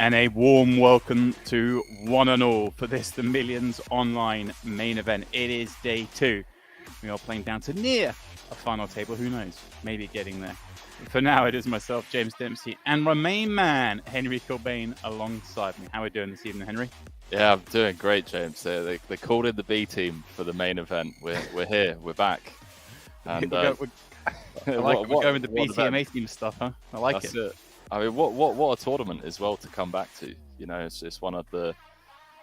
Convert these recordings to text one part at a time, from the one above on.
And a warm welcome to one and all for this, the Millions Online main event. It is day 2. We are playing down to near a final table. Who knows? Maybe getting there. For now, it is myself, James Dempsey, and my main man, Henry Kilbane, alongside me. How are we doing this evening, Henry? Yeah, I'm doing great, James. They called in the B team for the main event. We're here. We're back. And I like we're going with the BTMA team stuff, huh? I like it. I mean, what a tournament as well to come back to. You know, it's one of the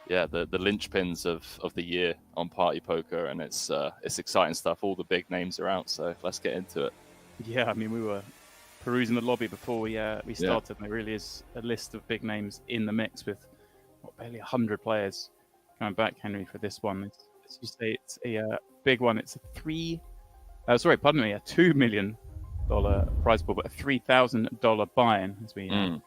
linchpins of the year on PartyPoker, and it's exciting stuff. All the big names are out, so let's get into it. Yeah, I mean, we were perusing the lobby before we started, and there really is a list of big names in the mix with barely 100 players coming back, Henry, for this one. As you say, it's a big one. It's a $2 million prize pool, but a $3,000 buy-in as we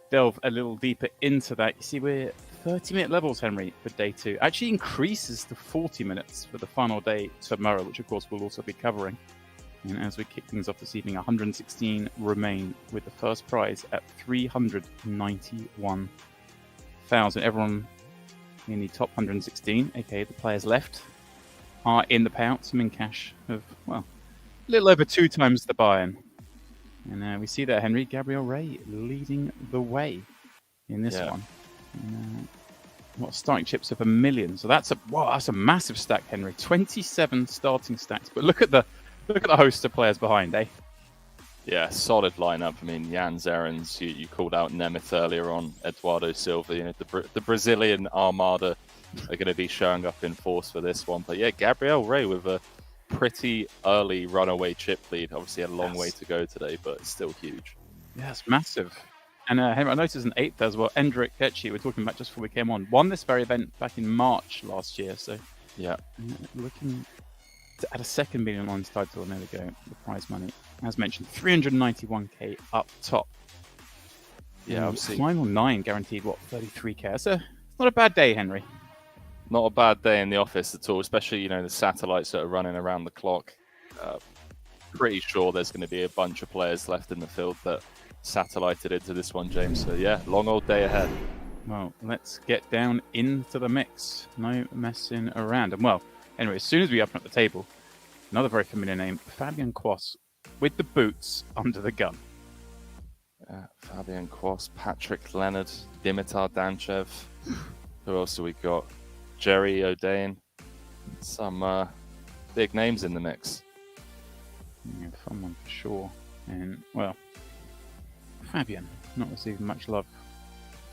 delve a little deeper into that. You see, we're 30-minute levels, Henry, for day 2. Actually increases to 40 minutes for the final day tomorrow, which of course we'll also be covering. And as we kick things off this evening, 116 remain with the first prize at 391,000. Everyone in the top 116, aka the players left, are in the payout. Some in cash of, well, a little over 2 times the buy-in. And we see that Henry Gabriel Ray leading the way in this one. And, starting chips of $1 million. So that's a massive stack, Henry. 27 starting stacks. But look at the host of players behind, eh? Yeah, solid lineup. I mean, Jan Zerens, you called out Nemeth earlier on, Eduardo Silva. You know, the Brazilian Armada are going to be showing up in force for this one. But yeah, Gabriel Ray with a pretty early runaway chip lead. Obviously, a long way to go today, but it's still huge. Yeah, it's massive. And Henry, I noticed an 8th as well. Endrick Etchi, we were talking about just before we came on, won this very event back in March last year. So yeah, looking to add a second million lines title, and there we go. The prize money, as mentioned, 391k up top. Yeah, obviously. Final 9 guaranteed, 33k. So it's not a bad day, Henry. Not a bad day in the office at all, especially, the satellites that are running around the clock. Pretty sure there's going to be a bunch of players left in the field that satellited into this one, James. So yeah, long old day ahead. Well, let's get down into the mix. No messing around. And well, anyway, as soon as we open up the table, another very familiar name, Fabian Quas, with the boots under the gun. Fabian Quas, Patrick Leonard, Dimitar Danchev. Who else do we got? Jerry O'Dane. Some big names in the mix. Yeah, fun one for sure. And, well, Fabian, not receiving much love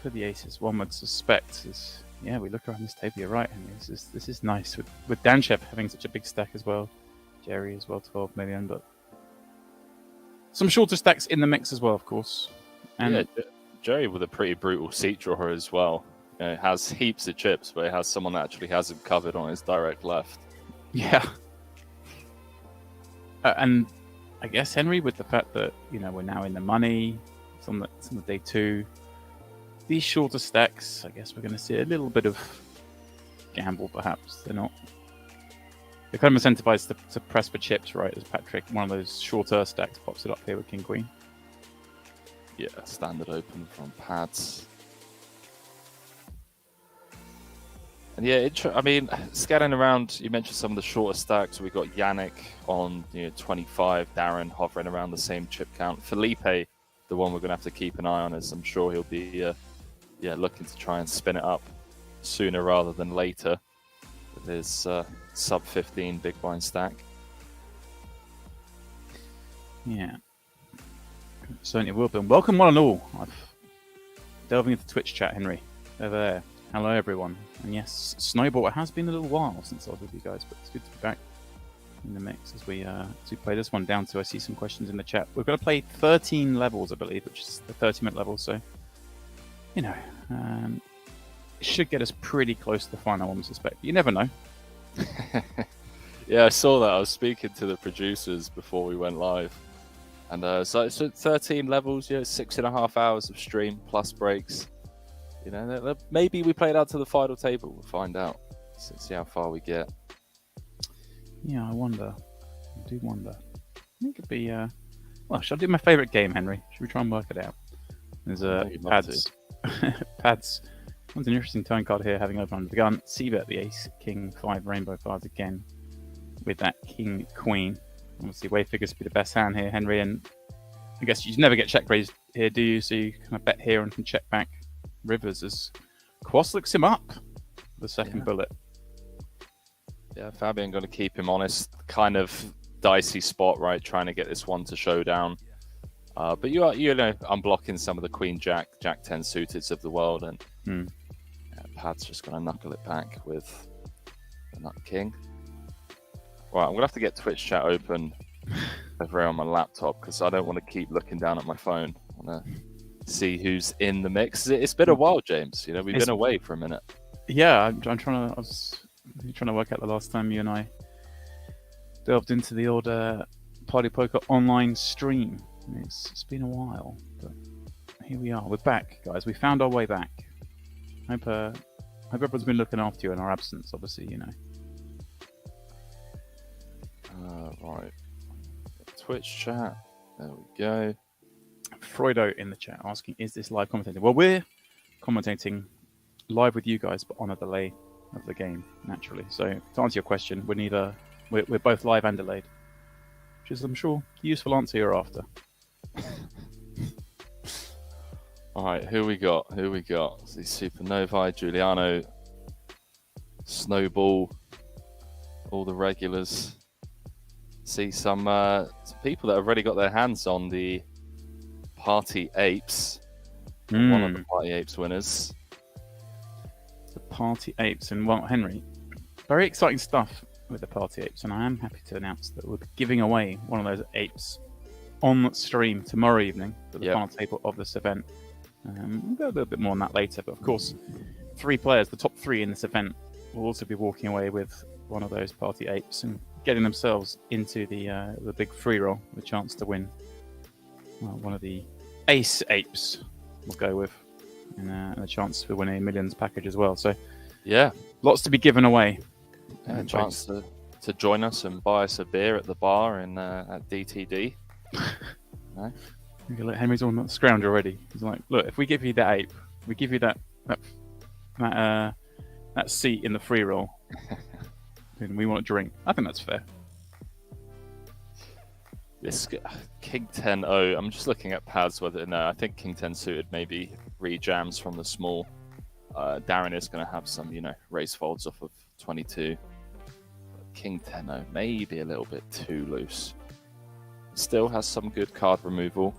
for the aces. One would suspect is, we look around this table, you're right, and this is nice. With Danchev having such a big stack as well. Jerry as well, 12 million, but some shorter stacks in the mix as well, of course. And Jerry with a pretty brutal seat drawer as well. Has heaps of chips, but it has someone that actually hasn't covered on his direct left. Yeah. And I guess, Henry, with the fact that, we're now in the money, it's on the day 2, these shorter stacks, I guess we're going to see a little bit of gamble, perhaps. They're kind of incentivized to press for chips, right? As Patrick, one of those shorter stacks, pops it up here with King Queen. Yeah, standard open from pads. And yeah, I mean, scanning around, you mentioned some of the shorter stacks. We got Yannick on 25, Darren hovering around the same chip count. Felipe, the one we're going to have to keep an eye on, as I'm sure he'll be looking to try and spin it up sooner rather than later with his sub 15 big blind stack. Yeah, certainly will be. Welcome one and all. Delving into Twitch chat, Henry, over there. Hello, everyone. And yes, Snowball, it has been a little while since I was with you guys, but it's good to be back in the mix as we play this one down to. I see some questions in the chat. We're going to play 13 levels, I believe, which is the 30-minute level. So, it should get us pretty close to the final one, I suspect. But you never know. Yeah, I saw that. I was speaking to the producers before we went live. And so it's 13 levels, 6.5 hours of stream plus breaks. Maybe we play it out to the final table. We'll find out. See how far we get. Yeah, I wonder. I do wonder. I think it'd be... Well, should I do my favourite game, Henry? Should we try and work it out? There's pads Pads. One's an interesting tone card here, having open under the gun. C-bet the ace, king, 5 rainbow cards again with that king, queen. Obviously, way figures to be the best hand here, Henry, and I guess you never get check raised here, do you? So you kind of bet here and can check back rivers as Quas looks him up the second bullet. Yeah, Fabian going to keep him honest. Kind of dicey spot, right? Trying to get this one to showdown. But you are, unblocking some of the Queen Jack, Jack 10 suiteds of the world, and Pad's just going to knuckle it back with the Nut King. Right, I'm going to have to get Twitch chat open over here on my laptop because I don't want to keep looking down at my phone. I want to see who's in the mix. It's been a while, James. We've been away for a minute. Yeah, I was trying to work out the last time you and I delved into the old PartyPoker online stream. It's been a while, but here we are. We're back, guys. We found our way back. Hope everyone's been looking after you in our absence, obviously, Right. Twitch chat. There we go. Freudo in the chat asking, is this live commentating? Well, we're commentating live with you guys, but on a delay of the game, naturally. So to answer your question, we're both live and delayed, which is, I'm sure, the useful answer you're after. All right, who we got? The Supernovae, Giuliano, Snowball, all the regulars. See some people that have already got their hands on the Party Apes. One of the Party Apes winners. The Party Apes, and well, Henry, very exciting stuff with the Party Apes, and I am happy to announce that we'll be giving away one of those apes on stream tomorrow evening for the final table of this event. We'll go a little bit more on that later, but of course, 3 players, the top 3 in this event, will also be walking away with one of those Party Apes and getting themselves into the big free roll with a chance to win one of the Ace Apes. We'll go with, and a chance for winning a Millions package as well. So, yeah, lots to be given away. A chance to join us and buy us a beer at the bar in at DTD. No? Look, Henry's on the scrounge already. He's like, look, if we give you that ape, we give you that seat in the free roll, then we want a drink. I think that's fair. This King 10-0. I'm just looking at pads whether I think King 10 suited maybe rejams from the small. Darren is going to have some, raise folds off of 22. But King 10-0 maybe a little bit too loose. Still has some good card removal.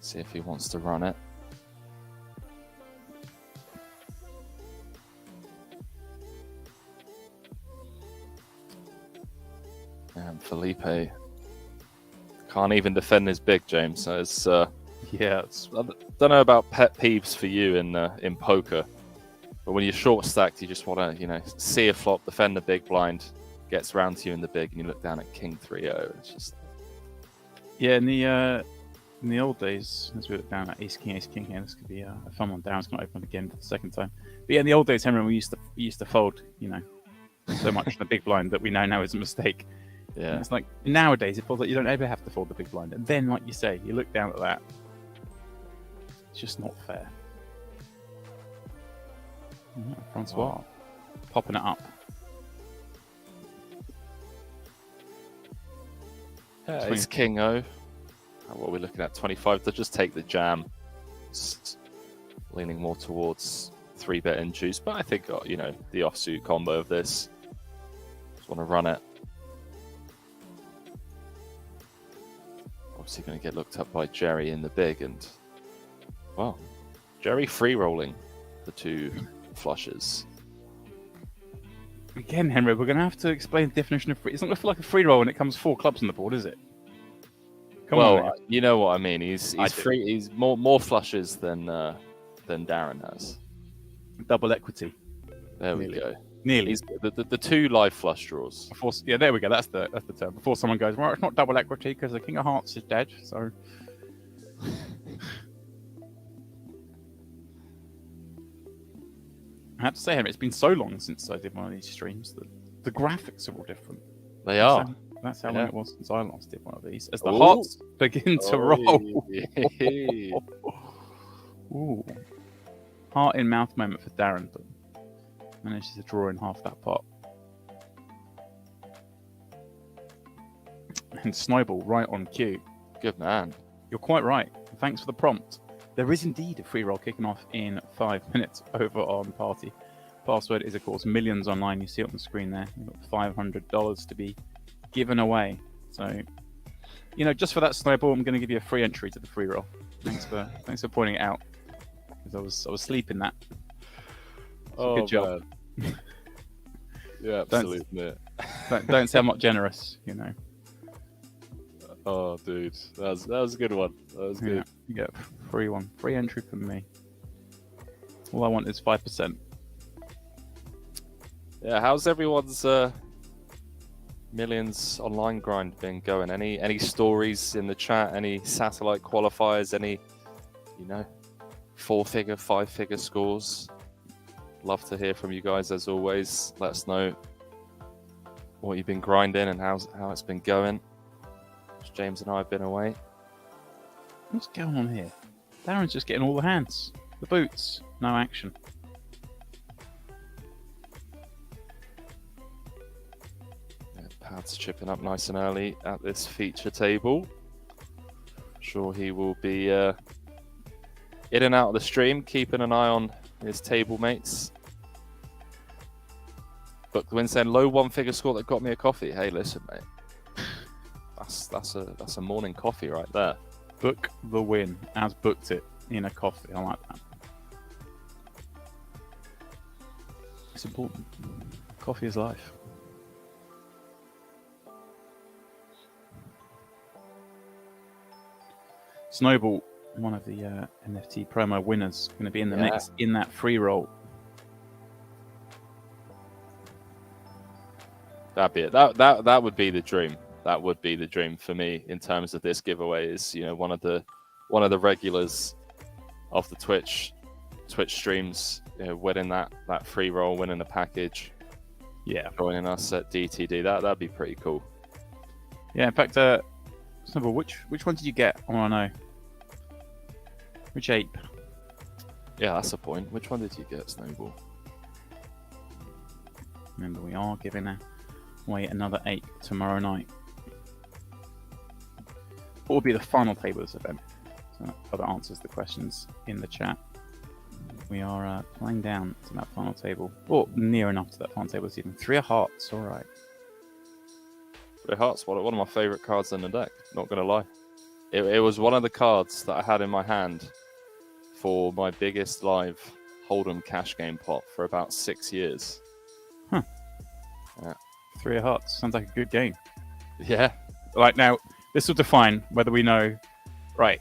See if he wants to run it. And Felipe can't even defend his big, James. So it's I don't know about pet peeves for you in poker, but when you're short stacked, you just want to see a flop, defend the big blind, gets round to you in the big, and you look down at King 3-0. It's just in the old days, as we look down at Ace King here, this could be a fun one. Darren's going to open again for the second time. But yeah, in the old days, Henry, we used to fold, so much in the big blind that we now is a mistake. Yeah, and it's like nowadays it feels like you don't ever have to fold the big blind, and then, like you say, you look down at that. It's just not fair. Yeah, Francois popping it up. Yeah, it's King O. What are we looking at? 25. They'll just take the jam. Just leaning more towards 3-bet induce, but I think the offsuit combo of this. Just want to run it. Obviously going to get looked up by Jerry in the big, and well, Jerry free rolling the 2 flushes. Again, Henry, we're going to have to explain the definition of free. It's not going to feel like a free roll when it comes 4 clubs on the board, is it? Come on, you know what I mean. He's free. He's more flushes than Darren has. Double equity. There we go. Nearly. He's the 2 live flush draws. Yeah, there we go. That's the term. Before someone goes, well, it's not double equity because the King of Hearts is dead. So. I have to say, Henry, it's been so long since I did one of these streams that the graphics are all different. They are. That's how long it was since I last did one of these. As the hearts begin to roll. Ooh. Heart in mouth moment for Darren, but manages to draw in half that pot. And Snowball right on cue. Good man. You're quite right. Thanks for the prompt. There is indeed a free roll kicking off in 5 minutes over on Party. Password is, of course, millions online. You see it on the screen there. You've got $500 to be given away. So, just for that Snowball, I'm going to give you a free entry to the free roll. Thanks for pointing it out. Because I was sleeping that. So good job. Man. Yeah, absolutely. Don't say I'm not generous, Oh, dude, that was a good one. That was good. Yeah, you get a free entry from me. All I want is 5%. Yeah, how's everyone's millions online grind been going? Any stories in the chat? Any satellite qualifiers? Any 4-figure, 5-figure scores? Love to hear from you guys as always. Let us know what you've been grinding and how it's been going. James and I have been away. What's going on here? Darren's just getting all the hands. The boots. No action. Yeah, Pad's chipping up nice and early at this feature table. Sure he will be in and out of the stream, keeping an eye on his table mates. But the win saying low 1-figure score that got me a coffee. Hey, listen, mate. That's a morning coffee right there. Book the win as booked it in a coffee. I like that. It's important. Coffee is life. Snowball, one of the NFT promo winners, going to be in the mix in that free roll. That'd be it. That would be the dream. That would be the dream for me in terms of this giveaway. Is one of the regulars of the Twitch streams, winning that free roll, winning the package. Yeah, joining us at GTD. That'd be pretty cool. Yeah, in fact, Snowball, which one did you get? I want to know. Which ape? Yeah, that's a point. Which one did you get, Snowball? Remember, we are giving away another ape tomorrow night. What will be the final table of this event? So that further answers the questions in the chat. We are playing down to that final table, or near enough to that final table this evening. 3 of hearts, all right. 3 of hearts, one of my favourite cards in the deck, not going to lie. It was one of the cards that I had in my hand for my biggest live Hold'em cash game pot for about 6 years. Huh. Yeah. 3 of hearts, sounds like a good game. Yeah. Right, now, this will define whether we know. Right.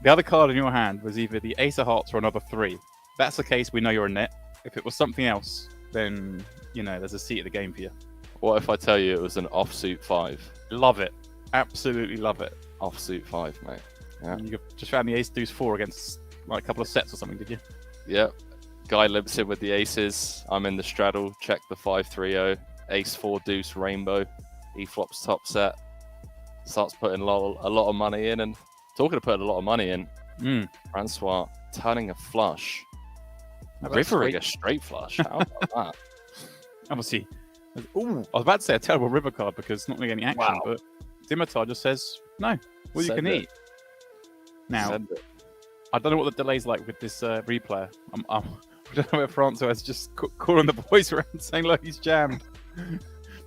The other card in your hand was either the Ace of Hearts or another 3. If that's the case, we know you're in net. If it was something else, then, there's a seat at the game for you. What if I tell you it was an offsuit 5? Love it. Absolutely love it. Offsuit 5, mate. Yeah. You just found the Ace Deuce 4 against a couple of sets or something, did you? Yep. Guy limps in with the aces. I'm in the straddle. Check the 5-3-0. Ace 4 Deuce Rainbow. He flops top set. Starts putting a lot of money in. And talking to putting a lot of money in, Francois turning a flush. Rivering a straight flush. How about that? Obviously. Ooh, I was about to say a terrible river card because it's not going to get any action, but Dimitar just says, no, well, you can eat. Now, I don't know what the delay's like with this replayer. I don't know where Francois is just calling the boys around saying, look, he's jammed.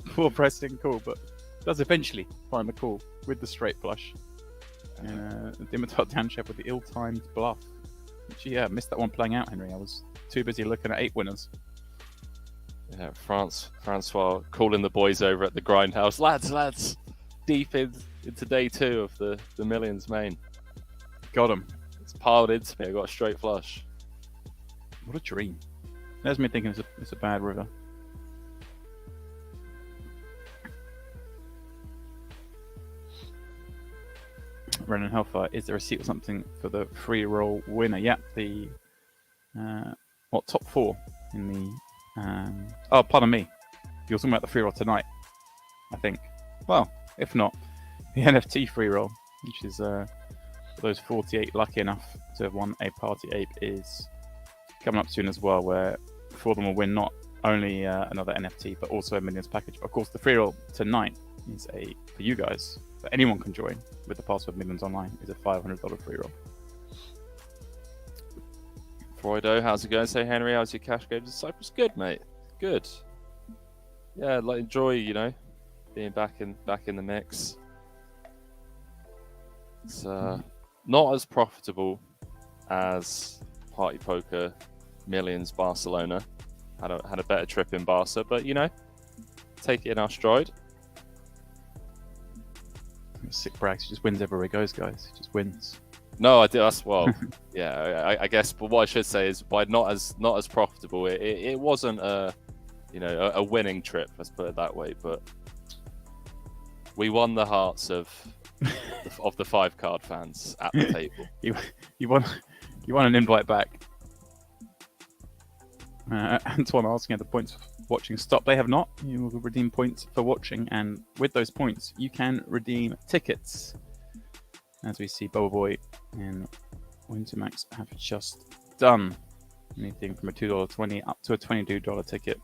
Poor pressing call, but does eventually find the call with the straight flush. And Dimitar downship with the ill-timed bluff. Which, missed that one playing out, Henry. I was too busy looking at 8 winners. Yeah, Francois calling the boys over at the grindhouse. Lads, deep into day 2 of the millions main. Got him. It's piled into me. I got a straight flush. What a dream. There's me thinking it's a bad river. Renan Hellfire, is there a seat or something for the free roll winner? Yeah, the top 4 in the oh, pardon me. You're talking about the free roll tonight, I think. Well, if not, the NFT free roll, which is those 48 lucky enough to have won a Party Ape is coming up soon as well, where 4 of them will win not only another NFT, but also a Millions package. Of course, the free roll tonight is for you guys, that anyone can join with the password Millions Online, is a $500 free roll. Freudo, how's it going? Say, Henry, how's your cash games in Cyprus? Good, mate. Good. Yeah, like enjoy, being back in the mix. It's not as profitable as PartyPoker Millions Barcelona. Had a better trip in Barca, but take it in our stride. Sick brags. He just wins everywhere he goes, guys. He just wins. No, I do. That's yeah. I guess, but what I should say is, by not as profitable, it wasn't a winning trip. Let's put it that way. But we won the hearts of the 5-card fans at the table. You won an invite back. Antoine asking at the points for watching. Stop. They have not. You will redeem points for watching, and with those points, you can redeem tickets. As we see, Bubble Boy and Wintermax have just done anything from a $2.20 up to a $22 ticket.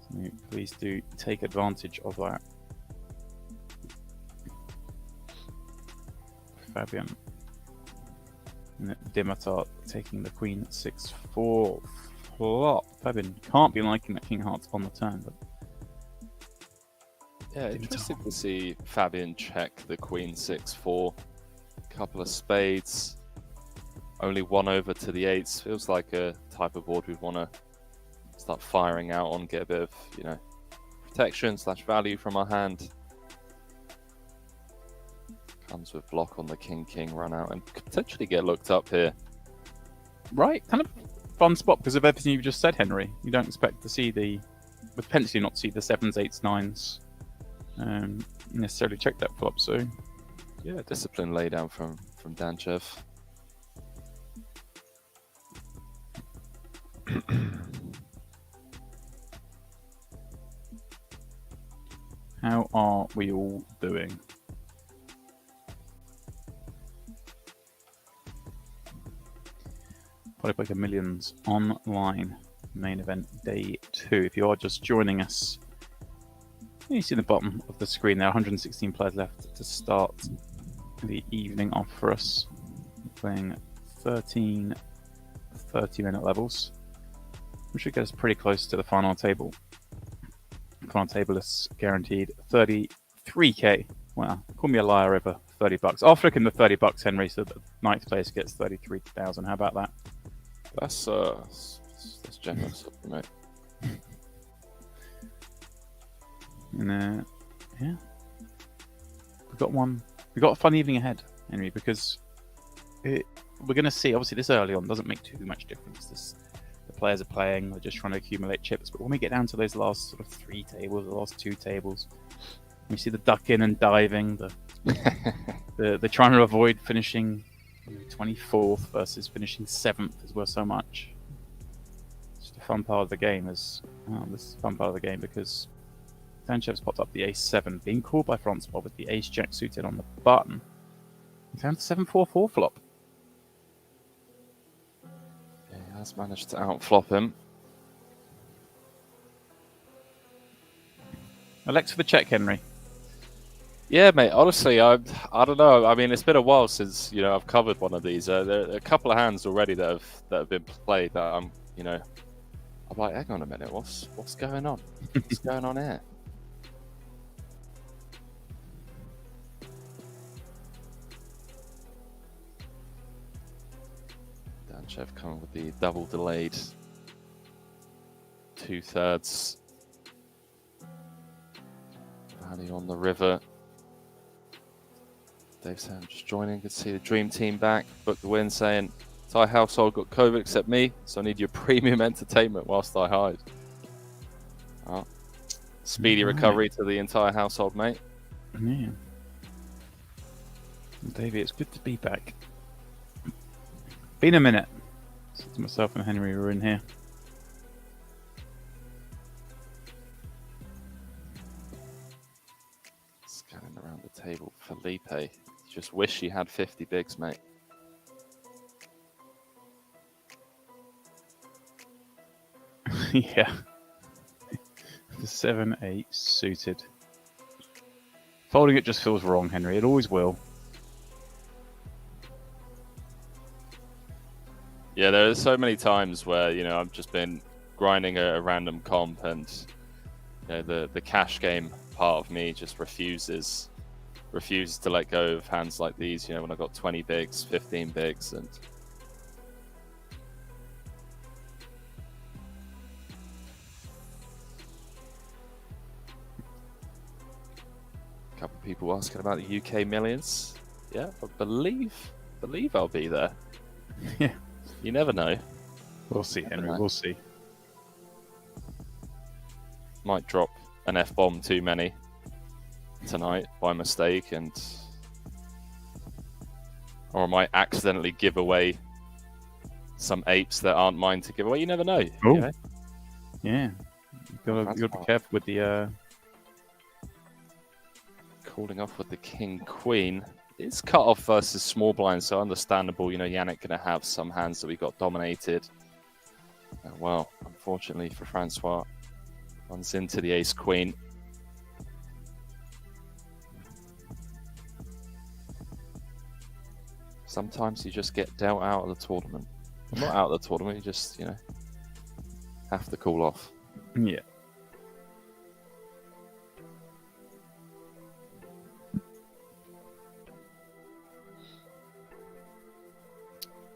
So please do take advantage of that. Fabian and Dimitar taking the Queen 6-4 flop. Fabian can't be liking that King Hearts on the turn, but yeah, interesting to see Fabian check the Queen 6-4. Couple of spades, only 1 over to the 8s. Feels like a type of board we'd want to start firing out on, get a bit of protection / value from our hand. Comes with block on the king run out and could potentially get looked up here. Right, kind of fun spot because of everything you just said, Henry. You don't expect to see potentially not see the 7s, 8s, 9s necessarily check that flop. So yeah, discipline laydown from Danchev. How are we all doing? PartyPoker Millions Online main event day 2. If you are just joining us, you see the bottom of the screen there, 116 players left to start the evening off for us. We're playing 13 30-minute levels, which should get us pretty close to the final table. The final table is guaranteed 33k. Well, call me a liar over $30. I'll flick in the $30, Henry, so the 9th place gets 33,000. How about that? That's generous, mate. And yeah, we got a fun evening ahead, Henry, because we're going to see. Obviously, this early on doesn't make too much difference. The players are playing; they're just trying to accumulate chips. But when we get down to those last sort of 3 tables, the last 2 tables, we see the ducking and diving, the trying to avoid finishing 24th versus finishing 7th is worth so much. It's just a fun part of the game. This is a fun part of the game because Danchev's popped up the ace-7, being called by Francois with the ace-jack suited on the button. He found the 7-4-4 flop. Yeah, he has managed to outflop him. Elect for the check, Henry. Yeah, mate. Honestly, I don't know. I mean, it's been a while since I've covered one of these. There are a couple of hands already that have been played that I'm like, hang on a minute, what's going on? What's going on here? Danchev coming with the double delayed 2/3 value on the river. Dave saying, I'm just joining. Good to see the dream team back. Book the win saying, entire household got COVID except me, so I need your premium entertainment whilst I hide. Oh, speedy recovery to the entire household, mate. Yeah. Davey, it's good to be back. Been a minute since myself and Henry were in here. Scanning around the table, Felipe. Just wish he had 50 bigs, mate. Yeah. The 7-8 suited. Folding it just feels wrong, Henry. It always will. Yeah, there are so many times where, you know, I've just been grinding a random comp and, you know, the cash game part of me just refuses to let go of hands like these, you know, when I got 20 bigs, 15 bigs, and a couple of people asking about the UK millions. Yeah, I believe I'll be there. Yeah. You never know. We'll see, Henry. We'll see. Might drop an F-bomb too many tonight by mistake, or I might accidentally give away some apes that aren't mine to give away. You never know. Oh. You know? Yeah. You gotta be careful with the calling off with the king queen. It's cut off versus small blind, so understandable. You know, Yannick gonna have some hands that we got dominated. Well, unfortunately for Francois, runs into the ace queen. Sometimes you just get dealt out of the tournament. Well, not out of the tournament, you just, you know, have to call off. yeah.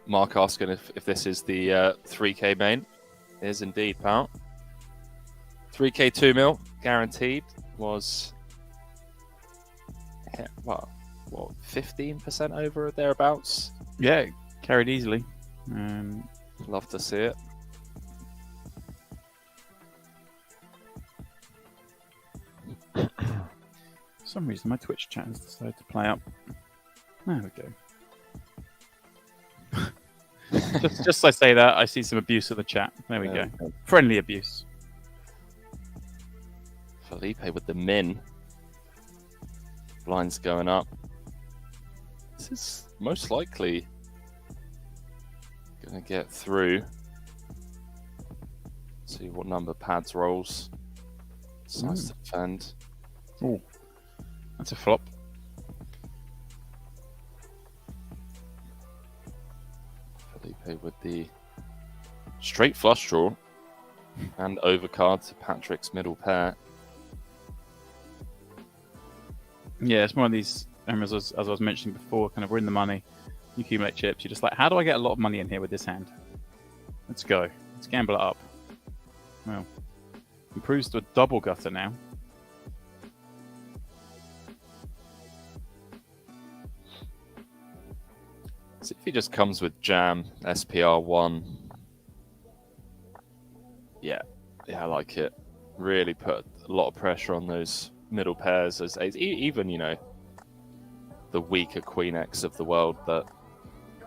Mark asking if this is the 3K main. It is indeed, pal. 3K 2 mil guaranteed was what 15% over or thereabouts. Yeah, carried easily. Love to see it. For some reason, my Twitch chat has decided to play up. There we go. just as I say that, I see some abuse in the chat. There we go. Friendly abuse. Felipe with the min. Blinds going up. This is most likely going to get through. See what number pads rolls. Size to defend. Oh, that's a flop. Felipe with the straight flush draw and overcard to Patrick's middle pair. Yeah, it's one of these, as I was mentioning before, kind of we're in the money. You accumulate chips. You're just like, how do I get a lot of money in here with this hand? Let's go. Let's gamble it up. Well, improves to a double gutter now. So if he just comes with jam, SPR1. Yeah, I like it. Really put a lot of pressure on those middle pairs as even, you know, the weaker Queen X of the world that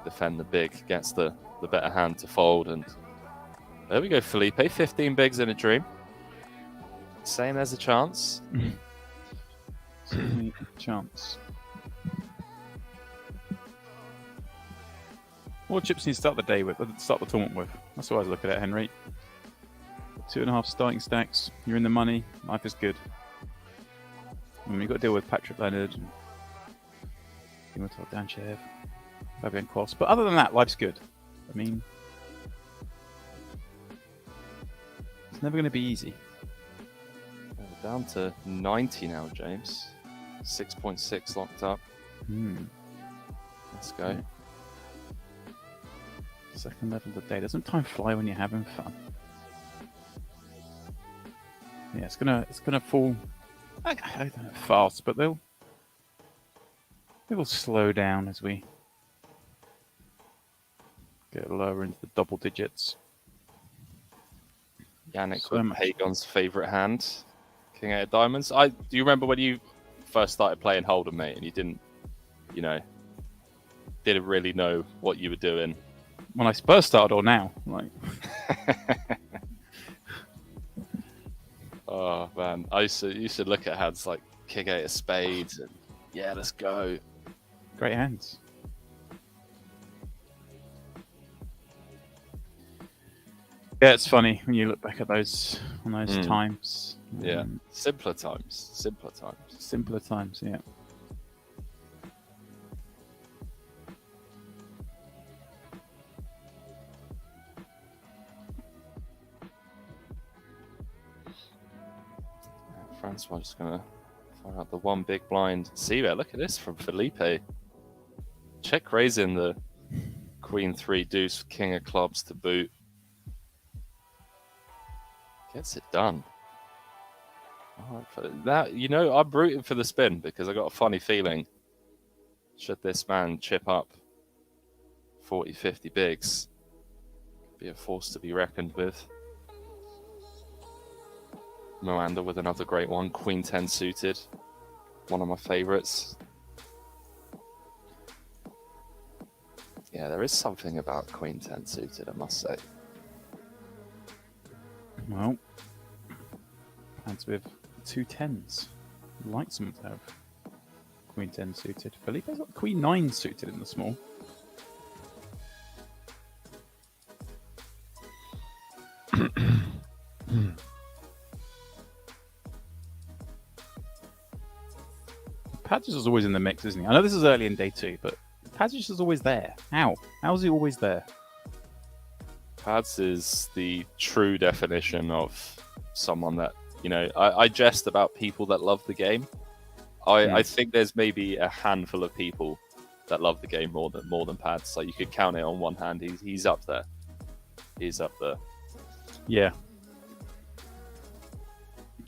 defend the big gets the better hand to fold. And there we go, Felipe. 15 bigs in a dream. Saying there's a chance. Chance. What chips do you start the day with? Start the tournament with? That's what I was looking at, Henry. 2.5 starting stacks. You're in the money. Life is good. You've got to deal with Patrick Leonard and Timotov Danchev, Fabian Kos. But other than that, life's good. I mean, it's never going to be easy. We're down to 90 now, James. 6.6 locked up. Let's go. Second level of the day. Doesn't time fly when you're having fun? Yeah, it's gonna fall. I don't know, fast, but it will slow down as we get lower into the double digits. Yannick with Hagon's favourite hand, King 8 of Diamonds. Do you remember when you first started playing Hold'em, mate, and you didn't really know what you were doing? When I first started, or now? Like, oh man, I used to look at hands like King 8 of Spades, and yeah, let's go. Great hands. Yeah, it's funny when you look back at those times. Yeah, simpler times. Simpler times, yeah. Francois just going to fire out the one big blind. See there, look at this from Felipe. Check raising the Queen 3 deuce, King of clubs to boot. Gets it done. That, you know, I'm rooting for the spin because I got a funny feeling. Should this man chip up 40, 50 bigs, be a force to be reckoned with. Miranda with another great one. Queen 10 suited. One of my favourites. Yeah, there is something about Queen 10 suited, I must say. Well, hands with 2 10s. I'd like someone to have Queen 10 suited. Felipe's got Queen 9 suited in the small. Padgett is always in the mix, isn't he? I know this is early in day 2, but Padgett is always there. How? How is he always there? Pads is the true definition of someone that, you know, I jest about people that love the game. I think there's maybe a handful of people that love the game more than Pads. So you could count it on one hand. He's up there. He's up there. Yeah.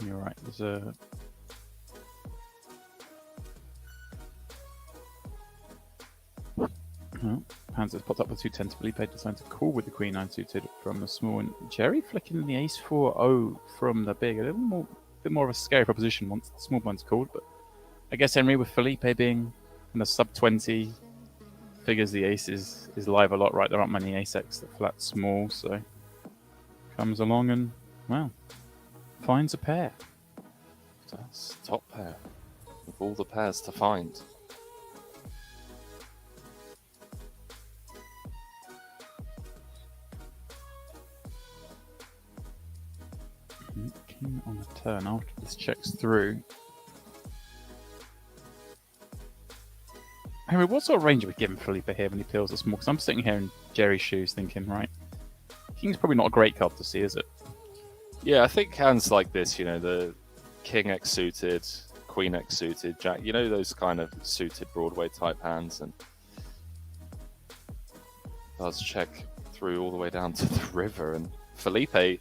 You're right. There's a... Well, Hans has popped up with 2 10s. Felipe decided to call with the Queen 9 suited from the small, and Jerry flicking the Ace 4-0 from the big. A bit more of a scary proposition once the small blind's called, but I guess Henry, with Felipe being in the sub 20, figures the ace is live a lot, right? There aren't many ace-X that flat small, so comes along and, well, finds a pair. That's top pair of all the pairs to find. King on the turn after this checks through. Henry, what sort of range are we giving Felipe here when he peels the small? Because I'm sitting here in Jerry's shoes thinking, right, King's probably not a great card to see, is it? Yeah, I think hands like this, you know, the King X suited, Queen X suited, Jack, you know, those kind of suited Broadway type hands, and does check through all the way down to the river. And Felipe,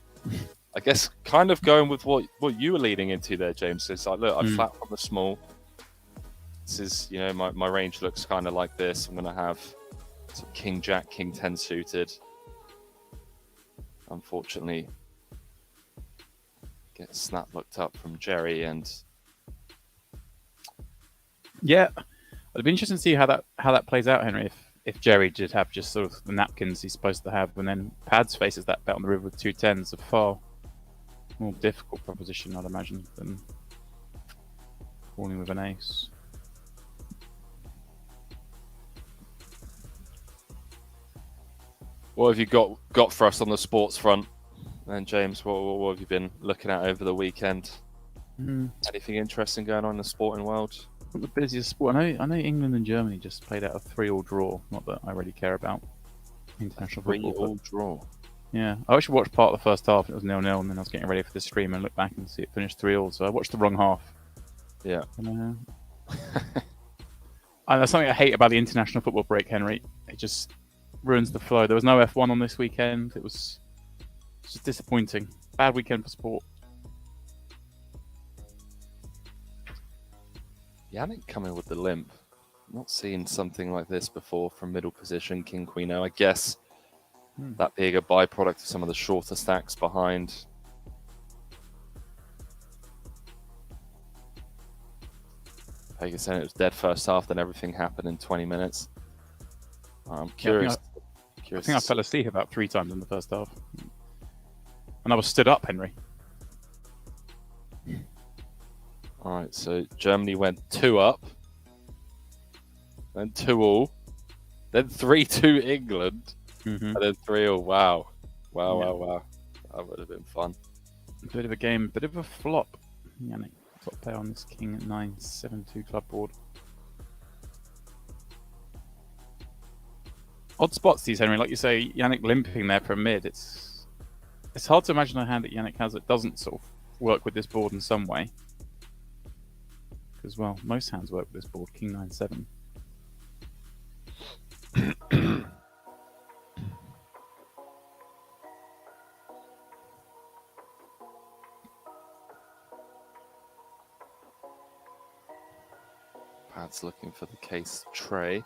I guess, kind of going with what you were leading into there, James. It's like, look, I flat from the small. This is, you know, my range looks kind of like this. I'm going to have some King Jack, King 10 suited. Unfortunately, get snap looked up from Jerry, and yeah, it'd be interesting to see how that plays out, Henry. If Jerry did have just sort of the napkins he's supposed to have, and then Pads faces that bet on the river with 2 10s, a far more difficult proposition, I'd imagine, than calling with an ace. What have you got for us on the sports front? And James, what have you been looking at over the weekend? Anything interesting going on in the sporting world? Not the busiest sport. I know England and Germany just played out a 3-3 draw. Not that I really care about international football. 3-3 draw. Yeah, I actually watched part of the first half. It was 0-0, and then I was getting ready for the stream and looked back and see it finished 3-3. So I watched the wrong half. Yeah. And that's something I hate about the international football break, Henry. It just ruins the flow. There was no F1 on this weekend. It was just disappointing. Bad weekend for sport. Yannick coming with the limp. Not seen something like this before from middle position, King Queen O. I guess that being a byproduct of some of the shorter stacks behind. Like I said, it was dead first half, then everything happened in 20 minutes. I'm curious. I think I fell asleep about 3 times in the first half. And I was stood up, Henry. All right, so Germany went 2 up, then 2-2, then 3-2 England, and then 3-3. Wow. That would have been fun. Bit of a game, bit of a flop. Yannick, top pair on this King 9-7-2 club board. Odd spots these, Henry. Like you say, Yannick limping there for a mid. It's hard to imagine a hand that Yannick has that doesn't sort of work with this board in some way. Because, well, most hands work with this board, King 9-7. Pad's looking for the case tray.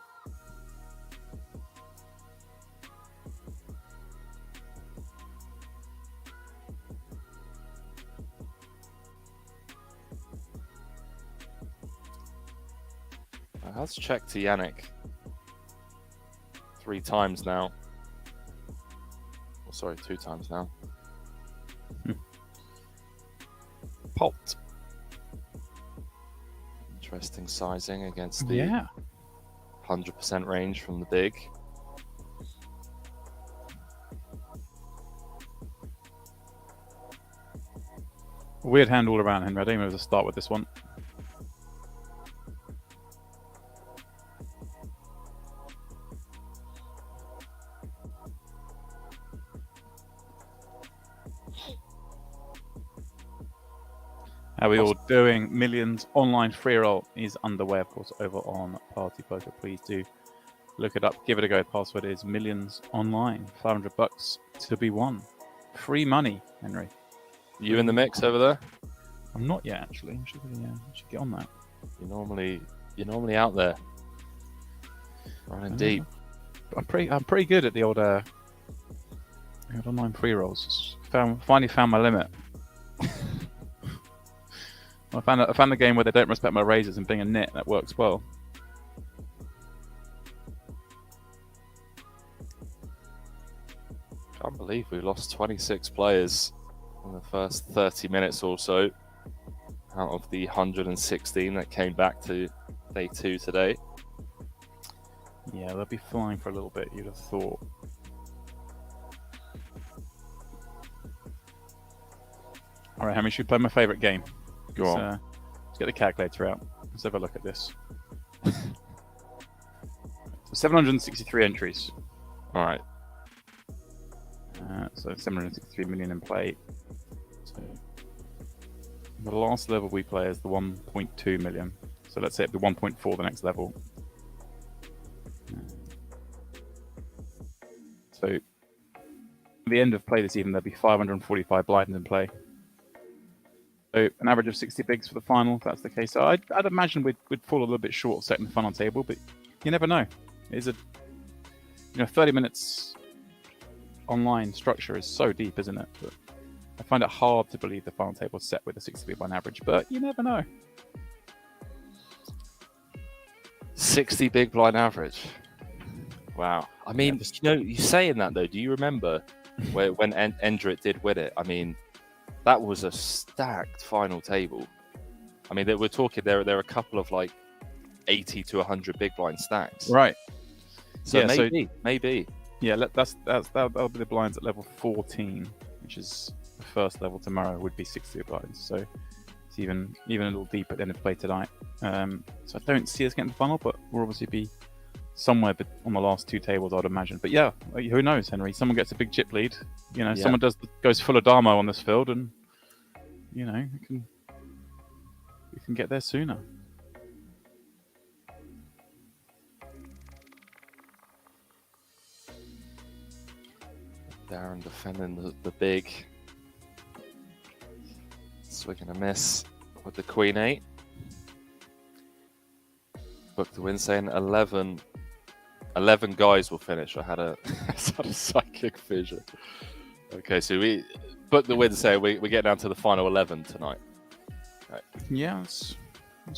Let's check to Yannick 3 times now. Oh, sorry, 2 times now. Pot. Interesting sizing against the 100% range from the big. Weird hand all around, Henry. I don't even know where to start with this one. How are we all doing? Millions online free roll is underway, of course, over on PartyPoker. Please do look it up. Give it a go. Password is millions online. $500 to be won. Free money, Henry. You in the mix over there? I'm not yet, actually. I should get on that. You're normally out there, running deep. I'm pretty good at the old online free rolls. Finally found my limit. I found the game where they don't respect my raises and being a nit. That works well. Can't believe we lost 26 players in the first 30 minutes or so out of the 116 that came back to day 2 today. Yeah, they'll be flying for a little bit, you'd have thought. Alright, Henry, should we play my favourite game? Go on. Let's get the calculator out. Let's have a look at this. So 763 entries. Alright. So 763 million in play. So the last level we play is the 1.2 million. So let's say it'd be 1.4 the next level. So at the end of play this evening, there'll be 545 blinds in play. So an average of 60 bigs for the final, if that's the case. So I'd imagine we'd fall a little bit short of setting the final table, but you never know. It's 30 minutes online structure is so deep, isn't it? But I find it hard to believe the final table is set with a 60 big blind average, but you never know. 60 big blind average. Wow. I mean, you saying that though, do you remember when Endrit did win it? I mean, that was a stacked final table. I mean, we're talking there are a couple of like 80 to 100 big blind stacks. Right. So maybe. Yeah, that'll be the blinds at level 14, which is the first level tomorrow would be 60 blinds. So it's even a little deep at the end of play tonight. So I don't see us getting the final, but we'll obviously be somewhere on the last 2 tables, I'd imagine. But yeah, who knows, Henry? Someone gets a big chip lead. Someone goes full of Damo on this field, and we can get there sooner. Darren defending the big. Swing and a miss with the Queen 8. Book the win, saying 11 guys will finish. I had a psychic vision. Okay, so we book the win, say we get down to the final 11 tonight. Okay. Yeah.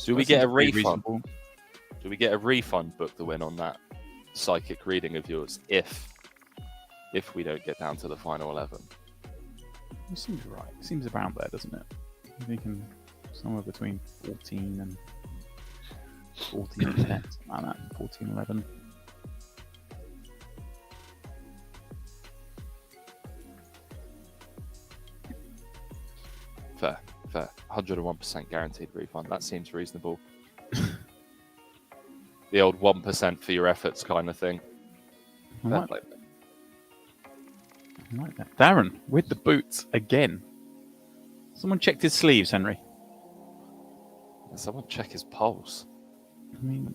Do we get a refund? Do we get a refund, book the win, on that psychic reading of yours if we don't get down to the final 11? It seems right. It seems around there, doesn't it? I'm thinking somewhere between 14 and 10, something like that. 14, 11. Fair. 101% guaranteed refund. That seems reasonable. The old 1% for your efforts kind of thing. Fair play. I like that. Darren, with the boots again. Someone checked his sleeves, Henry. Someone check his pulse. I mean...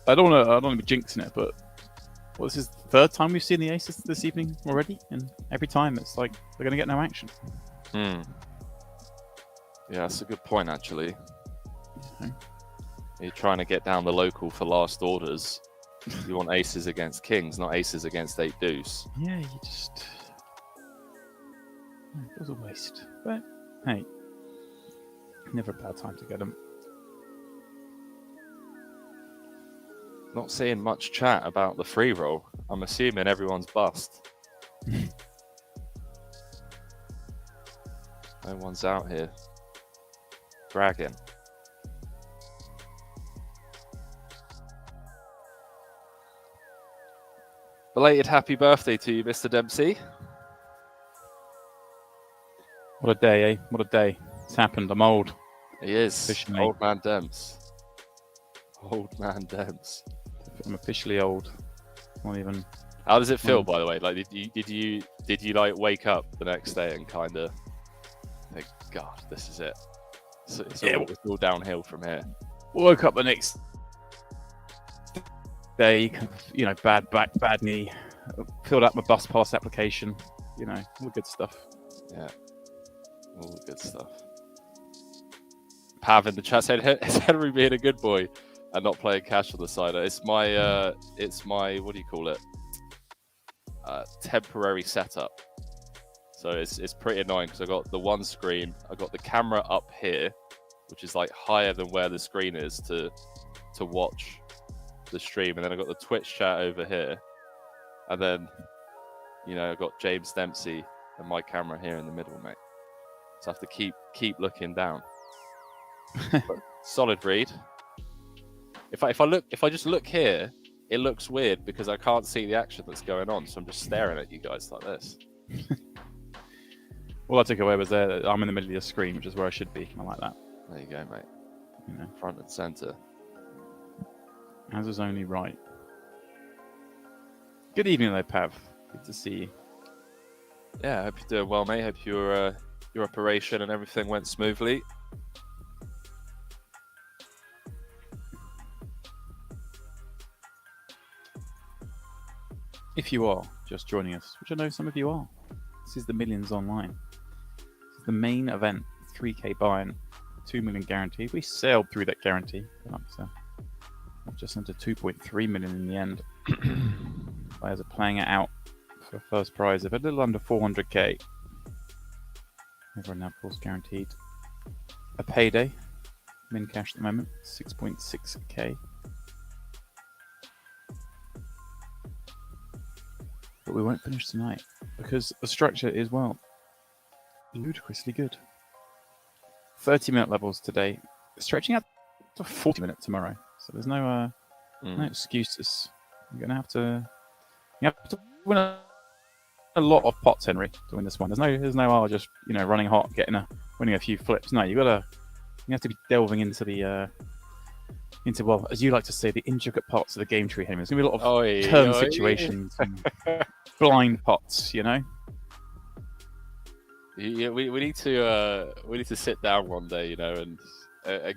I don't want to be jinxing it, but this is the third time we've seen the aces this evening already, and every time it's like they're going to get no action. Yeah, that's a good point, actually. Okay. You're trying to get down the local for last orders. You want aces against kings, not aces against 8 deuce. Yeah, you just... It was a waste. But, hey, never a bad time to get them. Not seeing much chat about the free roll. I'm assuming everyone's bust. No one's out here bragging. Belated happy birthday to you, Mr. Dempsey. What a day, eh? What a day. It's happened. I'm old. He is. Officially. Old man Demps. Old man Demps. I'm officially old. Not even... How does it feel, by the way? Like, did you like wake up the next day and kind of think, God, this is it? It's all downhill from here. Woke up the next day, bad back, bad knee. Filled out my bus pass application. All the good stuff. Yeah, all the good stuff. Pav in the chat said, "Is Henry being a good boy and not playing cash on the side?" It's my what do you call it? Temporary setup. So it's pretty annoying because I got the one screen. I got the camera up here, which is like higher than where the screen is to watch the stream, and then I got the Twitch chat over here, and then I got James Dempsey and my camera here in the middle, mate. So I have to keep looking down. But solid read. If I just look here, it looks weird because I can't see the action that's going on, so I'm just staring at you guys like this. All I took away was that I'm in the middle of the screen, which is where I should be. I like that. There you go, mate. Front and center. As is only right. Good evening, though, Pav. Good to see you. Yeah, I hope you're doing well, mate. Hope your operation and everything went smoothly. If you are just joining us, which I know some of you are, this is the Millions Online. This is the main event, 3K buy-in, 2 million guaranteed. We sailed through that guarantee, up to just under 2.3 million in the end. Players are playing it out for a first prize of a little under 400k. Everyone now, of course, guaranteed a payday. Min cash at the moment, 6.6k. But we won't finish tonight because the structure is, well, ludicrously good. 30-minute levels today, stretching out to 40-minute tomorrow. So there's no excuses. You're gonna have to win a lot of pots, Henry, to win this one. There's no just running hot, winning a few flips. No, you have to be delving into the well, as you like to say, the intricate parts of the game tree, Henry. There's gonna be a lot of turn situations, and blind pots. Yeah, we need to sit down one day, and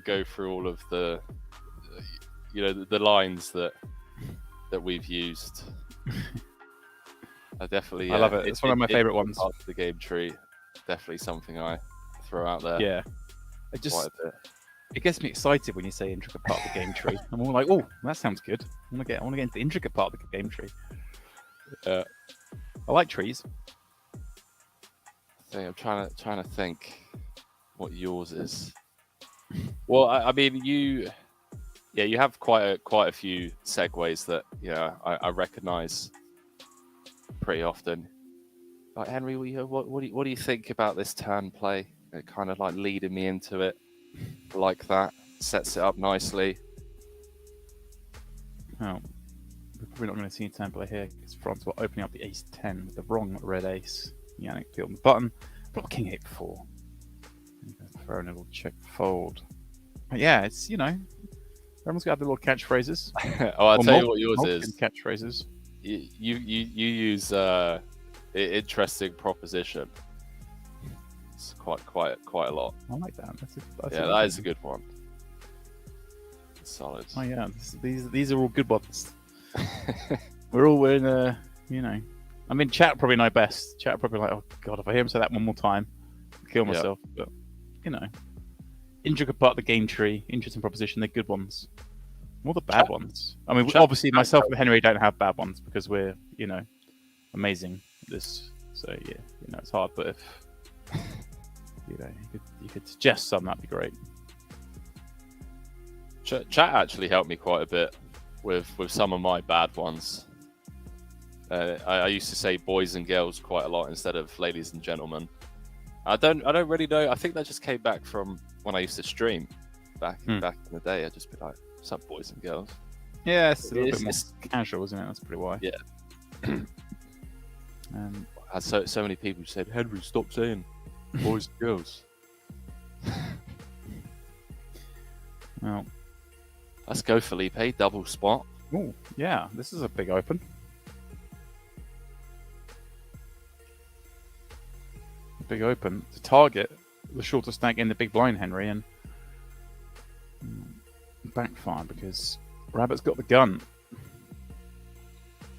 go through all of the the lines that we've used. I love it. It's one of my favorite ones. Part of the game tree, definitely something I throw out there. Yeah, it gets me excited when you say intricate part of the game tree. I'm all like, oh, that sounds good. I want to get into the intricate part of the game tree. I like trees. I'm trying to think what yours is. Well, I mean, you have quite a few segues that I recognise pretty often. Like, Henry, what do you think about this turn play? It kind of like leading me into it like that, sets it up nicely. Oh, we're probably not going to see a turn play here because France were opening up the ace 10 with the wrong red ace. Yannick peeled the button. Block king 8-4. Throw a little check fold. But yeah, it's, everyone's got the little catchphrases. Oh, I'll tell you what yours is. Catchphrases. You use interesting proposition. It's quite a lot. I like that. That is a good one. It's solid. Oh yeah, these are all good ones. we're in a, I mean, chat probably know best. Chat probably like, oh god, if I hear him say that one more time, I'll kill myself. But intricate part of the game tree, interesting proposition. They're good ones. More the bad ones. I mean, obviously, myself and Henry don't have bad ones because we're, amazing at this. So yeah, it's hard. But if you could suggest some, that'd be great. Chat actually helped me quite a bit with some of my bad ones. I used to say boys and girls quite a lot instead of ladies and gentlemen. I don't really know. I think that just came back from when I used to stream back in the day. I'd just be like, "What's up, boys and girls?" Yeah, it's a little bit more casual, isn't it? That's pretty why. Yeah. I had so many people who said, "Henry, stop saying boys and girls." Well, let's go, Felipe. Double spot. Oh, yeah. This is a big open. Big open to target the shorter stack in the big blind, Henry, and backfire because Rabbit's got the gun.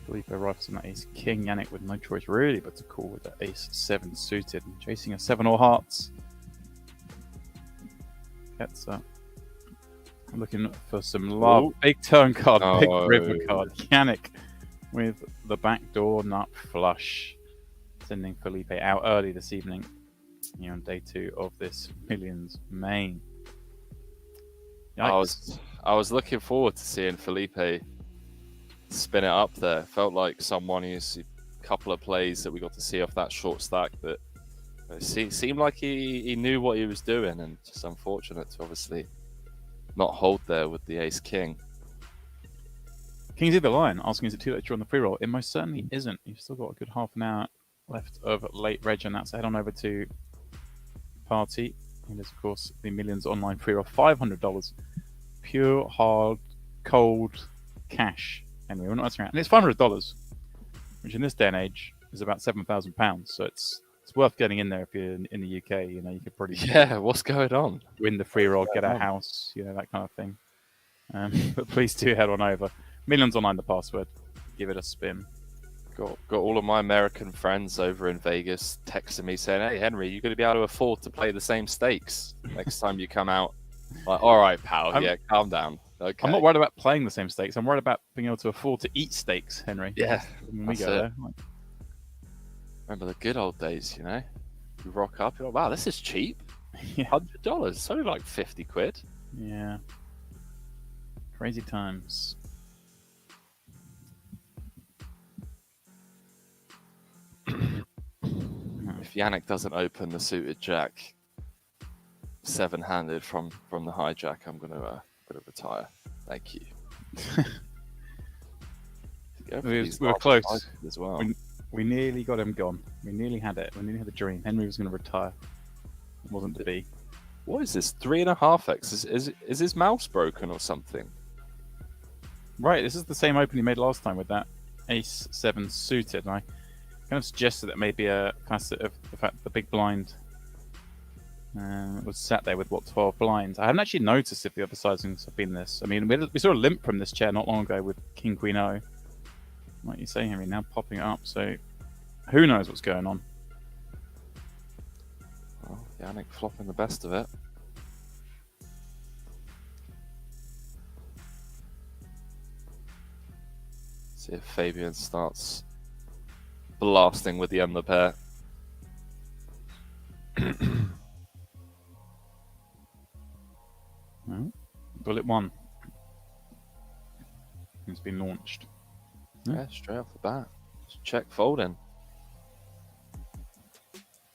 Felipe rifles on that ace king. Yannick with no choice really but to call with the ace 7 suited and chasing a 7 all hearts. Gets up. Looking for some love. Ooh. Big turn card, big river card. Yannick with the backdoor nut flush. Sending Felipe out early this evening. On day 2 of this Millions main. Yikes. I was looking forward to seeing Felipe spin it up there. Felt like someone who's a couple of plays that we got to see off that short stack that seemed like he knew what he was doing, and just unfortunate to obviously not hold there with the ace king. King's either line, asking is it too late to draw on the pre-roll? It most certainly isn't. You've still got a good half an hour left of late reg, and that's head on over to Party. And there's of course the Millions online pre-roll, $500, pure hard cold cash. Anyway, we're not answering that, and it's $500, which in this day and age is about £7,000. So it's worth getting in there if you're in the UK. You could probably what's going on? Win the free roll, get a house, that kind of thing. But please do head on over. Millions online, the password. Give it a spin. Got all of my American friends over in Vegas texting me saying, "Hey Henry, you're going to be able to afford to play the same stakes next time you come out." Like, all right, pal. Calm down. Okay. I'm not worried about playing the same stakes. I'm worried about being able to afford to eat steaks, Henry. Yeah, when we go there. Remember the good old days, You rock up, you're like, wow, this is cheap. Yeah. $100. It's only like 50 quid. Yeah. Crazy times. If Yannick doesn't open the suited jack 7-handed from the hijack, I'm gonna retire. Thank you. We were close as well. We nearly got him gone. We nearly had it. We nearly had the dream. Henry was going to retire. It wasn't to be. What is this? 3.5x? Is his mouse broken or something? Right. This is the same open he made last time with that ace 7 suited. And I kind of suggested that maybe a facet of the fact that the big blind was sat there with 12 blinds. I haven't actually noticed if the other sizings have been this. I mean, we saw a limp from this chair not long ago with King Queen O. Like you say, Henry, now popping it up. So who knows what's going on? Well, Yannick flopping the best of it. See if Fabian starts blasting with the under pair. No. Bullet 1. It's been launched. Yeah, straight off the bat. Just check folding.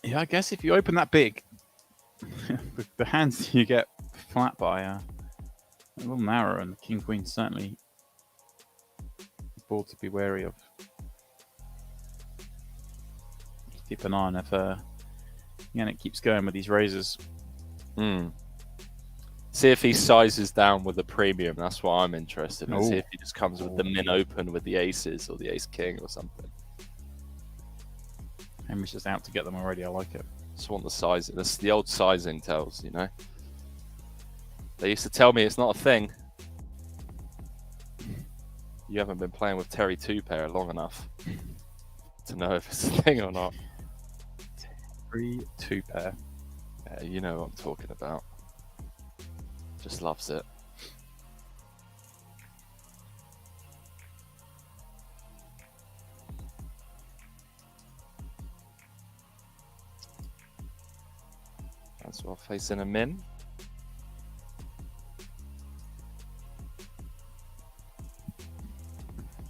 Yeah, I guess if you open that big, the hands you get flat by a little narrow, and the King Queen certainly board to be wary of. Keep an eye on if Yannick keeps going with these raises. See if he sizes down with the premium. That's what I'm interested in. Ooh. See if he just comes with the min open with the aces or the ace king or something. Henry's just out to get them already. I like it. Just want the size. That's the old sizing tells, you know. They used to tell me it's not a thing. You haven't been playing with Terry two-pair long enough to know if it's a thing or not. Terry two-pair. Yeah, you know what I'm talking about. Just loves it. That's well facing a min.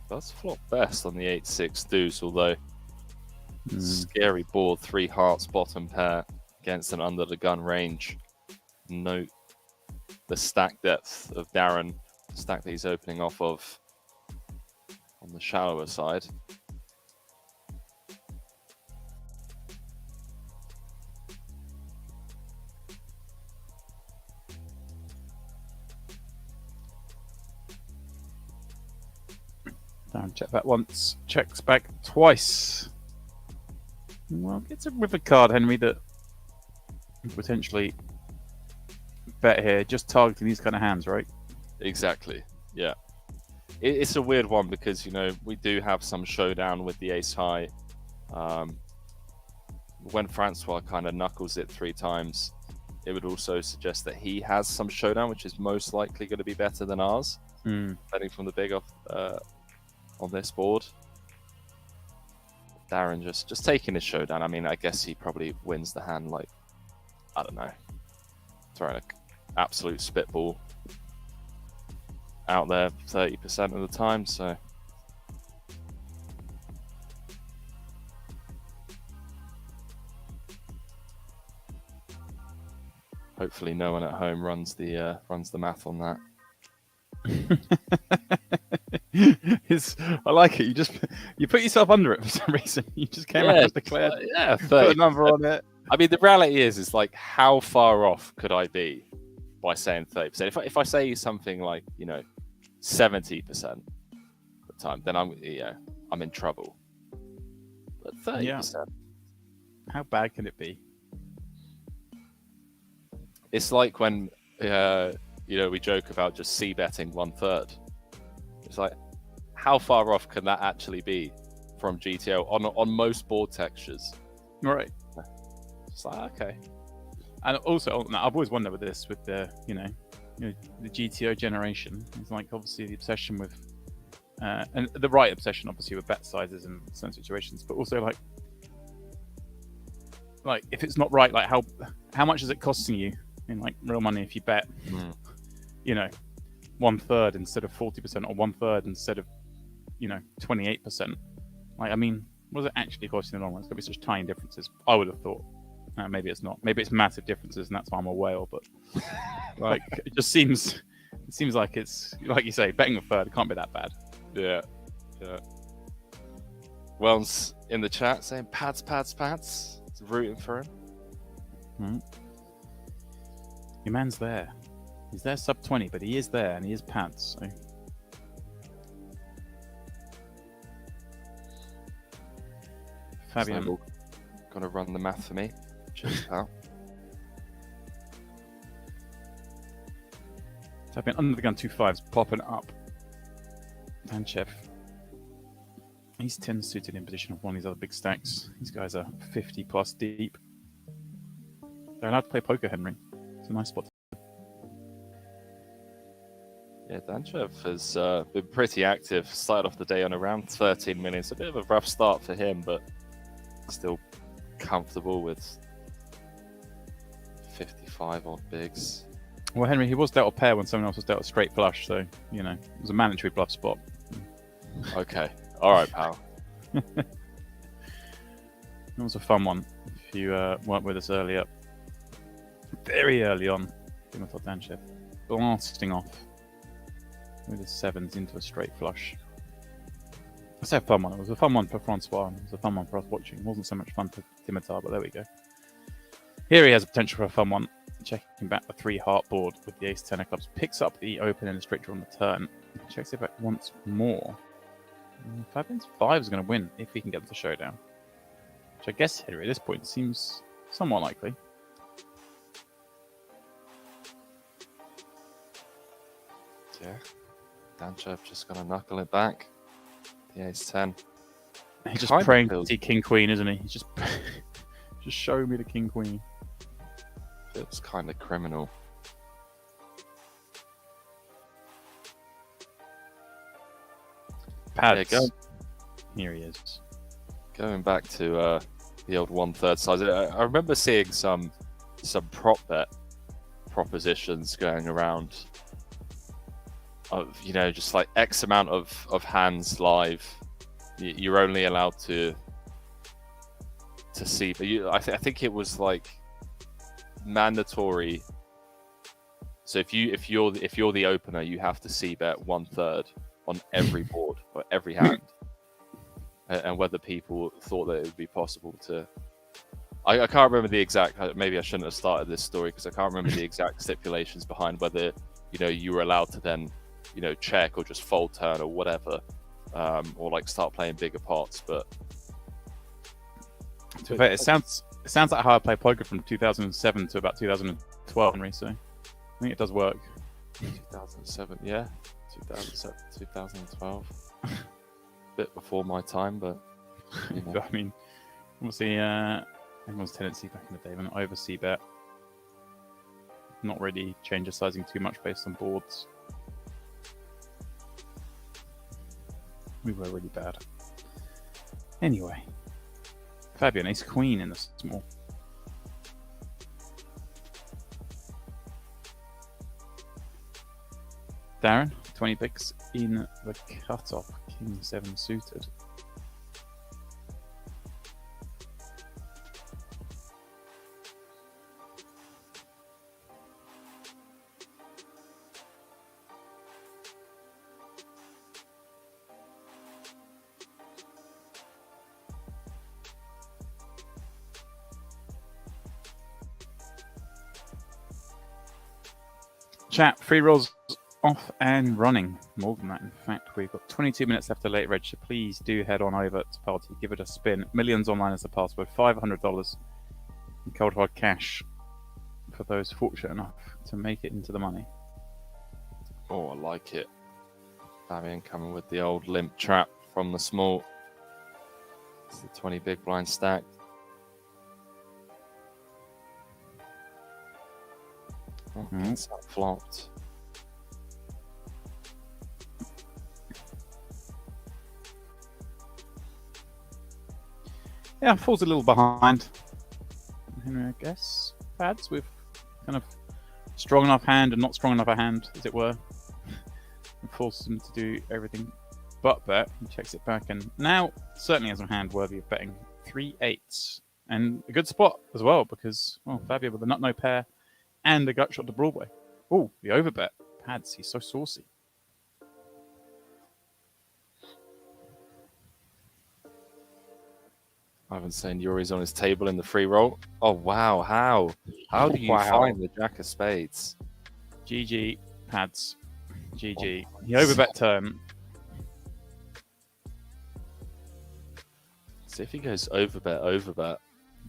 Does flop best on the 8-6 deuce, although scary board, 3 hearts bottom pair against an under the gun range. Note the stack depth of Darren, the stack that he's opening off of on the shallower side. Darren check back once, checks back twice. Well, it's a river card, Henry, that potentially bet here, just targeting these kind of hands, right? Exactly, yeah. It's a weird one because, you know, we do have some showdown with the ace high. When Francois kind of knuckles it 3 times, it would also suggest that he has some showdown, which is most likely going to be better than ours. Betting from the big off on this board. Darren just taking his showdown. I mean, I guess he probably wins the hand, like, I don't know, throwing an absolute spitball out there 30% of the time, so hopefully no one at home runs the math on that. I like it. You put yourself under it for some reason. You just came out and declared. Put a number on it. I mean, the reality is like, how far off could I be by saying 30%? If I say something like, you know, 70% of the time, then I'm in trouble. But 30%, how bad can it be? It's like when you know, we joke about just c-betting 1/3. It's like, how far off can that actually be from GTO on most board textures? Right. It's like, okay. And also, I've always wondered with this, with the the GTO generation. It's like obviously the obsession with, and the right obsession obviously with bet sizes in certain situations, but also like if it's not right, like how much is it costing you in like real money if you bet, you know, 1/3 instead of 40% or 1/3 instead of 28%. Like, I mean, what does it actually cost in the long run? It's gonna be such tiny differences. I would have thought. Maybe it's not. Maybe it's massive differences, and that's why I'm a whale. But like, it seems like it's like you say, betting 1/3 can't be that bad. Yeah. Well's in the chat saying pads. It's rooting for him. Your man's there. He's there sub 20, but he is there and he is pads. So. Fabian, gonna run the math for me. Cheers, pal. Fabian under the gun 2/5s popping up. Danchev. He's 10 suited in position of one of these other big stacks. These guys are 50 plus deep. They're allowed to play poker, Henry. It's a nice spot. Yeah, Danchev has been pretty active. Started off the day on around 13 minutes. A bit of a rough start for him, but still comfortable with 55 odd bigs. Well, Henry, he was dealt a pair when someone else was dealt a straight flush, so, it was a mandatory bluff spot. Okay. All right, pal. That was a fun one. If you weren't with us earlier. Very early on, Timothy Danchev blasting off with his 7s into a straight flush. I say a fun one. It was a fun one for Francois. It was a fun one for us watching. It wasn't so much fun for Dimitar, but there we go. Here he has a potential for a fun one. Checking back the 3-heart board with the ace-10 of clubs. Picks up the open and the straight draw on the turn. Checks it back once more. Fabian's 5 is going to win if he can get the showdown. Which I guess, Henry, at this point seems somewhat likely. Yeah. Danchev just going to knuckle it back. The ace-10. He's just praying to see king-queen, isn't he? He's just show me the king-queen. Feels kind of criminal. Pads. Yeah, here he is. Going back to the old 1/3 size, I remember seeing some prop bet propositions going around of, you know, just like X amount of hands live. You're only allowed to see, but I think it was like mandatory. So if you're the opener, you have to see bet 1/3 on every board or every hand. And whether people thought that it would be possible to, I can't remember the exact. Maybe I shouldn't have started this story because I can't remember the exact stipulations behind whether, you know, you were allowed to then, you know, check or just fold turn or whatever, or like start playing bigger pots. But it sounds like how I play poker from 2007 to about 2012, Henry. So I think it does work. 2007, yeah, 2007, 2012. Bit before my time, but you know. I mean, obviously, everyone's tendency back in the day when over c-bet, not really change the sizing too much based on boards. We were really bad. Anyway, Fabian ace queen in the small. Darren, 20 picks in the cutoff. King 7 suited. Chat, free rolls off and running. More than that, in fact. We've got 22 minutes left to late reg, so please do head on over to Party, give it a spin. Millions online is the password. $500 in cold hard cash for those fortunate enough to make it into the money. Oh, I like it. Fabian coming with the old limp trap from the small. It's the 20 big blind stacked. Oh, that's flopped. Yeah, falls a little behind. Henry, I guess. Pads with kind of strong enough hand and not strong enough a hand, as it were. And forces him to do everything but bet. He checks it back and now certainly has a hand worthy of betting 3/8. And a good spot as well because, well, Fabio with a nut no pair and a gut shot to Broadway. Oh, the overbet. Pads, he's so saucy. Ivan's saying Yuri's on his table in the free roll. Oh, wow. How do you find the jack of spades? GG, Pads. GG. The overbet turn. See if he goes overbet.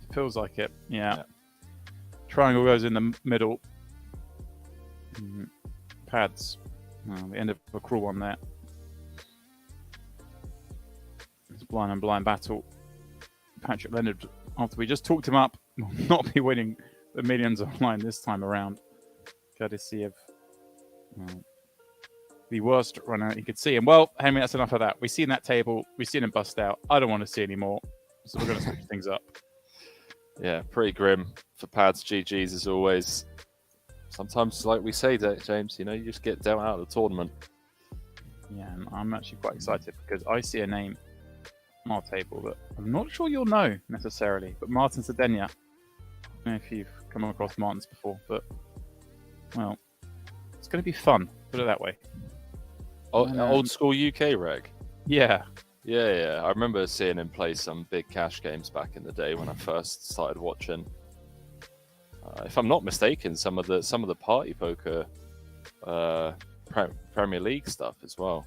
It feels like it, yeah. Triangle goes in the middle. Pads. Oh, the end of a cruel one there. It's blind and blind battle. Patrick Leonard, after we just talked him up, will not be winning the millions online this time around. Courtesy of the worst runner he could see. And well, Henry, that's enough of that. We've seen that table. We've seen him bust out. I don't want to see any more. So we're going to switch things up. Yeah, pretty grim for Pads. GG's as always. Sometimes, like we say, James, you know, you just get dealt out of the tournament. Yeah, and I'm actually quite excited because I see a name on our table that I'm not sure you'll know necessarily, but Martin Sedenia. I don't know if you've come across Martins before, but, well, it's going to be fun, put it that way. Old school UK reg? Yeah. Yeah. I remember seeing him play some big cash games back in the day when I first started watching. If I'm not mistaken, some of the party poker Premier League stuff as well.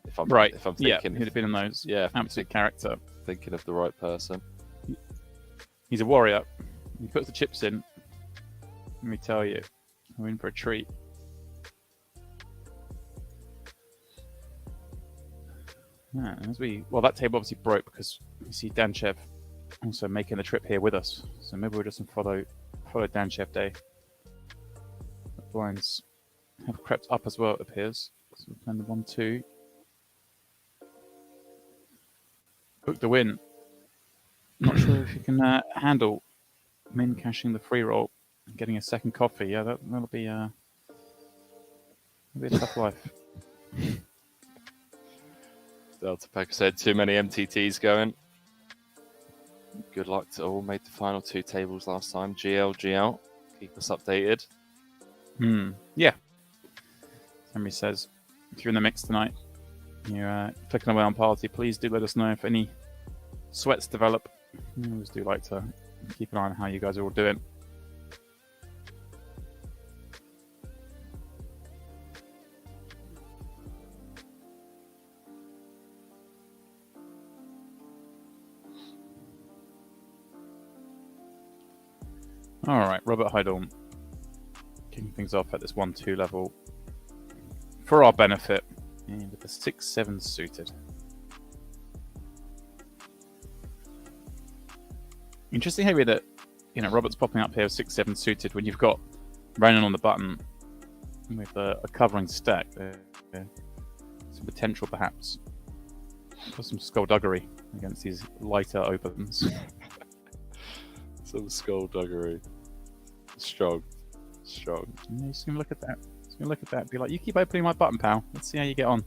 If I'm thinking, he'd have been in those. Yeah, absolute character. Thinking of the right person. He's a warrior. He puts the chips in. Let me tell you, we're in for a treat. Yeah, that table obviously broke because you see Danchev also making the trip here with us. So maybe we'll just follow Danchev Day. The blinds have crept up as well, it appears. So we're playing the 1-2. Book the win. Not sure if you can handle min cashing the free roll and getting a second coffee. Yeah, that'll be a tough life. Delta Pecker said too many MTTs going. Good luck to all. Made the final 2 tables last time. GL. Keep us updated. Yeah. Henry says, if you're in the mix tonight, you're clicking away on party, please do let us know if any sweats develop. I always do like to keep an eye on how you guys are all doing. All right, Robert Heidel kicking things off at this 1-2 level for our benefit, with the 6-7 suited. Interesting, Harry, that Robert's popping up here 6-7 suited when you've got Ronan on the button with a covering stack. Some potential, perhaps, for some skullduggery against these lighter opens. Some skullduggery. Strong. You're just going to look at that. Be like, you keep opening my button, pal. Let's see how you get on.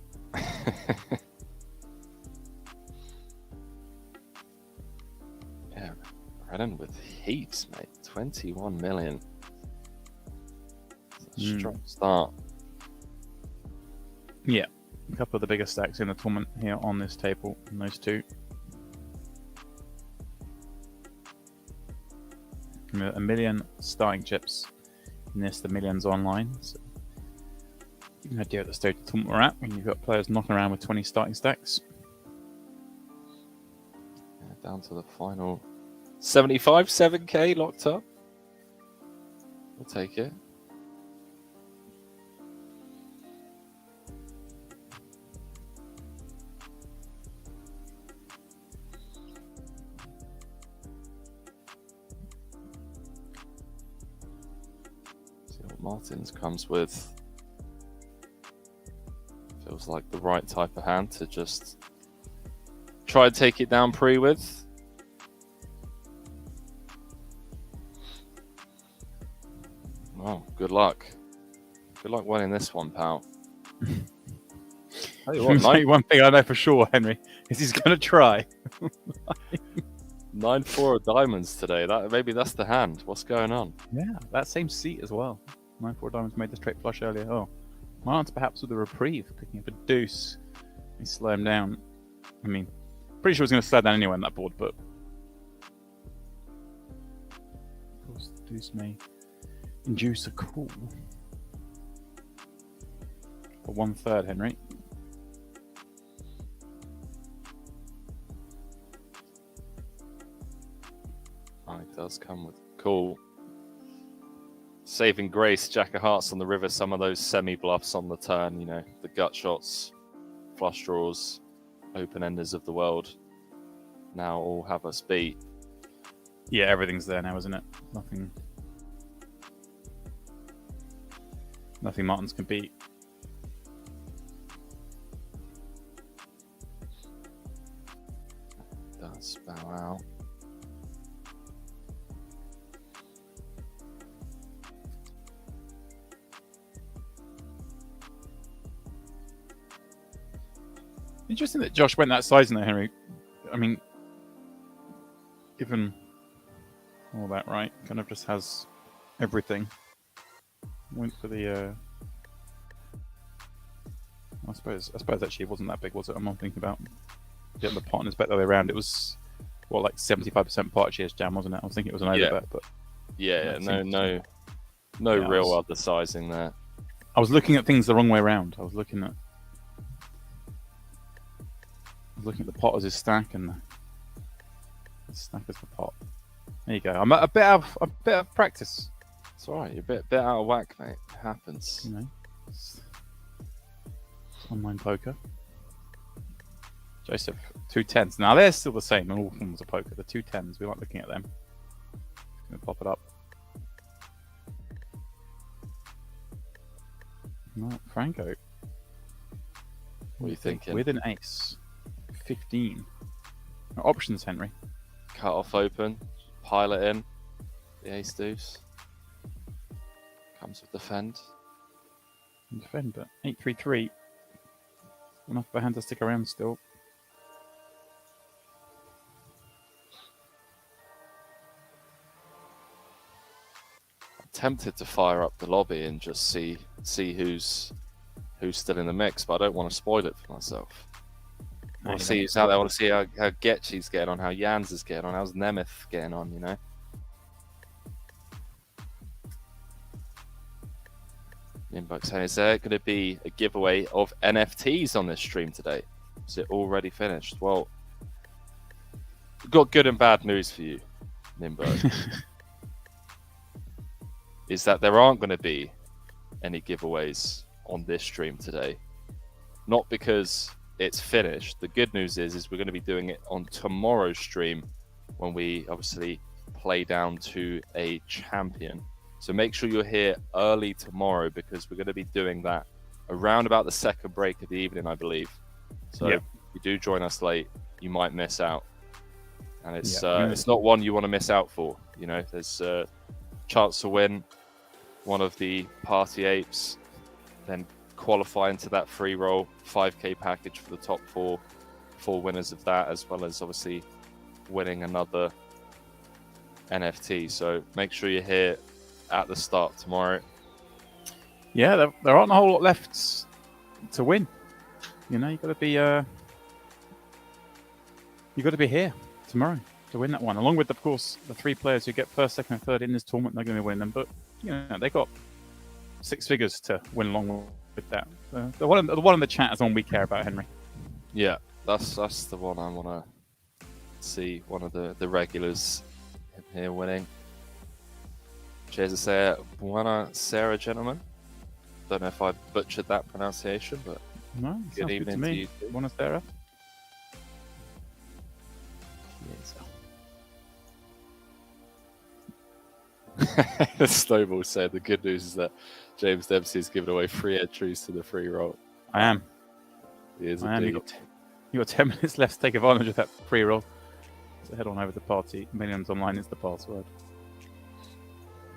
Yeah, Ronan with heaps, mate. 21 million. It's a strong start. Yeah. A couple of the bigger stacks in the tournament here on this table, and those 2. A million starting chips in this, the millions online. So you can idea at the stage of the tournament we're at when you've got players knocking around with 20 starting stacks. Yeah, down to the final 75, 7k locked up. We'll take it. Martins comes with. Feels like the right type of hand to just try and take it down pre with. Oh, good luck. Good luck winning this one, pal. One thing I know for sure, Henry, is he's going to try. 9-4 of diamonds today. Maybe that's the hand. What's going on? Yeah, that same seat as well. 9-4 diamonds made the straight flush earlier. Oh, Martin's perhaps with a reprieve, picking up a deuce. He slow him down. I mean, pretty sure he's going to slow down anyway on that board, but of course the deuce may induce a call. For 1/3, Henry. Oh, it does come with call. Saving grace, Jack of Hearts on the river, some of those semi-bluffs on the turn, the gut shots, flush draws, open-enders of the world now all have us beat. Yeah, everything's there now, isn't it? Nothing Martins can beat. Does bow out. Interesting that Josh went that size in there, Henry. I mean, given all that, right? Kind of just has everything. Went for the I suppose actually it wasn't that big, was it? I'm not thinking about getting the partners bet the way around. It was like 75% party cheers jam, wasn't it? I was thinking it was an over bet, but no real undersizing there. I was looking at things the wrong way around. I was looking at the pot as his stack and the stack as the pot. There you go. I'm a bit out of practice. It's all right. You're a bit out of whack, mate. It happens. You know, it's online poker. Joseph, 2 10s. Now they're still the same in all forms of poker. The 2 10s. We like looking at them. Gonna pop it up. No, Franco. What are you thinking? With an ace. 15. No, options, Henry. Cut off open. Pile it in. The ace deuce. Comes with defend. And defend, but 8-3-3. Enough of a hand to stick around still. I'm tempted to fire up the lobby and just see who's still in the mix, but I don't want to spoil it for myself. I want to see who's out there. I want to see how Getchi's getting on, how Jans is getting on, how's Nemeth getting on, you know? Inbox saying, is there going to be a giveaway of NFTs on this stream today? Is it already finished? Well, we've got good and bad news for you, Nimbo. Is that there aren't going to be any giveaways on this stream today. Not because it's finished. The good news is we're going to be doing it on tomorrow's stream when we obviously play down to a champion. So make sure you're here early tomorrow because we're going to be doing that around about the second break of the evening, I believe. So if you do join us late, you might miss out. And it's not one you want to miss out for. You know, there's a chance to win one of the Party Apes, then qualify into that free roll 5k package for the top four winners of that, as well as obviously winning another NFT. So make sure you're here at the start tomorrow. Yeah, there aren't a whole lot left to win. You know, you got to be here tomorrow to win that one. Along with, of course, the 3 players who get first, second, and third in this tournament. They're going to be winning them, but you know they got 6 figures to win along with that. The one in the chat is the one we care about, Henry. Yeah, that's the one I want to see. One of the regulars in here winning. Cheers to say, buona sera, gentlemen. Don't know if I butchered that pronunciation, but no, good evening to you. Buona sera. The Snowball said the good news is that James Dempsey has given away free entries to the free roll. I am. He is You got 10 minutes left to take advantage of that free roll. So head on over to Party. Millions Online is the password.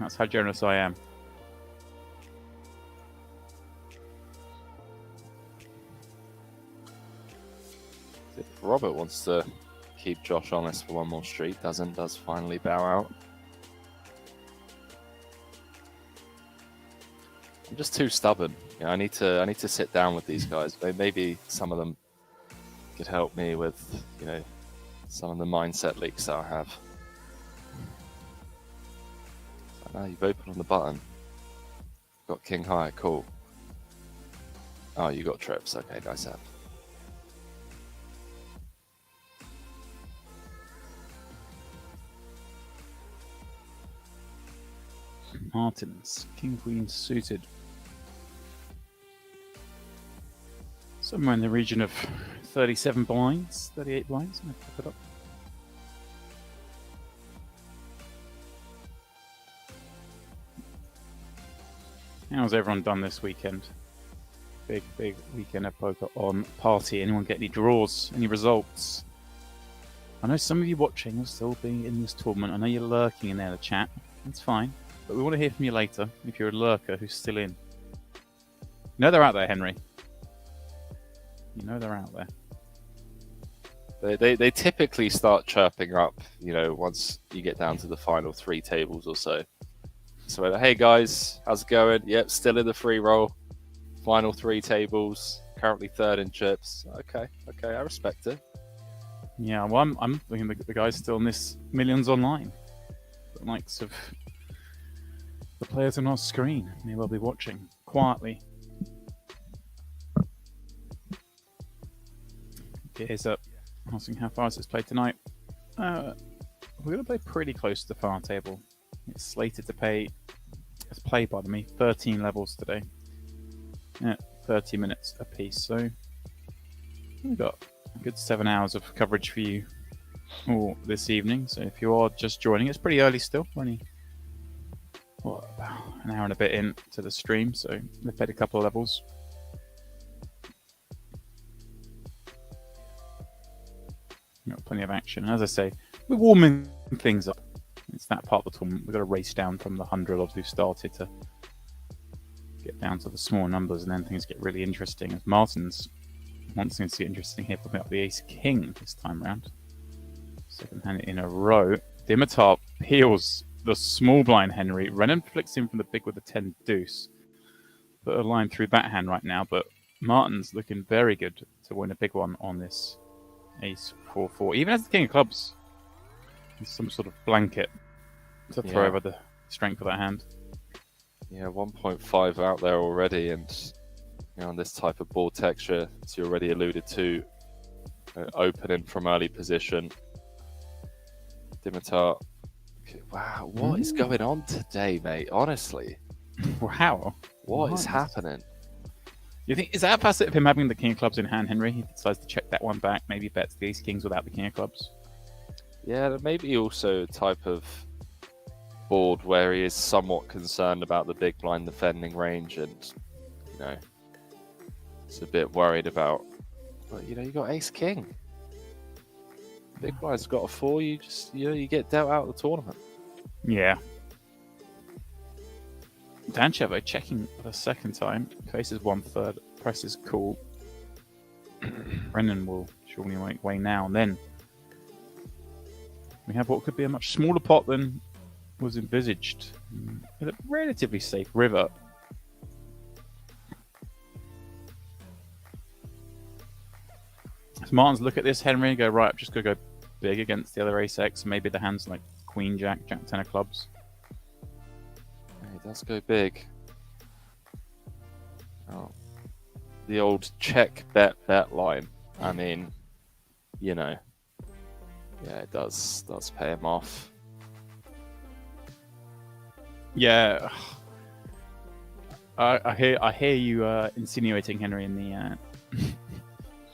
That's how generous I am. If Robert wants to keep Josh honest for one more streak, does finally bow out. I'm just too stubborn. You know, I need to sit down with these guys. Maybe some of them could help me with, you know, some of the mindset leaks that I have. So now you've opened on the button. Got King High, cool. Oh, you got trips. Okay, nice have. Martins, King Queen suited. Somewhere in the region of 37 blinds, 38 blinds. I'm going to pop it up. How's everyone done this weekend? Big weekend of poker on Party. Anyone get any draws? Any results? I know some of you watching will still be in this tournament. I know you're lurking in there, the chat. That's fine. But we want to hear from you later if you're a lurker who's still in. You know they're out there, Henry. You know they're out there. They typically start chirping up, you know, once you get down to the final 3 tables or so. So, hey guys, how's it going? Yep, still in the free roll. Final 3 tables. currently third in chips. Okay, I respect it. Yeah, well, I'm thinking the guy's still in this millions online. The likes of the players on our screen may well be watching quietly. Gears up, asking how far is this played tonight. We're going to play pretty close to the far table. It's slated to play, pardon me, 13 levels today. Yeah, 30 minutes a piece. So we've got a good 7 hours of coverage for you all this evening. So if you are just joining, it's pretty early still. We're only about an hour and a bit into the stream, so we've played a couple of levels. Got plenty of action. As I say, we're warming things up. It's that part of the tournament. We've got to race down from the 100 odds we've started to get down to the small numbers, and then things get really interesting. As Martin's wants things to get interesting here, putting up the ace king this time round. Second hand in a row. Dimitar peels the small blind Henry. Renan flicks in from the big with the 10 deuce. Put a line through that hand right now, but Martin's looking very good to win a big one on this ace 4-4. Even as the king of clubs, some sort of blanket to throw over the strength of that hand. Yeah, 1.5 out there already, and on this type of board texture, as you already alluded to, opening from early position. Dimitar, wow, what is going on today, mate? Honestly, wow, what is happening? You think is that facet of him having the king of clubs in hand, Henry? He decides to check that one back, maybe bets the ace kings without the king of clubs. Yeah, maybe also a type of board where he is somewhat concerned about the big blind defending range, and it's a bit worried about. But you got ace king. Big blind's got a 4. You just you get dealt out of the tournament. Yeah. Danchevo checking for the second time. Faces 1/3. Presses call. Brennan will surely make way now. And then we have what could be a much smaller pot than was envisaged. With a relatively safe river. So Martin's look at this, Henry, and go, right, I'm just going to go big against the other ace X. Maybe the hands like Queen Jack, Jack 10 of clubs. He does go big. Oh, the old check bet line. I mean, yeah, it does pay him off. Yeah, I hear you insinuating, Henry, in the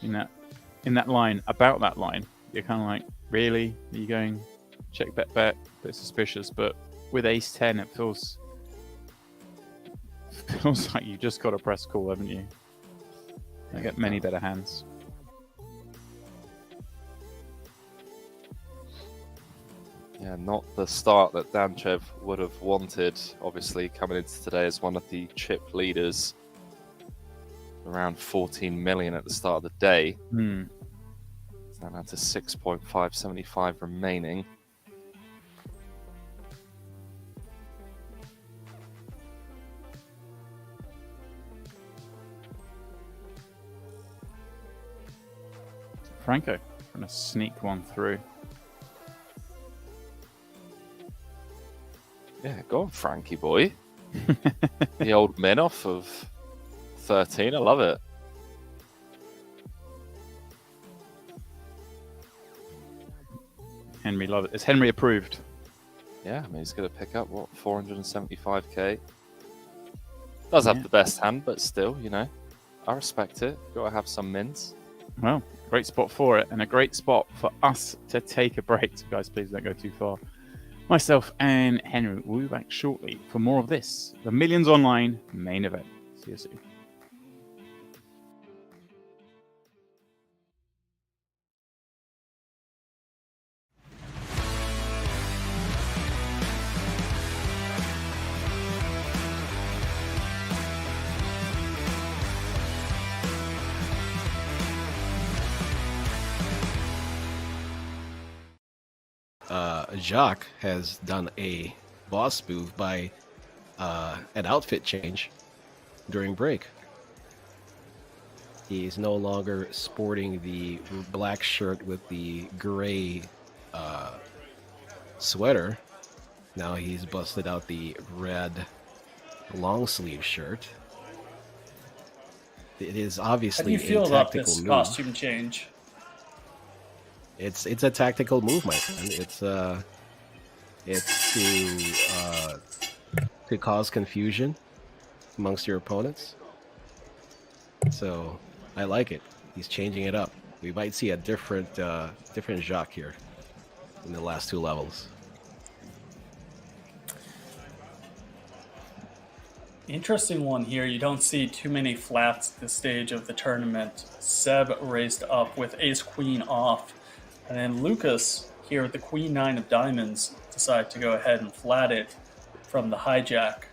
in that line about that line. You're kind of like, really? Are you going check bet? A bit suspicious, but with ace 10, it feels like you just got to press call, haven't you? I get many better hands. Yeah, not the start that Danchev would have wanted. Obviously, coming into today as one of the chip leaders, around 14 million at the start of the day. It's now down to 6.575 remaining. Franco trying to sneak one through. Yeah, go on, Frankie boy. The old Minoff of 13. I love it. Henry, love it. Is Henry approved? Yeah, I mean, he's going to pick up, 475k. Does have the best hand, but still, I respect it. Got to have some mins. Well, great spot for it, and a great spot for us to take a break. So guys, please don't go too far. Myself and Henry will be back shortly for more of this, the Millions Online main event. See you soon. Jacques has done a boss move by an outfit change during break. He's no longer sporting the black shirt with the gray sweater. Now he's busted out the red long sleeve shirt. It is How do obviously you feel a about tactical this move. costume change? It's a tactical move, my friend. It's to cause confusion amongst your opponents. So I like it. He's changing it up. We might see a different Jacques here in the last 2 levels. Interesting one here. You don't see too many flats at this stage of the tournament. Seb raised up with ace-queen off. And then Lucas here with the queen-9 of diamonds decided to go ahead and flat it from the hijack.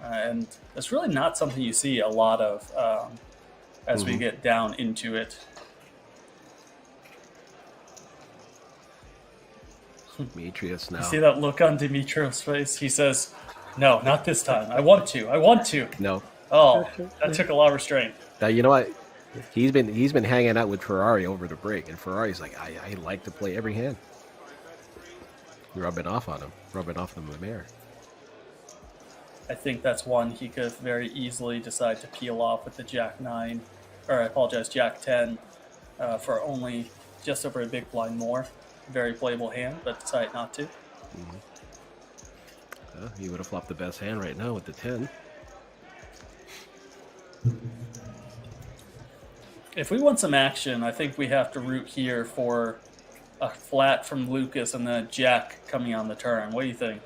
And that's really not something you see a lot of as we get down into it. Demetrius now. You see that look on Dimitrios' face? He says, "No, not this time. I want to. I want to." No. Oh, that took a lot of restraint. Now, you know what? He's been hanging out with Ferrari over the break, and Ferrari's like, I like to play every hand. Rubbing off on him, rubbing off the mayor. I think that's one he could very easily decide to peel off with the Jack 9, or I apologize, Jack 10, for only just over a big blind more. Very playable hand, but decided not to. He would have flopped the best hand right now with the 10. If we want some action, I think we have to root here for a flat from Lucas and then a Jack coming on the turn. What do you think?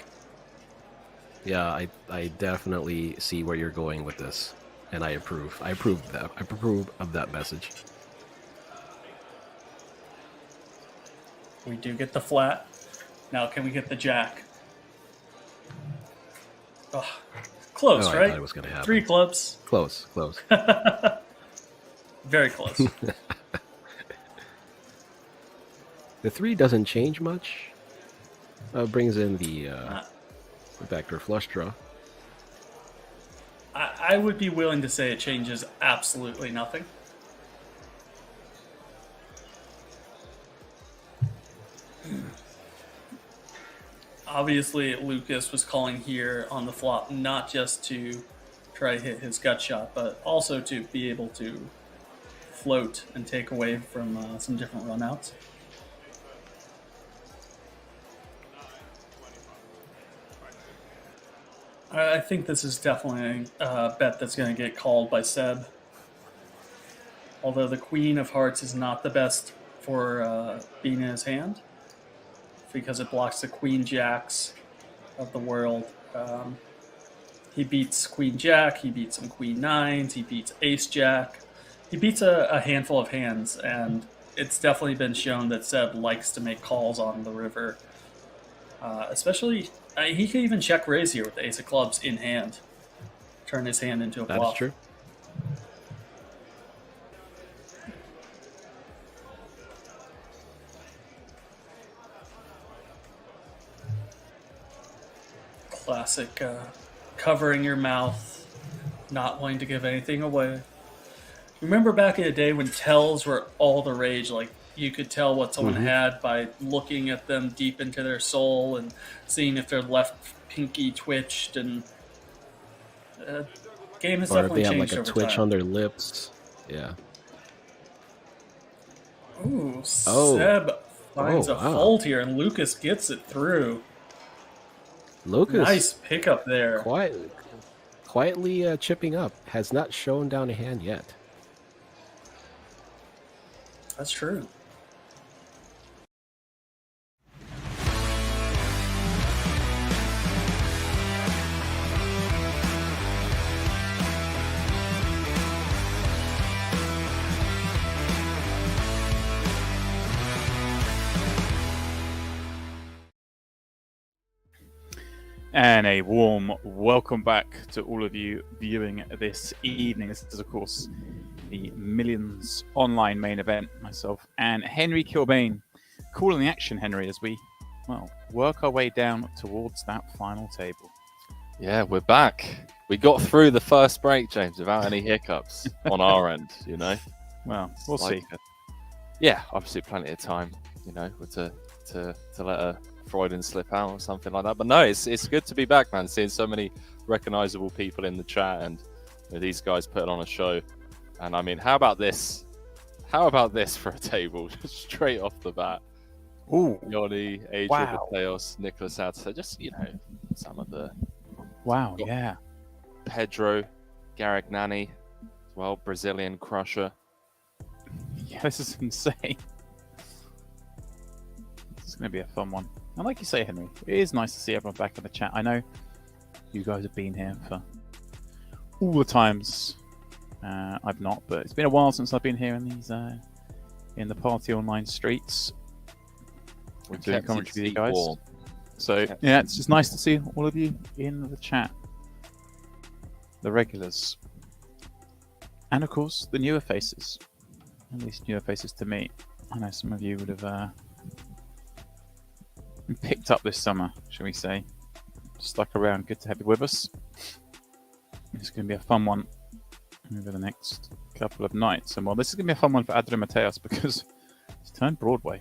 Yeah, I definitely see where you're going with this, and I approve. I approve of that message. We do get the flat. Now can we get the Jack? Oh, close, I right? thought it was going to happen. 3 clubs. Close. Very close. The 3 doesn't change much. Brings in the backdoor flush draw. I would be willing to say it changes absolutely nothing. Obviously, Lucas was calling here on the flop not just to try to hit his gut shot, but also to be able to float and take away from some different runouts. I think this is definitely a bet that's going to get called by Seb. Although the Queen of Hearts is not the best for being in his hand, because it blocks the Queen Jacks of the world. He beats Queen Jack, he beats some Queen 9s, he beats Ace Jack. He beats a handful of hands, and it's definitely been shown that Seb likes to make calls on the river. Especially, he can even check raise here with the Ace of Clubs in hand. Turn his hand into a bluff. That is true. Classic covering your mouth, not wanting to give anything away. Remember back in the day when tells were all the rage, like you could tell what someone had by looking at them deep into their soul and seeing if their left pinky twitched, and game has Or if definitely they have changed like a over twitch time. on their lips. Yeah. Ooh, Oh. Seb finds Oh, a wow. fold here, and Lucas gets it through. Lucas Nice pickup there. quietly chipping up. Has not shown down a hand yet. That's true. And a warm welcome back to all of you viewing this evening. This is, of course, the Millions Online main event. Myself and Henry Kilbane calling the action, Henry, as we, well, work our way down towards that final table. Yeah, we're back. We got through the first break, James, without any hiccups on our end, you know? Well, we'll see. Yeah, obviously plenty of time, to let a Freudian slip out or something like that. But no, it's good to be back, man. Seeing so many recognizable people in the chat, and these guys putting on a show. And I mean, how about this? How about this for a table, just straight off the bat? Ooh, Yoni, Adrian wow. Mateos, Nicholas Adser, just some of the Wow, yeah. Pedro, Garagnani, as well, Brazilian crusher. Yeah, this is insane. This is going to be a fun one. And like you say, Henry, it is nice to see everyone back in the chat. I know you guys have been here for all the times. I've not, but it's been a while since I've been here in these in the Party Online streets. We're doing commentary with you guys. Warm. So yeah, it's just nice to see all of you in the chat. The regulars. And of course, the newer faces. At least newer faces to me. I know some of you would have picked up this summer, shall we say. Stuck around. Good to have you with us. It's going to be a fun one over the next couple of nights. And well, this is going to be a fun one for Adrian Mateos because he's turned Broadway.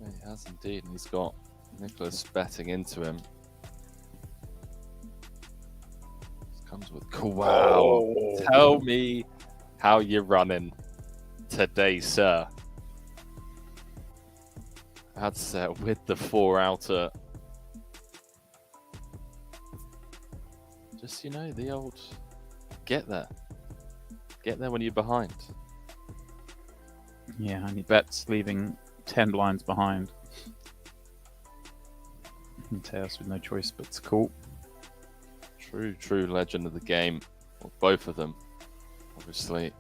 Yeah, he has indeed. And he's got Nicholas betting into him. This comes with wow. Oh. Tell me how you're running today, sir. That's with the 4 outer. Just, the old get there. Get there when you're behind. Yeah, and he bets leaving 10 blinds behind. Mateos with no choice but to call. True legend of the game. Well, both of them, obviously.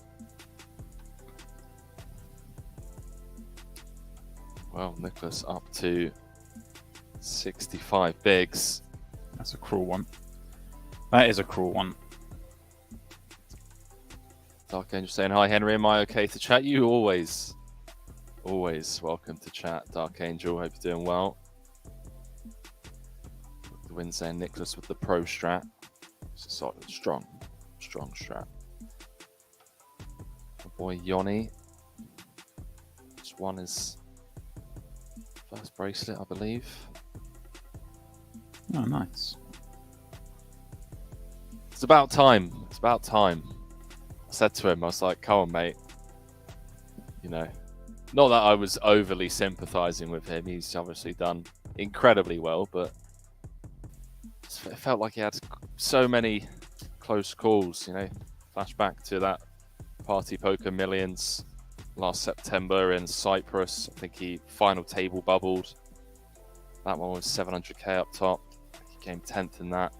Well, Nicholas up to 65 bigs. That's a cruel one. That is a cruel one. Dark Angel saying, hi Henry, am I okay to chat? You always welcome to chat, Dark Angel. Hope you're doing well. The win saying Nicholas with the pro strat. It's a solid, strong strat. My boy Yoni. Just won his first bracelet, I believe. Oh, nice. It's about time. I said to him, I was like, come on, mate. Not that I was overly sympathizing with him. He's obviously done incredibly well, but it felt like he had so many close calls, Flashback to that PartyPoker Millions last September in Cyprus. I think he final table bubbled. That one was 700k up top. He came 10th in that.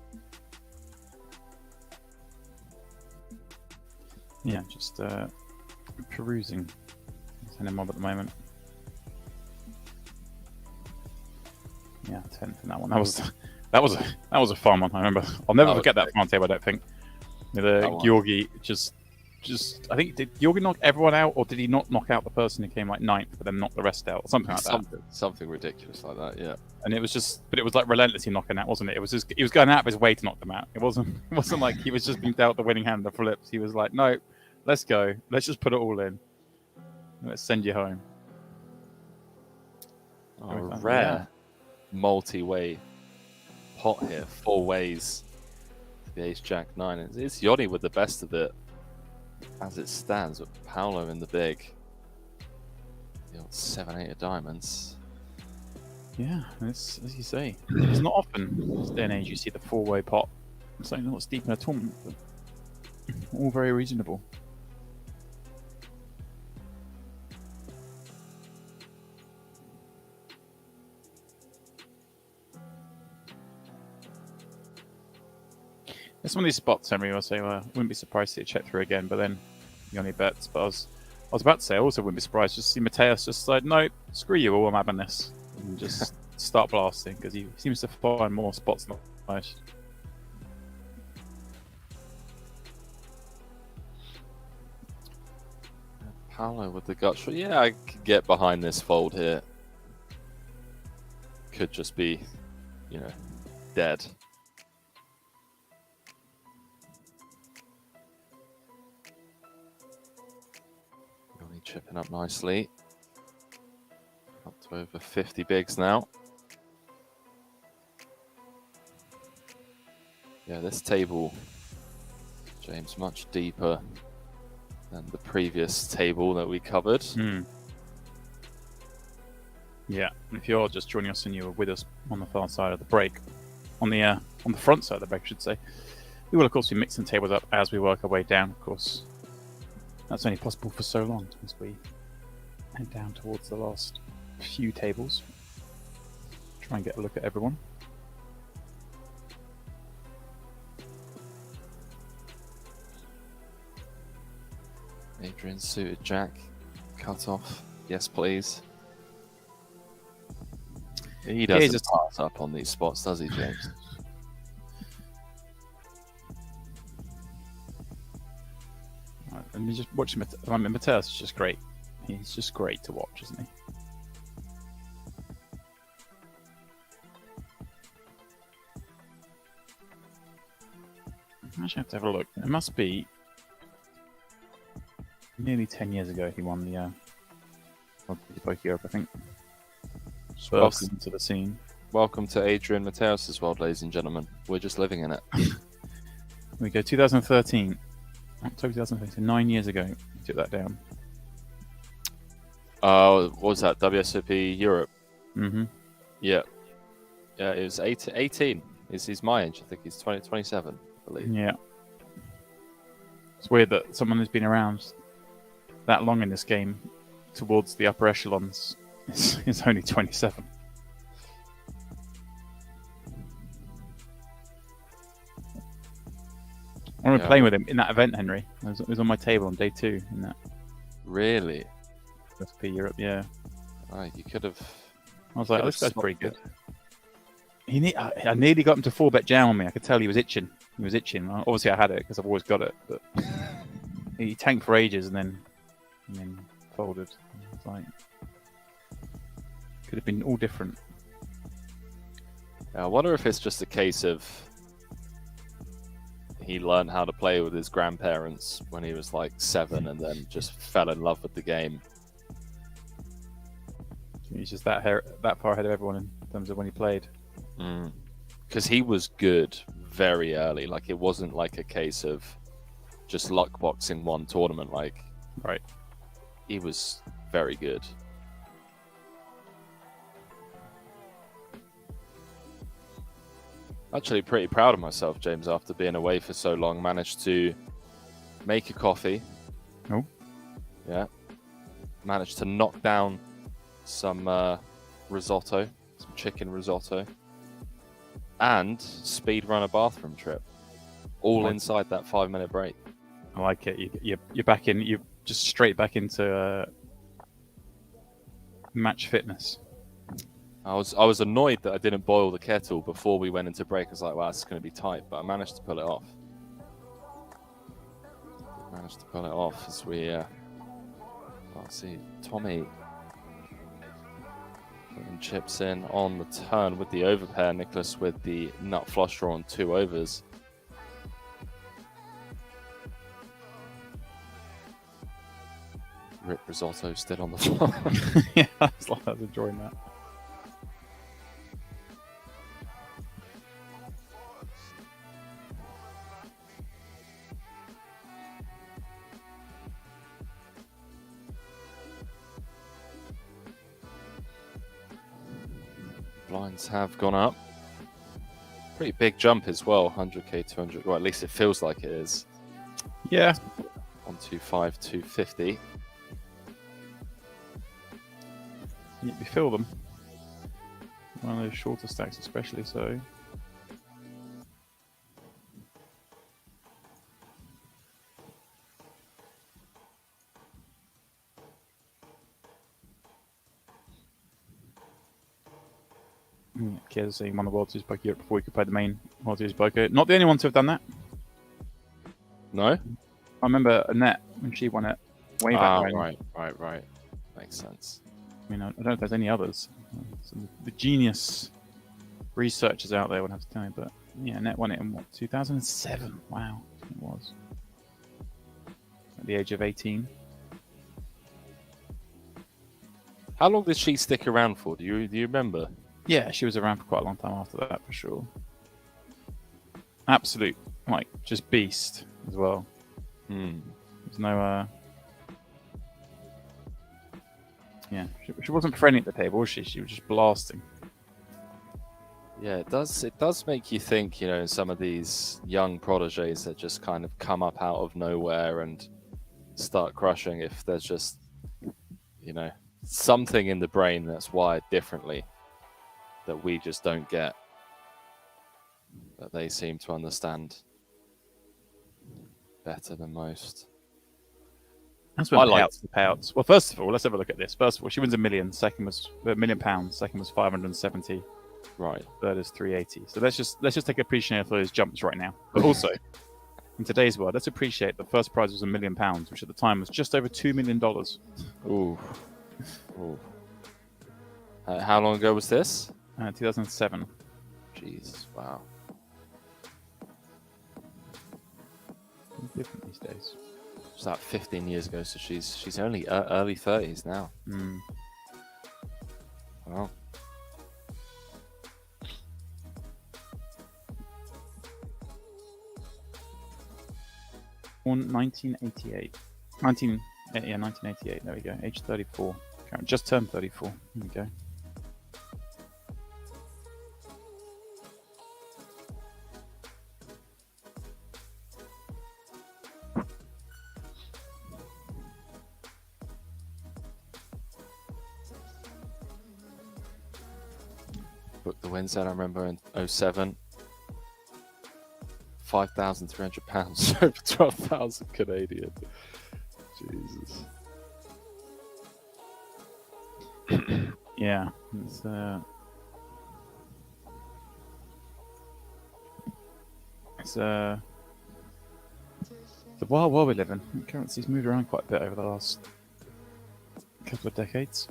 Yeah, just perusing mob at the moment. Yeah, 10th in that one. That was a fun one. I remember. I'll never forget that final table. I don't think. The Georgi just I think, did Georgi knock everyone out, or did he not knock out the person who came like 9th, but then knock the rest out, or something like that? Something ridiculous like that. Yeah. And it was like relentlessly knocking out, wasn't it? It was just he was going out of his way to knock them out. It wasn't like he was just being dealt the winning hand of the flips. He was like, no, let's go. Let's just put it all in. Let's send you home. Rare multi-way pot here. 4 ways to the Ace Jack 9. It's Yoni with the best of it as it stands, with Paolo in the big. The old 7-8 of diamonds. Yeah, it's, as you say, it's not often in this day and age you see the 4-way pot. It's like not steep in a tournament, but all very reasonable. It's one of these spots, Henry, I say, well, wouldn't be surprised to see it check through again, but then you only bets. But I was about to say, I also wouldn't be surprised just to see Mateos just like, no, screw you all, I'm having this. And just start blasting, because he seems to find more spots than most. Paolo with the gut shot. Yeah, I could get behind this fold here. Could just be, dead. chipping up nicely. Up to over 50 bigs now. Yeah, this table, James, much deeper than the previous table that we covered. Yeah, and if you're just joining us and you were with us on the far side of the break, on the front side of the break, I should say, we will of course be mixing tables up as we work our way down. Of course, that's only possible for so long as we head down towards the last few tables. Try and get a look at everyone. Adrian suited Jack, cut off. Yes, please. He doesn't pass up on these spots, does he, James? Right, let me just watch him. Mateus is just great. He's just great to watch, isn't he? I actually have to have a look. It must be nearly 10 years ago he won the PartyPoker Europe, I think. Burst into the scene. Welcome to Adrian Mateus' world, ladies and gentlemen. We're just living in it. Here we go, 2013. October 2013, 9 years ago. We took that down. What was that? WSOP Europe? Mm-hmm. Yeah. Yeah, it was 18. He's my age. I think he's 27, I believe. Yeah. It's weird that someone who's been around that long in this game towards the upper echelons is only 27. I remember playing with him in that event, Henry. It was on my table on day 2 in that. Really? SP Europe, yeah. Right, you could have. I was like, oh, this guy's pretty good. I nearly got him to 4-bet jam on me. I could tell he was itching. He was itching. Obviously, I had it because I've always got it. But he tanked for ages and then folded. It's like could have been all different. I wonder if it's just a case of he learned how to play with his grandparents when he was like 7 and then just fell in love with the game. He's just that far ahead of everyone in terms of when he played. Because he was good very early. Like, it wasn't like a case of just luck boxing one tournament. Like, right. He was very good. Actually, pretty proud of myself, James, after being away for so long. Managed to make a coffee. Oh. Yeah. Managed to knock down some risotto, some chicken risotto, and speed run a bathroom trip, all inside that 5-minute break. I like it. You're back in. You're just straight back into match fitness. I was annoyed that I didn't boil the kettle before we went into break. I was like, wow, this is going to be tight, but I managed to pull it off. As we see Tommy putting chips in on the turn with the overpair. Nicholas with the nut flush draw on 2 overs. Rip risotto still on the floor. Yeah, I was enjoying that. Blinds have gone up. Pretty big jump as well, 100k, 200. Well, at least it feels like it is. Yeah. 125, 250. You feel them. One of those shorter stacks, especially so. Kids saying won the World Series Poker Europe before we could play the main World Series Poker. Not the only one to have done that. No? I remember Annette when she won it way back when. Right. Makes sense. I mean, I don't know if there's any others. The genius researchers out there would have to tell me, but yeah, Annette won it in what, 2007? Wow, it was. At the age of 18. How long did she stick around for? Do you remember? Yeah, she was around for quite a long time after that, for sure. Absolute, like, just beast as well. There's no, yeah, she wasn't friendly at the table, was she? She was just blasting. Yeah, it does make you think, you know, some of these young proteges that just kind of come up out of nowhere and start crushing, if there's just, you know, something in the brain that's wired differently that we just don't get, that they seem to understand better than most. That's when I like the payouts. Well, first of all, let's have a look at this. First of all, she wins £1 million. Second was £1 million. Second was 570. Right. Third is 380. So let's just take appreciation for those jumps right now. But also, in today's world, let's appreciate the first prize was £1 million, which at the time was just over $2 million. Ooh. Ooh. How long ago was this? 2007. Jeez, wow. It's different these days. It's like 15 years ago, so she's only early 30s now. Wow. Born 1988. 1988. There we go. Age 34. Just turned 34. There we go. Booked the Wednesday, I remember, in 07. £5,300 over 12,000 Canadian. Jesus. Yeah. It's the wild world we live in. Currency's moved around quite a bit over the last couple of decades.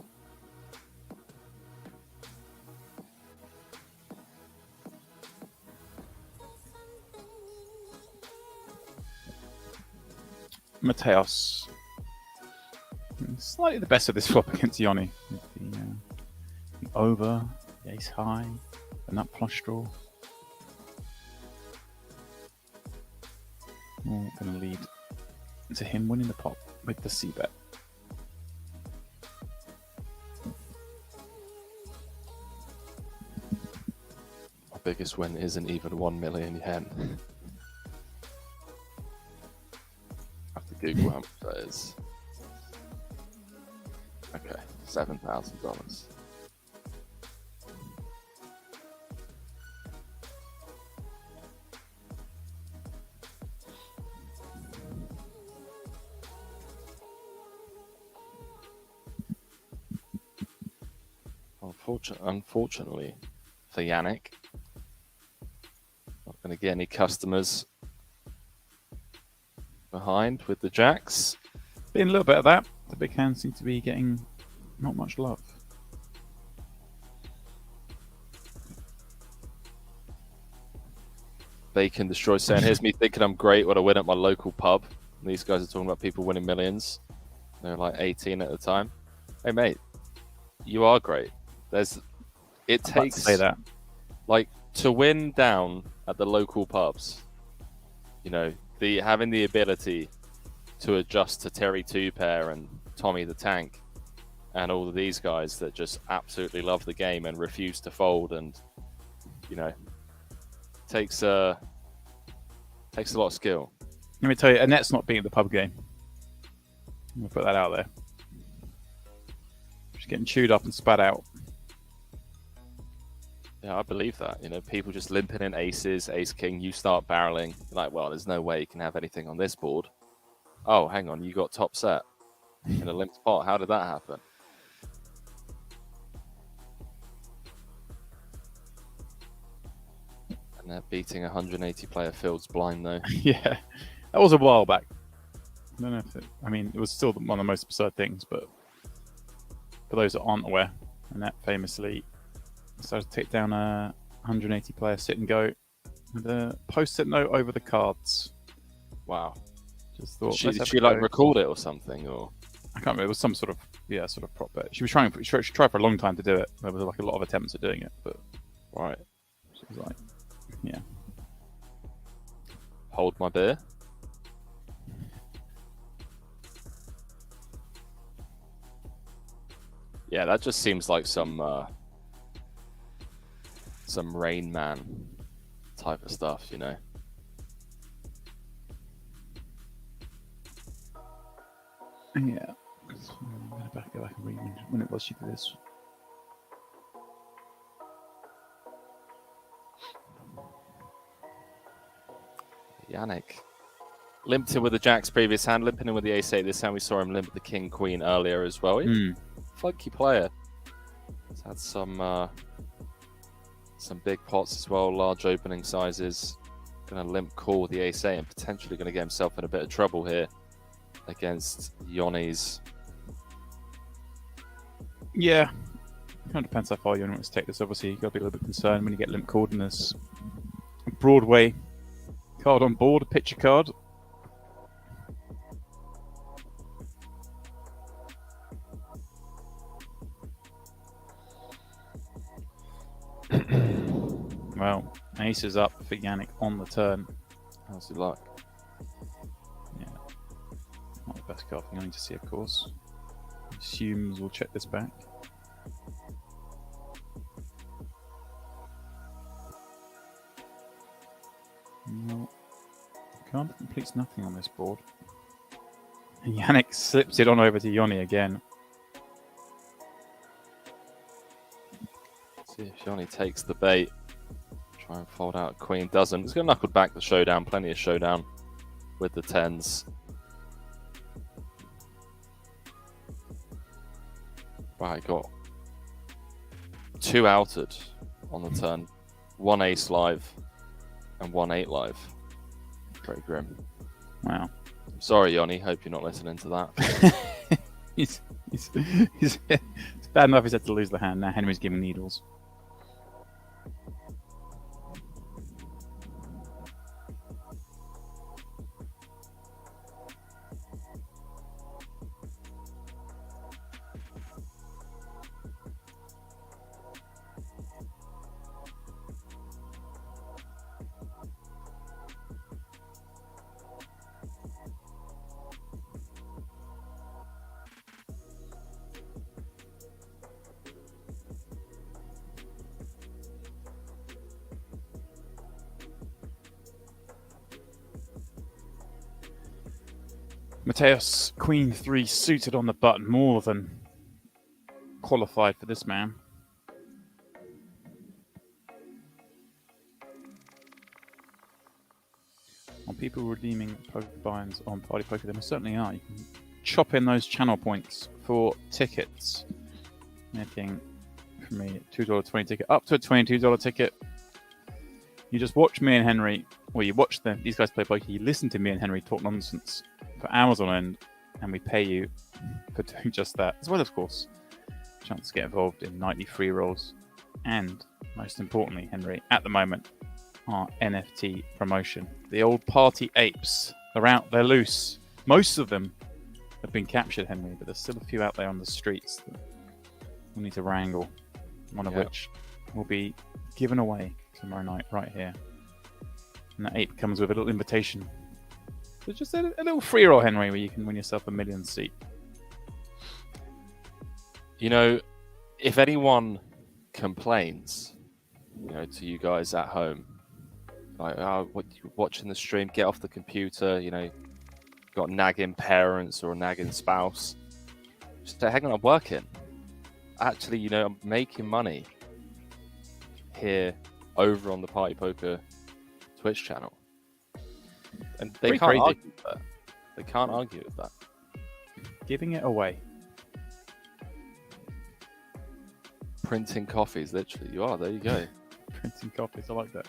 Mateos. Slightly the best of this flop against Yoni. With the over, the ace high, the nut flush draw. All going to lead to him winning the pot with the c-bet. Our biggest win isn't even 1 million yen. I have to Google how much that is. Okay, $7,000. Unfortunately for Yannick, not going to get any customers behind with the jacks. Been a little bit of that. The big hand seems to be getting not much love. Bacon Destroy saying, here's me thinking I'm great when I win at my local pub. And these guys are talking about people winning millions. They're like 18 at the time. Hey mate, you are great. It takes to say that. Like to win down at the local pubs, you know, having the ability to adjust to Terry Two Pair and Tommy the Tank and all of these guys that just absolutely love the game and refuse to fold, and you know, takes a lot of skill. Let me tell you, Annette's not beating the pub game. I'm gonna put that out there. She's getting chewed up and spat out. Yeah, I believe that. You know, people just limping in aces, ace king, you start barreling. You're like, well, there's no way you can have anything on this board. Oh, hang on, you got top set in a limped pot. How did that happen? And they're beating 180 player fields blind though. Yeah, that was a while back. I don't know if it was still one of the most absurd things, but for those that aren't aware, Annette famously started to take down a 180 player sit and go with a post-it note over the cards. Wow. Just thought, Did she like record it or something, or I can't remember. It was some sort of be a sort of prop bet. She tried for a long time to do it. There was like a lot of attempts at doing it, but Right. she was like, yeah. Hold my beer. Yeah, that just seems like some Rain Man type of stuff, you know. Yeah. I'm going to go back and read when it was she did this. Yannick limped in with the jacks previous hand, limping in with the ace-8 this hand. We saw him limp with the king-queen earlier as well. Funky player. He's had some big pots as well, large opening sizes. Going to limp call with the ace-8 and potentially going to get himself in a bit of trouble here against Yoni's. Yeah. Kind of depends how far you want to take this. Obviously, you've got to be a little bit concerned when you get limp called in this Broadway card on board, a picture card. Well, ace is up for Yannick on the turn. How's he luck? Yeah. Not the best card for Yannick to see, of course. Assumes we'll check this back. No. Card completes nothing on this board. And Yannick slips it on over to Yoni again. See if Yoni takes the bait. Try and fold out a queen. Doesn't. He's going to knuckle back the showdown. Plenty of showdown with the tens. Right, got 2 outed on the turn. 1 ace live and 1 8 live. Pretty grim. Wow. Sorry, Yoni. Hope you're not listening to that. It's bad enough he's had to lose the hand. Now Henry's giving needles. Mateus, Queen 3 suited on the button, more than qualified for this man. Are people redeeming poker buy-ins on PartyPoker? There certainly are. You can chop in those channel points for tickets. Anything from a $2.20 ticket up to a $22 ticket. You just watch me and Henry, or you watch these guys play poker, you listen to me and Henry talk nonsense for hours on end, and we pay you for doing just that. As well, of course, chance to get involved in nightly free rolls. And, most importantly, Henry, at the moment, our NFT promotion. The old party apes, they're out, they're loose. Most of them have been captured, Henry, but there's still a few out there on the streets that we'll need to wrangle, one of which will be given away tomorrow night right here. And that ape comes with a little invitation. So just a little free roll, Henry, where you can win yourself a million seat. You know, if anyone complains, you know, to you guys at home, like, oh, what you're watching the stream, get off the computer, you know, got nagging parents or a nagging spouse, just say, hang on, I'm working. Actually, you know, I'm making money here over on the PartyPoker Twitch channel. And they can't argue with that. They can't argue with that. Giving it away. Printing coffees, literally. You are, there you go. Printing copies, I like that.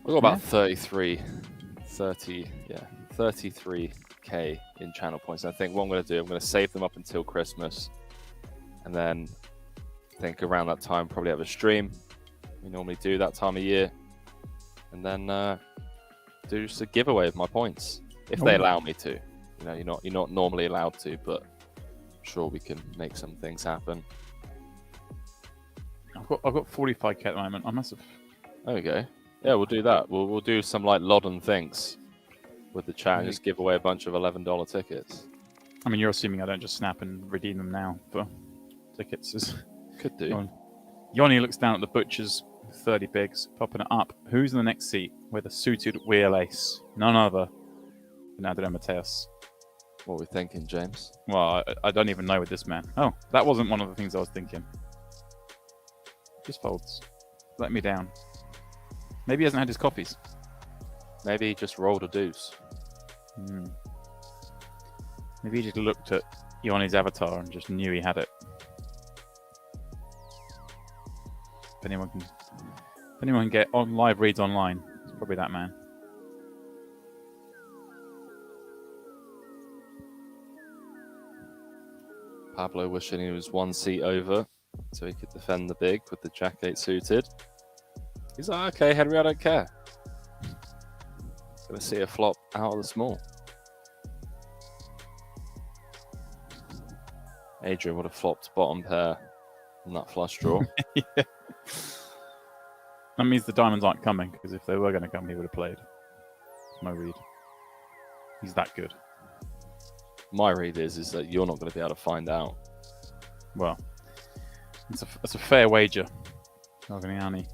We've got about 33k in channel points. And I think what I'm going to do, I'm going to save them up until Christmas. And then I think around that time, probably have a stream. We normally do that time of year. And then do just a giveaway of my points, if they allow me to. you're not normally allowed to, but I'm sure we can make some things happen. I've got 45k at the moment. I must have. There we go. Yeah, we'll do that. We'll do some like Loddon things with the chat and just give away a bunch of $11 tickets. I mean, you're assuming I don't just snap and redeem them now for tickets. Could do. Yoni looks down at the butchers, 30 bigs, popping it up. Who's in the next seat with a suited wheel ace? None other than Adrian Mateus. What are we thinking, James? Well, I don't even know with this man. Oh, that wasn't one of the things I was thinking. Just folds. Let me down. Maybe he hasn't had his coffees. Maybe he just rolled a deuce. Maybe he just looked at Yoni's avatar and just knew he had it. If anyone can get on live reads online, it's probably that man. Pablo wishing he was one seat over so he could defend the big with the Jack-8 suited. He's like, okay, Henry, I don't care. Gonna see a flop out of the small. Adrian would have flopped bottom pair on that flush draw. Yeah. That means the diamonds aren't coming, because if they were going to come, he would have played. My read. He's that good. My read is that you're not going to be able to find out. Well, it's a fair wager, Organiani.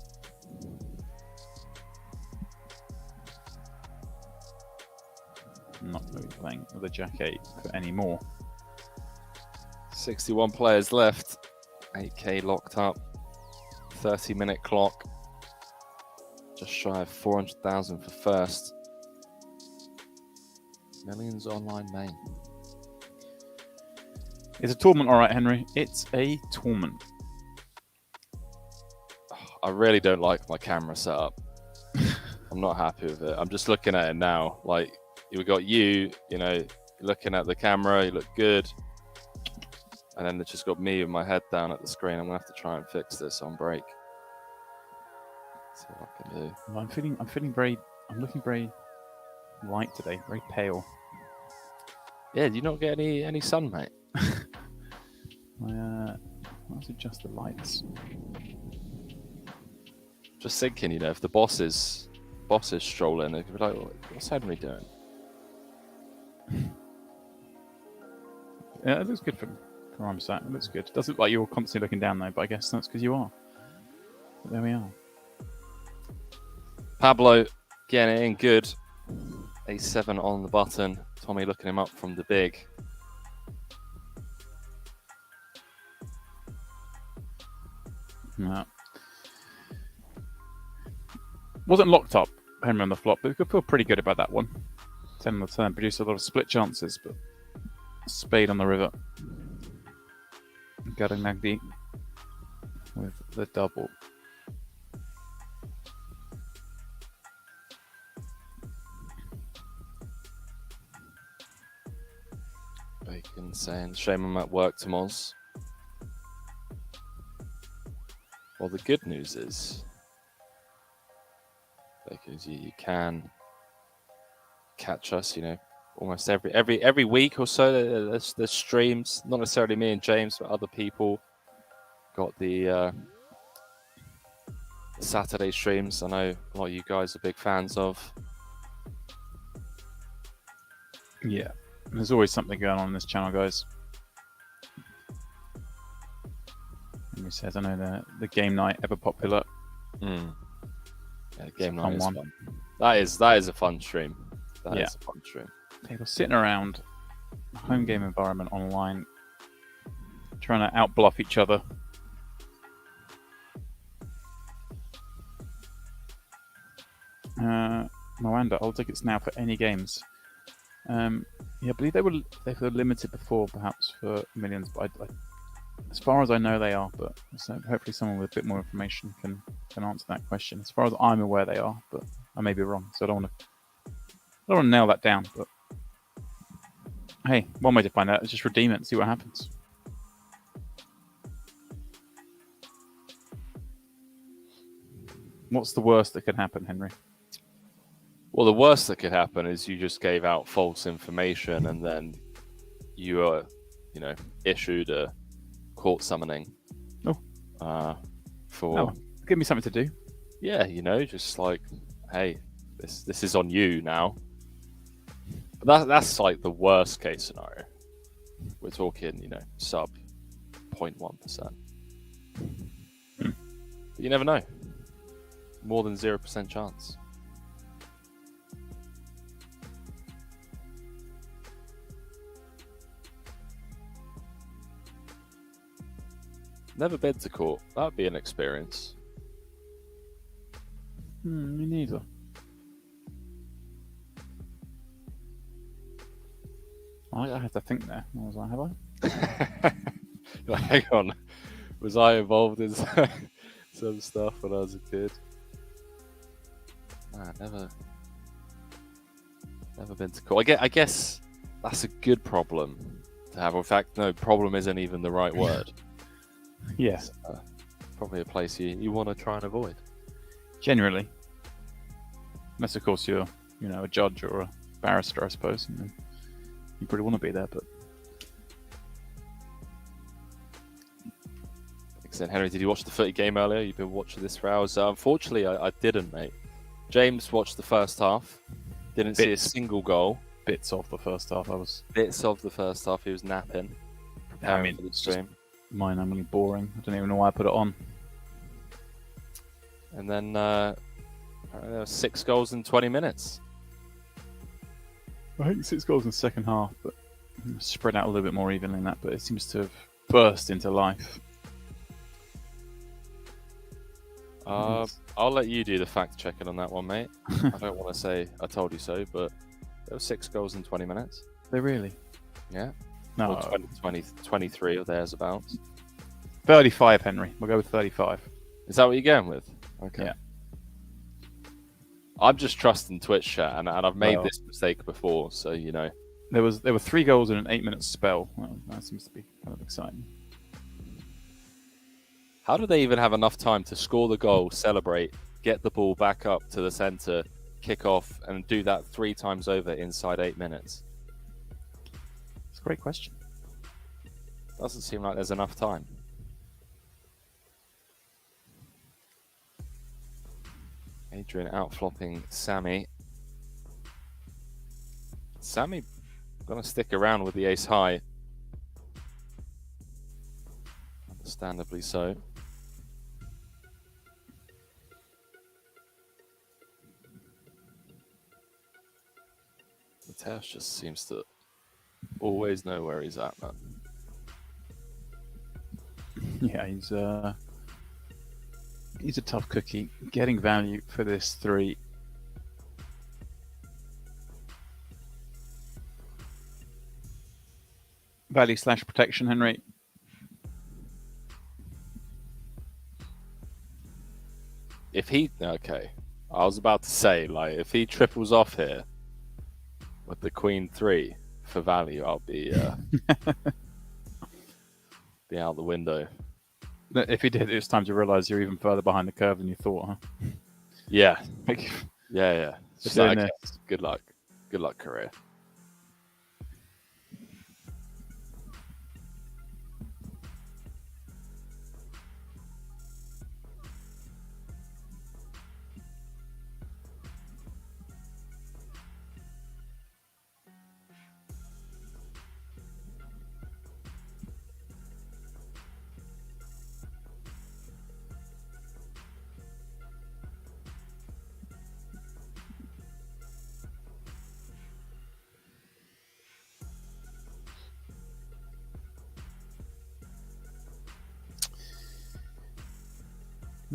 I'm not going to be playing with a Jack-8 for any more. 61 players left. 8k locked up. 30-minute clock. Just shy of 400,000 for first. Millions online main. It's a tournament, all right, Henry. It's a tournament. I really don't like my camera setup. I'm not happy with it. I'm just looking at it now. Like, we got you looking at the camera, you look good. And then it's just got me with my head down at the screen. I'm going to have to try and fix this on break. See what I can do. Well, I'm looking very light today, very pale. Yeah, do you not get any sun, mate? Let's adjust the lights. Just thinking, if the bosses stroll in, they could be like, what's Henry doing? Yeah, it looks good for where I'm sat. It looks good. It doesn't look like you're constantly looking down though, but I guess that's because you are. But there we are. Pablo getting it in good. A7 on the button. Tommy looking him up from the big. Yeah. Wasn't locked up, Henry on the flop, but we could feel pretty good about that one. 10 on the turn, produced a lot of split chances, but spade on the river. Garanagdi with the double. Bacon saying, shame I'm at work tomorrow. Well, the good news is, because you can catch us, almost every week or so. There's streams, not necessarily me and James, but other people got the Saturday streams. I know a lot of you guys are big fans of. Yeah, there's always something going on this channel, guys. Henry says, I know the game night ever popular. Yeah, game night is one. fun. That is a fun stream. That is a fun stream. People sitting around a home game environment online, trying to outbluff each other. Moanda, I'll tickets now for any games. I believe they were limited before, perhaps for millions, but as far as I know, they are. But so hopefully, someone with a bit more information can answer that question. As far as I'm aware, they are, but I may be wrong. So I don't want to nail that down. But hey, one way to find out is just redeem it and see what happens. What's the worst that could happen, Henry? Well, the worst that could happen is you just gave out false information and then you are, issued a court summoning. For give me something to do. yeah, just like, hey, this is on you now. But that's like the worst case scenario. We're talking, sub 0.1%. But you never know. More than 0% chance. Never been to court. That would be an experience. Me neither. I have to think there. I was like, have I? Hang on. Was I involved in some stuff when I was a kid? Nah, never been to court. I guess that's a good problem to have. In fact, no, problem isn't even the right word. Yes. Probably a place you want to try and avoid. Generally. Unless, of course, you're, a judge or a barrister, I suppose. You probably want to be there, but... Excellent. Henry, did you watch the footy game earlier? You've been watching this for hours. Unfortunately, I didn't, mate. James watched the first half. Didn't see a single goal. Bits of the first half. Bits of the first half. He was napping. Preparing for the stream. Mind-numbingly boring. I don't even know why I put it on. And then there were 6 goals in 20 minutes. I think 6 goals in the second half, but spread out a little bit more evenly than that. But it seems to have burst into life. I'll let you do the fact checking on that one, mate. I don't want to say I told you so, but there were 6 goals in 20 minutes. They really? Yeah. No. Or 23 or thereabouts. 35, Henry. We'll go with 35. Is that what you're going with? Okay. Yeah. I'm just trusting Twitch chat, and I've made this mistake before, so There were 3 goals in an 8-minute spell. Well, that seems to be kind of exciting. How do they even have enough time to score the goal, celebrate, get the ball back up to the centre, kick off, and do that 3 times over inside 8 minutes? It's a great question. Doesn't seem like there's enough time. Adrian outflopping Sammy. Sammy gonna stick around with the ace high. Understandably so. Mateus just seems to always know where he's at, man. Yeah, he's a tough cookie. Getting value for this 3. Value / protection, Henry. Okay. I was about to say, if he triples off here with the Queen 3 for value, I'll be be out the window. If he did, it's time to realise you're even further behind the curve than you thought, huh? Yeah. Like, Yeah. Just Okay. Good luck. Good luck, career.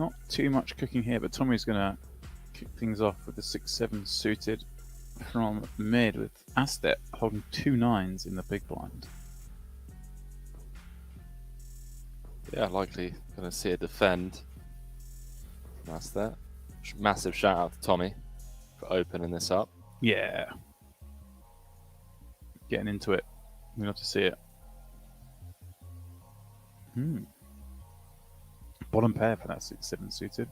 not too much cooking here, but Tommy's going to kick things off with the 6-7 suited from mid with Astet holding 2 9s in the big blind. Yeah, likely going to see a defend. That's that. Massive shout out to Tommy for opening this up. Yeah. Getting into it. We love to see it. Bottom pair for that 6-7 suited.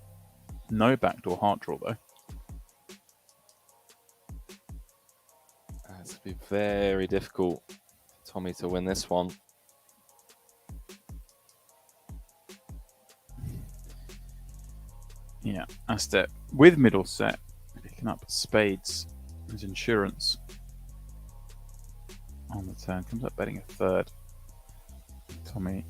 No backdoor heart draw though. Be very difficult for Tommy to win this one. Yeah, a step with middle set, picking up spades as insurance on the turn. Comes up betting a third. Tommy,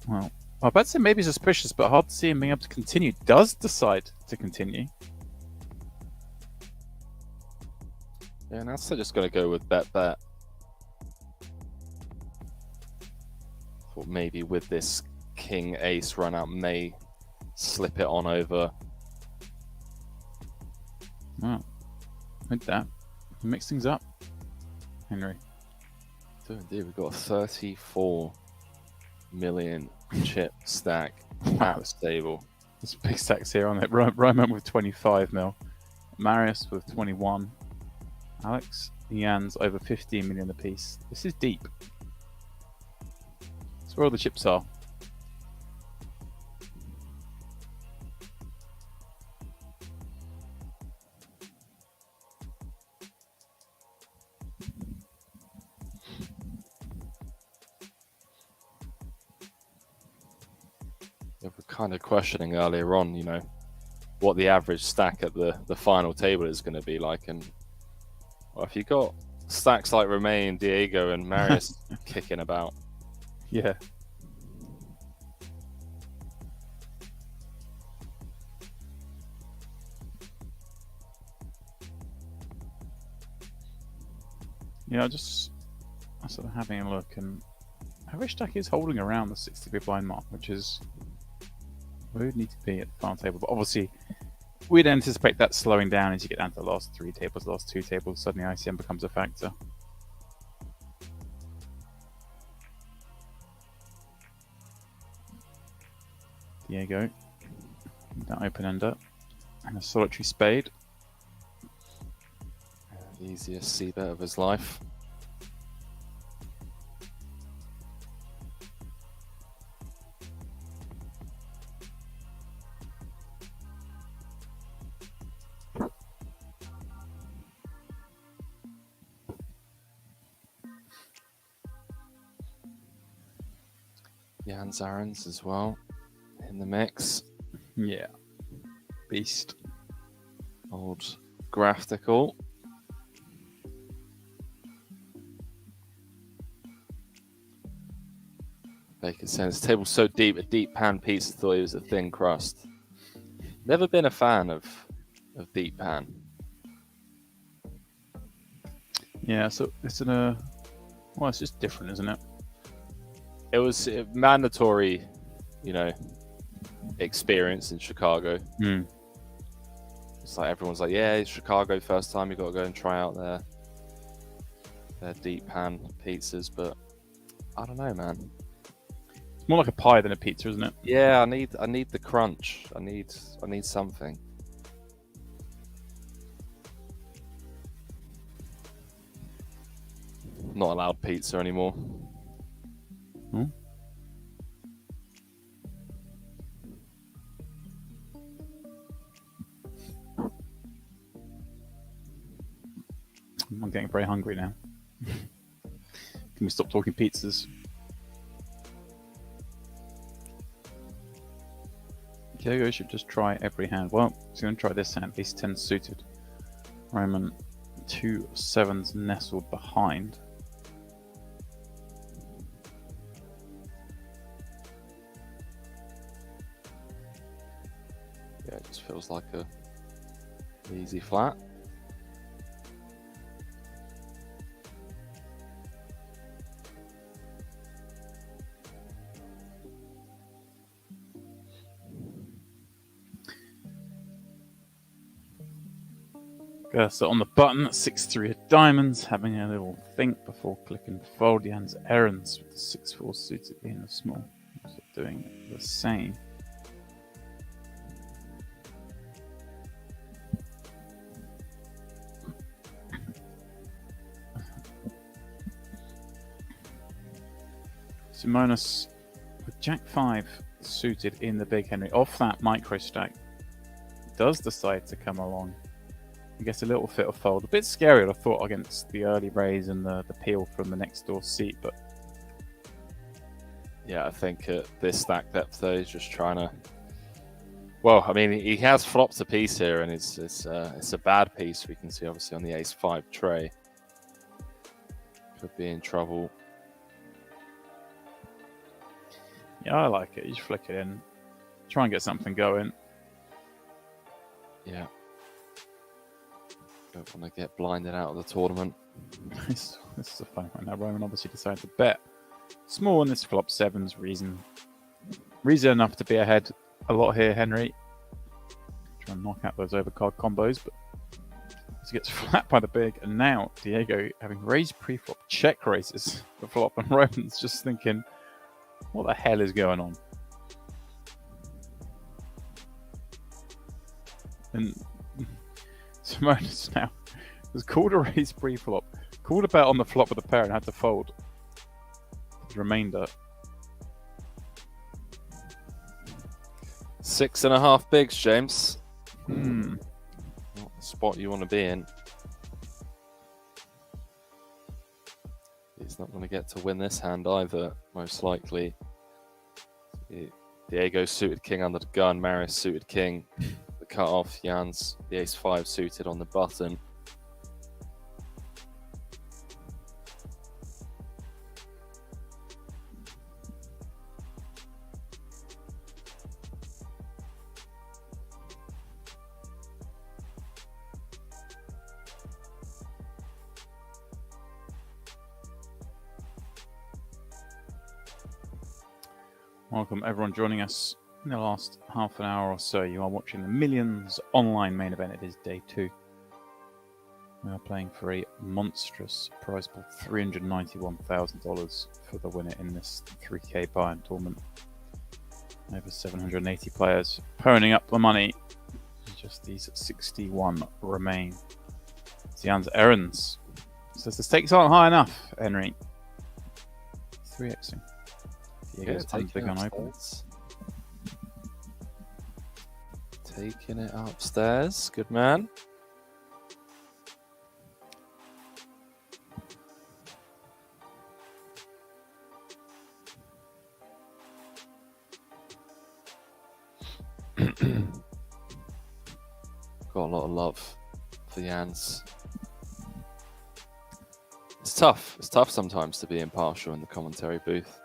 well, I'd say maybe suspicious, but hard to see him being able to continue. Does decide to continue. Yeah, and that's just going to go with bet. Thought maybe with this king ace run out may slip it on over. Wow, with that, mix things up, Henry. So indeed, we've got a 34 million chip stack at the stable. There's big stacks here on it. Roman with 25 mil, Marius with 21, Alex, Jan's over 15 million apiece. This is deep. That's where all the chips are. We were kind of questioning earlier on, you know, what the average stack at the final table is going to be like. And well, if you got stacks like Romain, Diego, and Marius kicking about, Yeah. Yeah, I'm sort of having a look, and average stack is holding around the 60 big blind mark, which is where we'd need to be at the final table. But obviously, we'd anticipate that slowing down as you get down to the last 3 tables, the last 2 tables. Suddenly, ICM becomes a factor. Diego, that open ender, and a solitary spade. the easiest c bet of his life. Jan Zarens as well in the mix. Yeah. Beast. Old graphical. Baker says, table's so deep, a deep pan pizza thought it was a thin crust. Never been a fan of deep pan. Yeah, so it's well, it's just different, isn't it? It was mandatory, experience in Chicago. Mm. It's like everyone's like, yeah, it's Chicago first time, you got to go and try out their deep pan pizzas, but I don't know, man. It's more like a pie than a pizza, isn't it? Yeah, I need the crunch. I need something. Not allowed pizza anymore. Hmm? I'm getting very hungry now. Can we stop talking pizzas? Diego should just try every hand. Well, he's going to try this hand. Ace 10 suited. Roman 2 sevens nestled behind. Yeah, it just feels like a easy flat. So on the button, 6-3 of diamonds, having a little think before clicking fold. Jan's errands with the 6-4 suited being a small. Also doing the same. Simonis with Jack 5 suited in the big Henry off that micro stack does decide to come along I guess a little fit of fold. A bit scary, I thought, against the early raise and the peel from the next door seat, but Yeah, I think at this stack depth though, he's just trying to. Well, I mean, he has flopped a piece here, and it's a bad piece. We can see obviously on the ace-5 tray. Could be in trouble. yeah, I like it. You just flick it in, try and get something going. Yeah. Don't want to get blinded out of the tournament. This is a fun one. Now Roman obviously decided to bet small on this flop. Sevens, reason enough to be ahead a lot here, Henry. Try and knock out those overcard combos, but he gets flat by the big, and now Diego, having raised pre-flop, check raises the flop, and Roman's just thinking, what the hell is going on? And Simonis now has called a raise pre-flop, called a bet on the flop with a pair, and had to fold the remainder. 6.5 bigs, James. Hmm. Not the spot you want to be in. He's not going to get to win this hand either, most likely. Diego suited king under the gun, Marius suited king. The cut off, Jan's the ace-5 suited on the button. Welcome everyone joining us in the last half an hour or so. You are watching the Millions online main event. It is day 2. We are playing for a monstrous prize pool, $391,000 for the winner in this 3K buy-in tournament. Over 780 players ponying up the money. Just these 61 remain. Zian's errands says the stakes aren't high enough, Henry. 3xing. Diego's big on open. Taking it upstairs. Good man. Got a lot of love for Jans. It's tough. It's tough sometimes to be impartial in the commentary booth.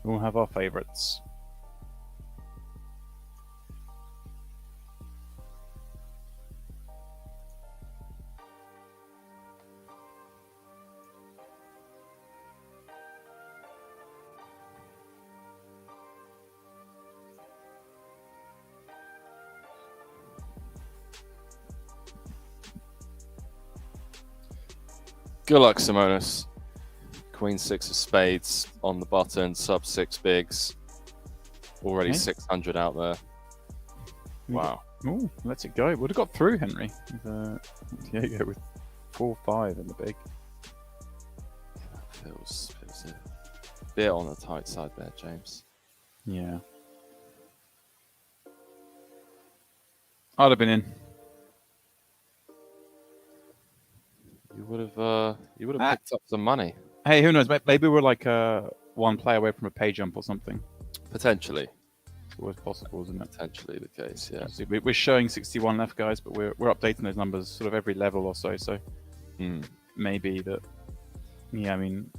We all have our favourites. Good luck, Simonis. Queen 6 of spades on the button, sub 6 bigs. Already Okay. 600 out there. Wow. Oh, let's it go. Would have got through, Henry. With, Diego with 4-5 in the big. Feels a bit on the tight side there, James. Yeah. I'd have been in. You would have picked up some money. Hey, who knows? Maybe we're like one play away from a pay jump or something. Potentially. It's always possible, isn't it? Potentially the case, yeah. Obviously, we're showing 61 left, guys, but we're updating those numbers sort of every level or so. So maybe that. Yeah, I mean,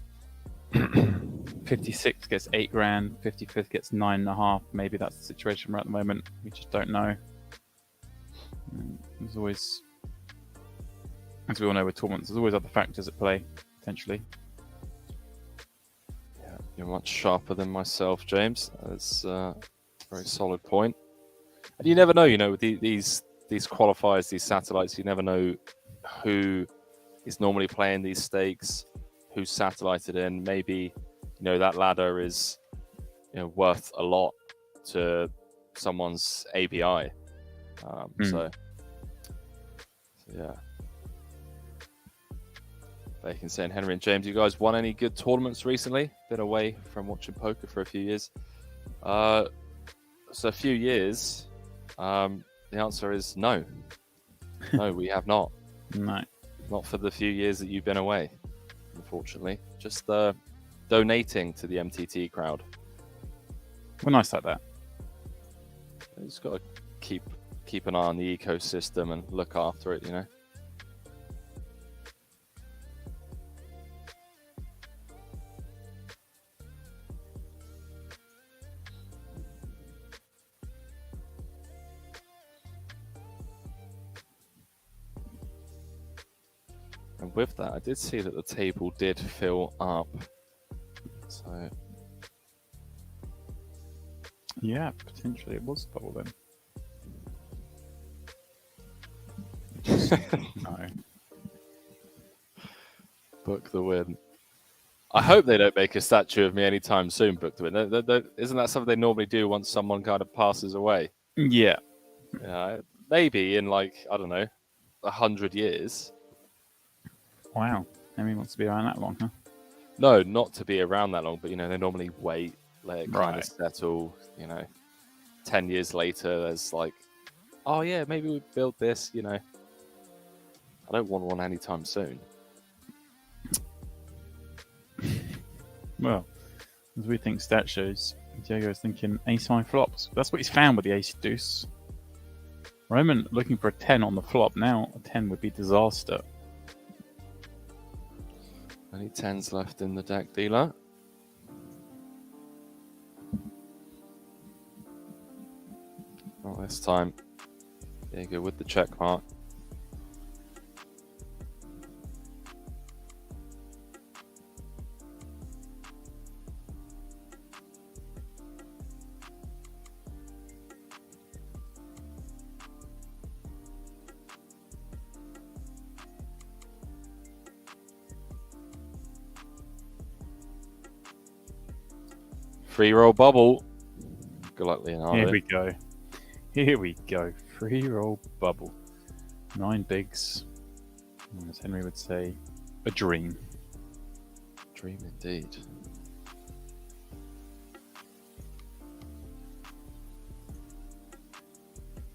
56 gets 8 grand, 55th gets 9.5. Maybe that's the situation we're at the moment. We just don't know. There's always, as we all know with tournaments, there's always other factors at play potentially. Yeah, you're much sharper than myself, James. That's a very solid point. And you never know, with these qualifiers, these satellites, you never know who is normally playing these stakes, who's satellited in. Maybe, that ladder is, worth a lot to someone's ABI. So, yeah. Bacon saying, Henry and James, you guys won any good tournaments recently? Been away from watching poker for a few years. So a few years, The answer is no. No, we have not. No. Not for the few years that you've been away, unfortunately. Just donating to the MTT crowd. We're nice like that. You just got to keep an eye on the ecosystem and look after it, you know. And with that, I did see that the table did fill up. So Yeah, potentially it was bubble then. No. book the win. I hope they don't make a statue of me anytime soon. Book the win. Isn't that something they normally do once someone kind of passes away? Yeah. Yeah, maybe in like, I don't know, 100 years. Wow. Henry wants to be around that long, huh? No, not to be around that long, but you know, they normally wait, let it kind Right. of settle. You know, 10 years later, there's like, oh yeah, maybe we build this. You know, I don't want one anytime soon. Well, as we think stat shows, Diego's thinking ace-high flops. That's what he's found with the ace deuce. Roman looking for a 10 on the flop. Now a 10 would be disaster. Only 10s left in the deck, dealer. Not this time. Diego with the check mark. Free roll bubble. Good luck, Leonardo. Here we go. Here we go. Free roll bubble. 9 bigs. And as Henry would say, a dream. Dream indeed.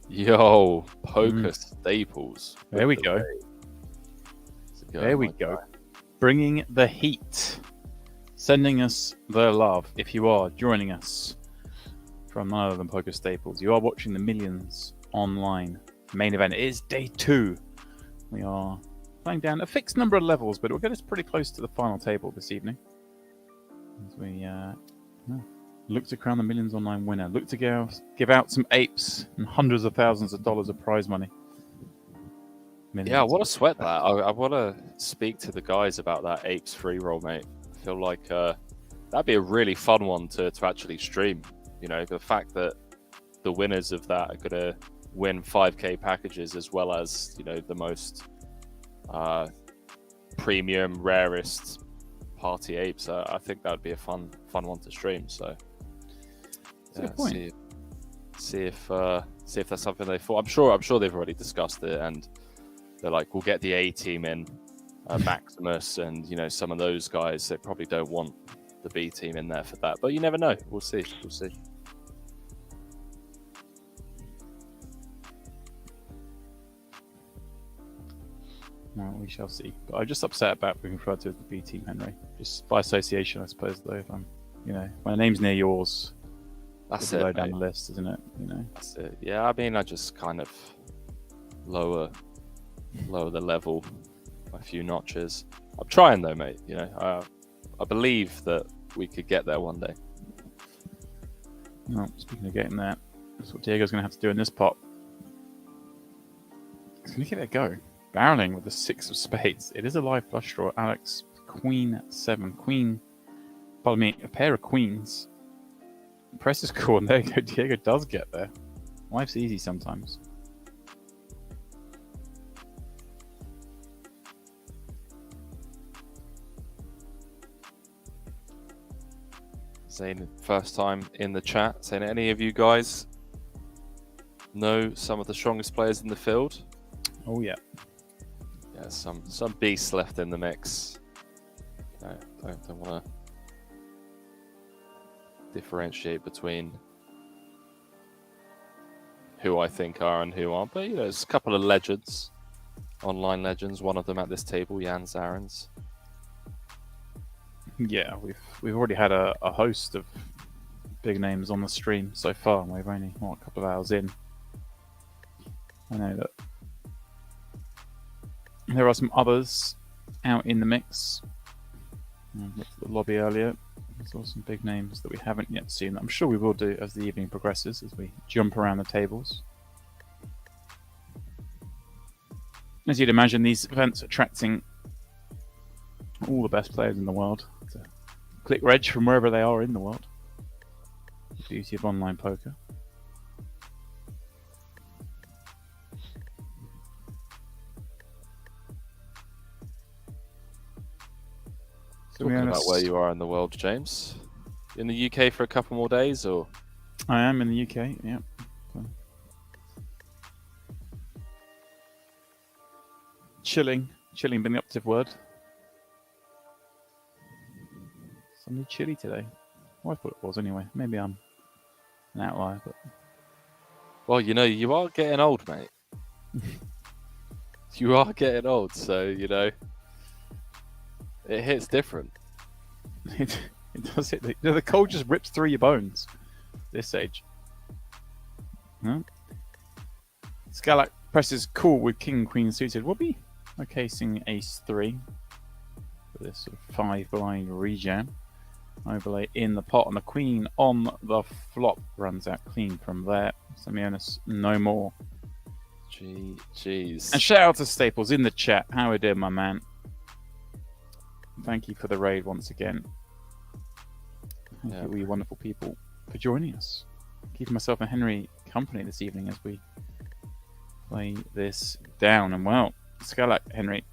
Yo, poker staples. There we go. There we go. Bringing the heat. Sending us the love. If you are joining us from none other than Poker Staples, you are watching the Millions Online main event. It is day 2. We are playing down a fixed number of levels, but it will get us pretty close to the final table this evening. As we look to crown the Millions Online winner. Look to give out some apes and hundreds of thousands of dollars of prize money. Millions. Yeah, I want to sweat that. I want to speak to the guys about that apes free roll, mate. I feel like that'd be a really fun one to actually stream. You know, the fact that the winners of that are going to win 5K packages as well as, you know, the most premium, rarest party apes. I think that would be a fun one to stream. So, yeah, see if that's something they thought. I'm sure they've already discussed it, and they're like, we'll get the A team in, Maximus, and you know, some of those guys. They probably don't want the B team in there for that, but you never know. We'll see. Well, we shall see. But I'm just upset about being referred to as the B team, Henry. Just by association, I suppose. Though, if I'm, you know, my name's near yours. That's low it, down mate. the list, isn't it? You know. That's it. Yeah, I mean, I just kind of lower the level a few notches. I'm trying though, mate. You know, I believe that we could get there one day. Well, speaking of getting there, that's what Diego's going to have to do in this pot. He's going to give it a go. Barreling with the 6 of spades. It is a live flush draw. Alex, Queen 7. Queen, pardon me, a pair of queens. Presses call, and there you go. Diego does get there. Life's easy sometimes. Zane, first time in the chat. Saying, any of you guys know some of the strongest players in the field? Oh, yeah. Yeah, some beasts left in the mix. No, don't want to differentiate between who I think are and who aren't. But there's a couple of legends, online legends. One of them at this table, Jan Zarens. Yeah, we've already had a host of big names on the stream so far, and we're only a couple of hours in. I know that there are some others out in the mix. I looked at the lobby earlier. I saw some big names that we haven't yet seen. I'm sure we will do as the evening progresses, as we jump around the tables. As you'd imagine, these events are attracting all the best players in the world to click reg from wherever they are in the world. The beauty of online poker. Talking about where you are in the world, James. In the UK for a couple more days, or? I am in the UK, yeah. Chilling being the operative word. Something chilly today. Well, I thought it was anyway. Maybe I'm an outlier, but Well, you are getting old, mate. You are getting old, so it hits different. it does hit. The cold just rips through your bones. This age. No. Scalac presses call with king queen suited. We'll be casing ace 3 for this sort of 5 blind rejam. Overlay in the pot, and the queen on the flop runs out clean from there. Semionis, no more. Jeez. And shout out to Staples in the chat. How we doing, my man? Thank you for the raid once again. Thank you, you wonderful people, for joining us. Keeping myself and Henry company this evening as we play this down. And well, Scalac, Henry,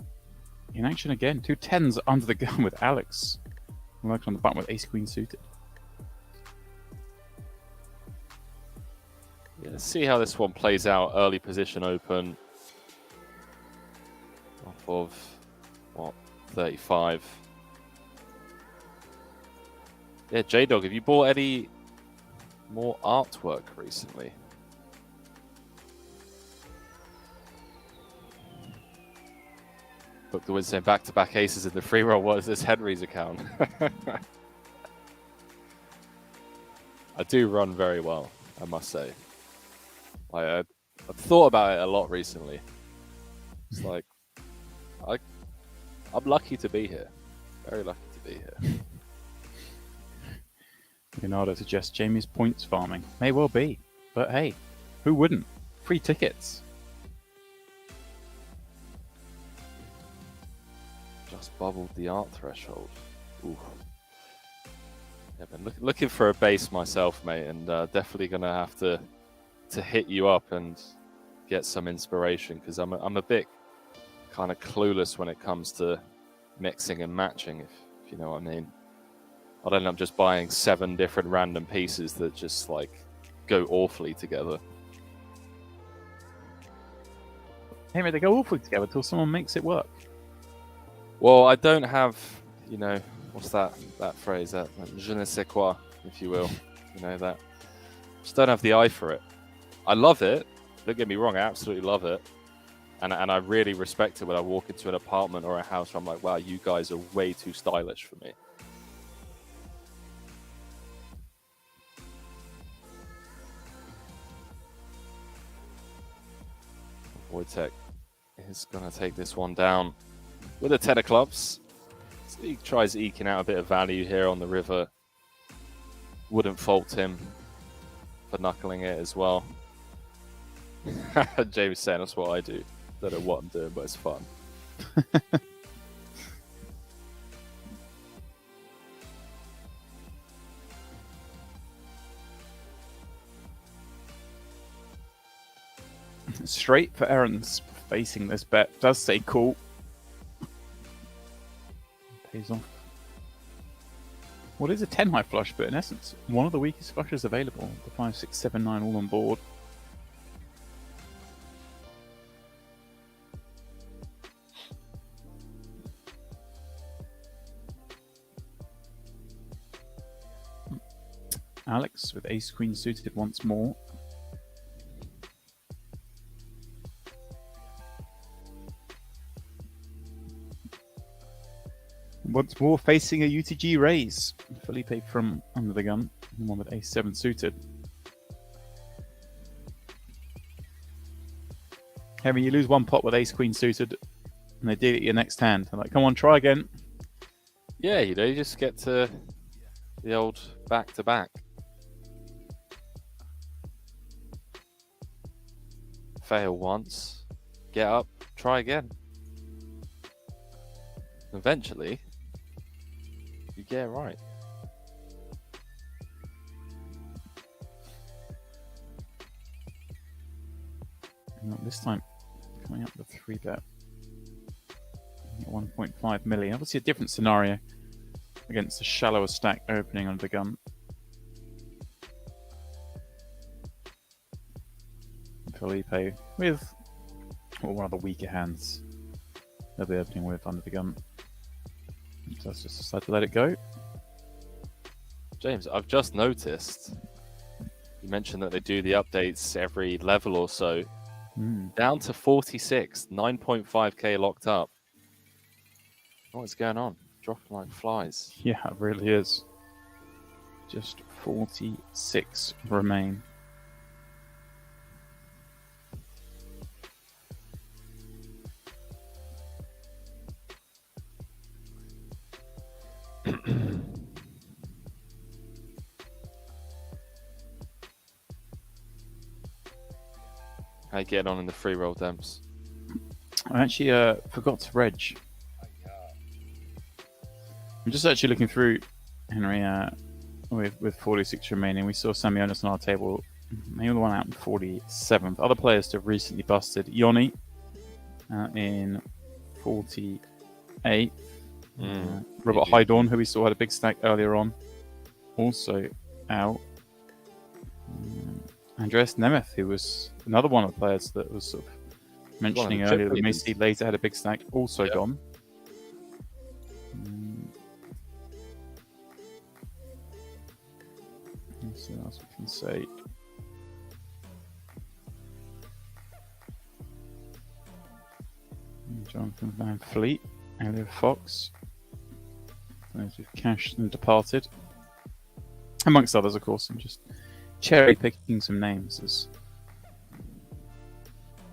in action again. 2 10s under the gun with Alex. Working on the button with ace queen suited. Yeah, let's see how this one plays out. Early position open. Off of 35. Yeah, J-Dog, have you bought any more artwork recently? Look, the win saying back-to-back aces in the free roll. What is this Henry's account? I do run very well, I must say. I've thought about it a lot recently. It's like, I'm lucky to be here. Very lucky to be here. Leonardo suggests Jamie's points farming. May well be. But hey, who wouldn't? Free tickets. Just bubbled the art threshold. Ooh. Yeah, been looking for a base myself, mate, and definitely gonna have to hit you up and get some inspiration, because I'm a bit kind of clueless when it comes to mixing and matching, if you know what I mean. I'd end up just buying 7 different random pieces that just like go awfully together. Hey, mate, they go awfully together until someone makes it work. Well, I don't have, what's that phrase, that je ne sais quoi, if you will, that. Just don't have the eye for it. I love it. Don't get me wrong, I absolutely love it. And I really respect it when I walk into an apartment or a house where I'm like, wow, you guys are way too stylish for me. Wojtek is going to take this one down with a 10 of clubs. So he tries eking out a bit of value here on the river. Wouldn't fault him for knuckling it as well. James saying that's what I do. Don't know what I'm doing, but it's fun. Straight for Aaron's facing this bet. Does say cool. Pays off. What is a 10 high flush, but in essence, one of the weakest flushes available. The 5, 6, 7, 9 all on board. Alex with ace queen suited once more. once more facing a UTG raise. Felipe from under the gun, the one with ace-7 suited. Henry, you lose one pot with ace-queen suited, and they deal it your next hand. They're like, come on, try again. Yeah, you just get to the old back-to-back. Fail once, get up, try again. Eventually, you get it right. Not this time, coming up with 3-bet. 1.5 million. Obviously a different scenario against a shallower stack opening under the gun. Felipe with one of the weaker hands they'll be opening with under the gun. So let's just decide to let it go. James, I've just noticed, you mentioned that they do the updates every level or so. Down to 46, 9.5k locked up. What's going on? Dropping like flies. Yeah, it really is. Just 46 remain. How you getting on in the free roll, Demps? I actually forgot to reg. I'm just actually looking through, Henry, with 46 remaining. We saw Sammy Onus on our table. Maybe the one out in 47th. Other players to have recently busted. Yoni in 48th. Robert Hydorn, who we saw had a big stack earlier on, also out. Andreas Nemeth, who was another one of the players that was sort of mentioning earlier that we may see later had a big stack, also gone. Let's see what else we can say. Jonathan Van Fleet, Elliot Fox, those who've cashed and departed, amongst others, of course. I'm just cherry picking some names as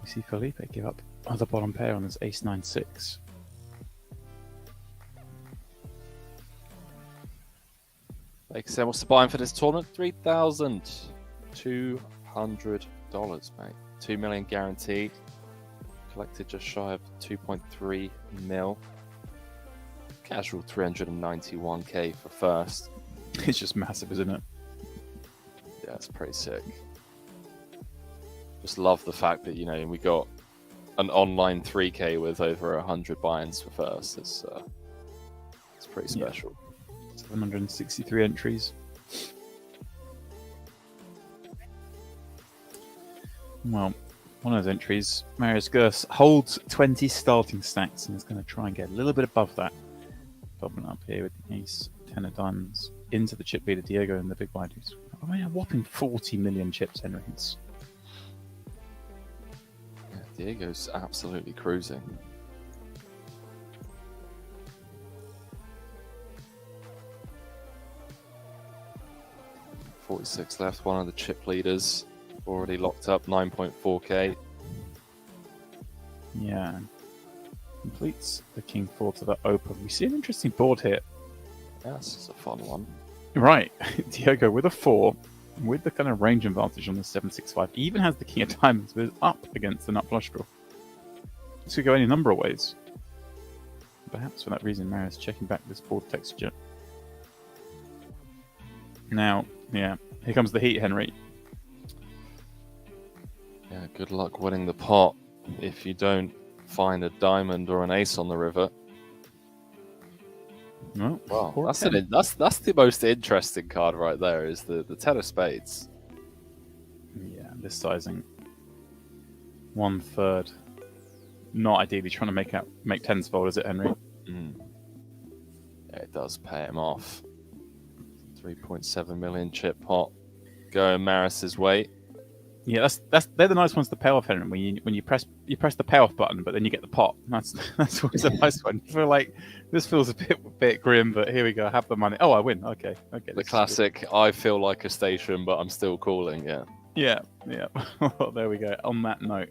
we see Felipe give up other bottom pair on his ace-9-6. Like I said, what's the buy-in for this tournament? $3,200, mate. 2 million guaranteed. Collected just shy of 2.3 mil. Casual 391k for first. It's just massive, isn't it? Yeah, it's pretty sick. Just love the fact that, we got an online 3k with over 100 buy-ins for first. It's pretty special. 763 entries. Well, one of those entries, Marius Gers holds 20 starting stacks and is going to try and get a little bit above that. Doubling up here with the ace, 10 of diamonds into the chip leader Diego and the big blind. I mean, a whopping 40 million chips, Henry. Yeah, Diego's absolutely cruising. $46 left. One of the chip leaders already locked up, 9.4k. Yeah. Completes the king 4 to the open. We see an interesting board here. Yeah, this is a fun one. Right. Diego with a 4, with the kind of range advantage on the 7-6-5. He even has the king of diamonds, but is up against the nut flush draw. This could go any number of ways. Perhaps for that reason, Marius checking back this board texture. Now, yeah, here comes the heat, Henry. Yeah, good luck winning the pot if you don't find a diamond or an ace on the river. No, Wow, that's the most interesting card right there, is the 10 of spades. Yeah, this sizing. 1/3. Not ideally trying to make tens fold, is it, Henry? Yeah, it does pay him off. 3.7 million chip pot going Maris's way. Yeah, they're the nice ones to pay off, Henry. When you press the payoff button, but then you get the pot. That's always a nice one. You feel like this feels a bit grim, but here we go. I have the money. Oh, I win. Okay. The classic. I feel like a station, but I'm still calling. Yeah. Yeah. Well, there we go. On that note,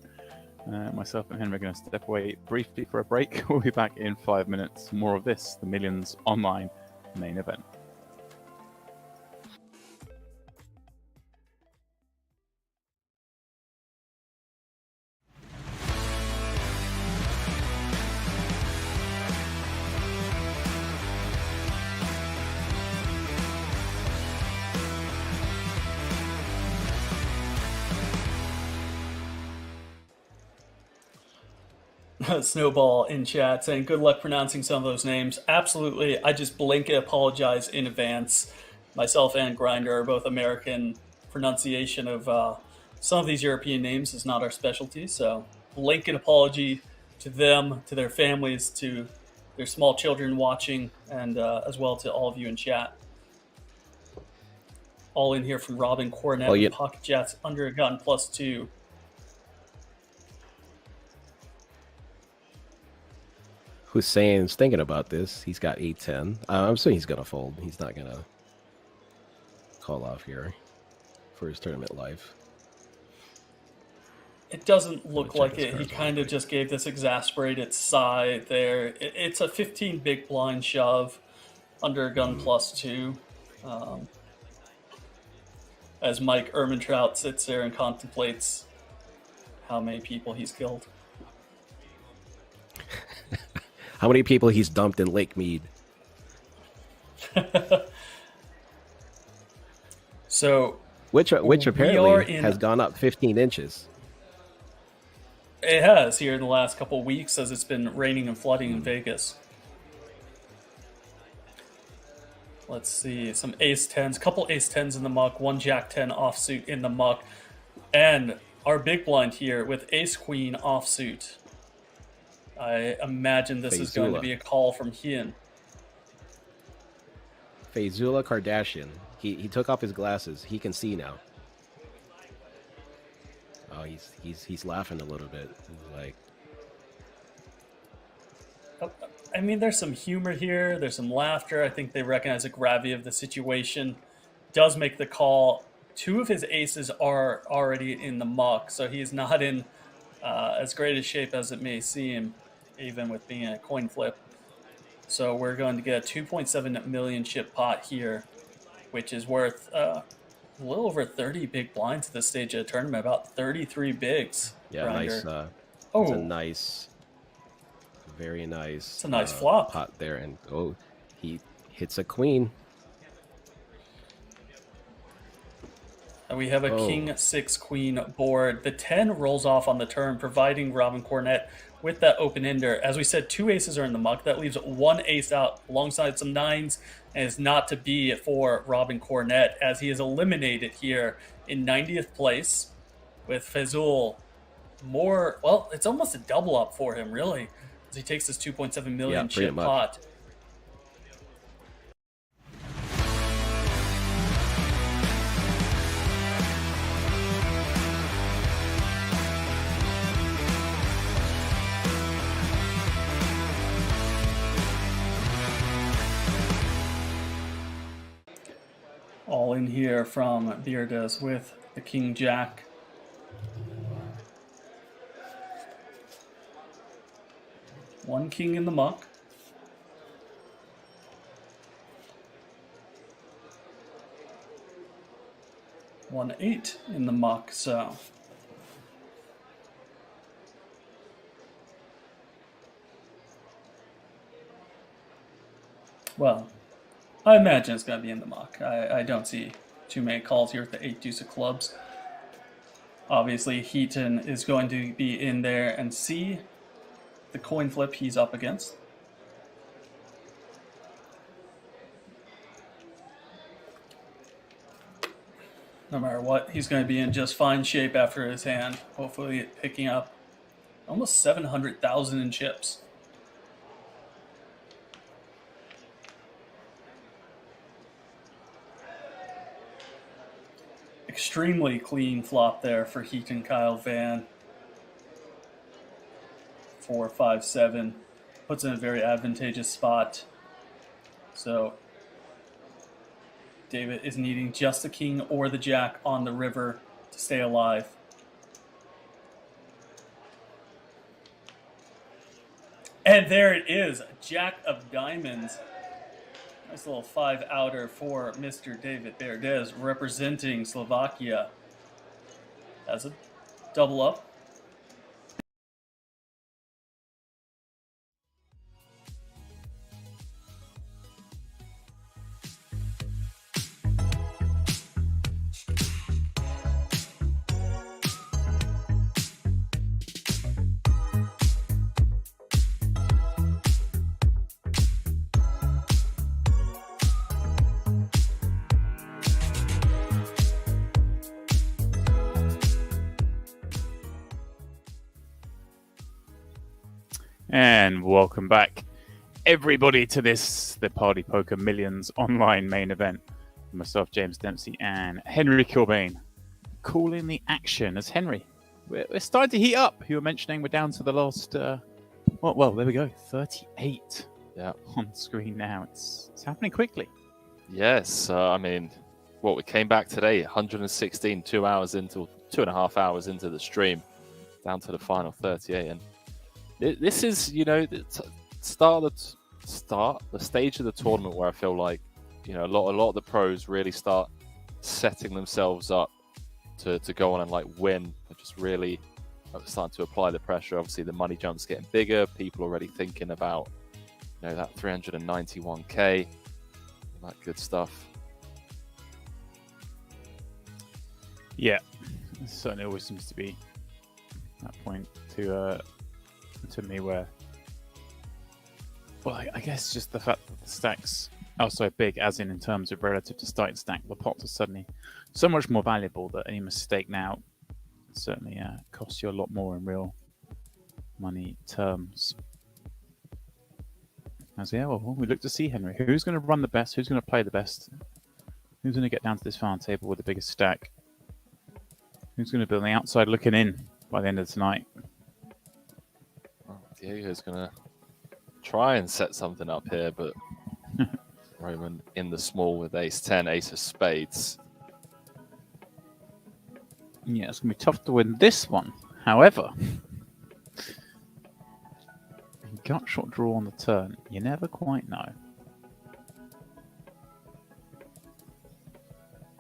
myself and Henry are going to step away briefly for a break. We'll be back in 5 minutes. More of this, the Millions Online main event. Snowball in chat saying good luck pronouncing some of those names. Absolutely. I just blanket apologize in advance. Myself and Grinder are both American. Pronunciation of some of these European names is not our specialty, so blanket apology to them, to their families, to their small children watching, and as well to all of you in chat. All in here from Robin Cornet with Pocket Jets under a gun +2. Hussein's thinking about this. He's got 8-10. I'm assuming he's going to fold. He's not going to call off here for his tournament life. It doesn't look like it. He kind of just gave this exasperated sigh there. It's a 15 big blind shove under a gun +2. As Mike Ehrmantraut sits there and contemplates how many people he's killed. How many people he's dumped in Lake Mead? So, which apparently has gone up 15 inches. It has here in the last couple of weeks as it's been raining and flooding in Vegas. Let's see, some ace-10s, couple ace-10s in the muck, one jack-10 offsuit in the muck, and our big blind here with ace-queen offsuit. I imagine this is going to be a call from Hien. Faizullah Kardashian. He took off his glasses. He can see now. Oh, he's laughing a little bit. He's like, I mean, there's some humor here. There's some laughter. I think they recognize the gravity of the situation. Does make the call. Two of his aces are already in the muck, so he's not in as great a shape as it may seem, even with being a coin flip. So we're going to get a 2.7 million chip pot here, which is worth a little over 30 big blinds at this stage of the tournament, about 33 bigs. Yeah, Grinder. nice. It's a nice, very nice. It's a nice flop pot there, and he hits a queen. And we have a king 6 queen board. The 10 rolls off on the turn, providing Robin Cornet with that open ender. As we said, 2 aces are in the muck. That leaves 1 ace out alongside some 9s, and is not to be for Robin Cornet, as he is eliminated here in 90th place with Fazul. Well, it's almost a double up for him, really, as he takes this 2.7 million chip pot. All in here from Beardas with the King Jack. One king in the muck. One 8 in the muck, so. Well, I imagine it's going to be in the muck. I don't see too many calls here with the 8 deuce of clubs. Obviously, Heaton is going to be in there and see the coin flip he's up against. No matter what, he's going to be in just fine shape after his hand. Hopefully picking up almost 700,000 in chips. It extremely clean flop there for Heat and Kyle Van. 4, 5, 7 puts in a very advantageous spot. So David is needing just the king or the jack on the river to stay alive. And there it is, Jack of Diamonds. Nice little 5-outer for Mr. David Berdes, representing Slovakia. As a double up. And welcome back, everybody, to the Party Poker Millions online main event. Myself, James Dempsey, and Henry Kilbane calling the action. As Henry, we're starting to heat up. You were mentioning we're down to the last, well, there we go, 38 on screen now. It's happening quickly. Yes, I mean, we came back today, 116, 2 hours into, 2.5 hours into the stream, down to the final 38, and this is, the stage of the tournament where I feel like, a lot of the pros really start setting themselves up to go on and win. They're just really starting to apply the pressure. Obviously, the money jump's getting bigger. People already thinking about, that 391k, all that good stuff. Yeah, it certainly always seems to be that point to me where, well, I guess just the fact that the stacks are so big, as in terms of relative to starting stack, the pots are suddenly so much more valuable that any mistake now certainly costs you a lot more in real money terms. As we look to see, Henry, who's going to run the best, who's going to play the best, who's going to get down to this final table with the biggest stack, who's going to be on the outside looking in by the end of tonight. Diego's going to try and set something up here, but Roman in the small with ace-10, ace of spades. Yeah, it's going to be tough to win this one. However, gut shot draw on the turn, you never quite know.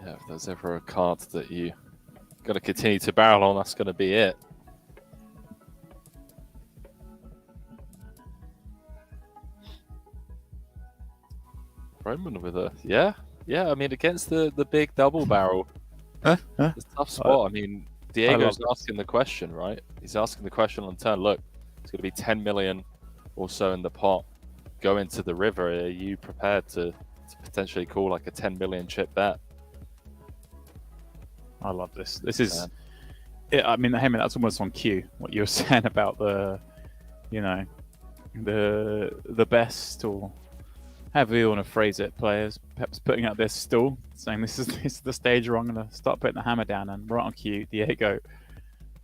Yeah, if there's ever a card that you got to continue to barrel on, that's going to be it. Roman with a I mean, against the big double barrel, it's a tough spot. I mean, Diego's asking the question, right? He's asking the question on turn. Look, it's going to be 10 million or so in the pot. Go into the river. Are you prepared to potentially call a 10 million chip bet? I love this. This is, I mean, Heyman, that's almost on cue. What you were saying about the best, or however you want to phrase it, players perhaps putting out their stall, saying this is the stage where I'm going to start putting the hammer down, and right on cue, Diego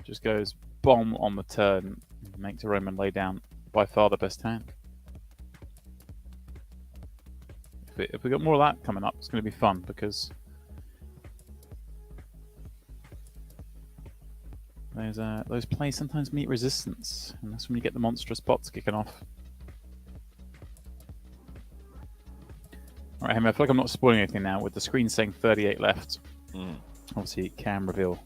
just goes bomb on the turn, makes Roman lay down by far the best hand. If we got more of that coming up, it's going to be fun, because those plays sometimes meet resistance, and that's when you get the monstrous pots kicking off. All right, Henry, I feel like I'm not spoiling anything now with the screen saying 38 left. Obviously, it can reveal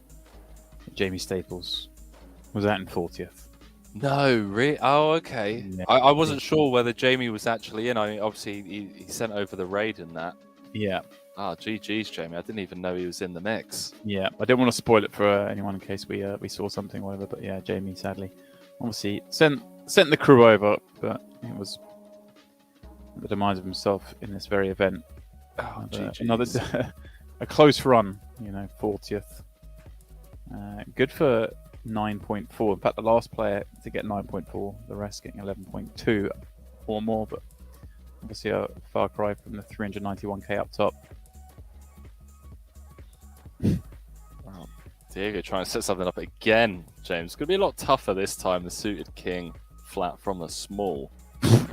that Jamie Staples was out in 40th. No, really? Oh, okay. Yeah. I wasn't sure whether Jamie was actually in. I mean, obviously, he sent over the raid and that. Yeah. GG's, Jamie. I didn't even know he was in the mix. Yeah, I didn't want to spoil it for anyone in case we saw something or whatever. But yeah, Jamie sadly, obviously sent the crew over, but it was the demise of himself in this very event. Another a close run, 40th. Good for 9.4. In fact, the last player to get 9.4, the rest getting 11.2 or more. But obviously a far cry from the 391k up top. Diego trying to set something up again, James. It's going to be a lot tougher this time. The suited king flat from the small.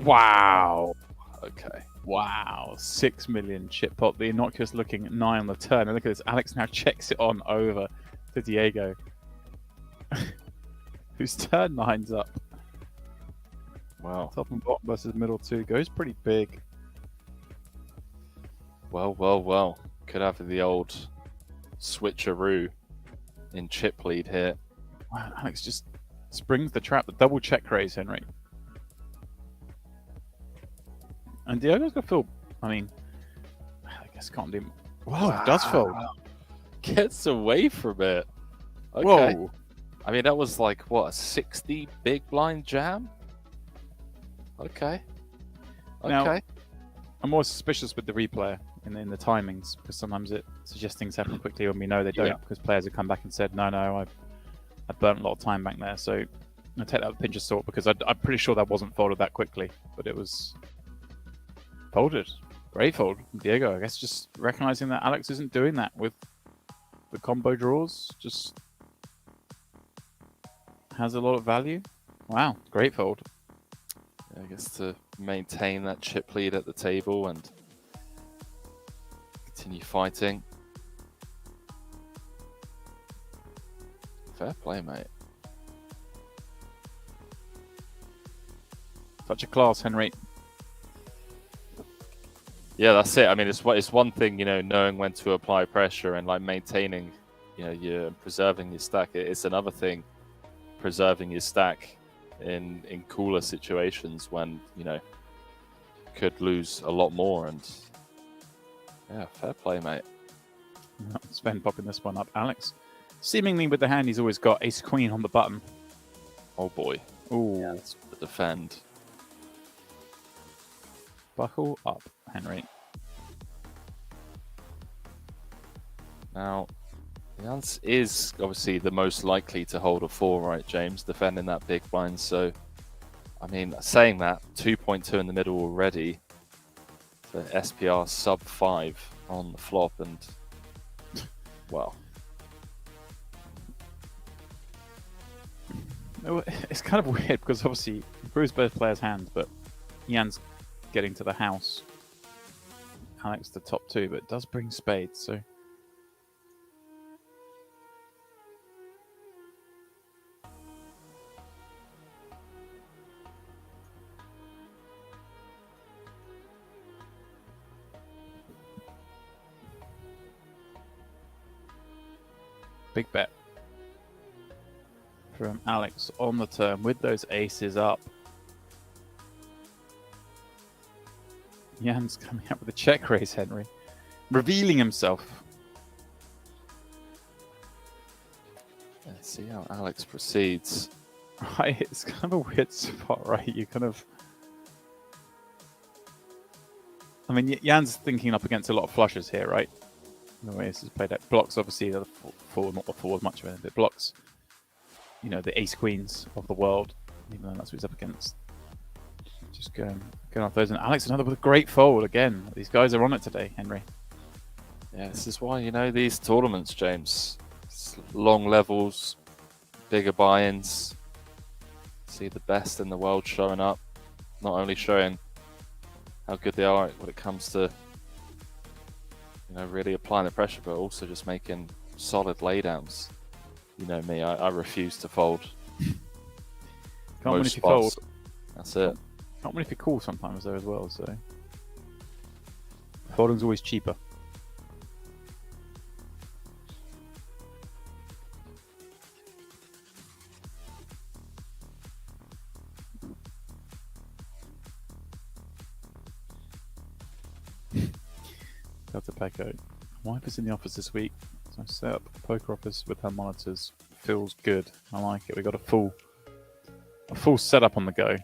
Wow. Okay. Wow. 6 million chip pot. The innocuous looking 9 on the turn. And look at this. Alex now checks it on over to Diego, whose turn 9's up. Wow. Top and bottom versus middle 2 goes pretty big. Well. Could have the old switcheroo in chip lead here. Wow, Alex just springs the trap. The double check raise, Henry. And Diego's got to feel, I mean, I guess can't do. Wow, it does fold. Gets away from it. Okay. Whoa. I mean, that was like, what, a 60 big blind jam? Okay. Now, I'm more suspicious with the replay in the timings, because sometimes it suggests things happen quickly when we know they don't, because players have come back and said, no, I burnt a lot of time back there. So I take that with a pinch of salt, because I'm pretty sure that wasn't folded that quickly, but it was folded. Great fold from Diego. I guess just recognizing that Alex isn't doing that with the combo draws, just has a lot of value. Wow, great fold. I guess to maintain that chip lead at the table and continue fighting. Fair play, mate. Such a class, Henry. Yeah, that's it. I mean, it's one thing, knowing when to apply pressure and like maintaining, your preserving your stack. It's another thing preserving your stack in cooler situations when could lose a lot more. And yeah, fair play, mate. Sven popping this one up. Alex, seemingly with the hand he's always got, ace queen on the button. Oh boy. Ooh. Yeah, the defend. Buckle up, Henry. Now, Jans is obviously the most likely to hold a 4, right, James? Defending that big blind. So, I mean, saying that, 2.2 in the middle already. The SPR sub 5 on the flop, and, well. It's kind of weird because obviously it improves both players' hands, but Jan's getting to the house. Alex the top 2, but it does bring spades, so. Big bet from Alex on the turn with those aces up. Jan's coming out with a check raise, Henry. Revealing himself. Let's see how Alex proceeds. Right, it's kind of a weird spot, right? You kind of... I mean, Jan's thinking up against a lot of flushes here, right? The way this is played out. Blocks, obviously, the four, not the 4 much of it, but blocks, the ace queens of the world, even though that's what he's up against. Just going off those. And Alex, another with a great fold again. These guys are on it today, Henry. Yeah, this is why, these tournaments, James. It's long levels, bigger buy-ins. See the best in the world showing up. Not only showing how good they are when it comes to really applying the pressure, but also just making solid laydowns. You know me, I refuse to fold. Can't win if you fold. That's it. Can't win if you call sometimes though as well, so folding's always cheaper. Delta Pecco. Wife is in the office this week, so I set up a poker office with her monitors. Feels good. I like it. We got a full setup on the go.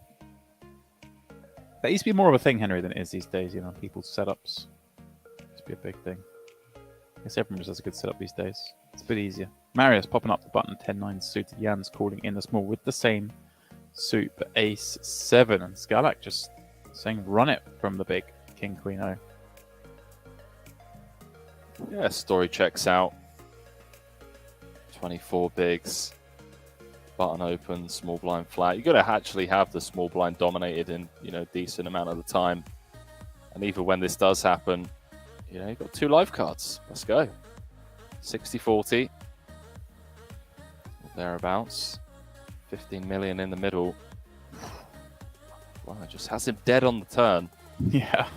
That used to be more of a thing, Henry, than it is these days. People's setups used to be a big thing. I guess everyone just has a good setup these days. It's a bit easier. Marius popping up the button, 10-9 suited. Jan's calling in the small with the same suit, but ace 7, and Skalak just saying run it from the big king queen O. Yeah, story checks out. 24 bigs. Button open, small blind flat. You've got to actually have the small blind dominated in, decent amount of the time. And even when this does happen, you've got 2 live cards. Let's go. 60-40. Thereabouts. 15 million in the middle. Wow, just has him dead on the turn. Yeah.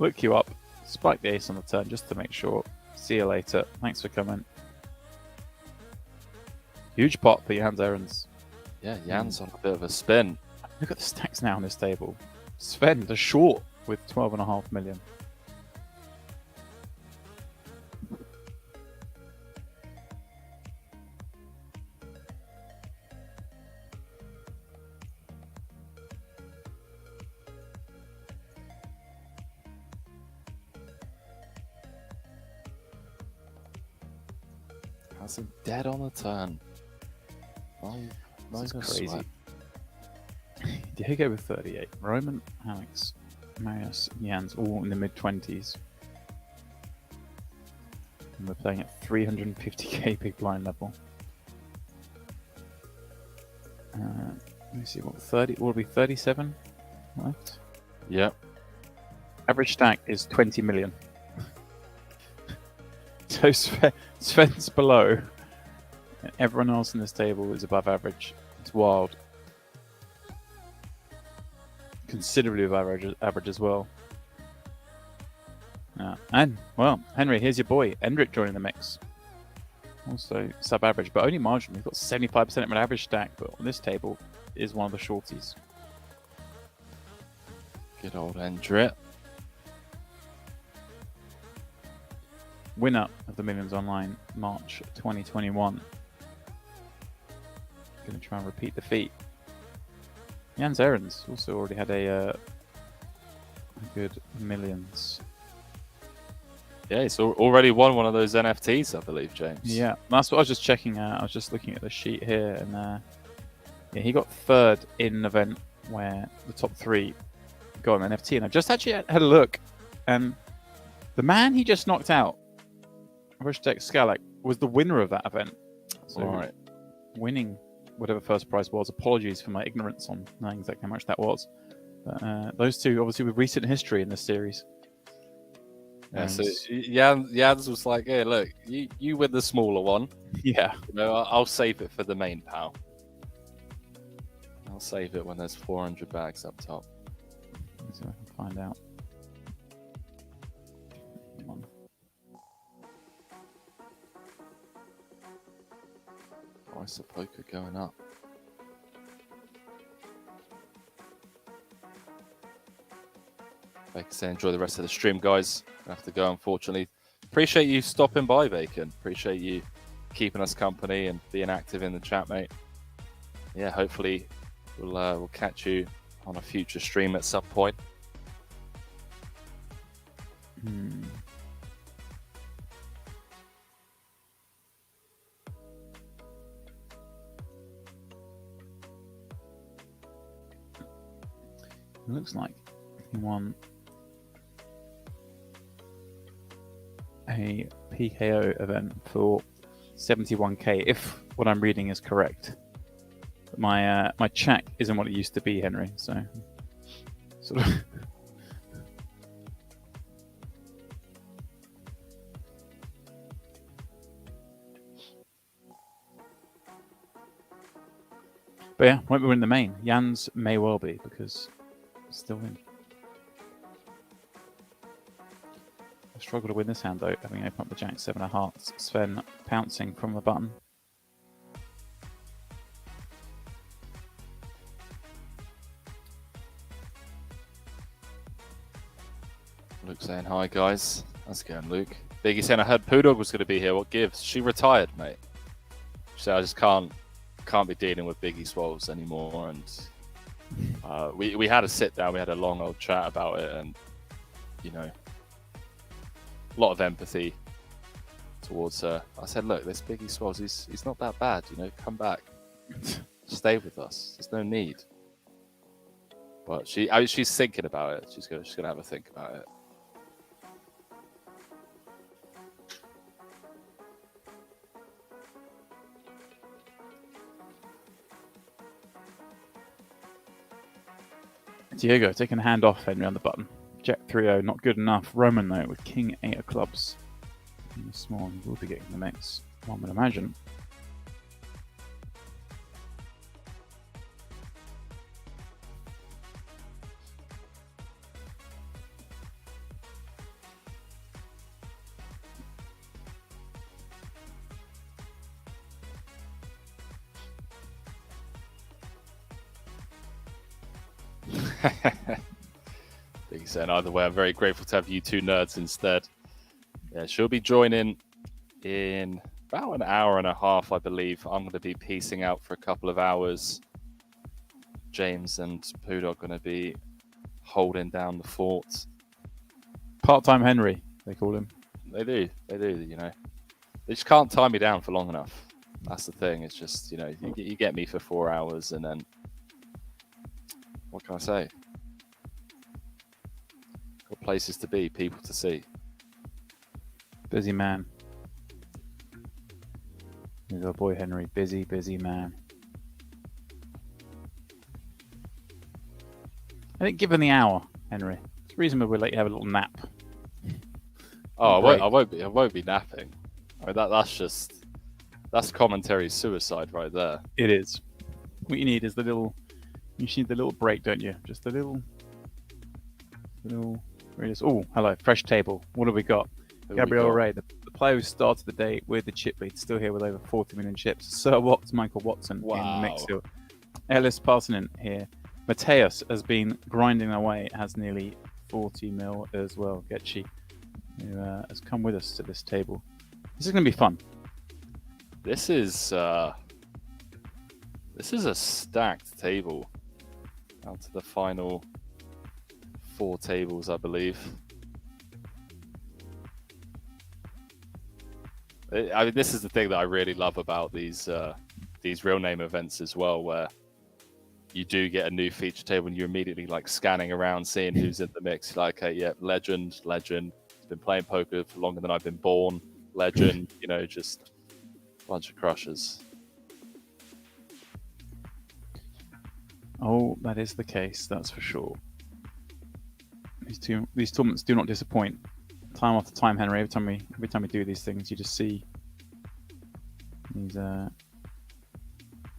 Look you up. Spike the ace on the turn just to make sure. See you later. Thanks for coming. Huge pot for Jan's errands. Yeah, Jan's on a bit of a spin. Look at the stacks now on this table. Sven, the short with 12.5 million. Has him dead on the turn. This is crazy. Diego with 38. Roman, Alex, Marius, Jans, all in the mid-20s. And we're playing at 350k big blind level. Let me see, what will be 37 left? Yep. Average stack is 20 million. So Sven's below. And everyone else in this table is above average. It's wild. Considerably above average as well. And, well, Henry, here's your boy. Endrick joining the mix. Also sub-average, but only marginally. He's got 75% of an average stack, but on this table is one of the shorties. Good old Endrick. Winner of the Millions Online March 2021. Going to try and repeat the feat. Jan's Errands also already had a good millions. Yeah, he's already won one of those NFTs, I believe, James. Yeah, that's what I was just checking out. I was just looking at the sheet here, and yeah, he got third in an event where the top 3 got an NFT. And I've just actually had a look, and the man he just knocked out, Rushdek Skalak, was the winner of that event. So, all right, winning whatever first prize was. Apologies for my ignorance on knowing exactly how much that was. But those two, obviously, with recent history in this series. Yeah, so Jans was like, "Hey, look, you win the smaller one. Yeah, I'll save it for the main pal. I'll save it when there's 400 bags up top." let's see if I can find out. Come on. Price of poker going up. Bacon say enjoy the rest of the stream, guys. I have to go, unfortunately. Appreciate you stopping by, Bacon. Appreciate you keeping us company and being active in the chat, mate. Yeah, hopefully we'll catch you on a future stream at some point. It looks like he won a PKO event for 71k, if what I'm reading is correct. But my chat isn't what it used to be, Henry. So sort of. But yeah, won't be winning the main. Jans may well be, because still in. I struggle to win this hand though, having opened up the Jack 7 of hearts. Sven pouncing from the button. Luke saying hi, guys. How's it going, Luke? Biggie saying I heard Poodog was going to be here. What gives? She retired, mate. She said I just can't be dealing with Biggie Swolls anymore, and we had a sit down, we had a long old chat about it, and a lot of empathy towards her. I said, look, this Biggie Swolls, he's not that bad, come back, stay with us. There's no need. But she's thinking about it. She's gonna have a think about it. Diego taking a hand off Henry on the button. Jack 3-0, not good enough. Roman, though, with King 8 of clubs. Small, he will be getting the mix, one would imagine. Big saying either way, I'm very grateful to have you two nerds instead. Yeah, she'll be joining in about an hour and a half, I believe. I'm going to be peacing out for a couple of hours. James and Poodle are going to be holding down the fort. Part-time Henry, they call him. They do, you know. They just can't tie me down for long enough. That's the thing. It's just, you know, you get me for 4 hours and then, what can I say? Got places to be, people to see. Busy man. Here's our boy Henry, busy man. I think given the hour, Henry, it's reasonable we'll let you have a little nap. Oh, I won't be napping. I mean, that's commentary suicide right there. It is. What you need is you need the little break, don't you? Just the little. Oh, hello, fresh table. What have we got? Gabriel Ray, the player who started the day with the chip lead, still here with over 40 million chips. Sir Watts, Michael Watson in the mix here. Ellis Parsonen here. Mateus has been grinding away, has nearly 40 mil as well. Getchi, who has come with us to this table. This is going to be fun. This is a stacked table. Down to the final 4 tables, I believe. I mean, this is the thing that I really love about these real name events as well, where you do get a new feature table and you're immediately like scanning around, seeing who's in the mix. You're like, hey, yeah, legend. He's been playing poker for longer than I've been born. Legend, you know, just a bunch of crushers. Oh, that is the case, that's for sure. These tournaments do not disappoint. Time after time, Henry. Every time we do these things, you just see these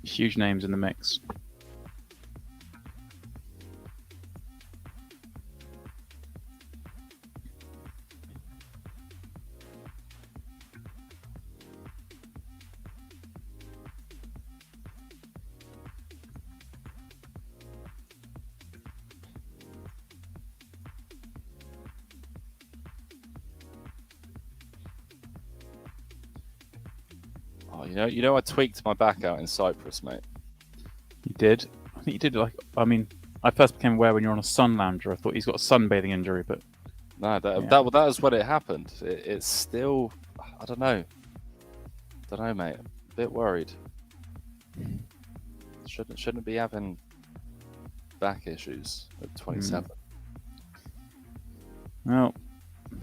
huge names in the mix. You know, I tweaked my back out in Cyprus, mate. You did? I think you did. I first became aware when you're on a sun lounger. I thought he's got a sunbathing injury, but no, that was when it happened. It's still, I don't know, mate. A bit worried. Shouldn't be having back issues at 27. Well,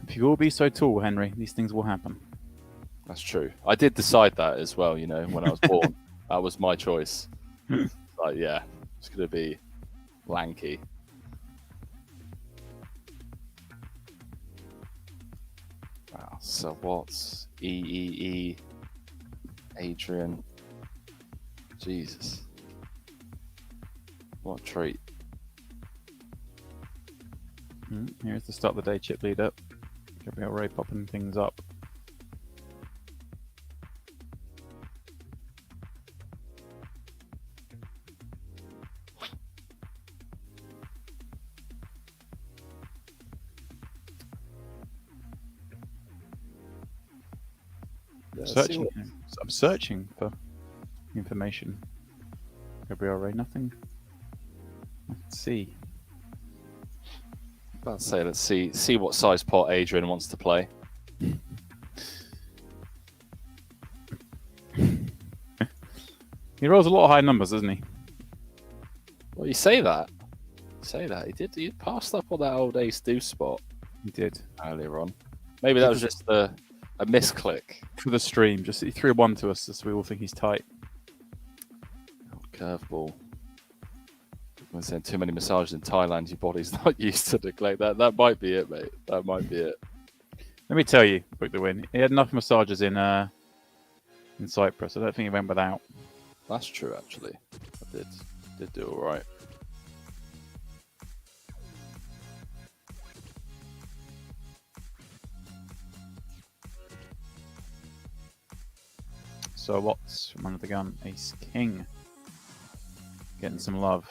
if you all be so tall, Henry, these things will happen. That's true. I did decide that as well, you know, when I was born. That was my choice. Like, yeah, it's going to be lanky. Wow, so what's EEE, Adrian? Jesus. What a treat. Here's the start of the day chip lead up. Gabriel Ray popping things up. I'm searching for information. Gabriel Ray, nothing. Let's see. About to say, let's see what size pot Adrian wants to play. He rolls a lot of high numbers, doesn't he? Well, you say that. He passed up on that old ace deuce spot. He did earlier on. Maybe that was just a misclick for the stream. Just he threw 1 to us, so we all think he's tight. Curveball. I'm saying too many massages in Thailand. Your body's not used to neglect that. That might be it, mate. That might be it. Let me tell you, book the win. He had enough massages in Cyprus. I don't think he went without. That's true, actually. I did do all right. So what's from under the gun? Ace King. Getting some love.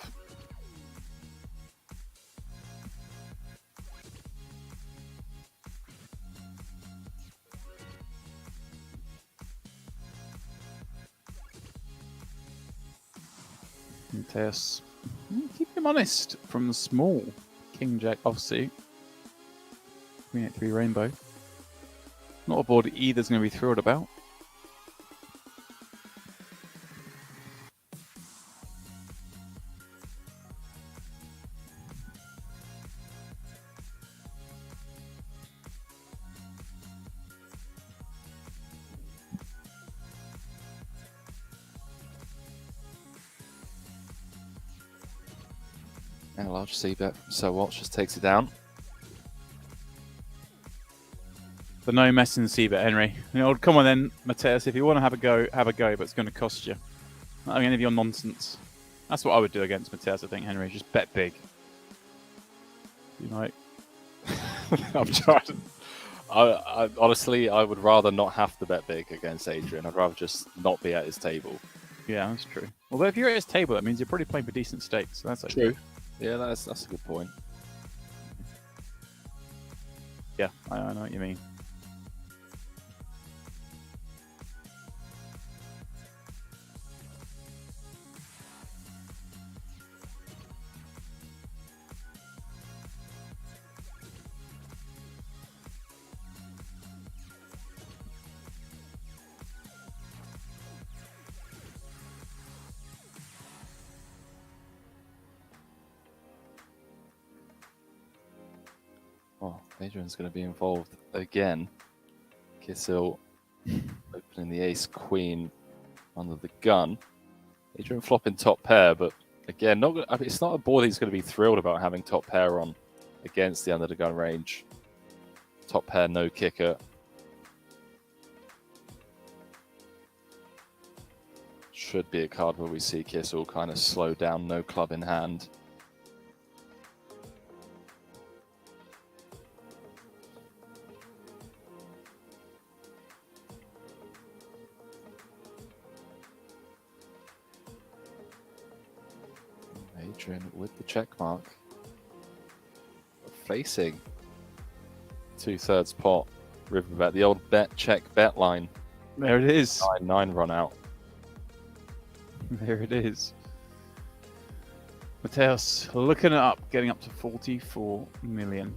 Mateus. Keep him honest from the small. King Jack offsuit. Queen 8-3 rainbow. Not a board either's going to be thrilled about. And a large C-bet from So Watch just takes it down. The no mess in the C-bet, Henry. You know, come on then, Mateus. If you want to have a go, but it's going to cost you. Not having any of your nonsense. That's what I would do against Mateus, I think, Henry. Just bet big. You know, I'm trying. I honestly, I would rather not have to bet big against Adrian. I'd rather just not be at his table. yeah, that's true. Although if you're at his table, that means you're probably playing for decent stakes. So that's okay. True. Yeah, that's a good point. Yeah, I know what you mean. Oh, Adrian's going to be involved again. Kissil opening the ace queen under the gun. Adrian flopping top pair, but again, it's not a board he's going to be thrilled about having top pair on against the under the gun range. Top pair, no kicker. Should be a card where we see Kissil kind of slow down, no club in hand. Adrian with the check mark. Facing 2/3 pot. Riverbet, the old bet check bet line. There it is. 9-9 run out. There it is. Mateus looking it up, getting up to 44 million.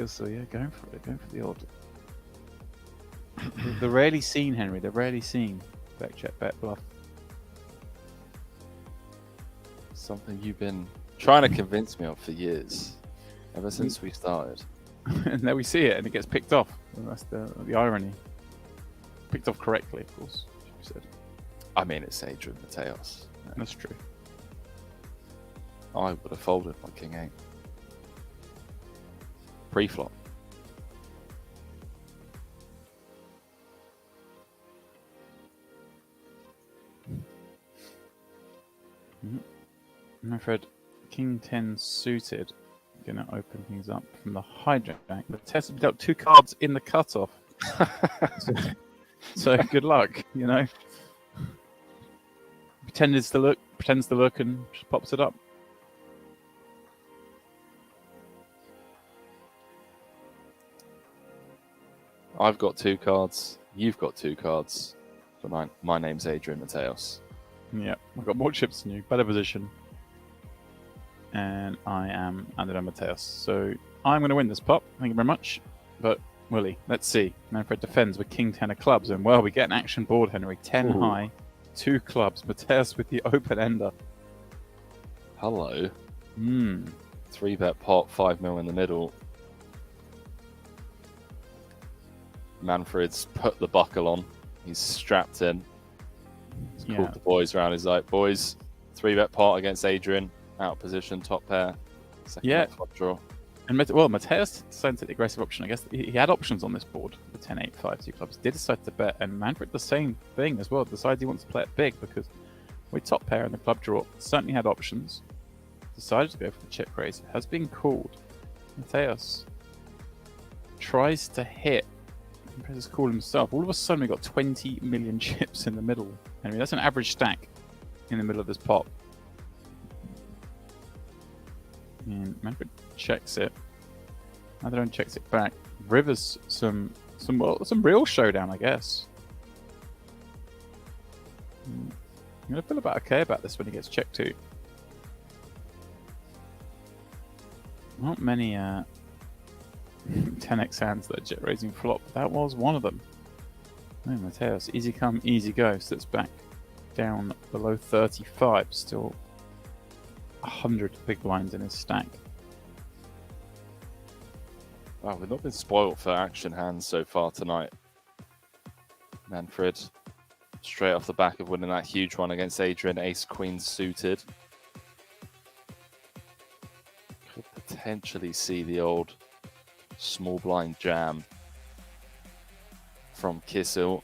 So yeah, going for it, going for the odd. They're rarely seen, Henry. They're rarely seen. Bet check, bet bluff. Something you've been trying to convince me of for years, ever since we started. And there we see it, and it gets picked off. And that's the irony. Picked off correctly, of course. Should be said. I mean, it's Adrian Mateus. That's true. I would have folded my king 8 pre-flop. I'm afraid King 10 suited. Gonna open things up from the hijack. But Tess dealt 2 cards in the cutoff. so good luck, you know. Pretends to look, and just pops it up. I've got 2 cards. You've got 2 cards. But my name's Adrian Mateus. Yeah, I've got more chips than you, better position. And I am Andrew Mateus. So I'm going to win this pop. Thank you very much. But, Willie, let's see. Manfred defends with King 10 of clubs. And, well, we get an action board, Henry. 10 Ooh. high, 2 clubs. Mateus with the open ender. Hello. 3 3-bet pot, 5 mil in the middle. Manfred's put the buckle on. He's strapped in. He's called the boys around. He's like, boys, 3-bet pot against Adrian, out of position, top pair. Second Yeah. flop draw. And Mateus decided to take the aggressive option. I guess he had options on this board. The 10, 8, 5, 2 clubs did decide to bet, and Manfred the same thing as well. Decides he wants to play it big because we top pair in the club draw. Certainly had options. Decided to go for the chip raise. It has been called. Mateus tries to hit. He presses call himself. All of a sudden, we got 20 million chips in the middle. I mean, that's an average stack in the middle of this pot. And Manfred checks it. Matadone checks it back. Rivers some real showdown, I guess. I'm gonna feel about okay about this when he gets checked too. Not many 10x hands that are jet raising flop. That was one of them. Oh, Mateus, easy come, easy go. So it's back down below 35. Still 100 big blinds in his stack. Wow, we've not been spoiled for action hands so far tonight. Manfred, straight off the back of winning that huge one against Adrian, ace-queen suited. Could potentially see the old small blind jam from Kissel.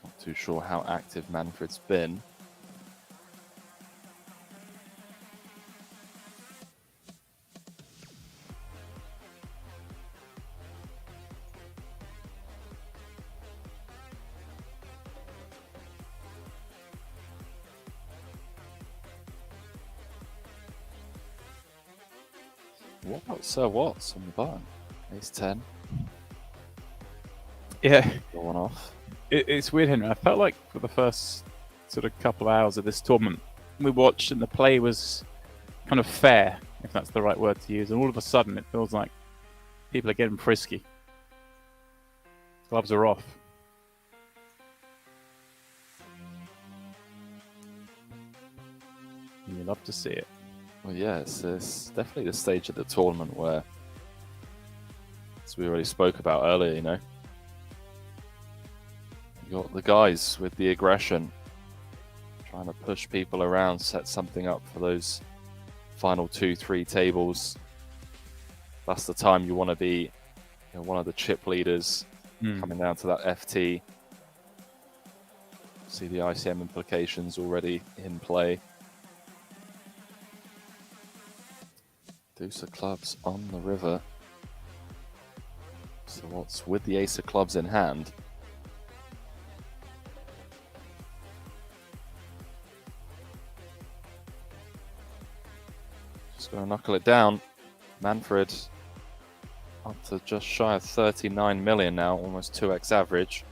Not too sure how active Manfred's been. What about Sir Watts on the button? Ace 10. Yeah, Going off. it's weird, Henry. I felt like for the first sort of couple of hours of this tournament, we watched and the play was kind of fair, if that's the right word to use. And all of a sudden, it feels like people are getting frisky. Gloves are off. You love to see it. Well, yeah, it's definitely the stage of the tournament where, as we already spoke about earlier, you know, you got the guys with the aggression, trying to push people around, set something up for those final 2-3 tables. That's the time you want to be, you know, one of the chip leaders coming down to that FT. See the ICM implications already in play. Deuce of clubs on the river. So what's with the ace of clubs in hand? Just going to knuckle it down. Manfred up to just shy of 39 million now, almost 2x average.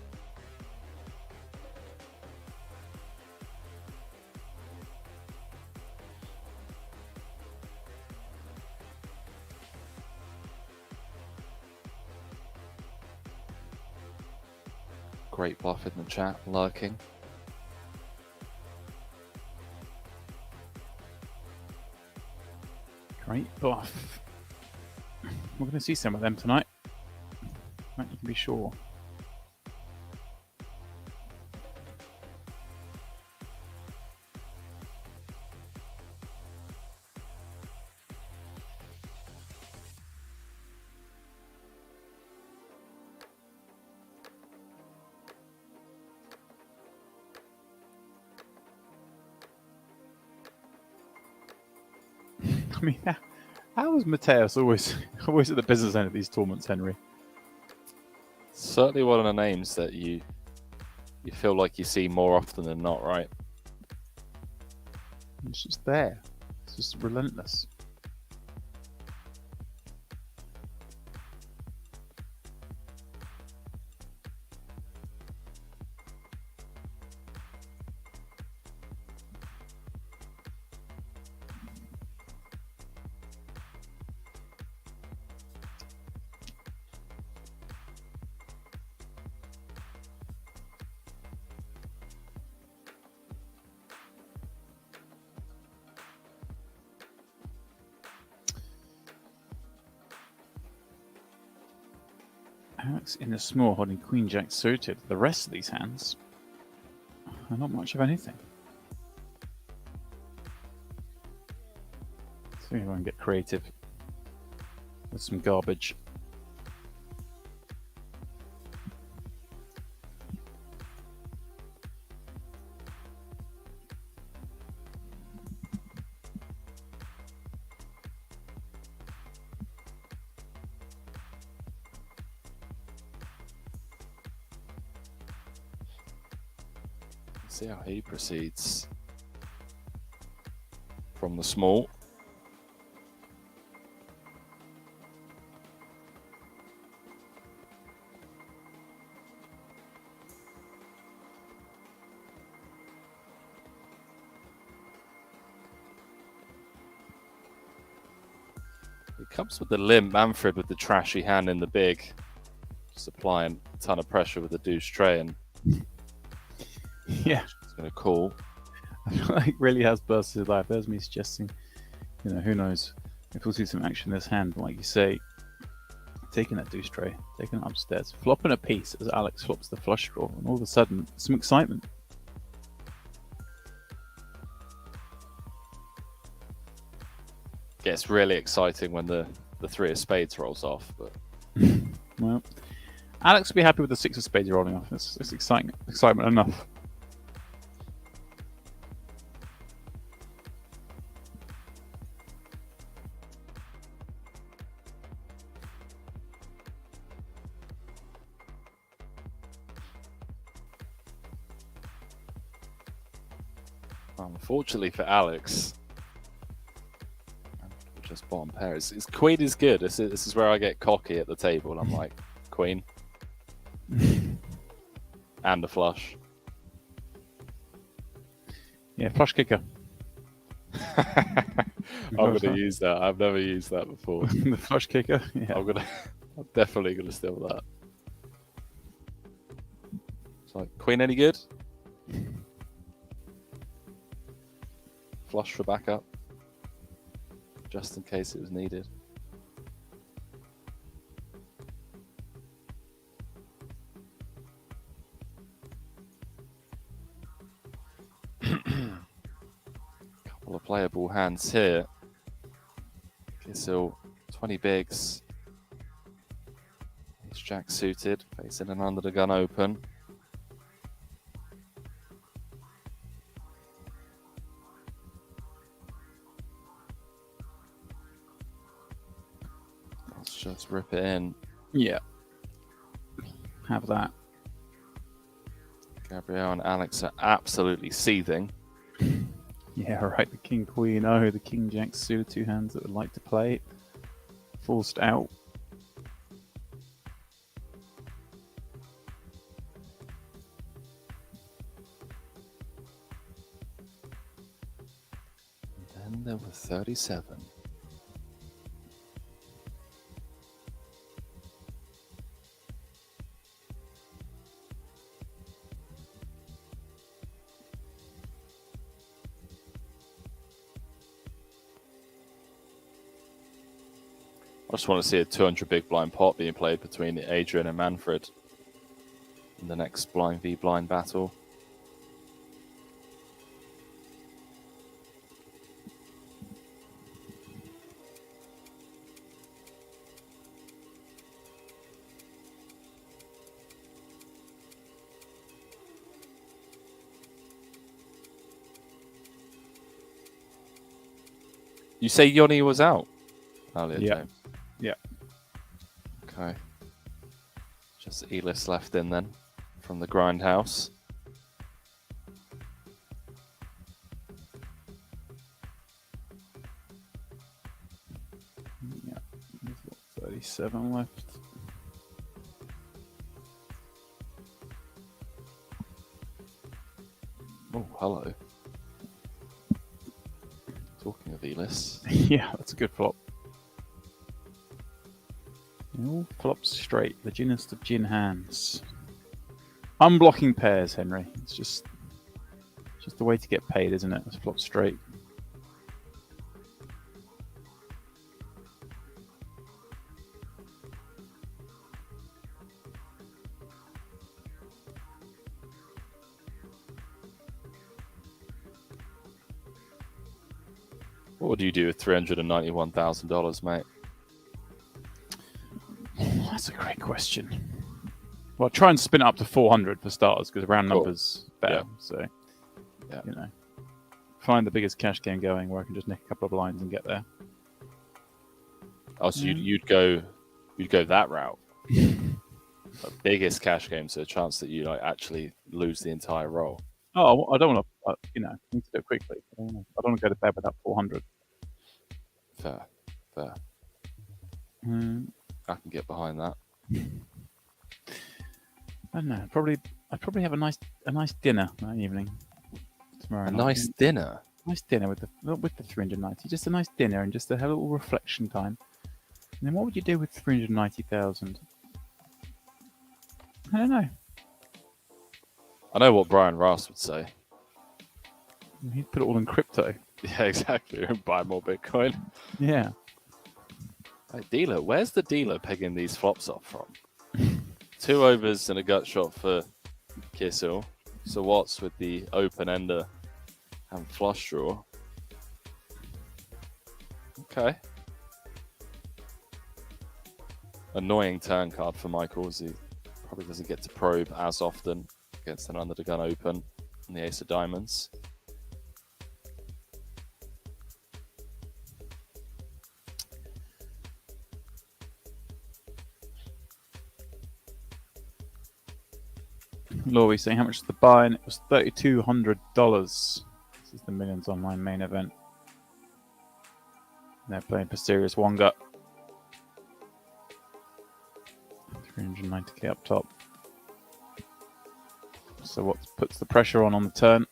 Great bluff in the chat, lurking. Great bluff. We're going to see some of them tonight. That you can be sure. I mean, how is Mateus always at the business end of these tournaments, Henry? Certainly one of the names that you feel like you see more often than not, right? It's just there. It's just relentless. Alex in the small holding Queen Jack suited. The rest of these hands And not much of anything. See if I can get creative with some garbage. See how he proceeds from the small. It comes with the limp Manfred with the trashy hand in the big, just applying a ton of pressure with the deuce tray, and Yeah. it's going to call. I feel like really has burst his life. There's me suggesting, who knows if we'll see some action in this hand. But like you say, taking that deuce tray, taking it upstairs, flopping a piece as Alex flops the flush draw, and all of a sudden, some excitement. Gets really exciting when the three of spades rolls off, but Well, Alex will be happy with the six of spades rolling off. It's excitement enough. unfortunately for Alex, just bottom pair. It's queen is good. This is where I get cocky at the table. I'm like, queen. And a flush. Yeah, flush kicker. I'm going to use that. I've never used that before. The flush kicker. Yeah. I'm definitely going to steal that. It's like, queen any good? Flush for backup. Just in case it was needed. Couple of playable hands here. Kissel, 20 bigs. Ace jack suited, facing an under the gun open. Let's just rip it in. Yeah. Have that. Gabrielle and Alex are absolutely seething. Yeah, right. The king queen. Oh, the king jack suited, two hands that would like to play. Forced out. Then there were 37. I just want to see a 200 big blind pot being played between Adrian and Manfred in the next blind v blind battle. You say Yoni was out earlier, Yeah. James? Yeah. Okay. Just Elis left in then from the grindhouse. Yeah. There's what, 37 left. Oh, hello. Talking of Elis. Yeah, that's a good flop. It all flops straight. The ginnest of gin hands. Unblocking pairs, Henry. It's just the way to get paid, isn't it? It's flop straight. What would you do with $391,000, mate? That's a great question. Well, try and spin it up to 400 for starters, because round Cool. numbers better. Yeah. So, Yeah. you know, find the biggest cash game going where I can just nick a couple of lines and get there. Oh, so you'd go that route. The biggest cash game, so a chance that you like actually lose the entire roll. Oh, I don't want to, I need to do it quickly. I don't want to go to bed without 400. Fair. Mm, I can get behind that. I don't know. I'd probably have a nice dinner that evening tomorrow. A night. nice dinner. Nice dinner with the 390. Just a nice dinner and just have a little reflection time. And then what would you do with 390,000? I don't know. I know what Brian Ross would say. He'd put it all in crypto. Yeah, exactly. Buy more Bitcoin. Yeah. Hey, dealer, where's the dealer pegging these flops off from? 2 overs and a gut shot for Kissel. So what's with the open ender and flush draw? Okay. Annoying turn card for Michael, as he probably doesn't get to probe as often against an under the gun open and the ace of diamonds. Laurie saying how much is the buy? And it was $3,200. This is the Millions Online main event. They're playing for serious Wonga. 390k up top. So what puts the pressure on the turn?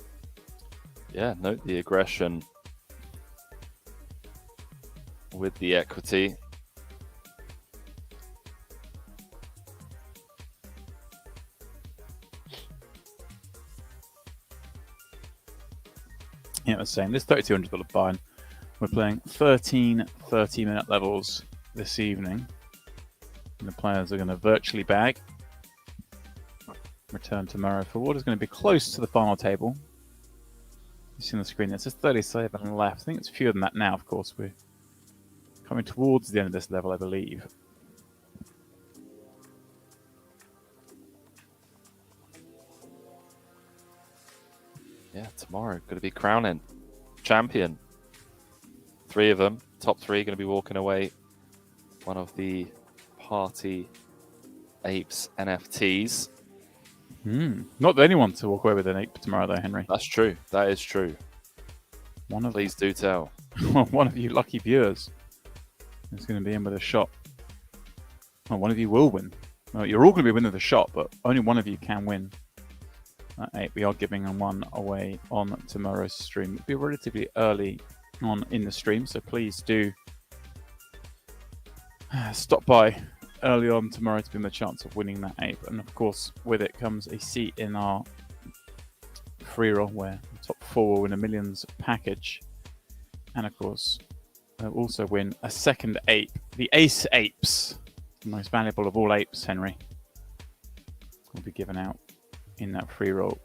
Yeah, note the aggression with the equity. Yeah, I was saying this $3,200 buy. We're playing 13 30-minute levels this evening. And the players are going to virtually bag. Return tomorrow for what is going to be close to the final table. You see on the screen, it says 37 left. I think it's fewer than that now, of course. We're coming towards the end of this level, I believe. Yeah, tomorrow going to be crowning champion. 3 of them, top 3 going to be walking away. One of the Party Apes NFTs. Not the only one to walk away with an ape tomorrow, though, Henry. That's true. That is true. One of Please do tell. one of you lucky viewers is going to be in with a shot. Well, one of you will win. Well, you're all going to be winning the shot, but only one of you can win. That ape. We are giving one away on tomorrow's stream. It'll be relatively early on in the stream, so please do stop by early on tomorrow to give them a chance of winning that ape. And of course, with it comes a seat in our free roll where the top 4 will win a millions package. And of course, they'll also win a second ape, the Ace Apes, the most valuable of all apes, Henry, will be given out in that free roll.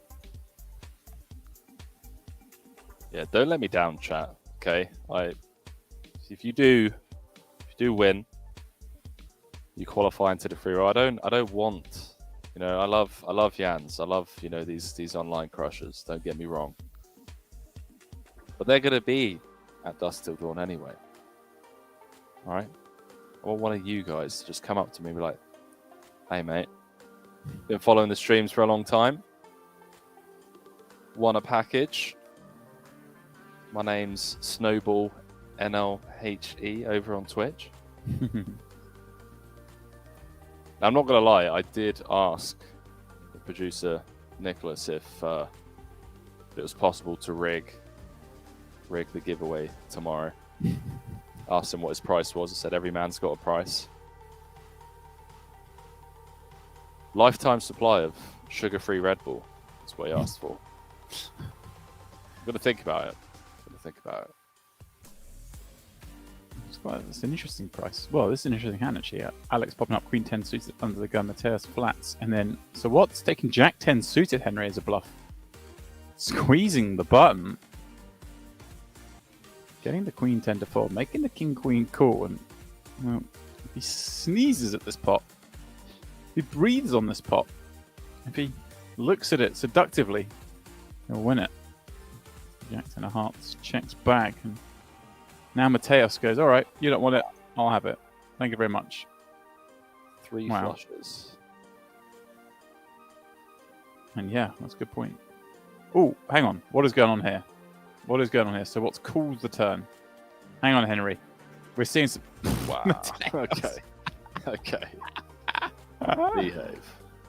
Yeah, don't let me down, chat. Okay, if you do win, you qualify into the free roll. I don't want, I love Jans. I love, these online crushers. Don't get me wrong, but they're gonna be at dusk till dawn anyway. All right, I want one of you guys to just come up to me and be like, "Hey, mate, been following the streams for a long time. Won a package. My name's Snowball NLHE over on Twitch." Now, I'm not going to lie, I did ask the producer, Nicholas, if it was possible to rig the giveaway tomorrow. Asked him what his price was. I said, every man's got a price. Lifetime supply of sugar-free Red Bull. That's what he asked for. I'm going to think about it. It's an interesting price. Well, this is an interesting hand actually. Alex popping up Queen 10 suited under the gun, Mateus flats, and then so what's taking Jack 10 suited Henry as a bluff, squeezing the button. Getting the queen 10 to fold, making the king queen call, and well, if he sneezes at this pot, if he breathes on this pot, if he looks at it seductively, he'll win it. Jack 10 of hearts checks back, and now Mateus goes, all right, you don't want it, I'll have it. Thank you very much. 3 Wow. flushes. And yeah, that's a good point. Oh, hang on. What is going on here? What is going on here? So what's called the turn? Hang on, Henry. We're seeing some... Wow. Okay. Okay. Behave.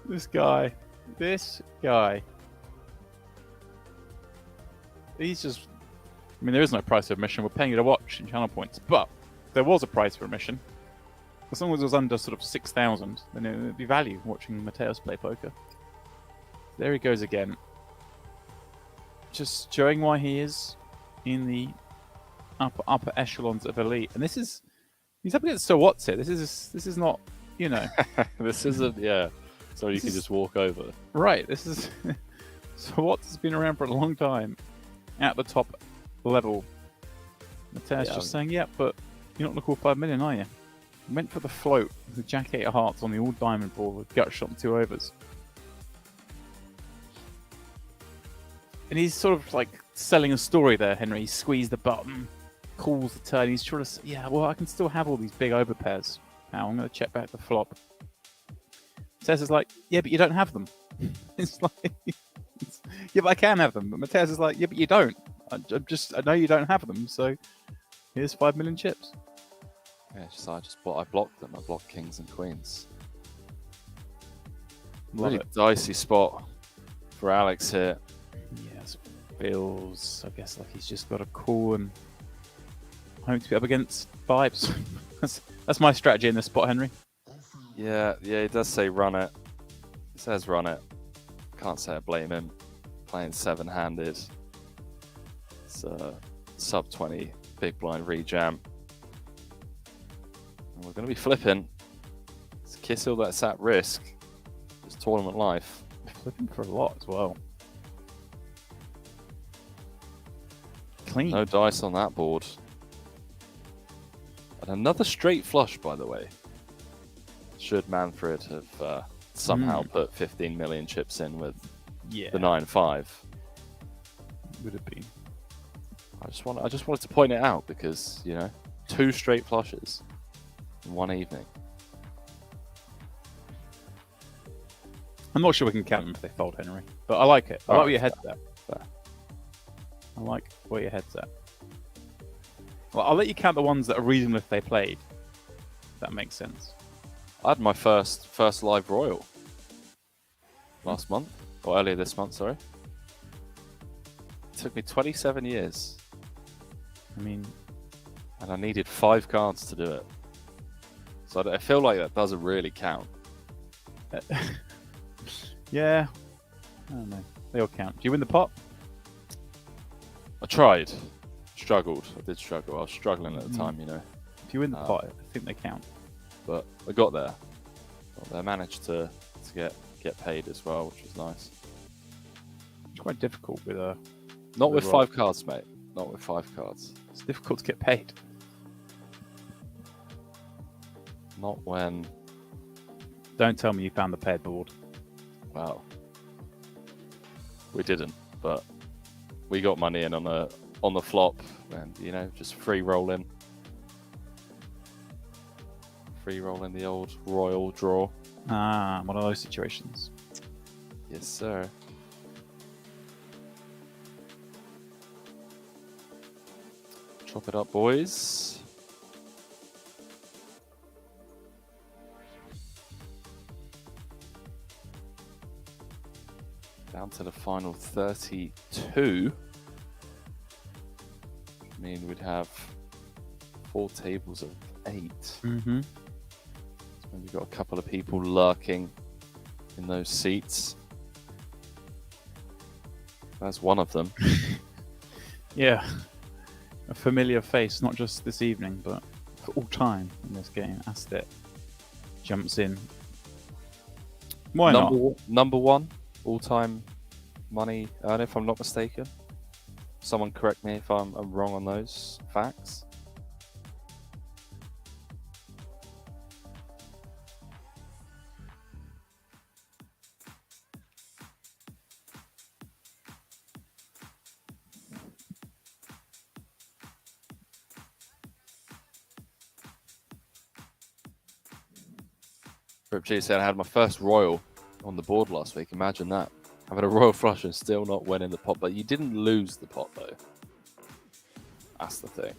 This guy. He's just... I mean, there is no price for admission. We're paying you to watch in channel points. But there was a price for admission. As long as it was under sort of 6,000, then it would be value watching Mateus play poker. There he goes again. Just showing why he is in the upper echelons of elite. And he's up against So What's here. This is not, you know. This isn't, yeah. So you can just walk over. Right. This is So What's has been around for a long time at the top level. Mateus just saying, yeah, but you're not going to call 5 million, are you? Went for the float with Jack 8 of hearts on the all diamond board with gut shot and 2 overs. And he's sort of like selling a story there, Henry. He squeezed the button, calls the turn. He's trying to say, yeah, well, I can still have all these big overpairs. Now I'm going to check back the flop. Mateus is like, yeah, but you don't have them. It's like, yeah, but I can have them. But Mateus is like, yeah, but you don't. I know you don't have them, so here's 5 million chips. Yeah, I blocked them. I blocked kings and queens. Love Really it. dicey spot for Alex here. Yes, feels, I guess, like he's just got a call and hope to be up against vibes. that's my strategy in this spot, Henry. Yeah, he does say run it. He says run it. Can't say I blame him. Playing 7-handed. It's a sub 20 big blind rejam. And we're going to be flipping. It's kiss all that's at risk. It's tournament life. Flipping for a lot as well. Clean. No dice on that board. And another straight flush, by the way. Should Manfred have somehow put 15 million chips in with Yeah, the 9-5. would have been. I just wanted to point it out because, 2 straight flushes in one evening. I'm not sure we can count them if they fold, Henry. But I like it. I like where your head's at. Fair. I like where your head's at. Well, I'll let you count the ones that are reasonable if they played. If that makes sense. I had my first live royal last month, or earlier this month, sorry. It took me 27 years, I mean, and I needed 5 cards to do it. So I feel like that doesn't really count. yeah. I don't know. They all count. Do you win the pot? I tried. Struggled. I did struggle. I was struggling at the time, If you win the pot, I think they count. But I got there. I managed to get paid as well, which was nice. It's quite difficult with a... Not with roll. 5 cards, mate. Not with 5 cards. It's difficult to get paid. Not when... Don't tell me you found the paired board. Well, we didn't, but we got money in on the flop, and just free rolling the old royal draw. Ah, one of those situations. Yes, sir. Chop it up, boys. Down to the final 32. I mean, we'd have 4 tables of 8. Mm-hmm. So we've got a couple of people lurking in those seats. That's one of them. Yeah. A familiar face, not just this evening, but for all time in this game. Astet jumps in. Why not? Number 1 all-time money earner, if I'm not mistaken. Someone correct me if I'm wrong on those facts. Rip G said I had my first royal on the board last week. Imagine that. Having a royal flush and still not winning the pot, but you didn't lose the pot though. That's the thing.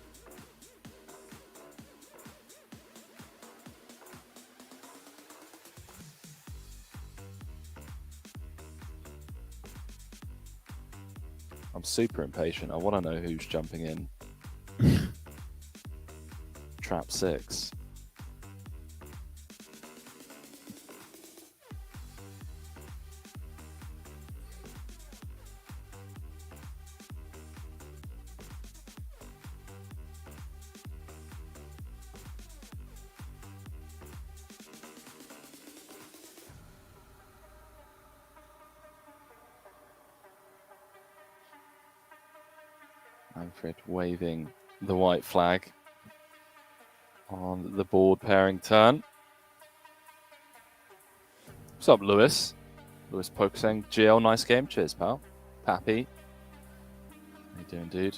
I'm super impatient. I want to know who's jumping in. Trap 6. Manfred waving the white flag on the board pairing turn. What's up, Lewis? Lewis Poker saying, GL, nice game. Cheers, pal. Pappy. How you doing, dude?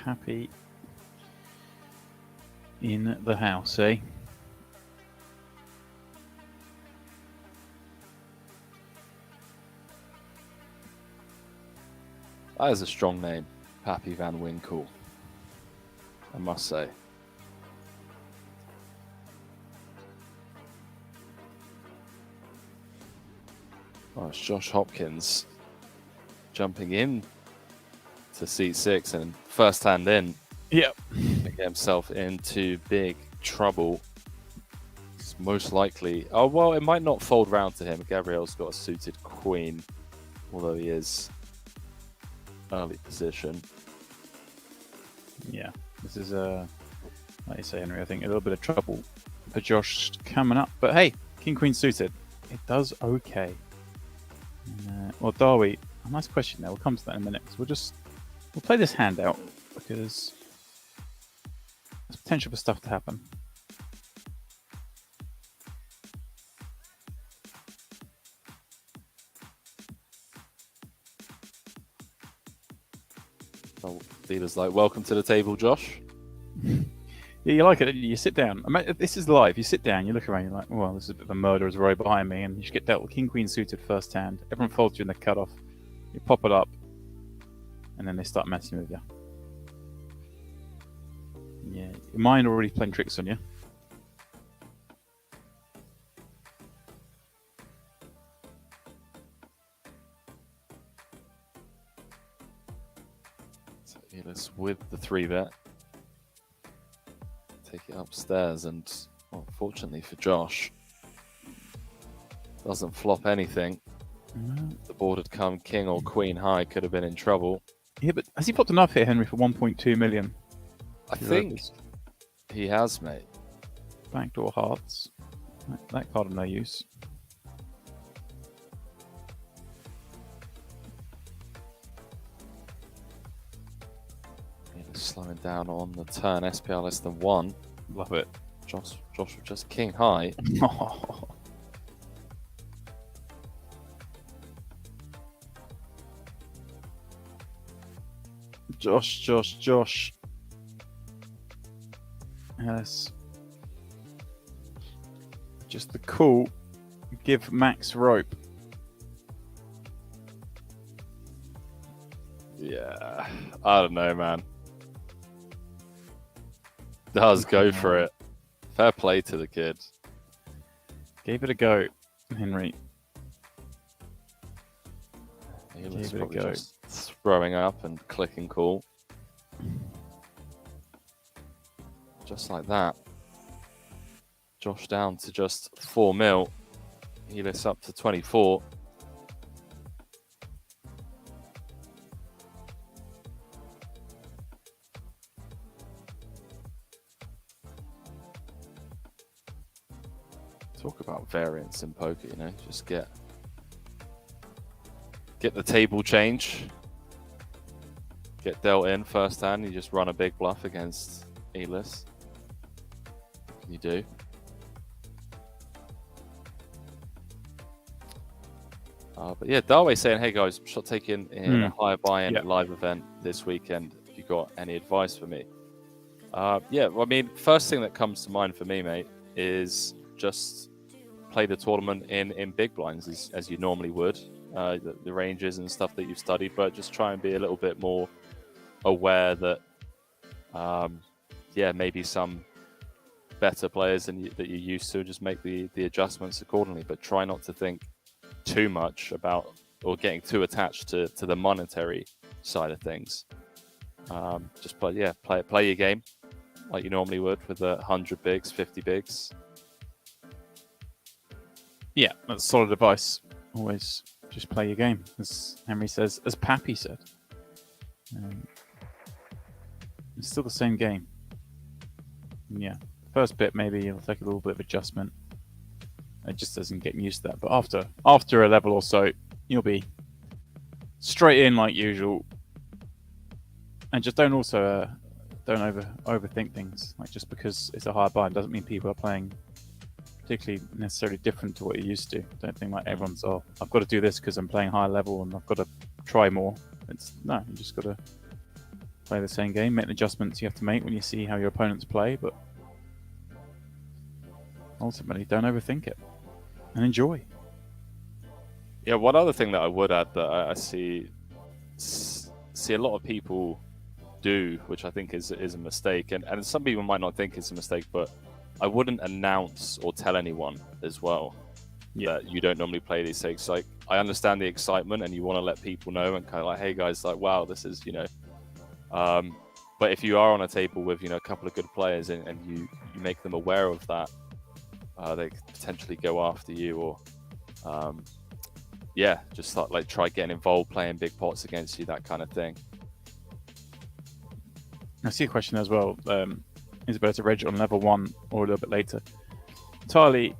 Happy in the house, eh? That is a strong name, Pappy Van Winkle, I must say. Oh, it's Josh Hopkins jumping in to seat 6 and first hand in. Yep. To get himself into big trouble. It's most likely... Oh, well, it might not fold round to him. Gabriel's got a suited queen, although he is early position. Yeah, this is like you say, Henry, I think a little bit of trouble for Josh coming up. But hey, King Queen suited, it does okay. Well, Darby, a nice question there. We'll come to that in a minute. So we'll play this hand out because there's potential for stuff to happen. So dealer's like, welcome to the table, Josh. Yeah, you like it. You sit down. I mean, this is live. You sit down, you look around, you're like, well, this is a bit of a murderer's row behind me, and you should get dealt with King Queen suited first hand. Everyone folds you in the cutoff. You pop it up, and then they start messing with you. Yeah, your mind already playing tricks on you. So dealer's with the 3-bet. Take it upstairs, and well, fortunately for Josh, doesn't flop anything. If the board had come king or queen high, could have been in trouble. Yeah, but has he popped enough here, Henry, for 1.2 million? I think he has, mate. Backdoor hearts. That card of no use. Slowing down on the turn, SPR less than 1. Love it. Josh was just king high. Josh. Yes. Just the call. Give Max rope. Yeah, I don't know, man. Does go for it. Fair play to the kid. Gave it a go, Henry. He was Gave it a probably go. just throwing up and clicking call. Just like that. Josh down to just 4 mil. He lifts up to 24. Talk about variance in poker, you know, just get the table change, get dealt in first hand, you just run a big bluff against Elis. You do. But yeah, Darway saying, hey guys, shot taking in a higher buy-in live event this weekend. If you got any advice for me? Yeah, well, I mean, first thing that comes to mind for me, mate, is just play the tournament in big blinds as you normally would. The ranges and stuff that you've studied, but just try and be a little bit more aware that, maybe some better players that you're used to, just make the adjustments accordingly, but try not to think too much about or getting too attached to the monetary side of things. Just play your game like you normally would with 100 bigs, 50 bigs. Yeah, that's solid advice. Always just play your game, as Henry says, as Pappy said. It's still the same game. Yeah, first bit maybe it'll take a little bit of adjustment. It just doesn't get used to that. But after a level or so, you'll be straight in like usual. And just don't overthink things. Like, just because it's a hard buy doesn't mean people are playing particularly necessarily different to what you're used to. Don't think like everyone's, I've got to do this because I'm playing higher level and I've got to try more. No, you just got to play the same game, make the adjustments you have to make when you see how your opponents play, but ultimately don't overthink it and enjoy. Yeah, one other thing that I would add that I see a lot of people do, which I think is a mistake, and some people might not think it's a mistake, but I wouldn't announce or tell anyone as well that you don't normally play these things. Like, I understand the excitement and you want to let people know and kind of like, hey guys, like, wow, this is, but if you are on a table with, a couple of good players and you make them aware of that, they could potentially go after you or, just start, like, try getting involved, playing big pots against you, that kind of thing. I see a question as well. Is it better to reg on level 1 or a little bit later? Entirely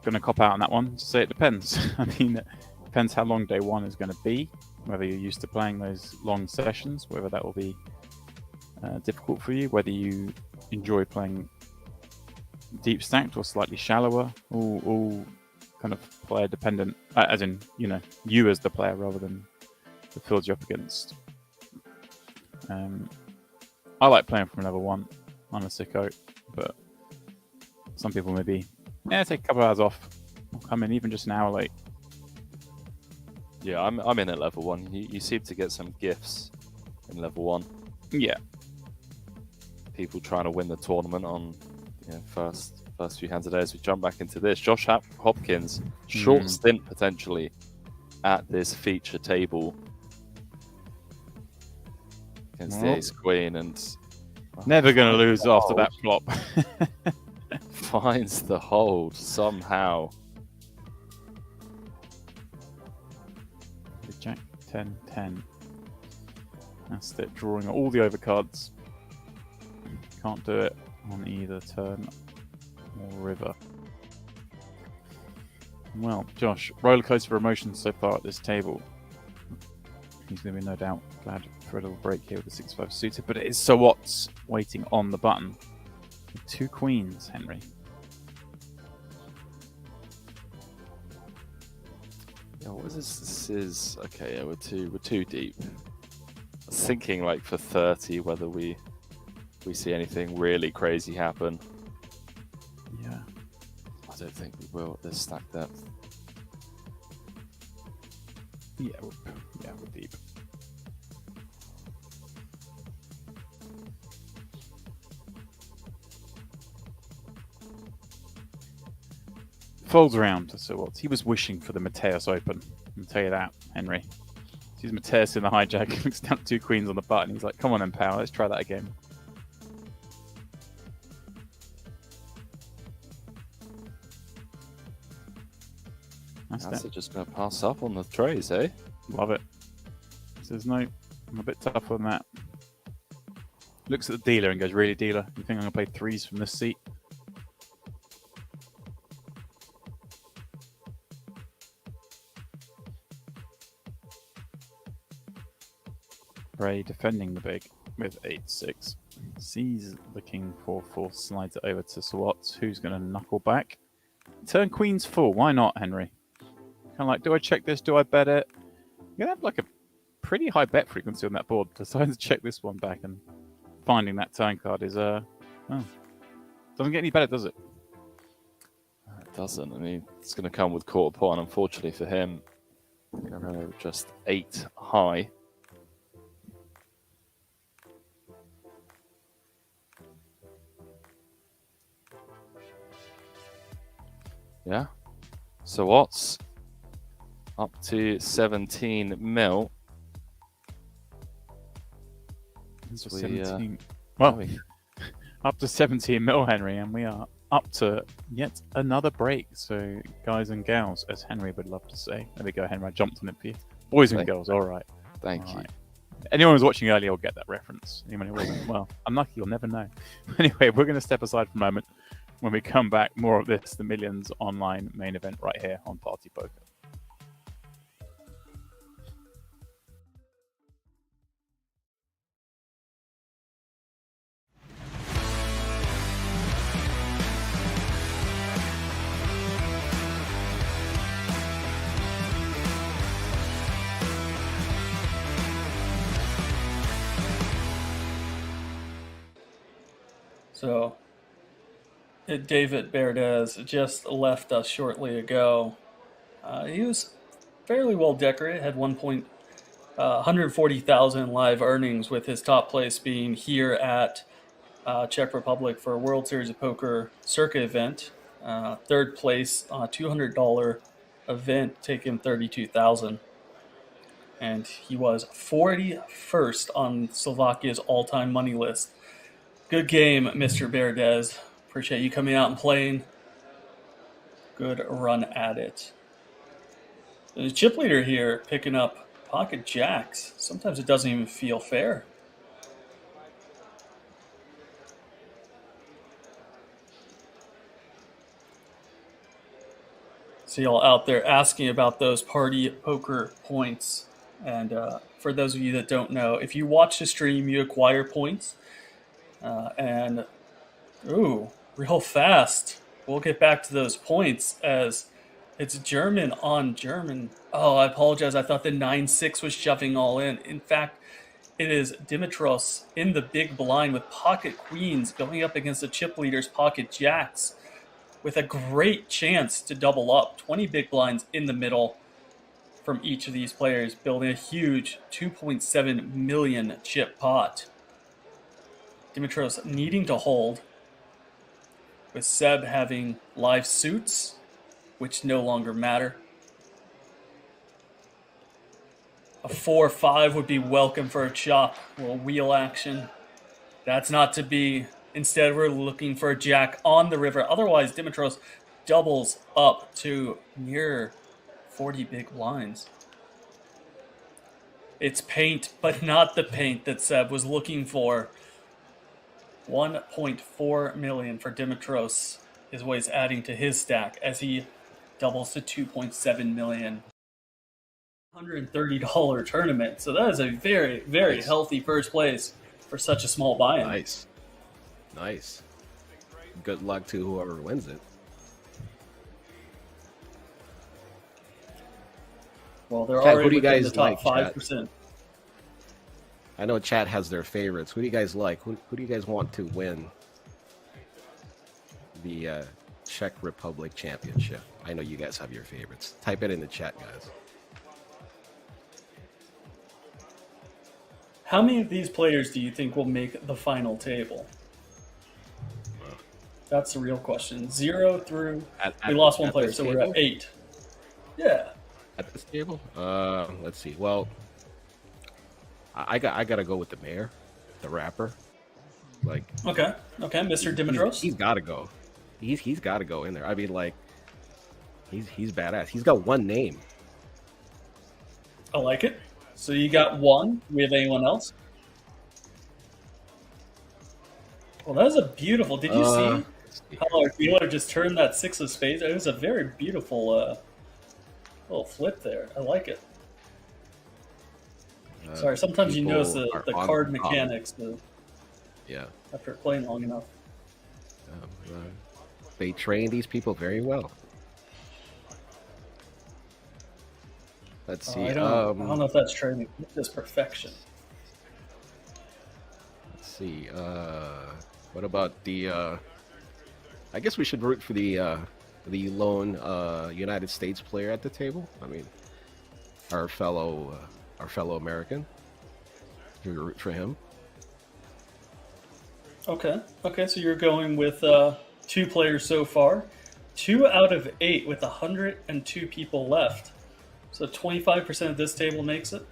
going to cop out on that one. To say it depends. I mean, it depends how long day 1 is going to be, whether you're used to playing those long sessions, whether that will be difficult for you, whether you enjoy playing deep stacked or slightly shallower, all kind of player dependent, as in, you as the player rather than the fields you're up against. I like playing from level 1. I'm a sicko, but some people maybe take a couple of hours off. I'll come in even just an hour late. Yeah, I'm in at level 1. You seem to get some gifts in level 1. Yeah. People trying to win the tournament on first few hands a day. As we jump back into this, Josh Hopkins, short stint potentially at this feature table against the Ace Queen, and never going to lose after that flop. Finds the hold somehow. Jack 10-10. That's it, drawing all the overcards. Can't do it on either turn or river. Well, Josh, roller coaster of emotions so far at this table. He's going to be no doubt glad for a little break here with the 6-5 suited, but it is so what's waiting on the button. With 2 queens, Henry. Yeah, what is this? This is okay. Yeah, we're too deep. I was thinking like for 30 whether we see anything really crazy happen. Yeah, I don't think we will at this stack depth. Yeah, we're deep. Folds around, so what? He was wishing for the Mateus Open. I'll tell you that, Henry. Sees Mateus in the hijack, looks down 2 queens on the button. He's like, come on, Empower, let's try that again. That's just going to pass up on the trays, eh? Love it. Says, no, I'm a bit tougher than that. Looks at the dealer and goes, really, dealer? You think I'm going to play 3s from this seat? Ray defending the big with 8-6. Sees the king 4-4, slides it over to Swats, who's going to knuckle back. Turn queen's full. Why not, Henry? Kind of like, do I check this? Do I bet it? You're going to have like a pretty high bet frequency on that board. Deciding to check this one back and finding that turn card is, doesn't get any better, does it? It doesn't. I mean, it's going to come with quarter pot, and unfortunately for him, just 8 high. Yeah. So what's up to 17 mil? So 17. Well, up to 17 mil, Henry, and we are up to yet another break. So, guys and gals, as Henry would love to say. There we go, Henry. I jumped on it for you. Boys and girls, all right. Thank you. Right. Anyone who was watching earlier will get that reference. Anyone who wasn't, well, unlucky, you'll never know. Anyway, we're going to step aside for a moment. When we come back, more of this, the Millions Online main event right here on Party Poker. So, David Berdes just left us shortly ago. He was fairly well decorated, had 140,000 live earnings, with his top place being here at Czech Republic for a World Series of Poker Circa event. Third place on a $200 event, taking 32,000. And he was 41st on Slovakia's all-time money list. Good game, Mr. Berdes. Appreciate you coming out and playing. Good run at it. The chip leader here picking up pocket jacks. Sometimes it doesn't even feel fair. See y'all out there asking about those party poker points. And for those of you that don't know, if you watch the stream, you acquire points. Real fast. We'll get back to those points as it's German on German. Oh, I apologize. I thought the 9-6 was shoving all in. In fact, it is Dimitros in the big blind with pocket queens going up against the chip leader's pocket jacks with a great chance to double up. 20 big blinds in the middle from each of these players, building a huge 2.7 million chip pot. Dimitros needing to hold, with Seb having live suits, which no longer matter. A 4-5 would be welcome for a chop. A little wheel action. That's not to be. Instead, we're looking for a jack on the river. Otherwise, Dimitros doubles up to near 40 big blinds. It's paint, but not the paint that Seb was looking for. 1.4 million for Dimitros is what he's adding to his stack as he doubles to 2.7 million. $130 tournament. So that is a very, very healthy first place for such a small buy-in. Nice. Good luck to whoever wins it. Well, they're Chat, already who do you within guys the top like, 5%. I know chat has their favorites. Who do you guys like? Who do you guys want to win the Czech Republic Championship? I know you guys have your favorites. Type it in the chat, guys. How many of these players do you think will make the final table? That's the real question. 0 through... we lost one player, so we're at 8. Yeah. At this table? Let's see. Well, I gotta go with the mayor, the rapper. Like, okay, Mr. Dimitros. He's got to go. He's got to go in there. I mean, like, he's badass. He's got one name. I like it. So you got one. Do we have anyone else? Well, that was a beautiful. Did you see how our dealer just turned that 6 of spades? It was a very beautiful little flip there. I like it. Sorry, sometimes you notice people are the on card top. mechanics Yeah. after playing long enough. They train these people very well. Let's see. I don't know if that's training, it's just perfection. Let's see. What about the? I guess we should root for the lone United States player at the table. I mean, our fellow American. We root for him. Okay, so you're going with 2 players so far. 2 out of 8 with 102 people left. So 25% of this table makes it.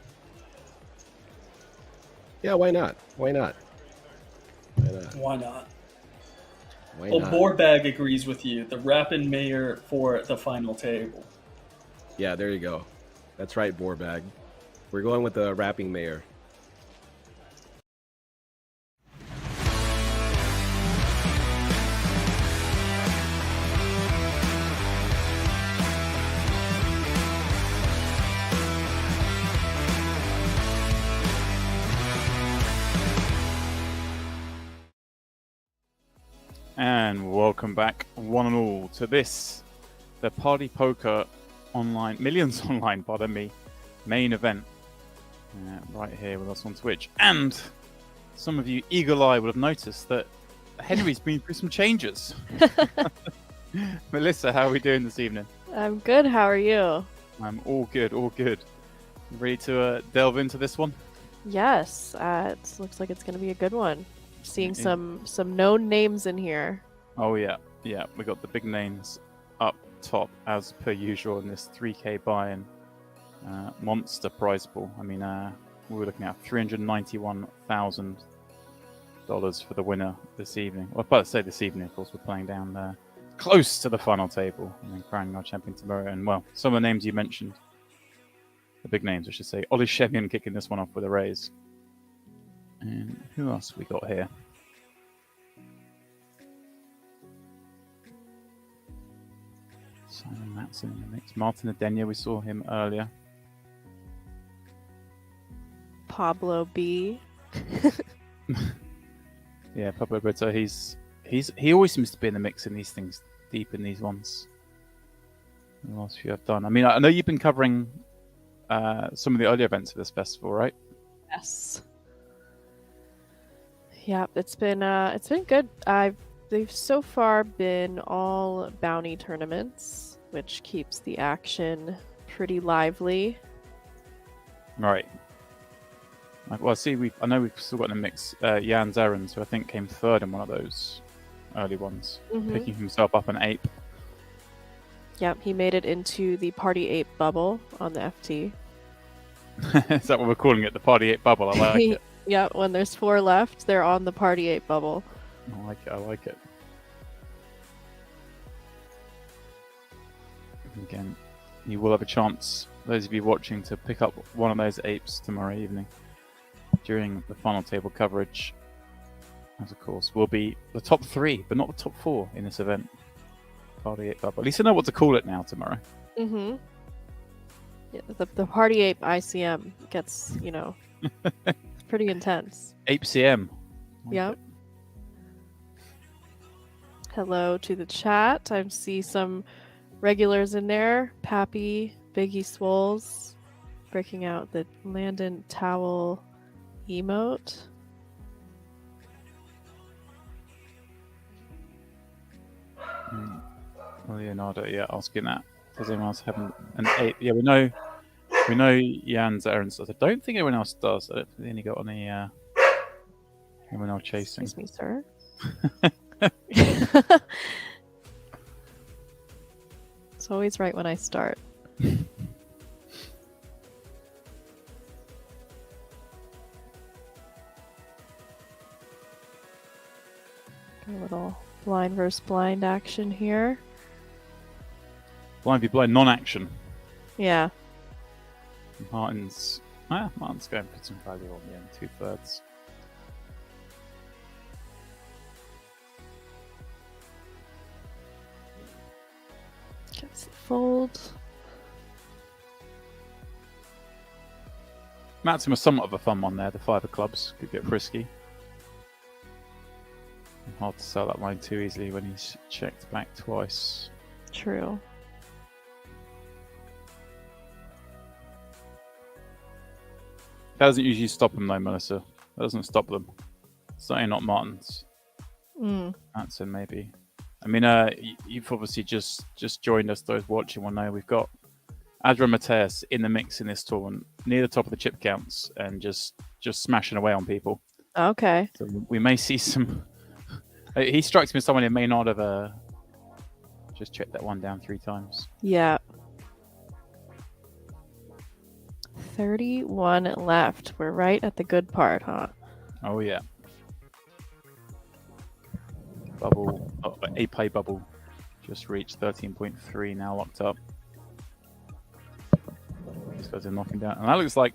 Yeah, why not? Why not? Why not? Why not? Why Well, not? Borbag agrees with you. The Rapid Mayor for the final table. Yeah, there you go. That's right, Borbag. We're going with the rapping mayor. And welcome back, one and all, to this, the PartyPoker online, Millions Online, pardon me, main event. Right here with us on Twitch. And some of you eagle-eye would have noticed that Henry's been through some changes. Melissa, how are we doing this evening? I'm good. How are you? I'm all good, all good. Ready to delve into this one? Yes. It looks like it's going to be a good one. Seeing Yeah. some known names in here. Oh yeah, we got the big names up top as per usual in this 3K buy-in monster prize pool. I mean, we were looking at $391,000 for the winner this evening. Well, but I say this evening, of course, we're playing down there close to the final table and then crowning our champion tomorrow. And well, some of the names you mentioned, the big names, I should say. Ollie Shemian kicking this one off with a raise. And who else we got here? Simon Matson in the mix. Martin Adenia, we saw him earlier. Pablo B. Yeah, Pablo Brito. He always seems to be in the mix in these things, deep in these ones. The last few I've done. I mean, I know you've been covering some of the earlier events of this festival, right? Yes. Yeah, it's been good. They've so far been all bounty tournaments, which keeps the action pretty lively. Right. Well, see, I know we've still got in the mix Jan Zarens, who I think came third in one of those early ones, picking himself up an ape. Yep, he made it into the Party Ape bubble on the FT. Is that what we're calling it? The Party Ape bubble? I like it. Yeah, when there's 4 left, they're on the Party Ape bubble. I like it. I like it. Again, you will have a chance, those of you watching, to pick up one of those apes tomorrow evening during the final table coverage. As of course, will be the top 3, but not the top 4 in this event. Party Ape bubble. At least I know what to call it now tomorrow. Mm-hmm. Yeah, the Party Ape ICM gets, pretty intense. Ape CM. Yep. Hello to the chat. I see some regulars in there. Pappy, Biggie Swoles, breaking out the Landon Towel emote. Leonardo, yeah, asking that. Does anyone else have an ape? Yeah, we know Jan's errands. I don't think anyone else does. I don't think any got any anyone else chasing. Excuse me, sir. It's always right when I start. A little blind versus blind action here. Blind v blind non-action. Yeah. Martin's going for some value on the end, 2/3. Gets the fold. Matson was somewhat of a fun one there. The 5 of clubs could get frisky. Hard to sell that line too easily when he's checked back twice. True. That doesn't usually stop them though, Melissa. That doesn't stop them. Certainly not Martin's. Matson maybe. I mean, you've obviously just joined us. Those watching will know we've got Adrian Mateus in the mix in this tournament, near the top of the chip counts, and just smashing away on people. Okay. So we may see some. He strikes me as someone who may not have just checked that one down 3 times. Yeah. 31 left. We're right at the good part, huh? Oh yeah. Bubble, a pay bubble, just reached 13.3. Now locked up. These guys are knocking down, and that looks like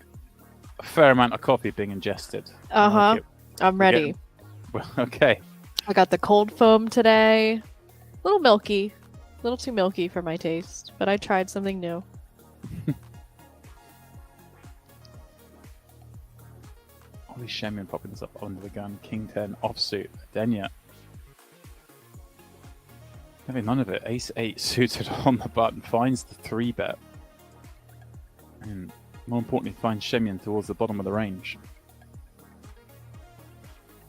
a fair amount of coffee being ingested. I'm ready. Well, okay. I got the cold foam today. A little milky. A little too milky for my taste, but I tried something new. Holy Shemian popping this up under the gun. King 10 offsuit. Denya. Having none of it. Ace 8 suited on the button. Finds the 3-bet. And more importantly, finds Shemian towards the bottom of the range.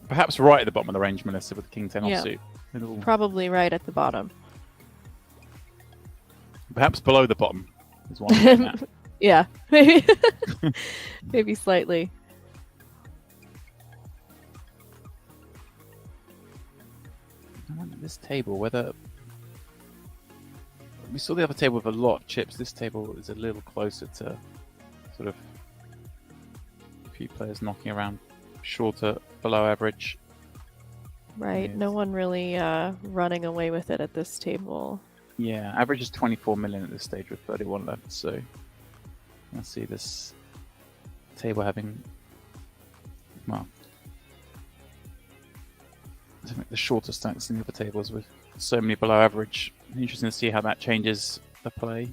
Perhaps right at the bottom of the range, Melissa, with the King 10 offsuit. Little... Probably right at the bottom. Perhaps below the bottom is what I'm getting at. Yeah, maybe. Maybe slightly. I wonder this table, whether... We saw the other table with a lot of chips. This table is a little closer to sort of a few players knocking around shorter, below average. Right, no one really running away with it at this table. Yeah, average is 24 million at this stage with 31 left, so I see this table having, well, I think the shorter stacks than the other tables with so many below average. Interesting to see how that changes the play.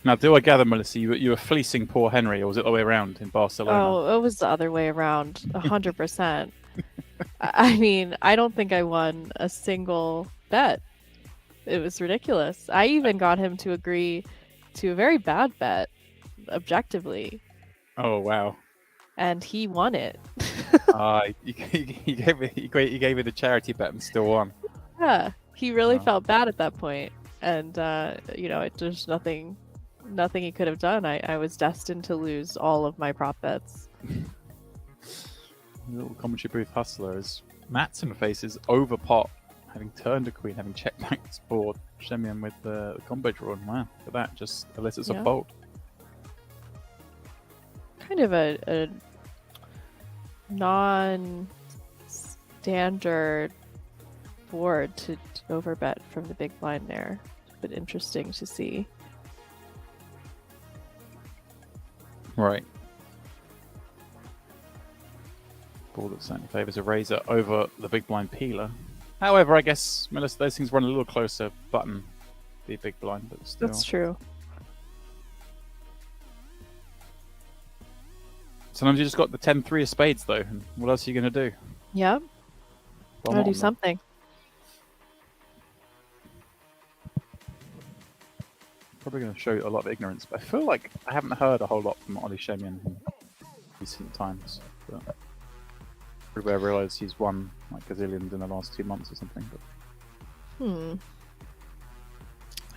Now, do I gather, Melissa, you were fleecing poor Henry, or was it the way around in Barcelona? Oh, it was the other way around, 100%. I mean, I don't think I won a single bet. It was ridiculous. I even got him to agree to a very bad bet, objectively. Oh, wow. And he won it. You gave me the charity bet and still won. Yeah, he really felt bad at that point. And, there's nothing he could have done. I was destined to lose all of my prop bets. Little commentary booth hustler as Matson faces over pot, having turned a queen, having checked back this board. Shemian with the combo drawn. Wow, look at that. Just elicits a fold. Kind of a non-standard board to overbet from the big blind there. But interesting to see. Right. Board that certainly favours a razor over the big blind peeler. However, I guess Melissa, those things run a little closer. Button, the big blind, but still. That's true. Sometimes you just got the 10-3 of spades, though. And what else are you going to do? Yeah. Gotta do something. Probably going to show a lot of ignorance, but I feel like I haven't heard a whole lot from Ollie Shemian in recent times. But everywhere I realise he's won like gazillions in the last 2 months or something. But...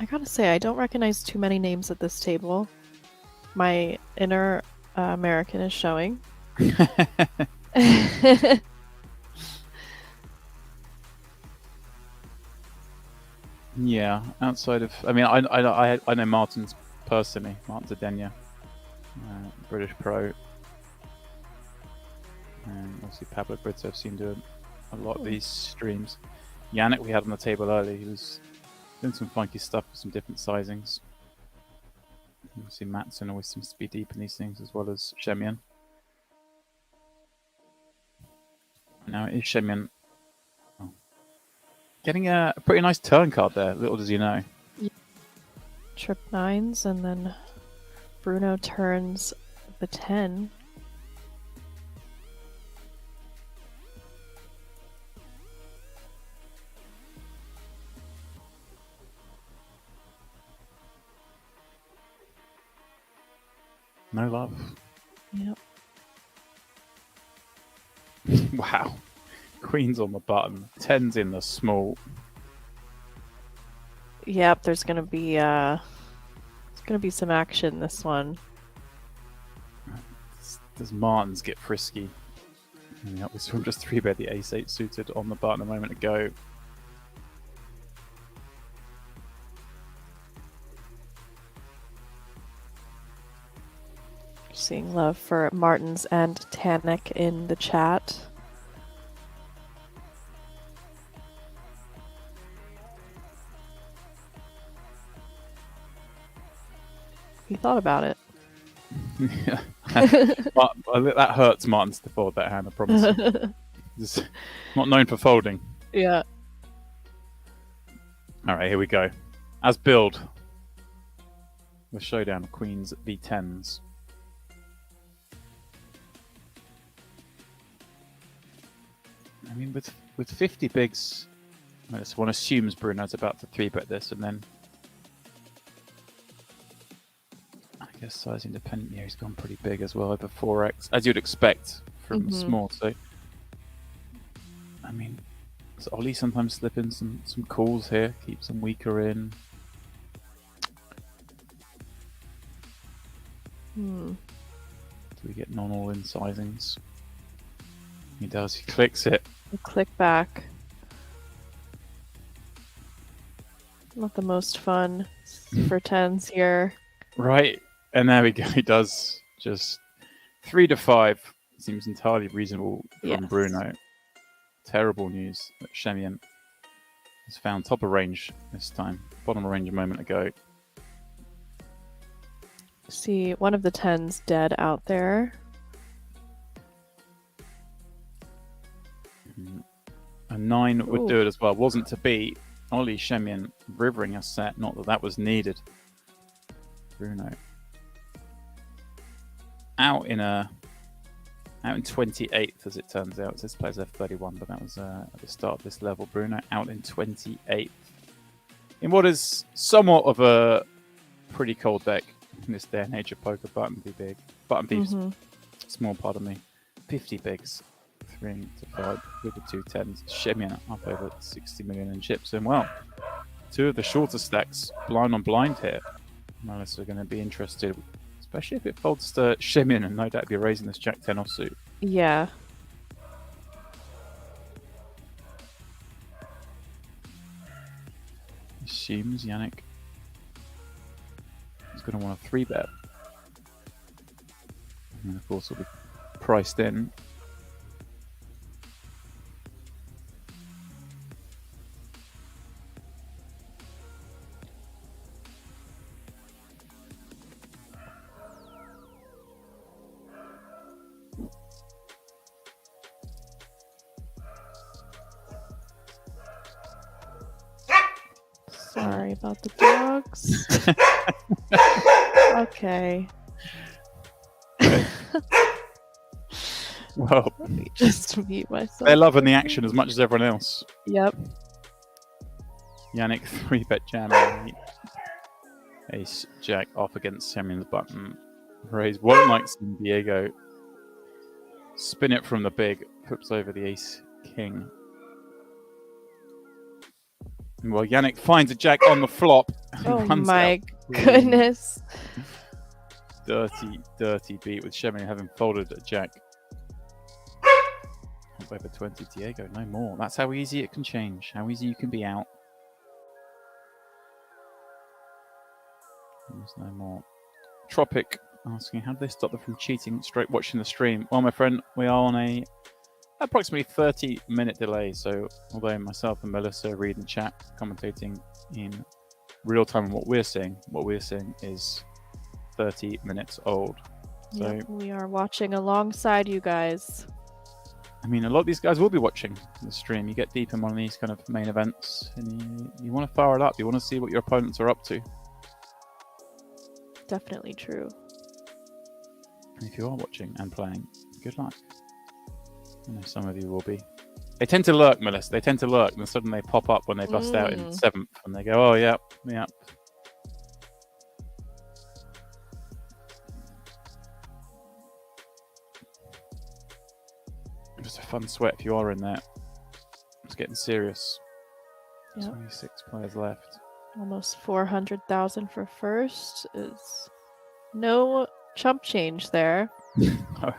I gotta say, I don't recognize too many names at this table. My inner American is showing. Yeah, outside of, I mean, I know Martin's personally. Martin's a Denya, British pro, and obviously Pablo Brito I've seen do a lot of these streams. Yannick we had on the table earlier. He was doing some funky stuff with some different sizings. Obviously Matson always seems to be deep in these things as well as Shemian. Now it is Shemian. Oh. Getting a pretty nice turn card there, little does he know. Trip 9s, and then Bruno turns the 10. No love. Yep. Wow. Queen's on the button. 10's in the small. Yep, there's gonna be some action this one. Does Martins get frisky? Yep, we saw him just 3-bet the ace-8 suited on the button a moment ago. Seeing love for Martins and Tannic in the chat. He thought about it. Yeah. But that hurts Martins to fold that hand, I promise you. Just not known for folding. Yeah. Alright, here we go. As billed, the showdown of Queens v 10s. I mean, with 50 bigs, one assumes Bruno's about to 3-bet this, and then I guess size independent here, he's gone pretty big as well, over 4x, as you'd expect from small. So, I mean, does Ollie sometimes slip in some calls here, keep some weaker in? Do we get non-all-in sizings? He does, he clicks it. The click back. Not the most fun for 10s here. Right, and there we go. He does just 3 to 5. Seems entirely reasonable from Bruno. Terrible news that Shemian has found top of range this time. Bottom of range a moment ago. See one of the 10s dead out there. A 9 would do it as well. Wasn't to be. Ollie Shemian rivering a set. Not that was needed. Bruno out in 28th, as it turns out. This plays F31, but that was at the start of this level. Bruno out in 28th in what is somewhat of a pretty cold deck in this day and age of poker. Button B small, pardon me. 50 bigs, 3 to 5 with the 2 10s. Shemian up over 60 million in chips, and well, 2 of the shorter stacks blind on blind here. Melissa are going to be interested, especially if it folds to Shemian, and no doubt be raising this Jack 10 offsuit. Yeah. Assumes Yannick is going to want a 3-bet. And of course, will be priced in. Sorry about the dogs. Okay. Well, let me just mute myself. They're loving the action as much as everyone else. Yep. Yannick 3-bet jamming. Ace Jack off against Shemian's button. Raise one like San Diego. Spin it from the big. Hooks over the Ace King. Well, Yannick finds a Jack on the flop. Oh my goodness. Dirty, dirty beat with Shemian having folded a Jack. Up over 20, Diego, no more. That's how easy it can change. How easy you can be out. There's no more. Tropic asking, how do they stop them from cheating straight watching the stream? Well, my friend, we are on a approximately 30-minute delay, so although myself and Melissa read the chat, commentating in real time on what we're seeing is 30 minutes old. So yep, we are watching alongside you guys. I mean, a lot of these guys will be watching the stream. You get deep in one of these kind of main events, and you want to fire it up. You want to see what your opponents are up to. Definitely true. And if you are watching and playing, good luck. I know some of you will be. They tend to lurk, Melissa. They tend to lurk, and then suddenly they pop up when they bust out in 7th, and they go, "Oh, yeah, yeah." Just a fun sweat if you are in there. It's getting serious. Yep. 26 players left. Almost 400,000 for first. Is no chump change there. Oh.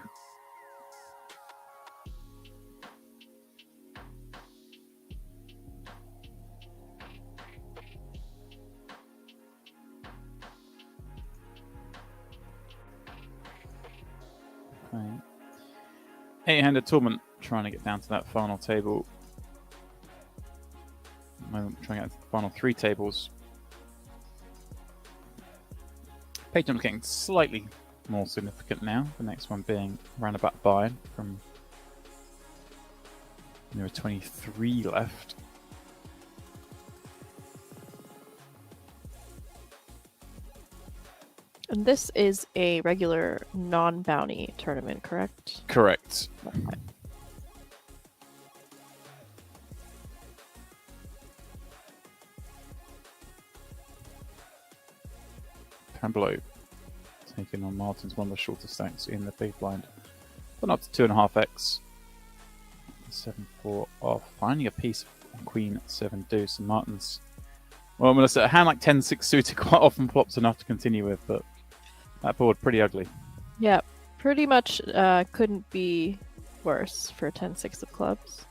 Okay. 8-handed tournament, trying to get down to that final table. At the moment, trying to get to the final 3 tables. Page numbers getting slightly more significant now. The next one being roundabout Bayern from. There are 23 left. And this is a regular non-bounty tournament, correct? Correct. Okay. Pamblo taking on Martin's, one of the shorter stacks in the big blind. Gone up to 2.5x. 7-4 off. Finding a piece on Queen 7 deuce. And Martin's, well, I'm going to say a hand like 10-6 suited quite often flops enough to continue with, but that board pretty ugly. Yeah, pretty much couldn't be worse for 10-6 of clubs.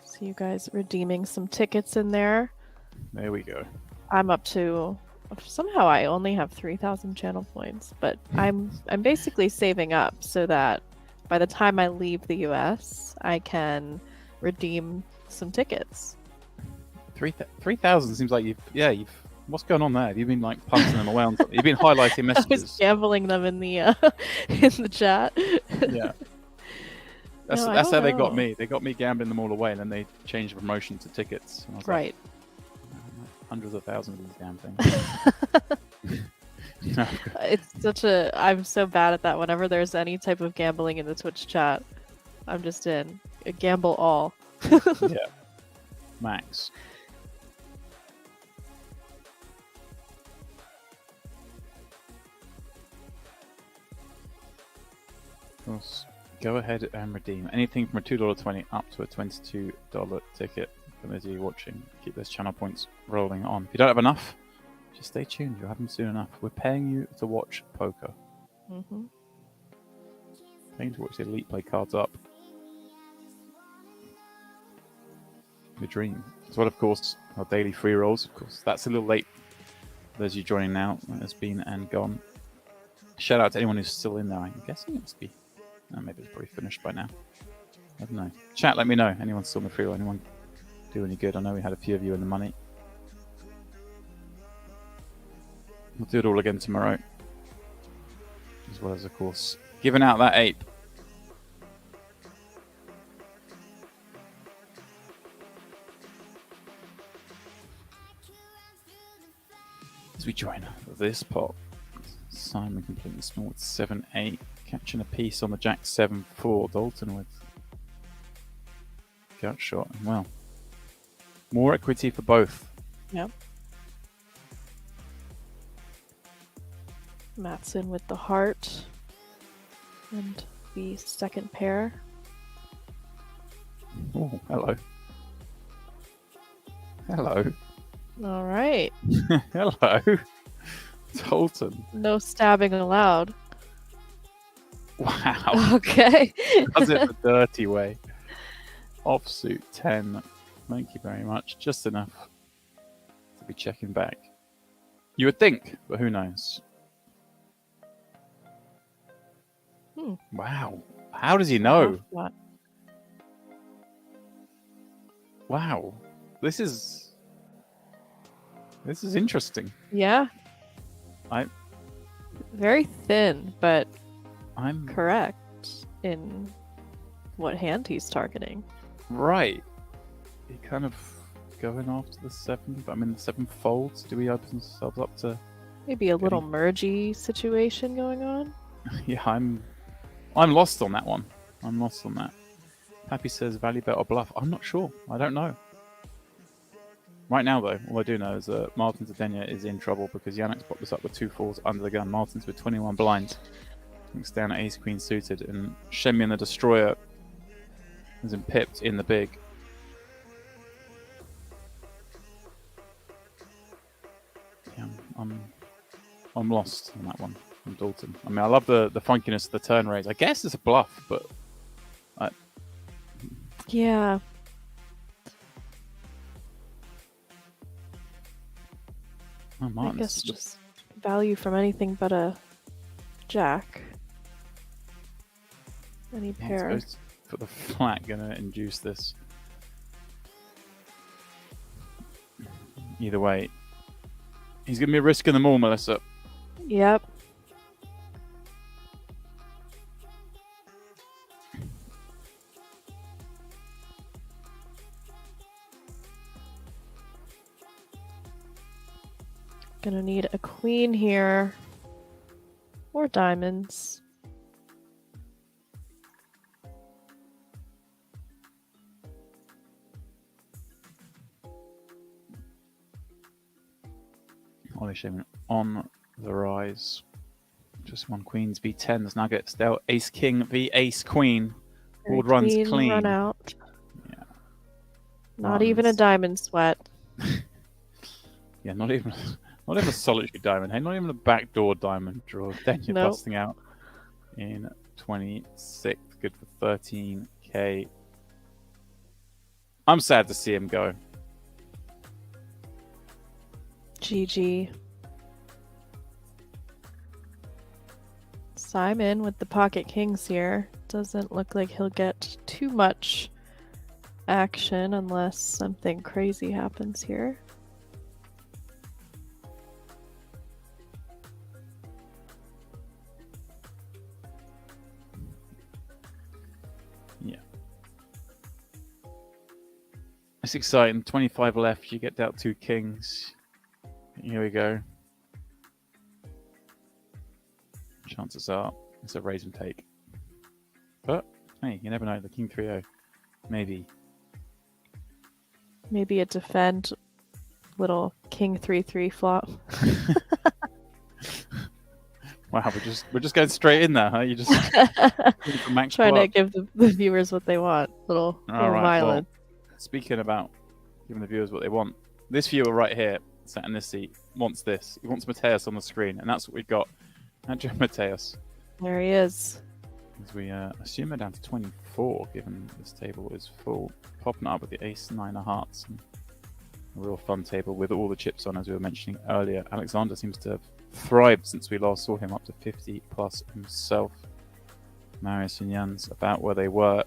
See you guys redeeming some tickets in there. There we go. I'm up to, somehow I only have 3,000 channel points, but I'm basically saving up so that by the time I leave the US, I can redeem some tickets. 3,000 seems like you've. What's going on there? Have you been like punting them away on something? You've been highlighting I was messages. gambling them in the in the chat. Yeah. That's No, I how don't they got know. me. They got me gambling them all away, and then they changed the promotion to tickets. And I was Right. like, hundreds of thousands of these damn things. No. It's such a. I'm so bad at that. Whenever there's any type of gambling in the Twitch chat, I'm just in. Gamble all. Yeah. Max. Of course. Go ahead and redeem anything from a $2.20 up to a $22 ticket. For those of you watching, keep those channel points rolling on. If you don't have enough, just stay tuned. You'll have them soon enough. We're paying you to watch poker. Mm-hmm. Paying to watch the elite play cards up. The dream. As well, of course, our daily free rolls. Of course, that's a little late. For those of you joining now, that has been and gone. Shout out to anyone who's still in there. I'm guessing it must be. Maybe it's probably finished by now. I don't know. Chat, let me know. Anyone still in the free roll? Anyone do any good? I know we had a few of you in the money. We'll do it all again tomorrow. As well as, of course, giving out that ape. As we join this pot, Simon completely small with 7-8. Catching a piece on the Jack 7-4. Dalton with gut shot. Well, more equity for both. Yep. Matson with the heart and the second pair. Oh, hello. Hello. All right. Hello. Dalton. No stabbing allowed. Wow. Okay. Does it the dirty way. Offsuit 10. Thank you very much. Just enough to be checking back. You would think, but who knows? Wow. How does he know? What? Wow. This is interesting. Yeah. Very thin, but I'm correct in what hand he's targeting. right. He kind of going after the 7, but I mean the 7 folds. Do we open ourselves up to? Maybe a little mergy situation going on. Yeah, I'm lost on that one. I'm lost on that. Pappy says value bet or bluff. I'm not sure. I don't know. Right now, though, all I do know is that Martin Zadenia is in trouble because Yannick's popped this up with 2 4s under the gun. Martin's with 21 blinds. Looks down at ace queen suited, and Shemian the Destroyer is in pipped in the big. Yeah, I'm lost on that one from Dalton. I mean, I love the funkiness of the turn raise. I guess it's a bluff, but Yeah. oh, I Martin's guess just value from anything but a jack. Any pair. For the flat, gonna induce this. Either way, he's gonna be risking them all, Melissa. Yep. Gonna need a queen here. Or diamonds. Ollie Shaman on the rise. Just one queens v10s. Now gets dealt ace king v ace queen. Board runs clean. Run out. Yeah. Not even a diamond sweat. Yeah, not even a solitary diamond. Hey, not even a backdoor diamond draw. Then you're Nope. busting out in 26. Good for 13k. I'm sad to see him go. GG. Simon with the pocket kings here. Doesn't look like he'll get too much action unless something crazy happens here. Yeah. It's exciting. 25 left. You get dealt 2 kings. Here we go. Chances are it's a raise and take. But, hey, you never know. The king 3-0. Maybe. Maybe a defend little king 3-3 flop. Wow, we're just going straight in there, huh? You just max Trying to pull-up. give the viewers what they want. Little game All of right, violence. well, speaking about giving the viewers what they want, this viewer right here, sat in this seat, wants this. He wants Mateus on the screen, and that's what we've got. Andrew Mateus. There he is. As we assume we're down to 24, given this table is full. Popping up with the ace 9 of hearts. And a real fun table with all the chips on, as we were mentioning earlier. Alexander seems to have thrived since we last saw him, up to 50 plus himself. Marius and Jans about where they were.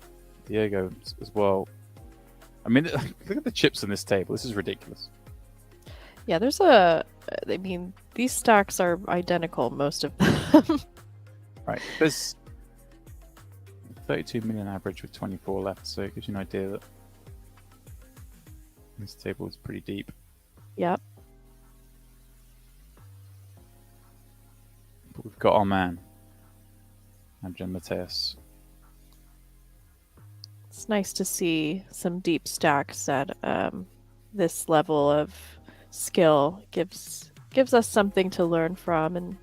Diego as well. I mean, look at the chips on this table. This is ridiculous. Yeah, there's I mean, these stacks are identical, most of them. Right. There's 32 million average with 24 left, so it gives you an idea that this table is pretty deep. Yep. But we've got our man, Andrew Mateus. It's nice to see some deep stacks at this level of skill. Gives us something to learn from and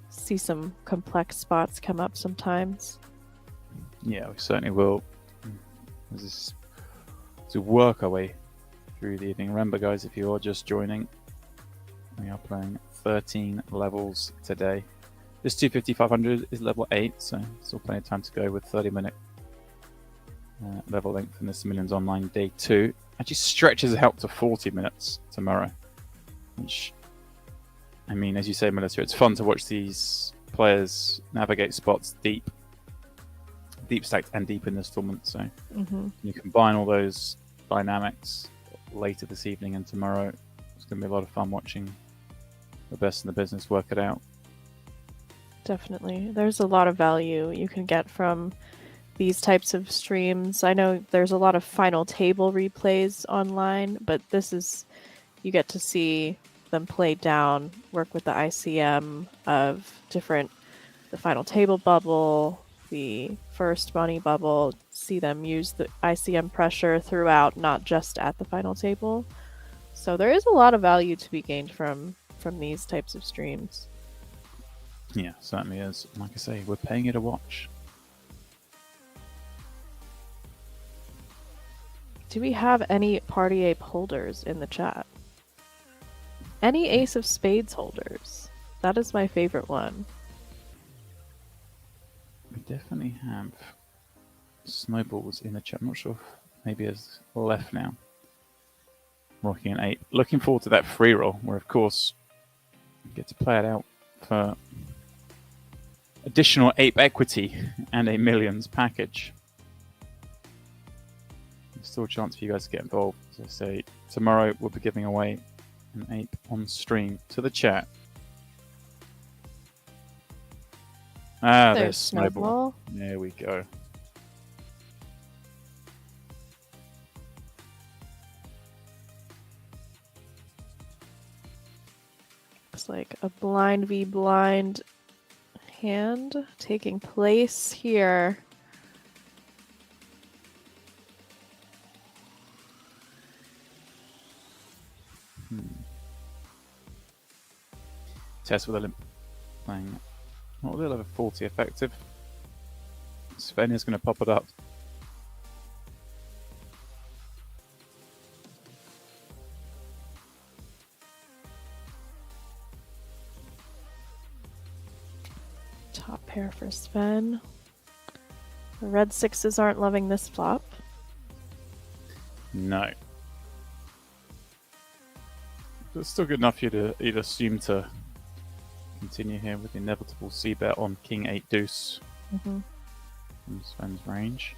see some complex spots come up sometimes. Yeah, we certainly will. This is to work our way through the evening. Remember, guys, if you are just joining, we are playing 13 levels today. This 250-500 is level 8, so still plenty of time to go with 30-minute level length in this Millions Online Day 2. actually stretches out to 40 minutes tomorrow. Which, I mean, as you say, Melissa, it's fun to watch these players navigate spots deep stacked and deep in this tournament. So you combine all those dynamics later this evening and tomorrow. It's going to be a lot of fun watching the best in the business work it out. Definitely. There's a lot of value you can get from these types of streams. I know there's a lot of final table replays online, but this is, you get to see them play down, work with the ICM of the final table bubble, the first money bubble, see them use the ICM pressure throughout, not just at the final table. So there is a lot of value to be gained from these types of streams. Yeah, certainly is. Like I say, we're paying it a watch. Do we have any Party Ape holders in the chat? Any Ace of Spades holders? That is my favorite one. We definitely have Snowballs in the chat. I'm not sure if maybe has left now. Rocking an 8. Looking forward to that free roll, where of course you get to play it out for additional ape equity and a millions package. There's still a chance for you guys to get involved. As I say, tomorrow we'll be giving away an ape on stream to the chat. Ah, there's Snowball. There we go. Looks like a blind v blind hand taking place here. Test with a limp playing not really level 40 effective. Sven is going to pop it up. Top pair for Sven. The red sixes aren't loving this flop. No. But it's still good enough you'd assume to continue here with the inevitable c-bet on King 8 Deuce from Sven's range.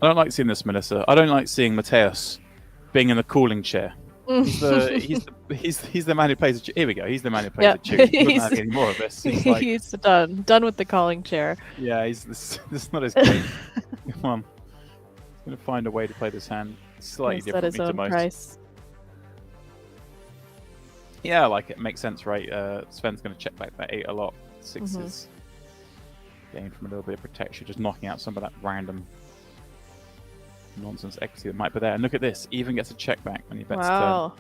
I don't like seeing this, Melissa. I don't like seeing Mateus being in the cooling chair. He's the man who plays. Here we go. He's the man who plays the tune. He doesn't have any more of this. He's, like, he's done with the calling chair. Yeah, this is not his game. Come on, he's gonna find a way to play this hand slightly differently to most. Price. Yeah, I like it. Makes sense, right? Sven's gonna check back that 8 a lot. 6s gain from a little bit of protection, just knocking out some of that random nonsense equity that might be there. And look at this, even gets a check back when he bets turn.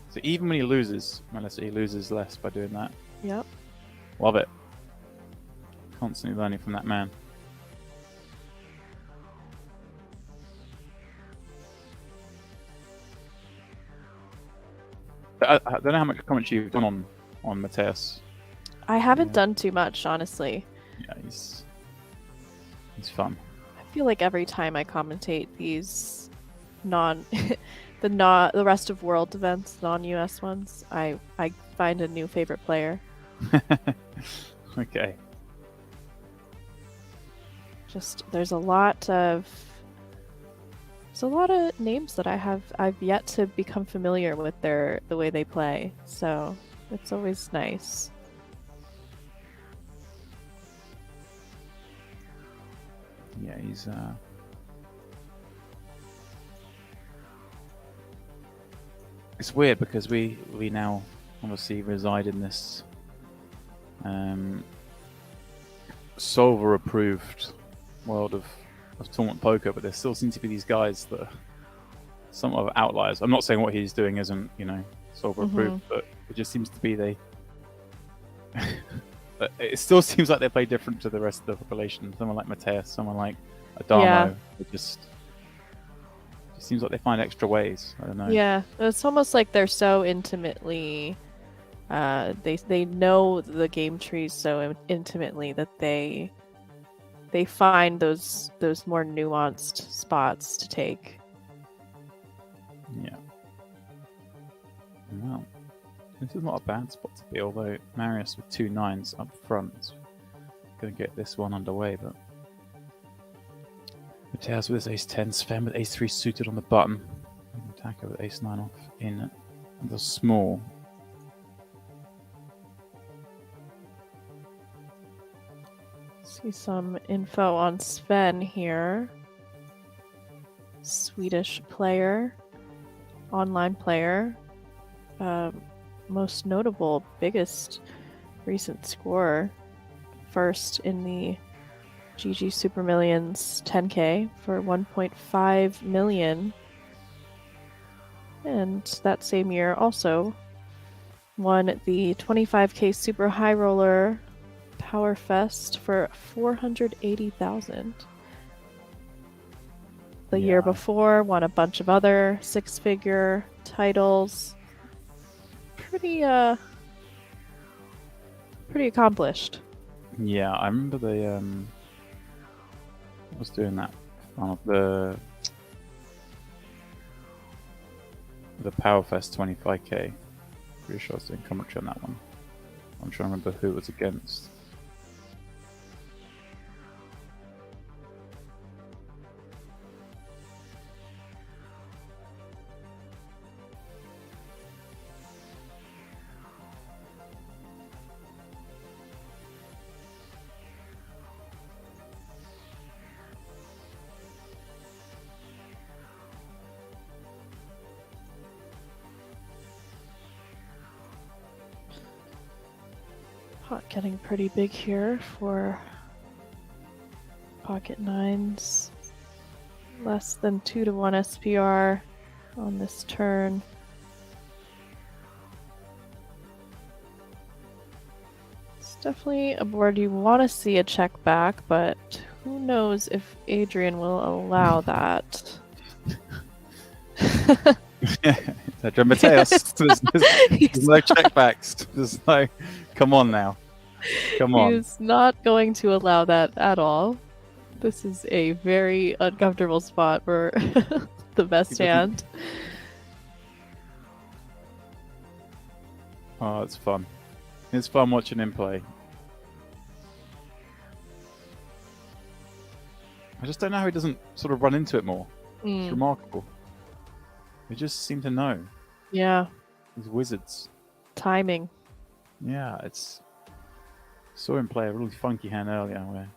So even when he loses, Melissa, he loses less by doing that. Yep. Love it. Constantly learning from that man. I don't know how much commentary you've done on Mateus. I haven't done too much, honestly. Yeah, he's fun. I feel like every time I commentate these the rest of world events, non-US ones, I find a new favorite player. Okay. Just there's a lot of names that I've yet to become familiar with the way they play. So it's always nice. Yeah, he's it's weird because we now obviously reside in this solver approved world of tournament poker, but there still seem to be these guys that are somewhat of outliers. I'm not saying what he's doing isn't, solver approved, but it just seems to be it still seems like they play different to the rest of the population. Someone like Mateus, someone like Adamo, it just seems like they find extra ways. I don't know. Yeah, it's almost like they're so intimately They know the game trees so intimately that they find those more nuanced spots to take. Yeah. Well, this is not a bad spot to be, although Marius with 2 9s up front is going to get this one underway, but Mateus with his ace 10, Sven with ace 3 suited on the button, and Taka with ace 9 off in the small. See some info on Sven here. Swedish player, online player. Most notable, biggest recent score. First in the GG Super Millions 10K for 1.5 million. And that same year also won the 25K Super High Roller Power Fest for 480,000. The year before won a bunch of other 6-figure titles. Pretty accomplished. Yeah, I remember they was doing that on the Powerfest 25K. Pretty sure I was doing commentary on that one. I'm trying to remember who it was against. Pot getting pretty big here for pocket nines. Less than 2-1 SPR on this turn. It's definitely a board you want to see a check back, but who knows if Adrian will allow that. Pedro Mateus. There's no checkbacks. There's no. Come on now. Come on. He's not going to allow that at all. This is a very uncomfortable spot for the best hand. Oh, it's fun. It's fun watching him play. I just don't know how he doesn't sort of run into it more. It's remarkable. They just seem to know. Yeah. These wizards. Timing. Yeah, it's. Saw him play a really funky hand earlier where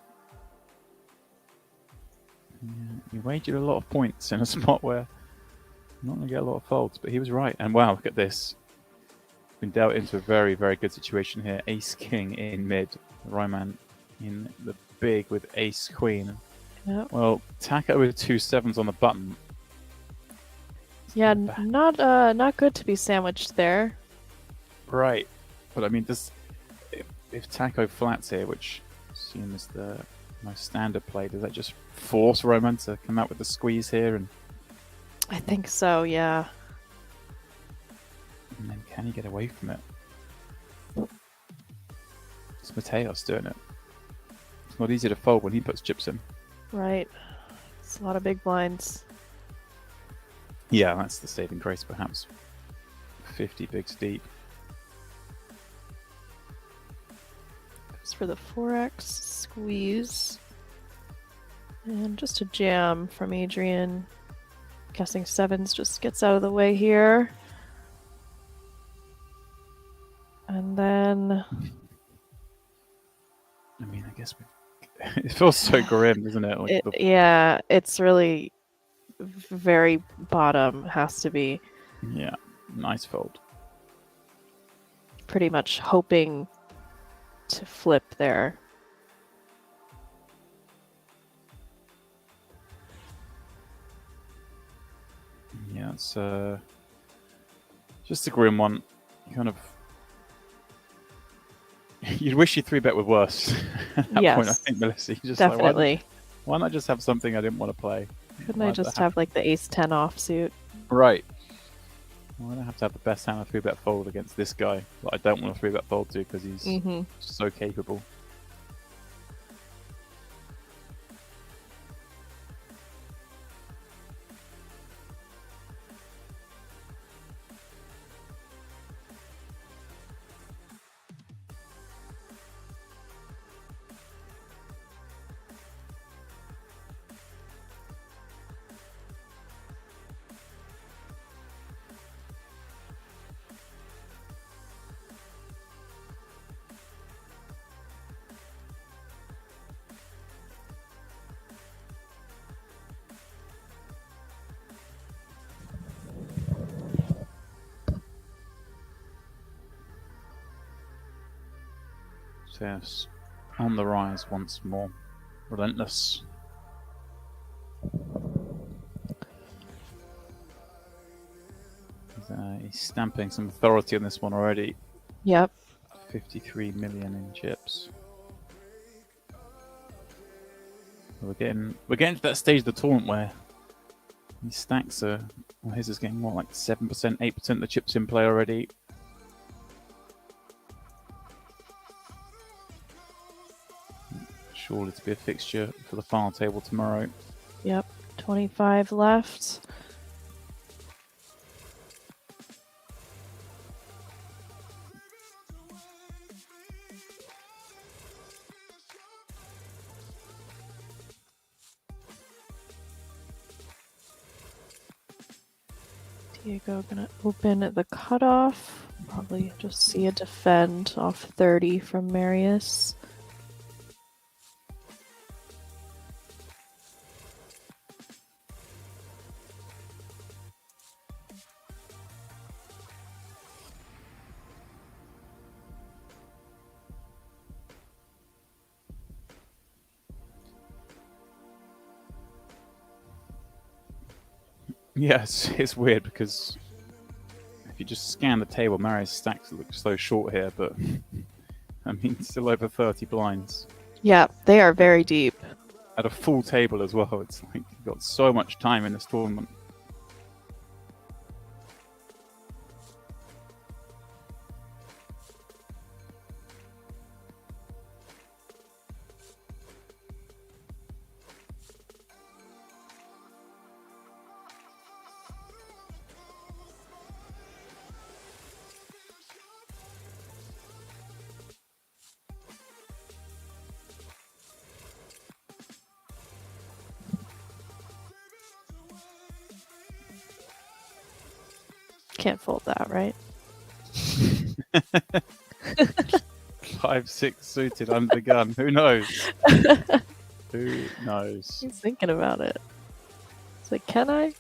he wagered a lot of points in a spot where not going to get a lot of folds, but he was right. And wow, look at this. Been dealt into a very, very good situation here. Ace King in mid. Ryman in the big with Ace Queen. Yep. Well, Taka with 2 7s on the button. Yeah, not good to be sandwiched there. Right. But I mean, if Taco flats here, which seems the most standard play, does that just force Roman to come out with the squeeze here? And I think so, yeah. And then can he get away from it? It's Mateos doing it. It's not easy to fold when he puts chips in. Right. It's a lot of big blinds. Yeah, that's the saving grace, perhaps. 50 bigs deep. Goes for the 4x squeeze. And just a jam from Adrian. Guessing 7s just gets out of the way here. And then... I mean, I guess it feels so grim, doesn't it? Like yeah, it's really very bottom has to be. Yeah, nice fold. Pretty much hoping to flip there. Yeah, it's just a grim one. You kind of you'd wish you 3-bet with worse at that point, I think, Melissa. You just definitely. Like, why not just have something I didn't want to play? Couldn't I just have like the ace 10 offsuit? Right. Well, I don't have to have the best hand of 3-bet fold against this guy, but I don't want to 3-bet fold to because he's so capable. So yes, on the rise once more. Relentless. He's stamping some authority on this one already. Yep. 53 million in chips. We're getting to that stage of the tournament where these stacks are. Well, his is getting what, like 7%, 8% of the chips in play already. Surely to be a fixture for the final table tomorrow. Yep. 25 left. Diego gonna open at the cutoff. Probably just see a defend off 30 from Marius. Yeah, it's weird because if you just scan the table, Marius stacks look so short here, but I mean, still over 30 blinds. Yeah, they are very deep. At a full table as well. It's like you've got so much time in this tournament. Can't fold that, right? 5-6 suited under the gun. Who knows? Who knows? He's thinking about it. It's like, can I?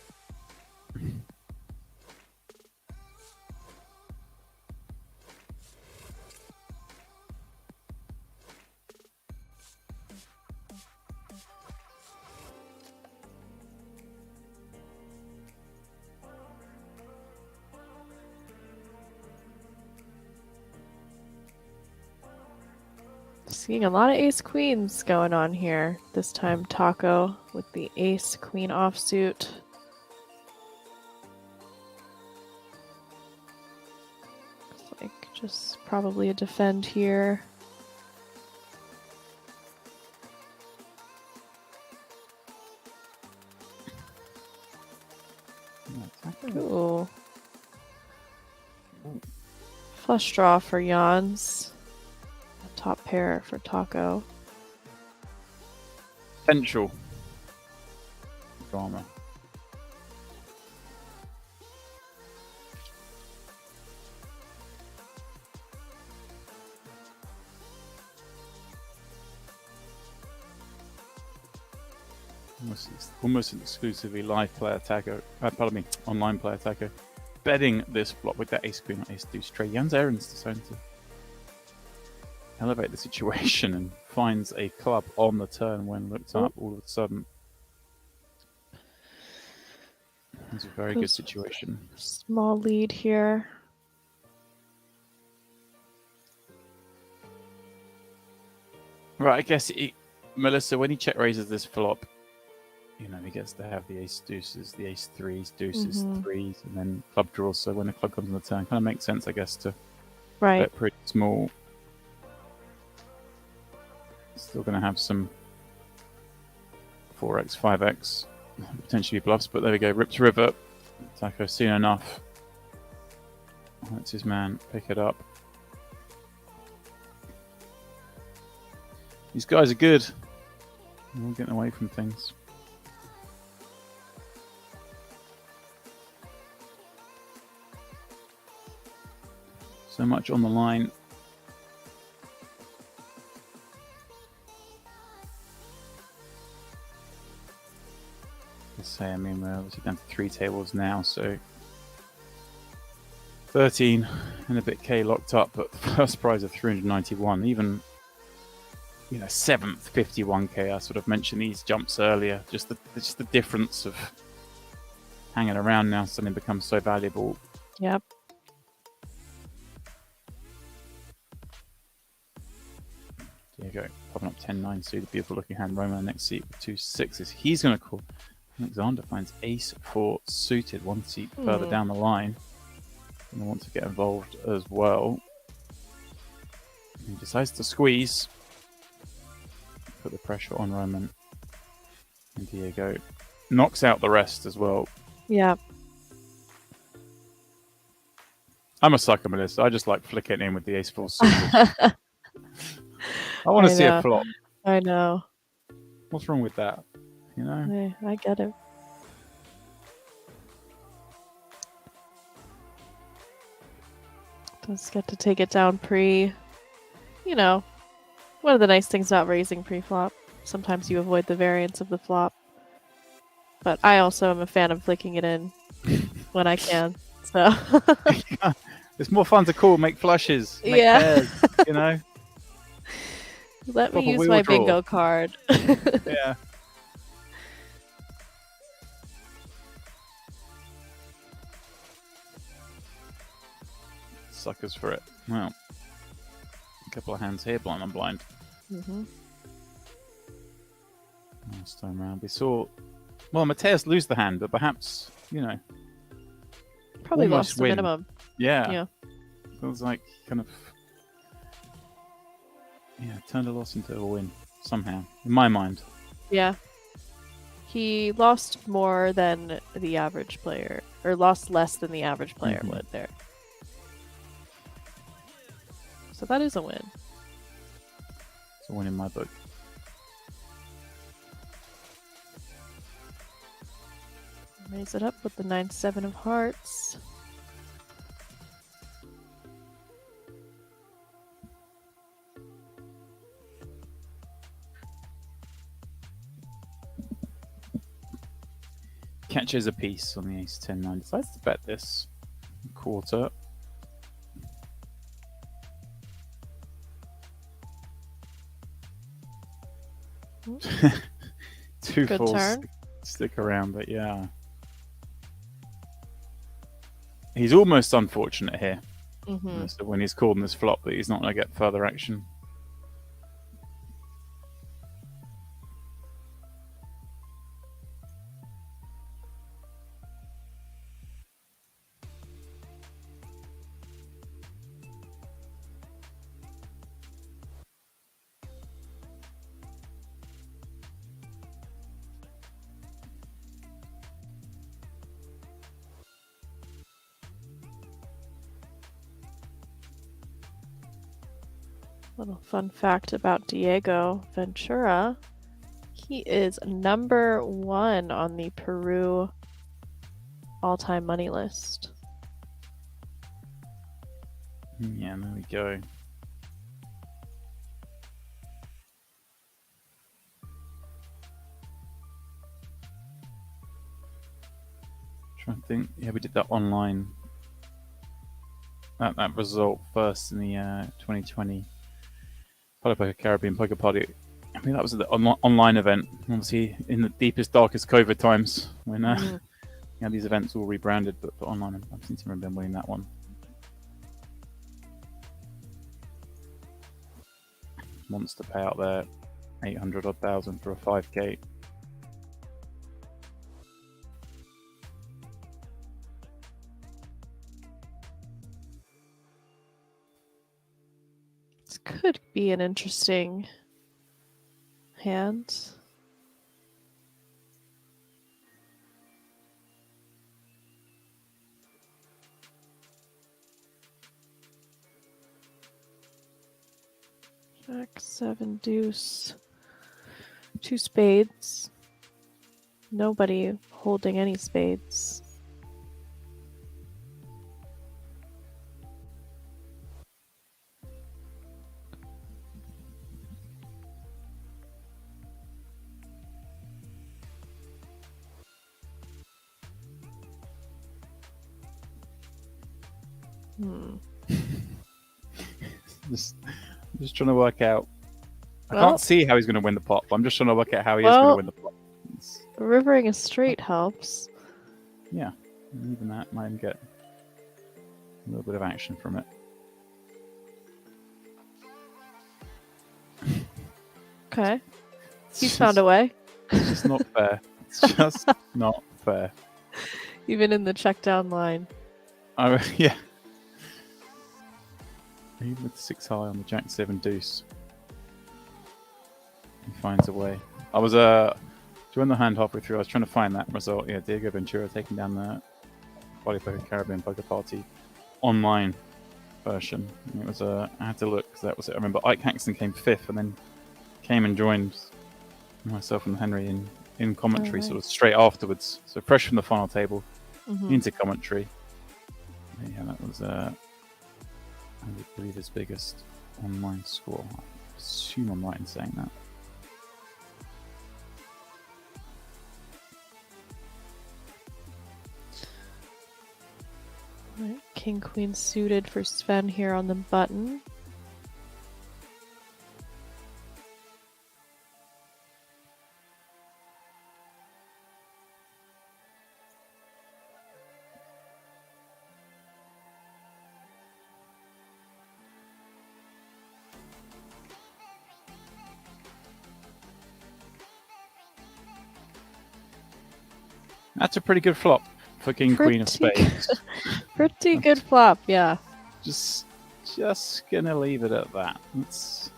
Seeing a lot of ace queens going on here. This time Taco with the ace queen offsuit. Looks like just probably a defend here. Ooh. Flush draw for Jans. Top pair for Taco. Potential drama. Almost an exclusively live player Taco. Pardon me, online player Taco. Betting this flop with that ace queen or ace deuce trade. Jan's Errands deciding to elevate the situation and finds a club on the turn when looked up all of a sudden. It's a very good situation. Small lead here. Right, I guess Melissa, when he check raises this flop, you know, he gets to have the ace deuces, the ace threes, deuces, Mhm. threes, and then club draws. So when the club comes on the turn, kind of makes sense, I guess, to Right. bet pretty small. Still going to have some 4x, 5x, potentially bluffs, but there we go. Ripped River. Taco seen enough. That's his man. Pick it up. These guys are good. They're all getting away from things. So much on the line. Let's say, I mean, we're obviously down to 3 tables now, so 13 and a bit K locked up, but the first prize of 391, even, you know, 7th 51K. I sort of mentioned these jumps earlier. Just the difference of hanging around now suddenly becomes so valuable. Yep. There you go, popping up 10-9 suited, beautiful looking hand. Roman on the next seat with 2 6s. He's going to call. Alexander finds ace 4 suited, 1 seat further down the line. And I want to get involved as well. He decides to squeeze. Put the pressure on Roman. And Diego knocks out the rest as well. Yep. I'm a sucker for this. I just like flicking in with the ace 4 suited. I want to see a flop. I know. What's wrong with that? You know? I get it. Just get to take it down pre. You know, one of the nice things about raising pre-flop. Sometimes you avoid the variance of the flop. But I also am a fan of flicking it in when I can. So it's more fun to call, make flushes, make pairs, you know? Let me Proper use wheel my draw. bingo card. Yeah. Suckers for it. Well, a couple of hands here, blind on blind. Mm-hmm. Last time round, we saw. Well, Mateus lose the hand, but perhaps, you know. Probably almost lost the win. minimum. Yeah. Yeah. It was like kind of. Yeah, turned a loss into a win somehow, in my mind. Yeah. He lost more than the average player, or lost less than the average player would there. So that is a win. It's a win in my book. Raise it up with the 9-7 of hearts. Catches a piece on the ace 10-9. Decides to bet this quarter. Two Good falls turn. stick around, but yeah. He's almost unfortunate here. Mm-hmm. So when he's called in this flop, that he's not going to get further action. Little fun fact about Diego Ventura. He is number 1 on the Peru all-time money list. Yeah, there we go. Trying to think. Yeah, we did that online. That result first in the 2020 PartyPoker Caribbean Poker Party. I mean, that was the online event. Obviously, in the deepest, darkest COVID times when these events all rebranded, but online. I seem to remember winning that one. Monster payout there, 800 odd thousand for a 5K. could be an interesting hand. Jack, 7, deuce. 2 spades. Nobody holding any spades. Just trying to work out. I Well- can't see how he's going to win the pot, but I'm just trying to work out how he is Well- going to win the pot. Rivering a straight helps. Yeah, even that might even get a little bit of action from it. Okay. It's He's just- found a way. It's just not fair. It's just not fair. Even in the check down line. Yeah. Even with 6 high on the Jack 7 deuce, he finds a way. I was during the hand halfway through, I was trying to find that result. Yeah, Diego Ventura taking down the PartyPoker Caribbean Poker Party online version. And it was I had to look because that was it. I remember Ike Haxton came 5th and then came and joined myself and Henry in commentary sort of straight afterwards. So fresh from the final table into commentary. Yeah, that was I believe his biggest online score. I assume I'm right in saying that. Right. King Queen suited for Sven here on the button. That's a pretty good flop for King Queen of Pretty Spades. Pretty good flop, yeah. just gonna leave it at that. It's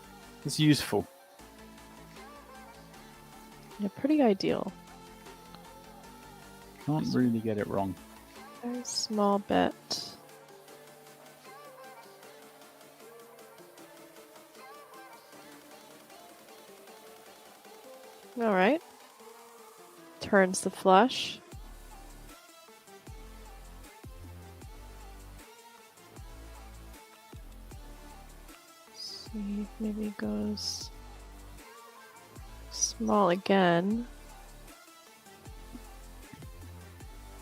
useful. Yeah, pretty ideal. Can't really get it wrong. Very small bet. All right. Turns the flush. See, maybe goes small again.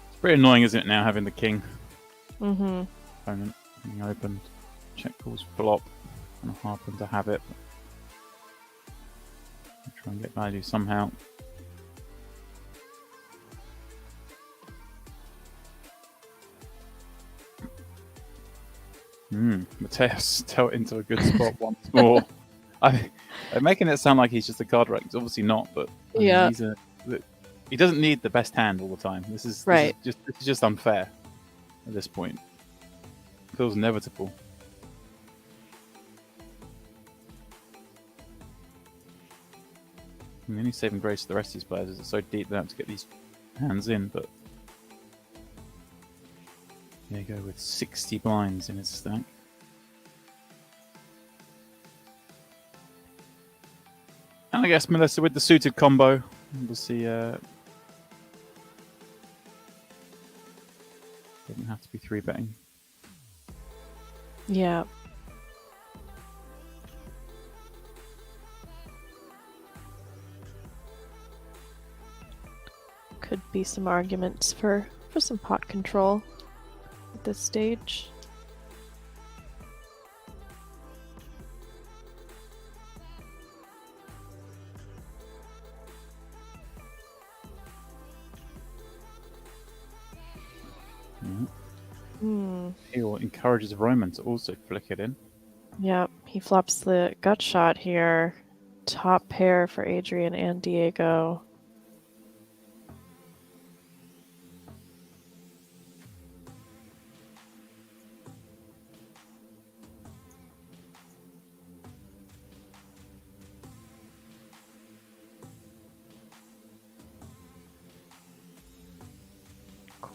It's pretty annoying, isn't it, now having the king Mm-hmm. opponent being opened. Check calls flop and a hard one to have it. But try and get value somehow. Mateus dealt into a good spot once more. They're making it sound like he's just a card wreck. He's obviously not, but I mean, Yeah. he doesn't need the best hand all the time. This is just unfair at this point. Feels inevitable. I mean, only saving grace to the rest of these players is it's so deep they have to get these hands in, but there you go with 60 blinds in his stack. And I guess Melissa with the suited combo, we'll see. Doesn't have to be 3-betting. Yeah. Could be some arguments for some pot control at this stage. He encourages Roman to also flick it in. Yep, he flops the gut shot here. Top pair for Adrian and Diego.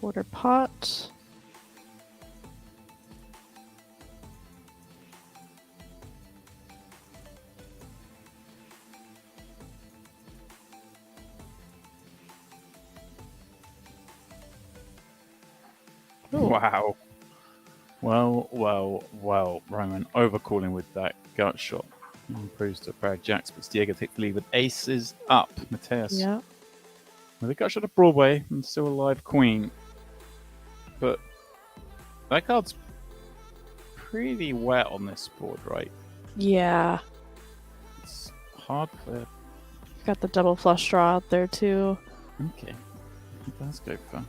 quarter pot. Ooh. Wow. Well, Roman overcalling with that gut shot. Improves to a pair of jacks, but Diego takes the lead with aces up. Mateus Yeah. with a gut shot of Broadway and still a live queen. But that card's pretty wet on this board, right? Yeah. It's hard for... Got the double flush draw out there too. Okay. He does go for...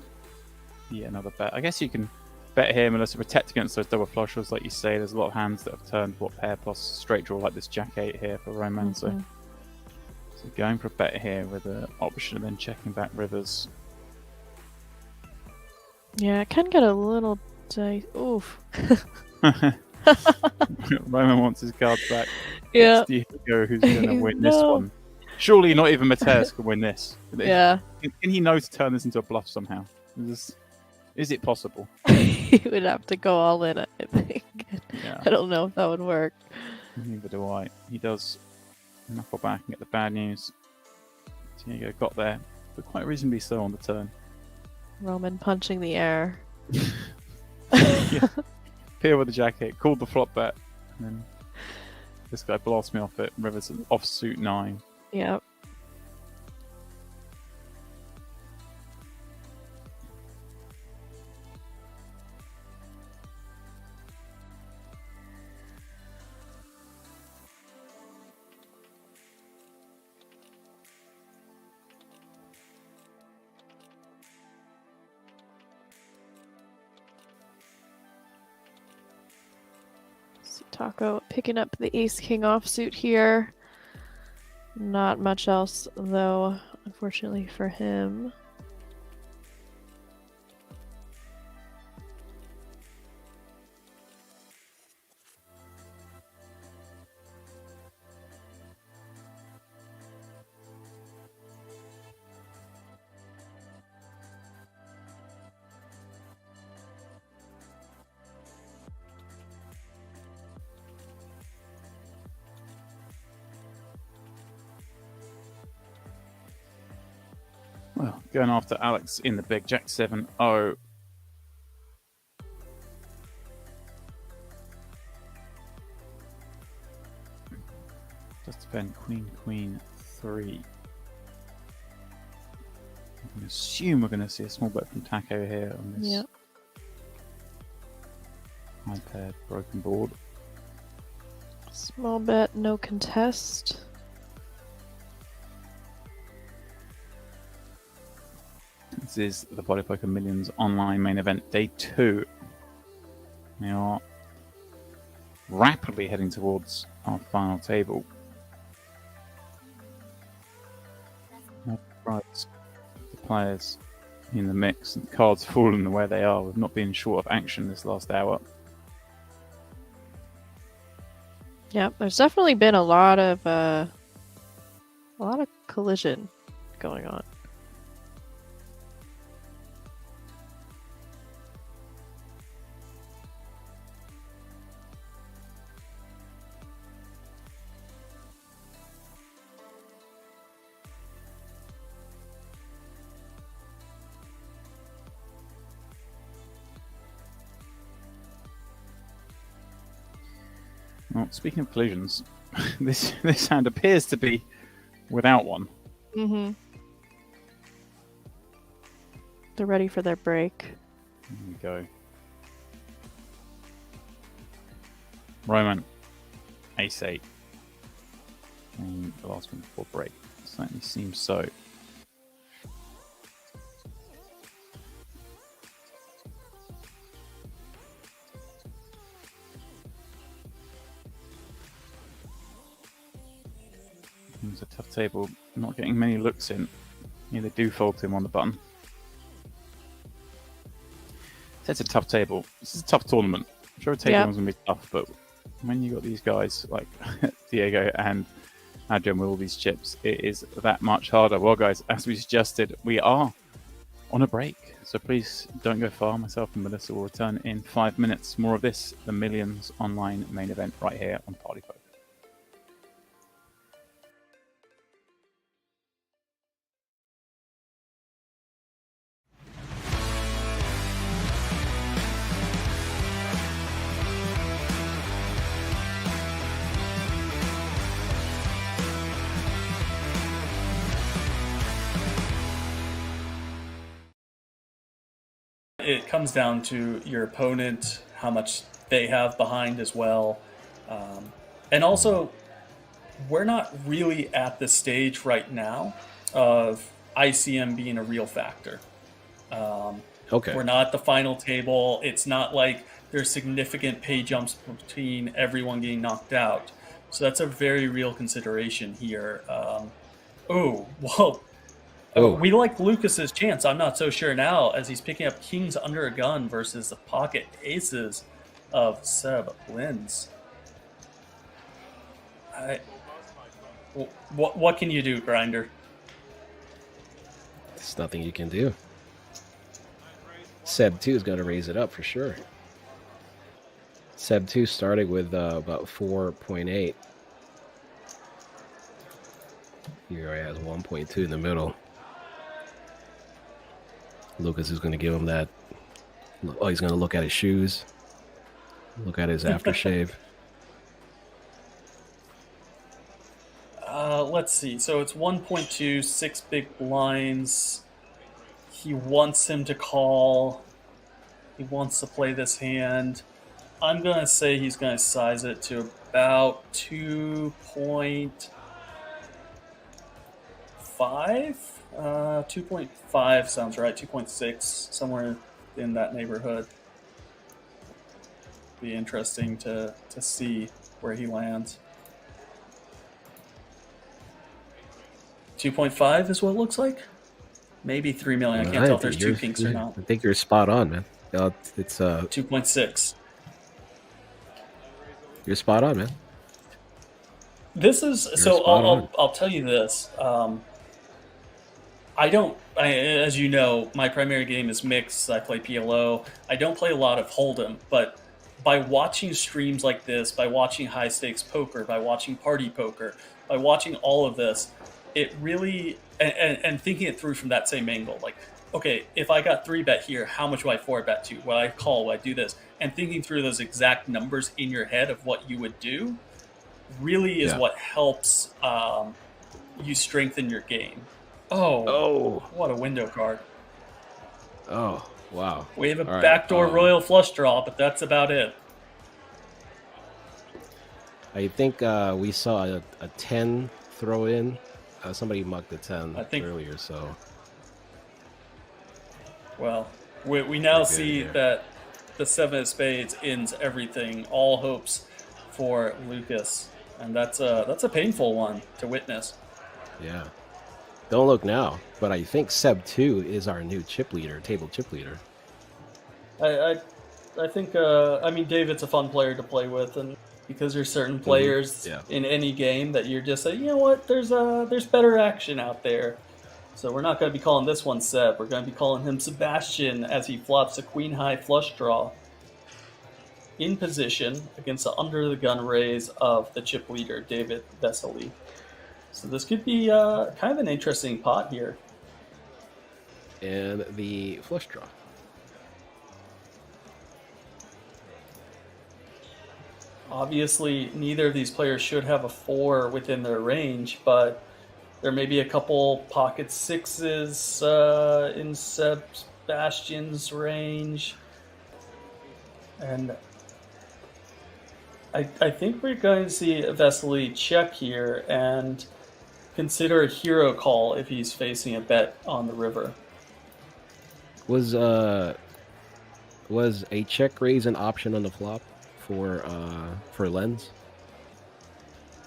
Yeah, another bet. I guess you can bet here unless to protect against those double flushes, like you say. There's a lot of hands that have turned pair plus straight draw, like this Jack 8 here for Roman. So going for a bet here with an option and then checking back rivers. Yeah, it can get a little oof. Roman wants his cards back. Yeah. It's Diego who's going to win this one. Surely not even Mateus can win this. Yeah. Can he know to turn this into a bluff somehow? Is it possible? He would have to go all in, I think. Yeah. I don't know if that would work. Neither do I. He does knuckle back and get the bad news. Diego got there, but quite reasonably so on the turn. Roman punching the air. Yeah. Peer with the jacket, called the flop bet, and then this guy blasts me off it. Rivers an offsuit 9. Yep. Taco picking up the ace-king offsuit here. Not much else, though, unfortunately for him. Well, going after Alex in the big Jack 7-0. Just defend Queen 3. I can assume we're going to see a small bet from Taco here on this Yep. high paired broken board. Small bet, no contest. This is the PartyPoker Millions online main event, day 2. We are rapidly heading towards our final table. Right, the players in the mix and the cards falling the way they are. We've not been short of action this last hour. Yep, there's definitely been a lot of collision going on. Well, speaking of collisions, this hand appears to be without one. Mm-hmm. They're ready for their break. Here we go. Roman, ace 8. And the last one before break. Certainly seems so. It's a tough table. Not getting many looks in. Yeah, they do fold to him on the button. So it's a tough table. This is a tough tournament. I'm sure a table one's going to be tough, but when you got these guys like Diego and Adrian with all these chips, it is that much harder. Well, guys, as we suggested, we are on a break. So please don't go far. Myself and Melissa will return in 5 minutes. More of this, the Millions Online main event right here on PartyPoker. It comes down to your opponent, how much they have behind as well. And also, we're not really at the stage right now of ICM being a real factor. Okay. We're not at the final table. It's not like there's significant pay jumps between everyone getting knocked out. So that's a very real consideration here. We like Lucas's chance. I'm not so sure now, as he's picking up kings under a gun versus the pocket aces of Seb Lins. What can you do, Grinder? There's nothing you can do. Seb 2 is going to raise it up for sure. Seb 2 started with about 4.8. Here he has 1.2 in the middle. Lucas is going to give him that. Oh, he's going to look at his shoes. Look at his aftershave. Let's see. So it's 1.2, 6 big blinds. He wants him to call. He wants to play this hand. I'm going to say he's going to size it to about 2.5. 2.5 sounds right. 2.6, somewhere in that neighborhood. Be interesting to see where he lands. 2.5 is what it looks like. Maybe 3 million. I can't tell if there's two kinks or not. I think you're spot on, man. It's 2.6. You're spot on, man. This is I'll tell you this. As you know, my primary game is mixed. I play PLO. I don't play a lot of Hold'em, but by watching streams like this, by watching high stakes poker, by watching party poker, by watching all of this, it really and thinking it through from that same angle, like, okay, if I got 3-bet here, how much would I 4-bet to? Would I call? Would I do this? And thinking through those exact numbers in your head of what you would do really is what helps you strengthen your game. Oh, what a window card. Oh, wow. We have a backdoor royal flush draw, but that's about it. I think we saw a 10 throw in. Somebody mucked the 10 earlier, so. Well, we now see that the 7 of spades ends everything, all hopes for Lucas. And that's a painful one to witness. Yeah. Don't look now, but I think Seb 2 is our new chip leader, table chip leader. I think, David's a fun player to play with, and because there's certain players in any game that you're just like, you know what, there's better action out there. So we're not going to be calling this one Seb. We're going to be calling him Sebastian as he flops a queen-high flush draw in position against the under-the-gun raise of the chip leader, David Vesely. So this could be kind of an interesting pot here. And the flush draw. Obviously, neither of these players should have a 4 within their range, but there may be a couple pocket 6s in Sebastian's range. And I think we're going to see Vesely check here and consider a hero call if he's facing a bet on the river. Was a check raise an option on the flop for Lens?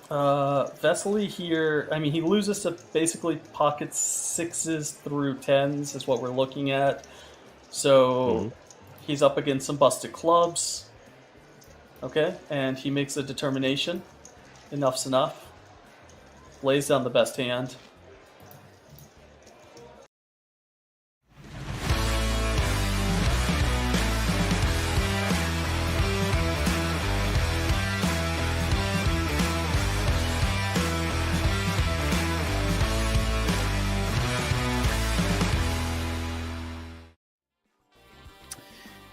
Vesely here, he loses to basically pocket 6s through 10s is what we're looking at. So he's up against some busted clubs. Okay, and he makes a determination. Enough's enough. Lays down the best hand.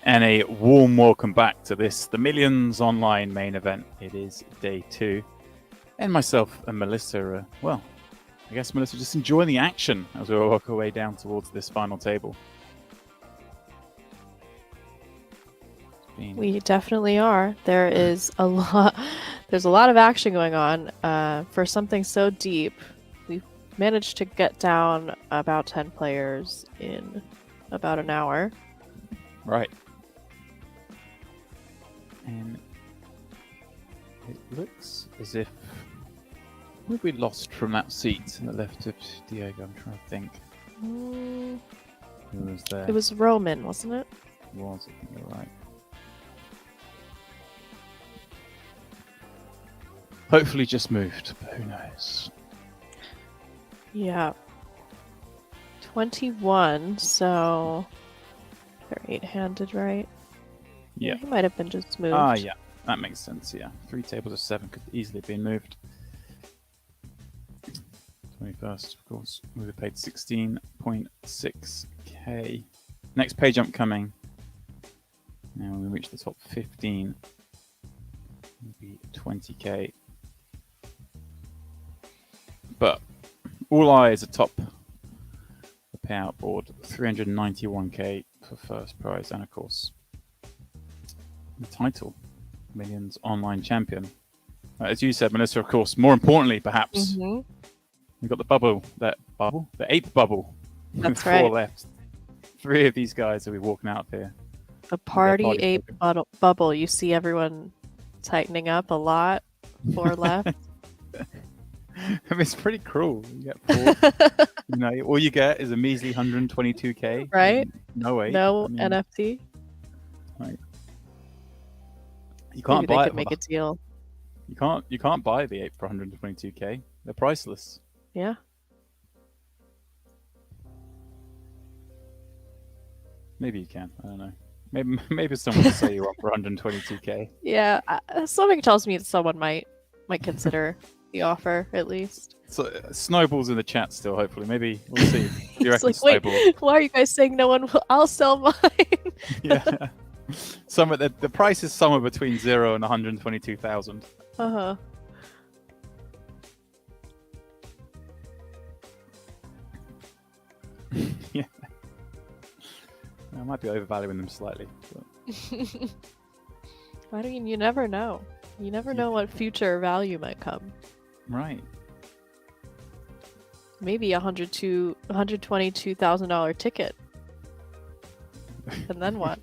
And a warm welcome back to this, the Millions Online main event. It is day 2. And myself and Melissa, well, I guess Melissa just enjoying the action as we walk our way down towards this final table. We definitely are. There is a lot. There's a lot of action going on. For something so deep, we've managed to get down about 10 players in about an hour. Right. And it looks as if we lost from that seat to the left of Diego. I'm trying to think. Who was there? It was Roman, wasn't it? Was it? You're right. Hopefully just moved, but who knows? Yeah. 21, so they're 8-handed, right? Yeah. He might have been just moved. Ah, yeah. That makes sense, yeah. 3 tables of 7 could easily have been moved. 21st, of course. We would have paid 16.6k. Next pay jump coming. Now when we reach the top 15, it'll be 20k. But all eyes atop the payout board, 391k for first prize, and of course, the title, Millions Online Champion. As you said, Melissa, of course, more importantly, perhaps, we've got the the 8th bubble. That's with 4 right. left. 3 of these guys will be walking out there. The party party ape bubble. You see everyone tightening up a lot. 4 left. I mean, it's pretty cruel. You get 4. All you get is a measly 122k. Right? No way. No NFT. Right. You can't Maybe buy they it. could make a deal. You can't buy the 8 for 122k. They're priceless. Yeah. Maybe you can. I don't know. Maybe someone will say you want for 122k. Yeah. Something tells me that someone might consider the offer at least. So snowballs in the chat still. Hopefully, maybe we'll see. You It's reckon like, snowball? wait, why are you guys saying no one will? I'll sell mine. Yeah. The price is somewhere between 0 and 122,000. Uh-huh. Yeah. I might be overvaluing them slightly. But... I mean, you never know. You never know what future value might come. Right. Maybe $122,000 ticket. And then what?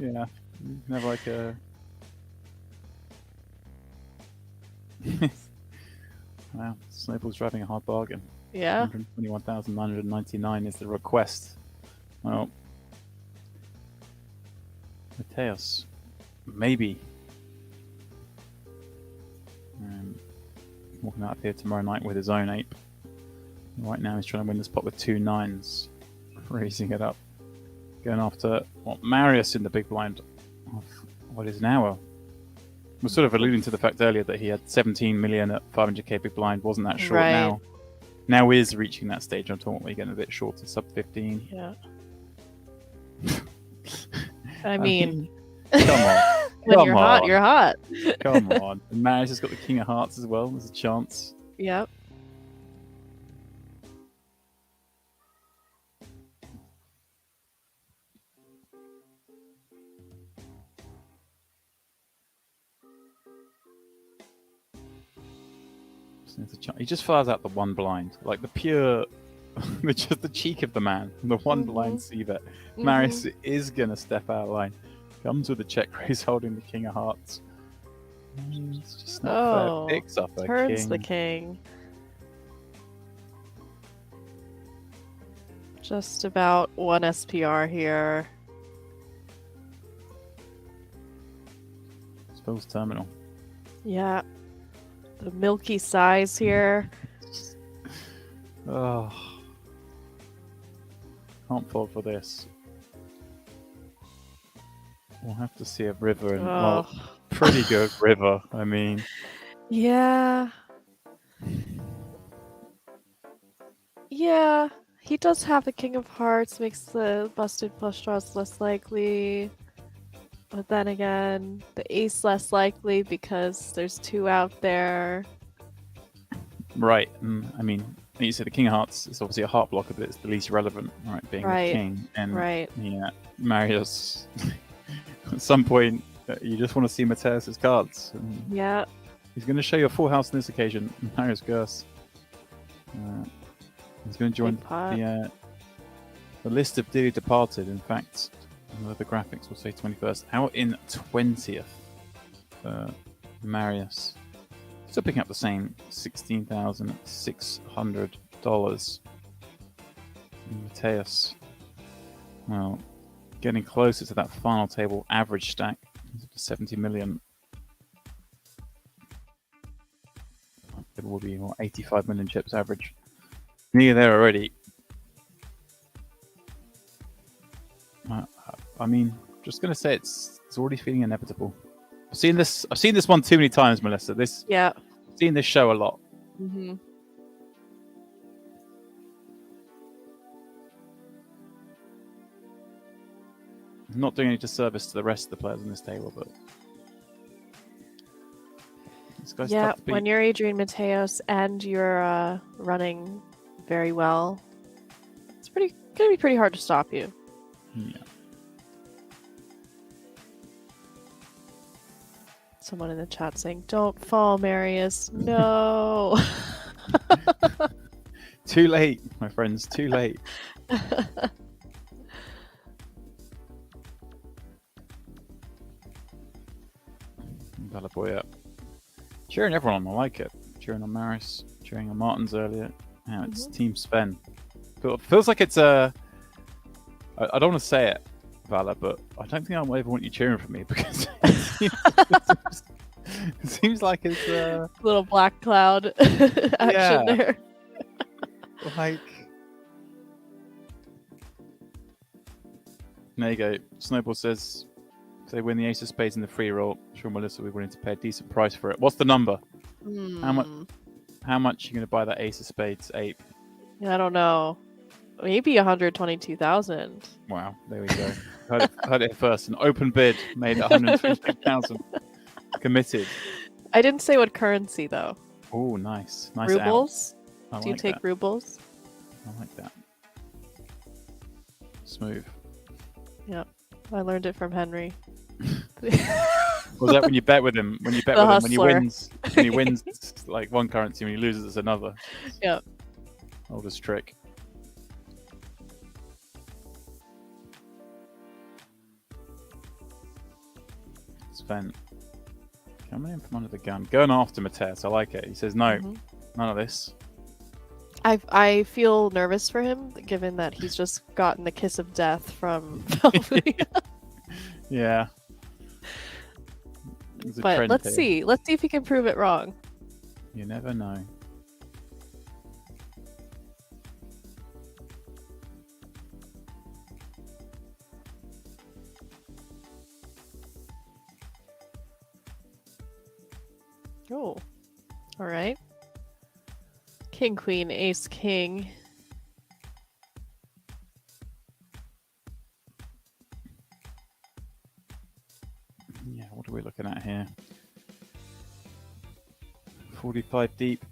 Yeah. Never like a... Wow. Snowball's driving a hard bargain. Yeah. 121,999 is the request. Well, Mateus, maybe. Walking out here tomorrow night with his own ape. Right now he's trying to win this pot with 2 9s. Raising it up. Going after Marius in the big blind of what is now we're sort of alluding to the fact earlier that he had 17 million at 500k big blind, wasn't that short Right. Now is reaching that stage. I'm talking we're getting a bit shorter, sub 15. Yeah. I mean, come on. when Come you're hot, on. you're hot. Come on. And Marius has got the King of Hearts as well. There's a chance. Yep. He just fires out the one blind. Like the pure, just the cheek of the man. The one blind c-bet. Marius is going to step out of line. Comes with a check raise holding the King of Hearts. It's just not fair. Picks up a turns king. the king. Just about 1 SPR here. Spills terminal. Yeah. The milky size here. Oh. Can't fall for this. We'll have to see a river and pretty good river. I mean, Yeah. Yeah. He does have the King of Hearts, makes the busted flush draws less likely. But then again, the ace less likely because there's 2 out there. Right. I mean, you said the King of Hearts is obviously a heart blocker, but it's the least relevant, right? Being Right. the king. And Right. yeah, Marius. At some point, you just want to see Mateus's cards. And Yeah. he's going to show you a full house on this occasion. Marius Gers. He's going to join Big pot. the list of dearly departed. In fact, the graphics will say 21st. Out in 20th. Marius. Still picking up the same $16,600. Mateus. Well, getting closer to that final table average stack. 70 million. It will be 85 million chips average. Near there already. I mean, just gonna say it's already feeling inevitable. I've seen this one too many times, Melissa. Yeah. I've seen this show a lot. Mm-hmm. I'm not doing any disservice to the rest of the players on this table, but this guy's Yeah, tough to beat. when you're Adrian Mateos and you're running very well, it's gonna be pretty hard to stop you. Yeah. Someone in the chat saying, "Don't fall, Marius." No. Too late, my friends. Too late. Boy up. Cheering everyone on. I like it. Cheering on Marius. Cheering on Martins earlier. Now it's Team Sven. Feels like it's a. I don't want to say it, Vala, but I don't think I'll ever want you cheering for me because it seems like it's a little black cloud action there. Like, there you go. Snowball says if they win the ace of spades in the free roll, sure Melissa will be willing to pay a decent price for it. What's the number? How much are you going to buy that ace of spades ape? I don't know. Maybe 122,000. Wow, there we go. heard it first. An open bid made 122,000. Committed. I didn't say what currency though. Oh, nice. Nice. Rubles? Do you take rubles? I like that. Smooth. Yep. I learned it from Henry. Was that when you bet with him? When you bet The with hustler. him, when he wins it's like one currency, when he loses it's another. Yep. Oldest trick. Sven coming in from under the gun, going after Mateus. I like it. He says no, none of this. I feel nervous for him, given that he's just gotten the kiss of death from. Yeah. But let's see. Let's see if he can prove it wrong. You never know. Oh. All right. King, queen, ace, king. Yeah, what are we looking at here? 45 deep.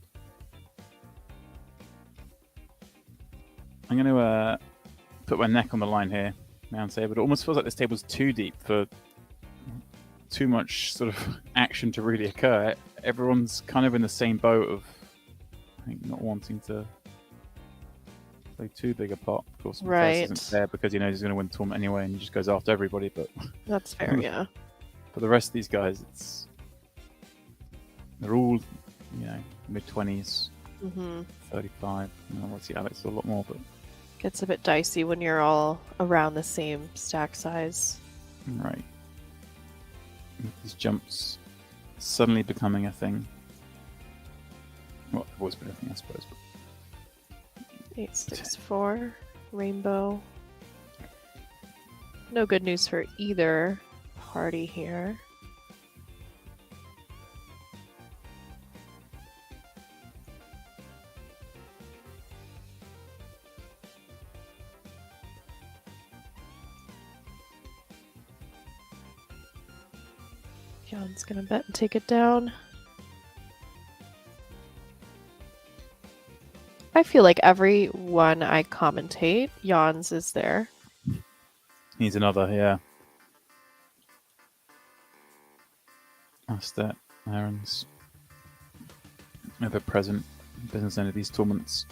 I'm going to put my neck on the line here, and say, but it almost feels like this table's too deep for too much sort of action to really occur. Everyone's kind of in the same boat of, I think, not wanting to play too big a pot. Of course, Right. isn't fair because he knows he's going to win the tournament anyway, and he just goes after everybody. But That's fair, yeah. for the rest of these guys, they're all, mid-20s, 35. Obviously, Alex is a lot more, but Gets a bit dicey when you're all around the same stack size. right. With these jumps suddenly becoming a thing. Well, they've always been a thing, I suppose. But 864 rainbow. No good news for either party here. Jan's gonna bet and take it down. I feel like every one I commentate, Jan's is there. He's another, yeah. That's that. Aaron's ever present business end of these tournaments.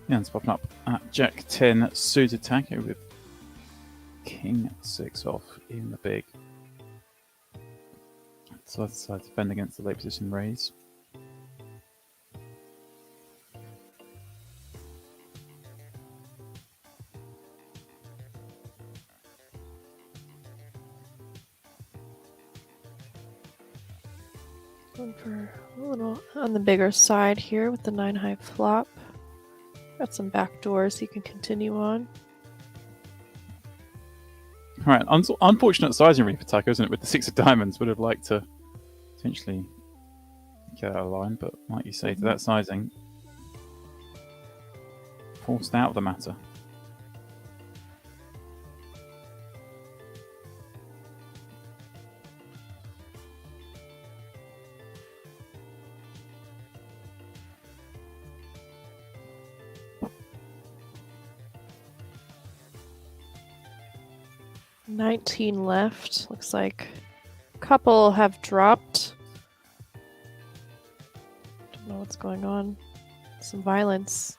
Yeah, it's popping up at Jack 10 suited attacker with King 6 off in the big. So I decided to defend against the late position raise. Going for a little on the bigger side here with the 9 high flop. Got some back doors you can continue on. Right, unfortunate sizing really for Taco, isn't it? With the 6 of diamonds, would have liked to potentially get out of line, but like you say, to that sizing, forced out of the matter. $19 left. Looks like a couple have dropped. Don't know what's going on. Some violence.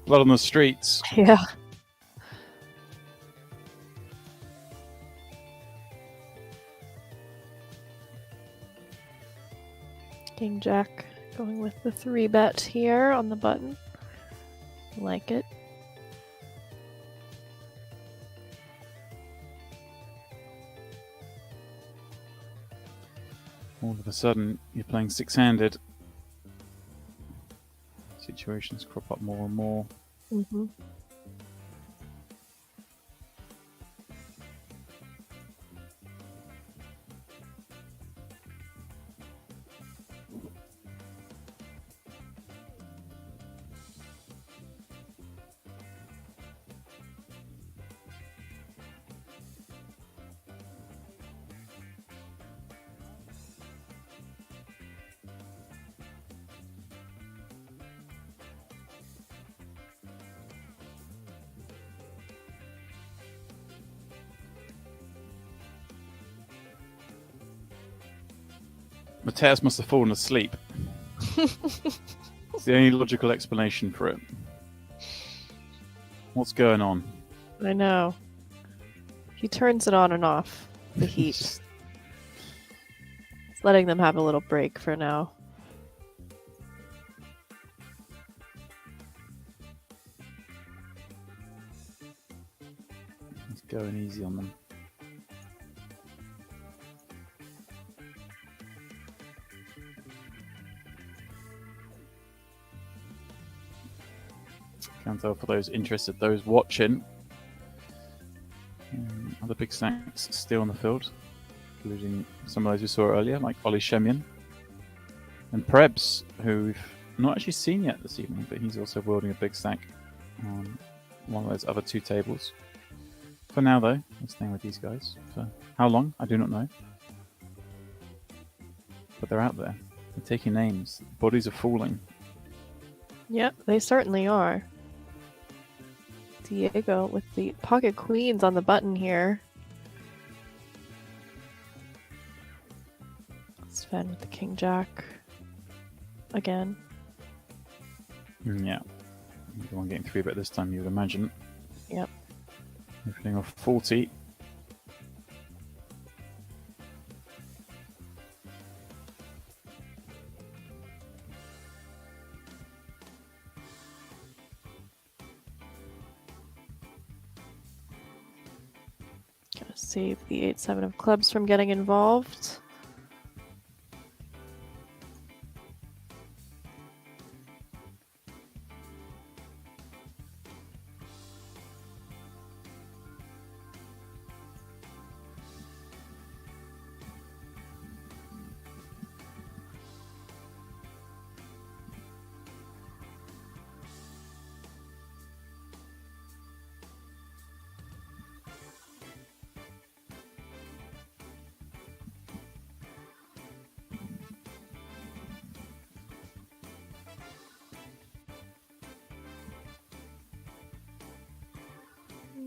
Blood on the streets. Yeah. King Jack going with the 3 bet here on the button. Like it. All of a sudden, you're playing 6-handed. Situations crop up more and more. Mm-hmm. Mateus must have fallen asleep. It's the only logical explanation for it. What's going on? I know. He turns it on and off, the heat. Just- It's letting them have a little break for now. He's going easy on them. Can't tell for those interested, those watching. Other big stacks still on the field, including some of those we saw earlier, like Ollie Shemian. And Prebz, who we've not actually seen yet this evening, but he's also wielding a big stack on one of those other 2 tables. For now, though, I'm staying with these guys. For how long? I do not know. But they're out there. They're taking names. Bodies are falling. Yep, they certainly are. Diego with the pocket queens on the button here. Sven with the king jack again. Yeah. The one getting 3-bet this time, you would imagine. Yep. Opening off 40. save the 8-7 of clubs from getting involved.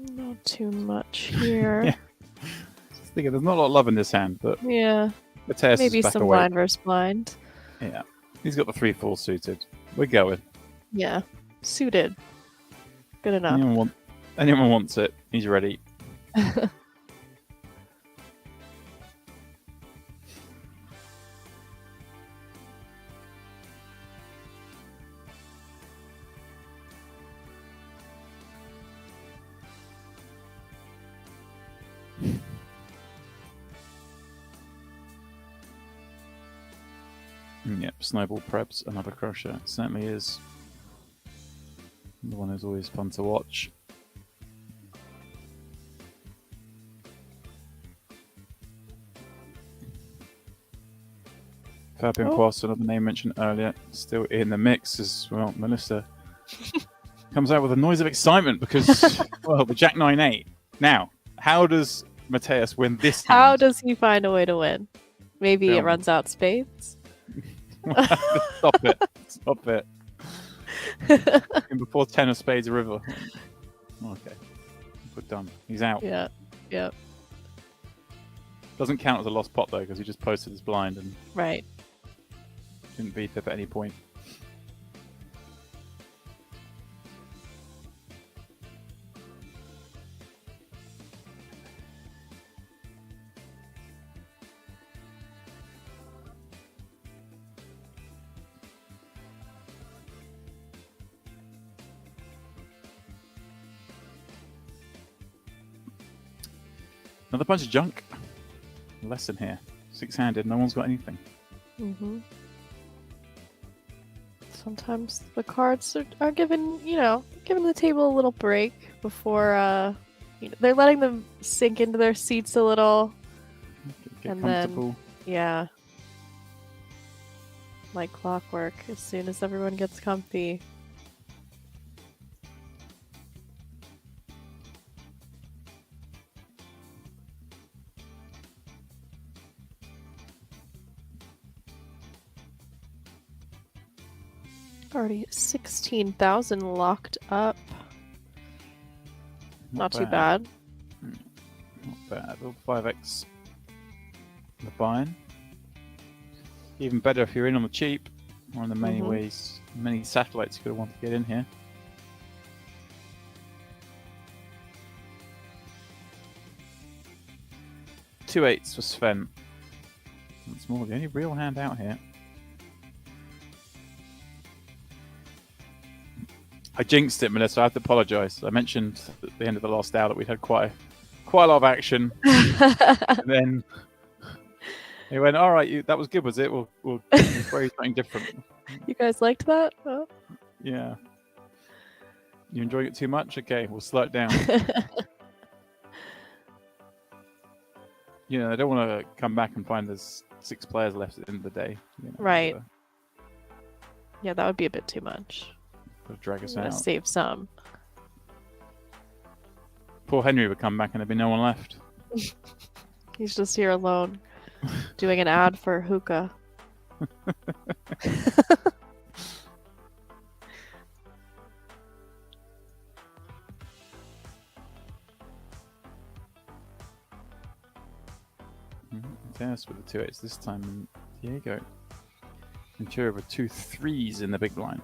Not too much here. Yeah. Just thinking, there's not a lot of love in this hand, but Yeah, Mateus maybe is back some away. blind versus blind. Yeah, he's got the 3-4 suited. We're going. Yeah, suited. Good enough. Anyone wants it, he's ready. Yep, Snowball preps another crusher. It certainly is. The one who's always fun to watch. Fabian Quast, another name mentioned earlier, still in the mix as well. Melissa comes out with a noise of excitement because, well, the Jack 9-8. Now, how does Mateus win this hand? How does he find a way to win? Maybe it runs out spades. Stop it. Stop it. And before 10 of spades a river. Okay. We're done. He's out. Yeah. Yep. Doesn't count as a lost pot though, because he just posted his blind and Right. didn't beat it at any point. Another bunch of junk. Lesson here. 6-handed, no one's got anything. Mm-hmm. Sometimes the cards are given, giving the table a little break before, they're letting them sink into their seats a little. Get And comfortable. Yeah. Like clockwork, as soon as everyone gets comfy. Already 16,000 locked up. Not too bad. Not bad. Little 5x the buy-in. Even better if you're in on the cheap. One of the many ways, many satellites you could want to get in here. Two 8s for Sven. That's more the only real hand out here. I jinxed it, Melissa. I have to apologise. I mentioned at the end of the last hour that we'd had quite a lot of action. And then he went, "All right, that was good, was it? We'll throw you something different." You guys liked that? Oh. Yeah. You enjoying it too much? Okay, we'll slow it down. I don't want to come back and find there's 6 players left at the end of the day. Right. Yeah, that would be a bit too much. Drag us Gotta out. save some. Poor Henry would come back and there'd be no one left. He's just here alone, doing an ad for hookah. Yes, with the 2 8s this time. And Diego. Ventura with 2 3s in the big blind.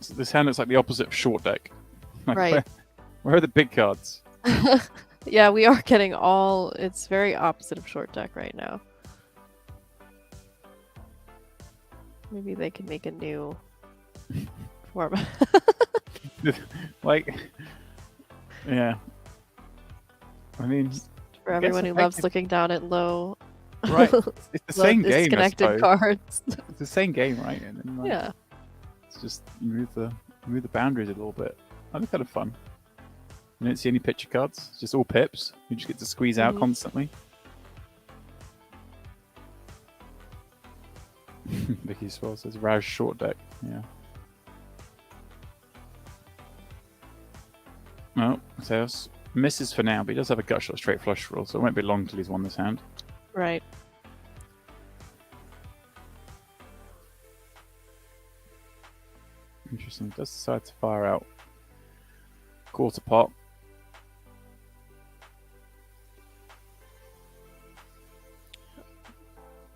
So this hand looks like the opposite of short deck. Like, Right. Where are the big cards? Yeah, we are getting all... It's very opposite of short deck right now. Maybe they can make a new format. Like, yeah. I mean, For I guess everyone who loves effective- looking down at low, right? It's the low same game. I disconnected suppose. cards. It's the same game, right? And then, like, Yeah. it's just you move the boundaries a little bit. That'd be kind of fun. You don't see any picture cards. It's just all pips. You just get to squeeze out Mhm. constantly. Vicky Swell says Raz short deck. Yeah. No, Mateos misses for now, but he does have a gut shot straight flush draw, so it won't be long till he's won this hand. Right. Interesting. He does decide to fire out quarter pot.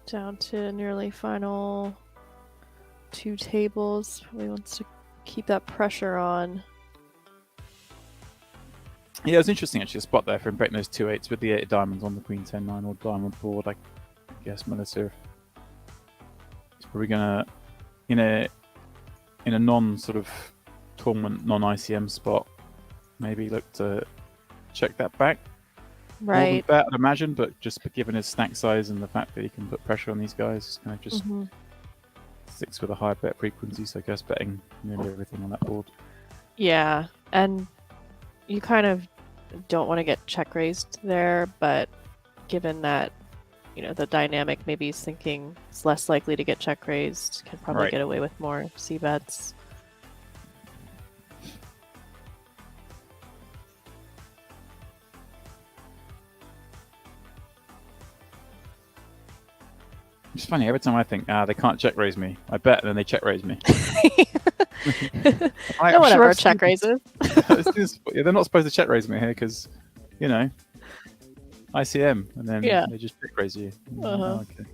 Down to nearly final 2 tables. Probably wants to keep that pressure on. Yeah, it was interesting actually, a spot there for him breaking those 2-8s with the 8 of diamonds on the Queen 10-9 or diamond board. I guess Melissa is probably gonna in a non sort of tournament, non ICM spot, maybe look to check that back. More than Right. bet, I'd imagine, but just given his stack size and the fact that he can put pressure on these guys, he's gonna just Mhm. sticks with a high bet frequency, so I guess betting nearly everything on that board. Yeah. And you kind of don't want to get check raised there, but given that, the dynamic maybe he's thinking it's less likely to get check raised, can probably Right. get away with more C bets. It's funny, every time I think, they can't check raise me, I bet, and then they check raise me. No one ever check raises. Yeah, they're not supposed to check raise me here because, ICM, and then Yeah. they just check raise you. Uh-huh. Oh, okay.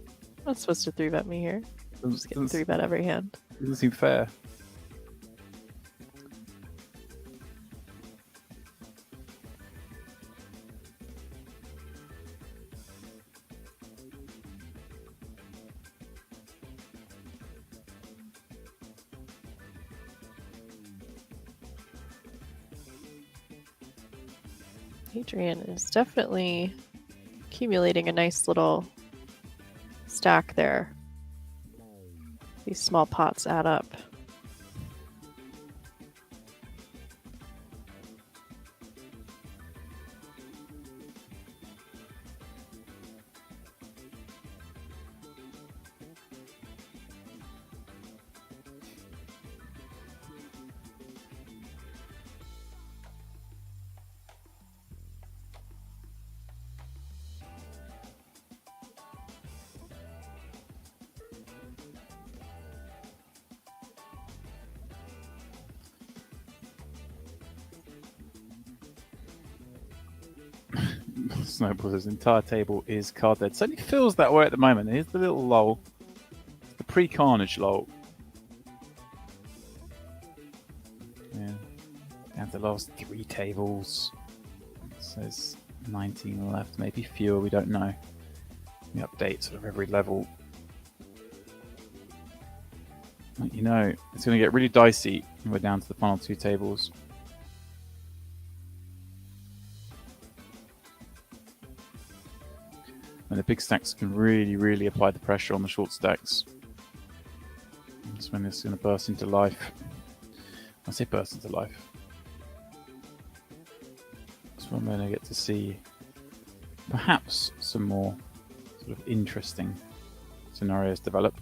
Not supposed to 3-bet me here. Just get Doesn't, 3-bet every hand. doesn't seem fair. Adrian is definitely accumulating a nice little stack there. These small pots add up. Snowball's entire table is card dead. Certainly feels that way at the moment. Here's the little lull. The pre-carnage lull. Yeah. Down to the last 3 tables. So there's 19 left, maybe fewer, we don't know. We update sort of every level. But it's going to get really dicey when we're down to the final 2 tables. And the big stacks can really, really apply the pressure on the short stacks. That's when it's going to burst into life. I say burst into life. That's when we're going to get to see perhaps some more sort of interesting scenarios develop.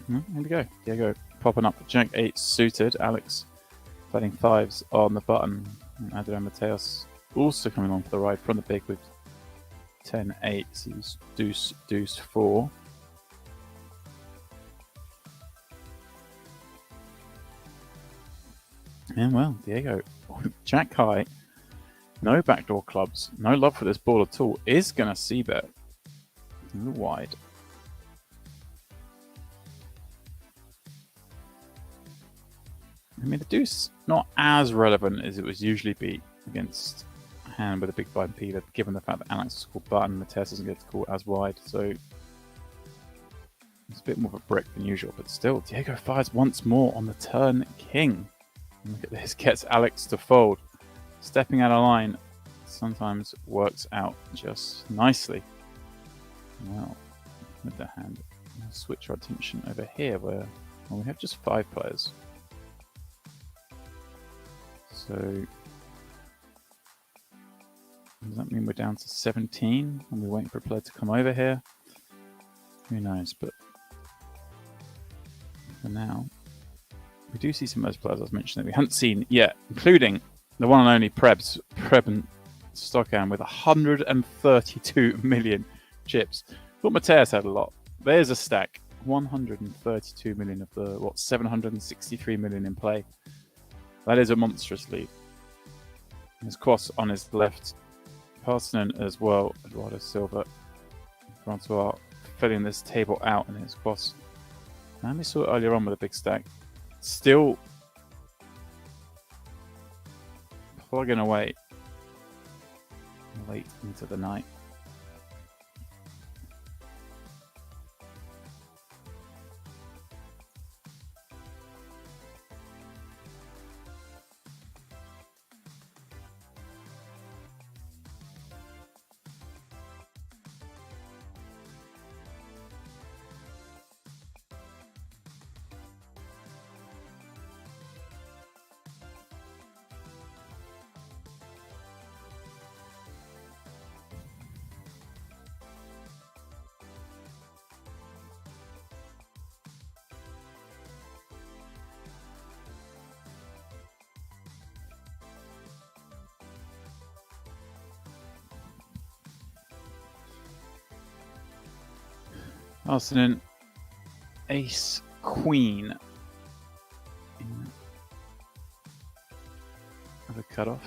Here we go. Diego popping up. Jack 8 suited. Alex betting 5s on the button. And Adrian Mateos also coming on for the ride from the big with 10-8. He was deuce 4. And well, Diego, Jack high, no backdoor clubs, no love for this board at all, is going to c-bet a little wide. I mean, the deuce not as relevant as it was usually be against a hand with a big blind Peter, given the fact that Alex is called button, Mateus doesn't get to call as wide, so it's a bit more of a brick than usual. But still, Diego fires once more on the turn king. Look at this. Gets Alex to fold. Stepping out of line sometimes works out just nicely. Well, with the hand, we'll switch our attention over here where we have just 5 players. So does that mean we're down to 17 and we're waiting for a player to come over here? Who knows, but for now, we do see some of those players I was mentioning that we haven't seen yet, including the one and only Preb and Stockhan with 132 million chips. Thought Mateus had a lot. There's a stack. 132 million of the, 763 million in play. That is a monstrous lead. His cross on his left. Parsonen as well. Eduardo Silva. Francois filling this table out in his cross. And we saw it earlier on with a big stack. Still plugging away late into the night. Arsenal, ace, queen. Have a cutoff.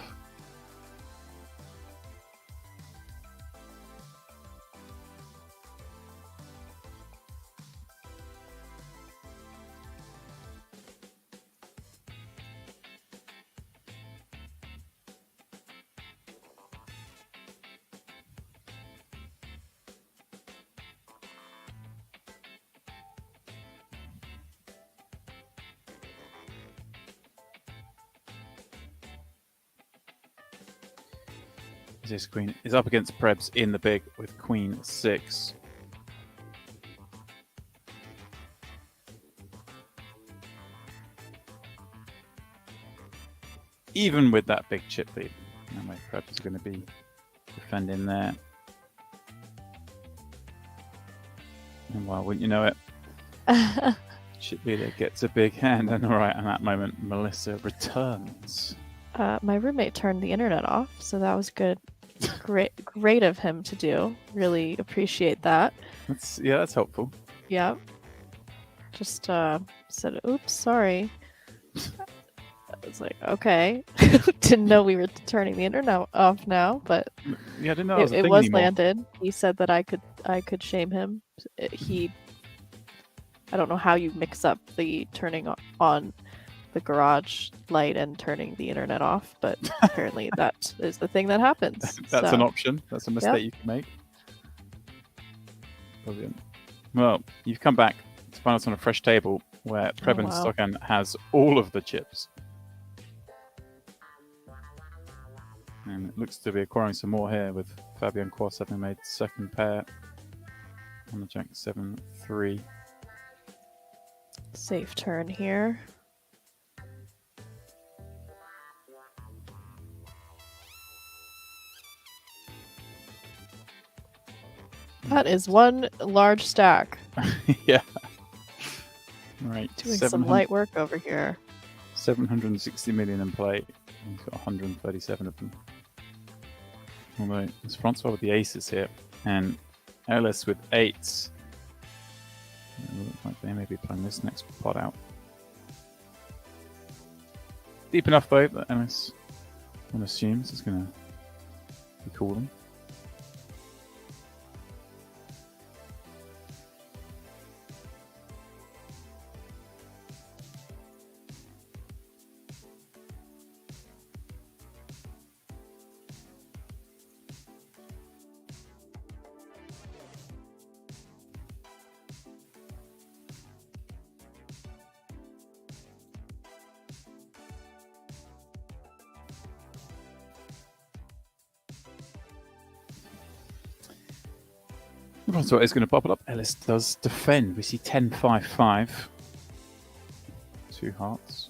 This queen is up against Prebz in the big with queen 6. Even with that big chip lead, no way Prebz is going to be defending there. And well, wouldn't you know it? Chip leader gets a big hand, and right at that moment, Melissa returns. My roommate turned the internet off, so that was good. Great of him to do. Really appreciate that. That's helpful. Yeah. Just said, "Oops, sorry." I was like, "Okay." Didn't know we were turning the internet off now, but yeah, I didn't know it was landed. He said that I could shame him. I don't know how you mix up the turning on the garage light and turning the internet off, but apparently that is the thing that happens. That's an option. That's a mistake you can make. Brilliant. Well, you've come back to find us on a fresh table where Preben Stockhan has all of the chips. And it looks to be acquiring some more here with Fabian Quas having made second pair on the Jack 7-3. Safe turn here. That is one large stack. Yeah. Right. Doing some light work over here. 760 million in play. He's got 137 of them. Although it's Francois with the aces here, and Ellis with 8s. It looks like they may be playing this next pot out. Deep enough though that Ellis, one assumes, is going to be calling. So it's going to bubble up. Ellis does defend. We see 10-5-5. 2 hearts.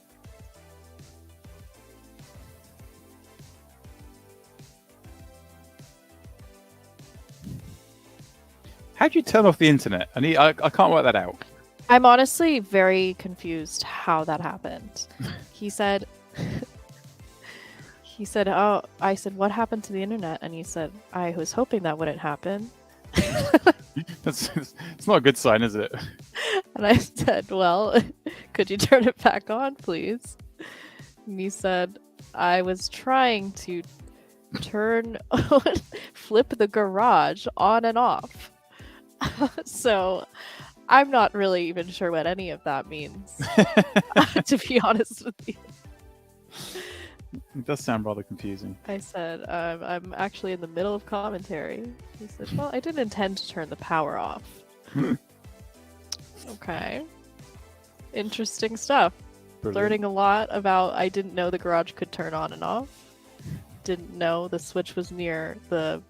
How do you turn off the internet? I can't work that out. I'm honestly very confused how that happened. He said, oh, I said, what happened to the internet? And he said, I was hoping that wouldn't happen. It's not a good sign, is it? And I said, well, could you turn it back on, please? And he said, I was trying to flip the garage on and off. So I'm not really even sure what any of that means, to be honest with you. It does sound rather confusing. I said, I'm actually in the middle of commentary. He said, well, I didn't intend to turn the power off. Okay. Interesting stuff. Brilliant. Learning a lot about, I didn't know the garage could turn on and off. Didn't know the switch was near the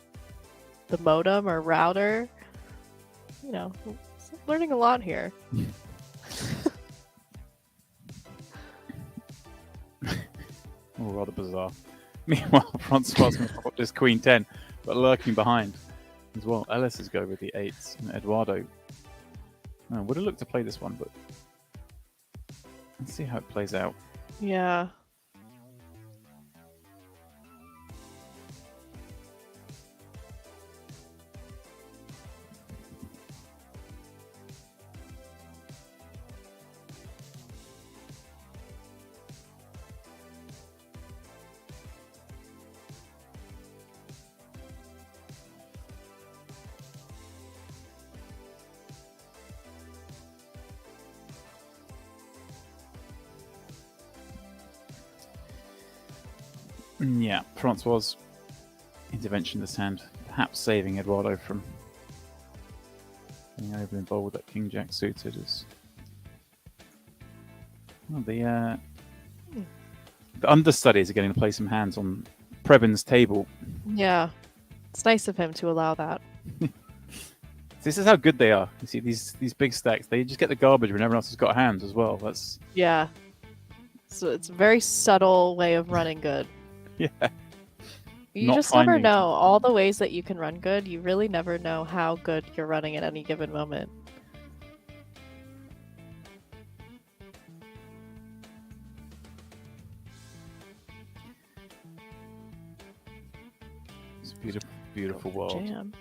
modem or router. You know, learning a lot here. Oh, rather bizarre. Meanwhile, Francois has got this Queen 10, but lurking behind as well. Ellis is going with the 8s, and Eduardo would have looked to play this one, but let's see how it plays out. Yeah. Yeah, Francois' intervention this hand, perhaps saving Eduardo from being over involved with that King Jack suited. Is well, the understudies are getting to play some hands on Preben's table. Yeah. It's nice of him to allow that. This is how good they are. You see these big stacks. They just get the garbage when everyone else has got hands as well. That's Yeah. So it's a very subtle way of running good. yeah. You Not just never finding- know all the ways that you can run good. You really never know how good you're running at any given moment. It's a beautiful, beautiful world. Jam.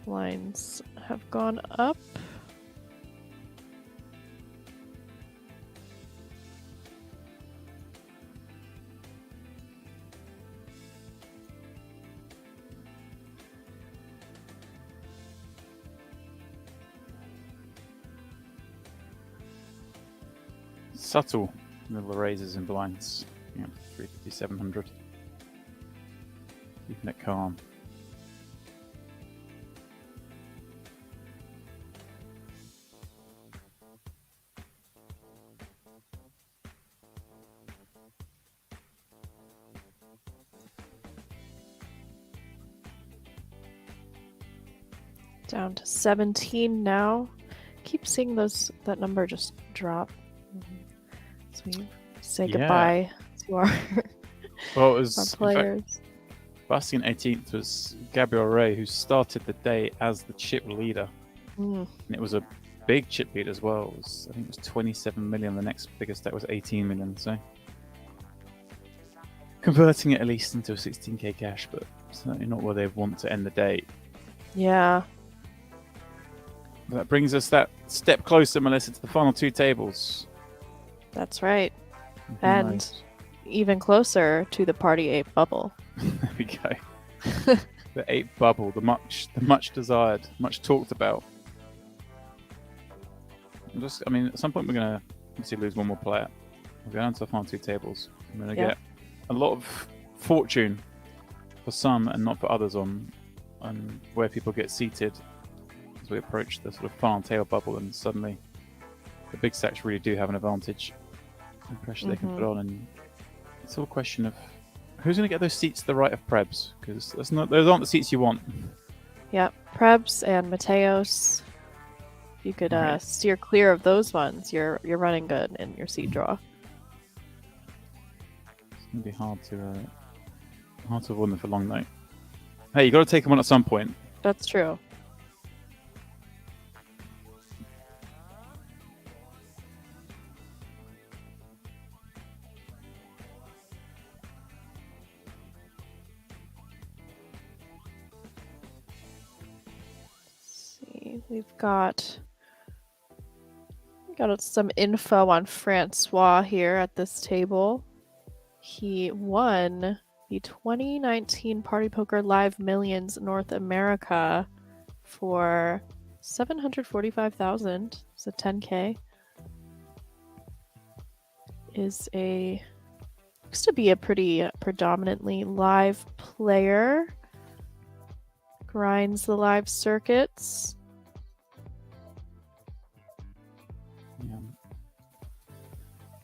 Lines have gone up. Subtle little raises in blinds. Yeah, 350, 700. Keeping it calm. Down to 17 now. Keep seeing that number just drop. So we say Yeah. goodbye to our, Well, it our was in fact, players. Bastion 18th was Gabriel Ray, who started the day as the chip leader. Mm. And it was a big chip lead as well. I think it was 27 million. The next biggest stack was 18 million. So converting it at least into a 16k cash, but certainly not where they want to end the day. Yeah. But that brings us that step closer, Melissa, to the final 2 tables. That's right. Who And knows? even closer to the Party 8 bubble. There we go. The 8 bubble, the much desired, much talked about. I mean, at some point we're going to lose one more player. We're going to the final 2 tables. We're going to get a lot of fortune for some and not for others on where people get seated as we approach the sort of final tail bubble, and suddenly the big stacks really do have an advantage. The pressure they can put on, and it's all a question of who's going to get those seats to the right of Prebz, because those aren't the seats you want. Yep, Prebz and Mateos. If you could steer clear of those ones, you're running good in your seat draw. It's going to be hard to avoid them for long though. Hey, you got to take them on at some point. That's true. We've got some info on Francois here at this table. He won the 2019 Party Poker Live Millions North America for $745,000. It's a 10K. Looks to be a pretty predominantly live player. Grinds the live circuits. Yeah.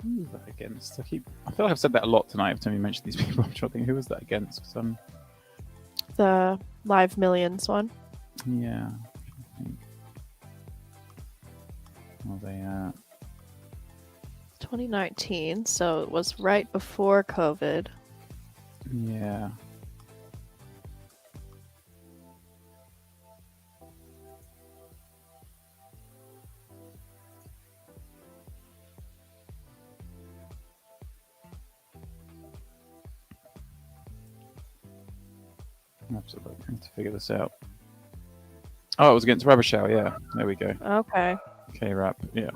Who was that against? I feel like I've said that a lot tonight every time you mention these people. I'm trying to think, who was that against? 'Cause The Live Millions one. yeah. I think. Well, they 2019, so it was right before COVID. yeah. Absolutely. I need to figure this out. Oh, it was against Rabashow, yeah. There we go. Okay. Okay, Rap, yeah.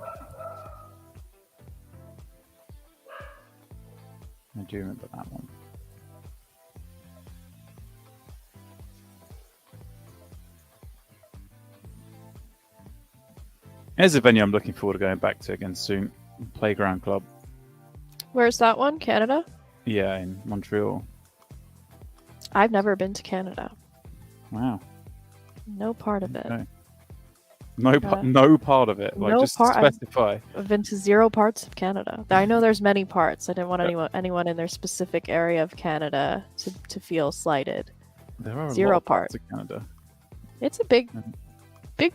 I do remember that one. There's a venue I'm looking forward to going back to again soon. Playground Club. Where's that one? Canada? Yeah, in Montreal. I've never been to Canada. Wow. No part of it. Okay. No part of it. Like, no just part- specify. I've been to 0 parts of Canada. I know there's many parts. I didn't want anyone in their specific area of Canada to feel slighted. There are a 0 lot of part. parts of Canada. It's a big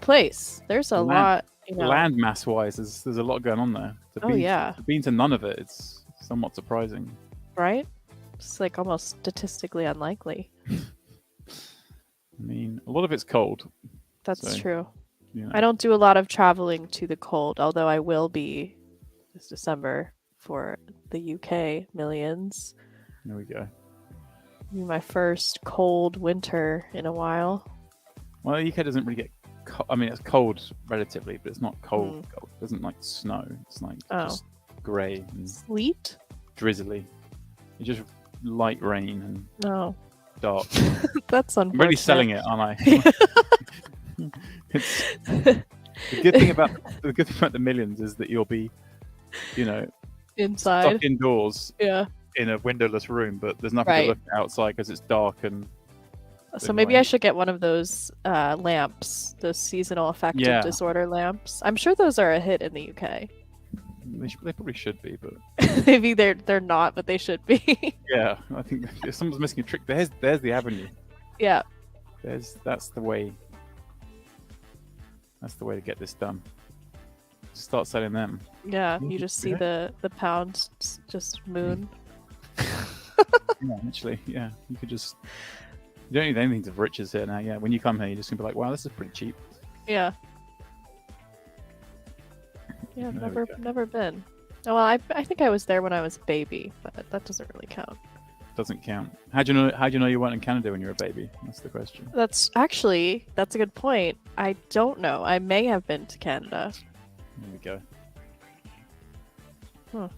place. There's a lot. Land mass wise, there's a lot going on there. To be to none of it, it's somewhat surprising. Right? It's like almost statistically unlikely. I mean, a lot of it's cold. That's true. You know. I don't do a lot of traveling to the cold, although I will be this December for the UK Millions. There we go. It'll be my first cold winter in a while. Well, the UK doesn't really get I mean, it's cold relatively, but it's not cold. Cold. It doesn't like snow. It's like just grey and sleet, drizzly. It's just light rain and dark. That's unfortunate. I'm really selling it, aren't I? The good thing about the Millions is that you'll be, inside, stuck indoors, in a windowless room, but there's nothing to look at outside because it's dark and. So maybe I should get one of those lamps, those seasonal affective disorder lamps. I'm sure those are a hit in the UK. They probably should be, but maybe they're not, but they should be. Yeah, I think if someone's missing a trick, there's the avenue. Yeah. That's the way. That's the way to get this done. Start selling them. Yeah, you just see the pound just moon. Yeah, actually, yeah. You could just. You don't need anything to riches here now. Yeah, when you come here, you're just gonna be like, "Wow, this is pretty cheap." Yeah. Yeah, never been. Oh, well, I think I was there when I was a baby, but that doesn't really count. Doesn't count. How do you know you weren't in Canada when you were a baby? That's the question. That's a good point. I don't know. I may have been to Canada. There we go. Huh.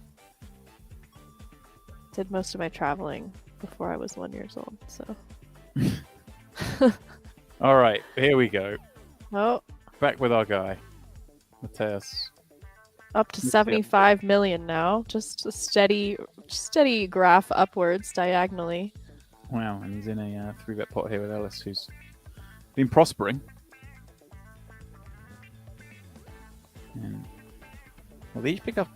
Did most of my traveling before I was 1 year old, so. All right, here we go. Oh. Back with our guy, Mateus. Up to 75 million now. Just a steady graph upwards diagonally. Wow, and he's in a 3-bet pot here with Ellis, who's been prospering. And, well, they each pick up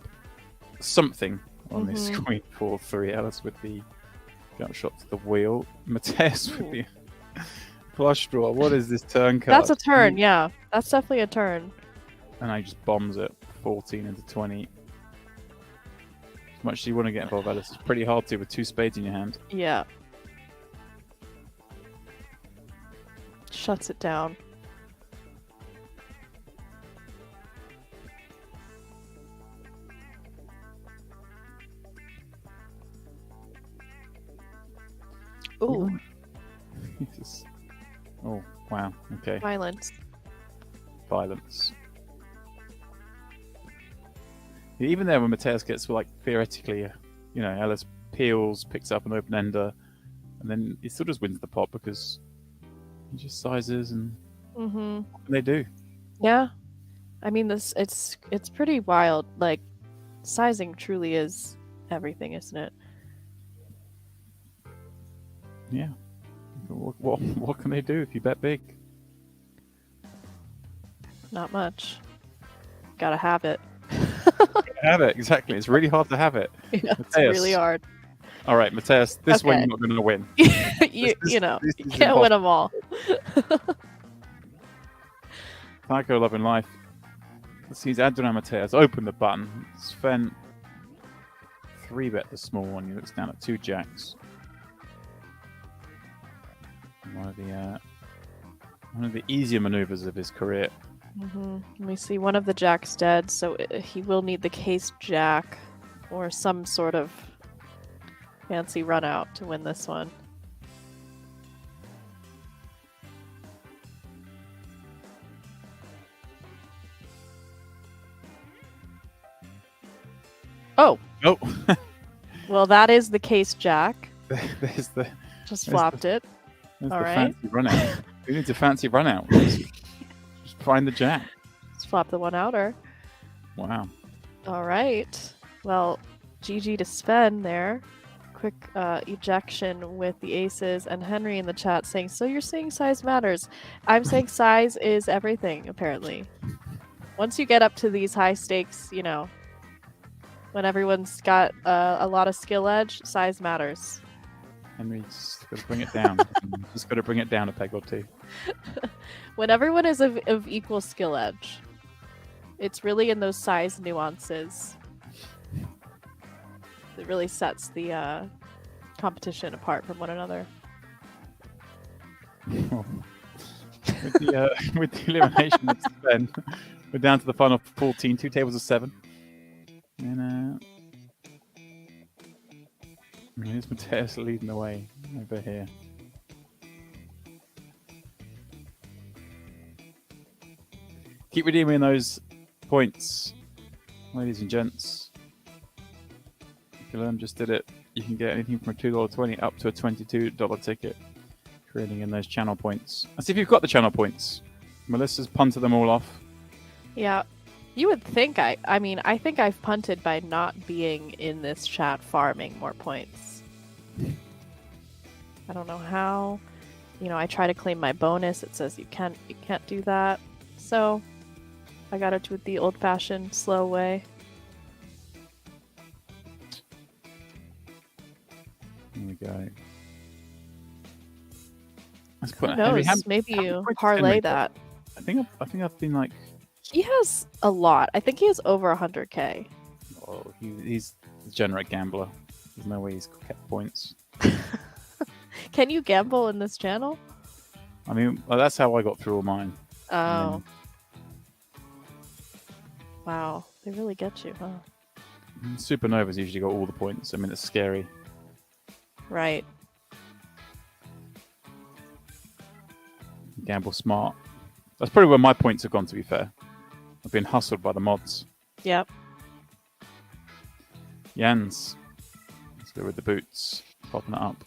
something on this Mhm. queen 4-3. Alice with the gut shot to the wheel. Mateus with the flush draw. What is this turn card? That's a turn, yeah. That's definitely a turn. And I just bombs it 14 into 20. As much as you want to get involved, Alice, it's pretty hard to with 2 spades in your hand. Yeah. Shuts it down. Ooh, Jesus. Oh, wow. Okay. violence. Violence. Yeah, even there, when Mateus gets, like, theoretically, Alice peels, picks up an open ender, and then he still just wins the pot because he just sizes and Mm-hmm. what can they do? Yeah. I mean, it's pretty wild. Like, sizing truly is everything, isn't it? Yeah. What can they do if you bet big? Not much. Gotta have it. Have it, exactly. It's really hard to have it. Yeah, it's Mateus. really hard. All right, Mateus, this one Okay. you're not going to win. you This you is can't win them all. Psycho Love in Life. Let's see, Adrian Mateus. Open the button. Sven 3-bet the small one. He looks down at 2 jacks. One of the easier maneuvers of his career. Mm-hmm. We see one of the jacks dead, so he will need the case jack or some sort of fancy run out to win this one. Oh, Oh, well, that is the case jack. there's the Just the- flopped it. There's All the right. fancy run out. Who needs a fancy run out? Just find the jack. Just flop the one outer. Wow. All right. Well, GG to Sven there. Quick ejection with the aces, and Henry in the chat saying, "So you're saying size matters?" I'm saying size is everything. Apparently, once you get up to these high stakes, when everyone's got a lot of skill edge, size matters. Henry's got to bring it down. Just got to bring it down a peg or two. When everyone is of equal skill edge, it's really in those size nuances that really sets the competition apart from one another. with the elimination of Sven, we're down to the final 14, 2 tables of 7. And here's Mateus leading the way over here. Keep redeeming those points, ladies and gents. Kilbane just did it. You can get anything from a $2.20 up to a $22 ticket, trading in those channel points. Let's see if you've got the channel points. Melissa's punted them all off. Yeah. You would think I think I've punted by not being in this chat farming more points. I don't know how. I try to claim my bonus. It says you can't do that. So I got it with the old-fashioned slow way. Here we go. Let's put Who knows? Maybe you parlay that. I think I've been like, He has a lot. I think he has over 100k. oh, he's a degenerate gambler. There's no way he's kept points. Can you gamble in this channel? I mean, well, that's how I got through all mine. Oh. Wow. They really get you, huh? Supernovas usually got all the points. I mean, it's scary. Right. Gamble smart. That's probably where my points have gone, to be fair. I've been hustled by the mods. Yep. Jans. Let's go with the boots. Popping it up.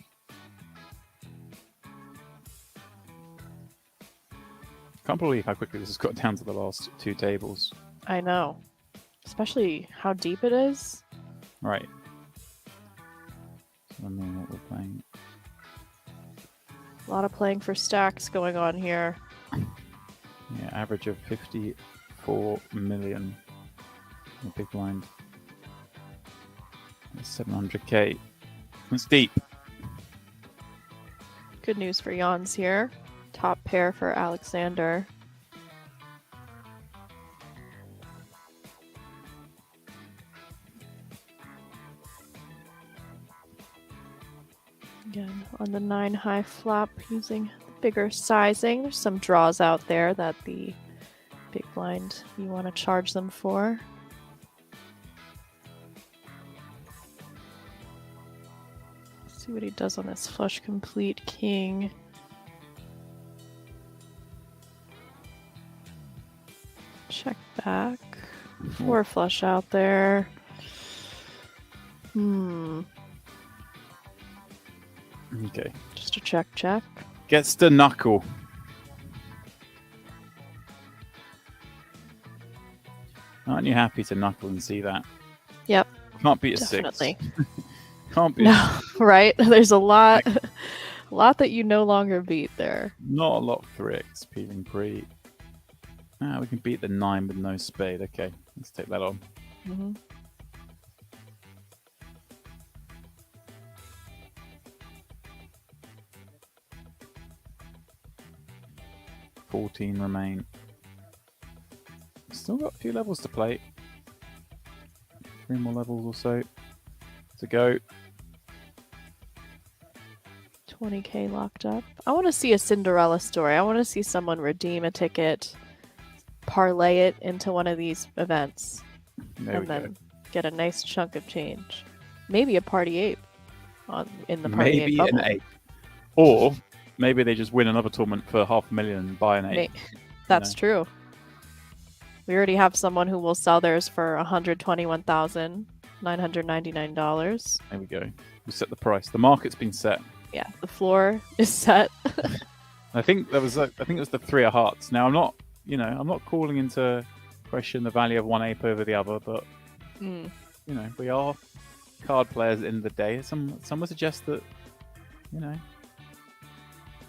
Can't believe how quickly this has got down to the last 2 tables. I know. Especially how deep it is. Right. So I mean what we're playing. A lot of playing for stacks going on here. Yeah, average of 4 million. The big blind. 700k. That's deep. Good news for Jans here. Top pair for Alexander. Again, on the 9 high flop using the bigger sizing. There's some draws out there that the big blind you want to charge them for. Let's see what he does on this flush complete king. Check back. 4 flush out there. Okay. Just a check. Gets the knuckle. Aren't you happy to knuckle and see that? Yep. Can't beat a Definitely. 6. Can't beat No, right? There's a lot that you no longer beat there. Not a lot for X, peeling pre. We can beat the 9 with no spade. Okay, let's take that on. Mm-hmm. $14 remain. Still got a few levels to play. 3 more levels or so to go. 20k locked up. I want to see a Cinderella story. I want to see someone redeem a ticket, parlay it into one of these events, There we and go. then get a nice chunk of change. Maybe a party ape in the party Maybe ape bubble. an 8. Or maybe they just win another tournament for $500,000 and buy an 8. That's true. We already have someone who will sell theirs for $121,999. There we go. We set the price. The market's been set. Yeah, the floor is set. I think it was the 3 of hearts. Now I'm not calling into question the value of one ape over the other, but we are card players at the end of the day. Some would suggest that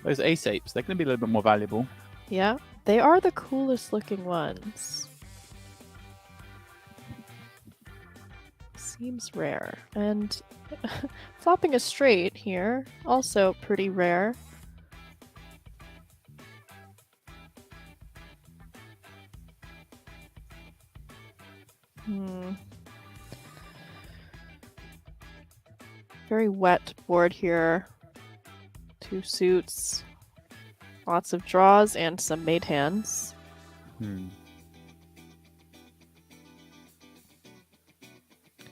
those ace apes, they're going to be a little bit more valuable. Yeah, they are the coolest looking ones. Seems rare. And flopping a straight here, also pretty rare. Very wet board here. 2 suits. Lots of draws and some made hands.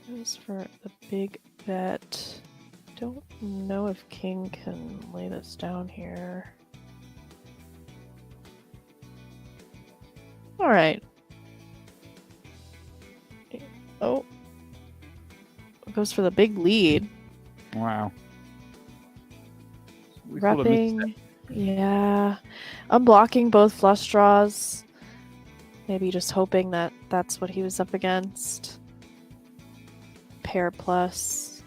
Goes for the big bet. Don't know if king can lay this down here. All right. Oh. Goes for the big lead. Wow. We call it Repping. Yeah. Unblocking both flush draws. Maybe just hoping that that's what he was up against. Pair plus.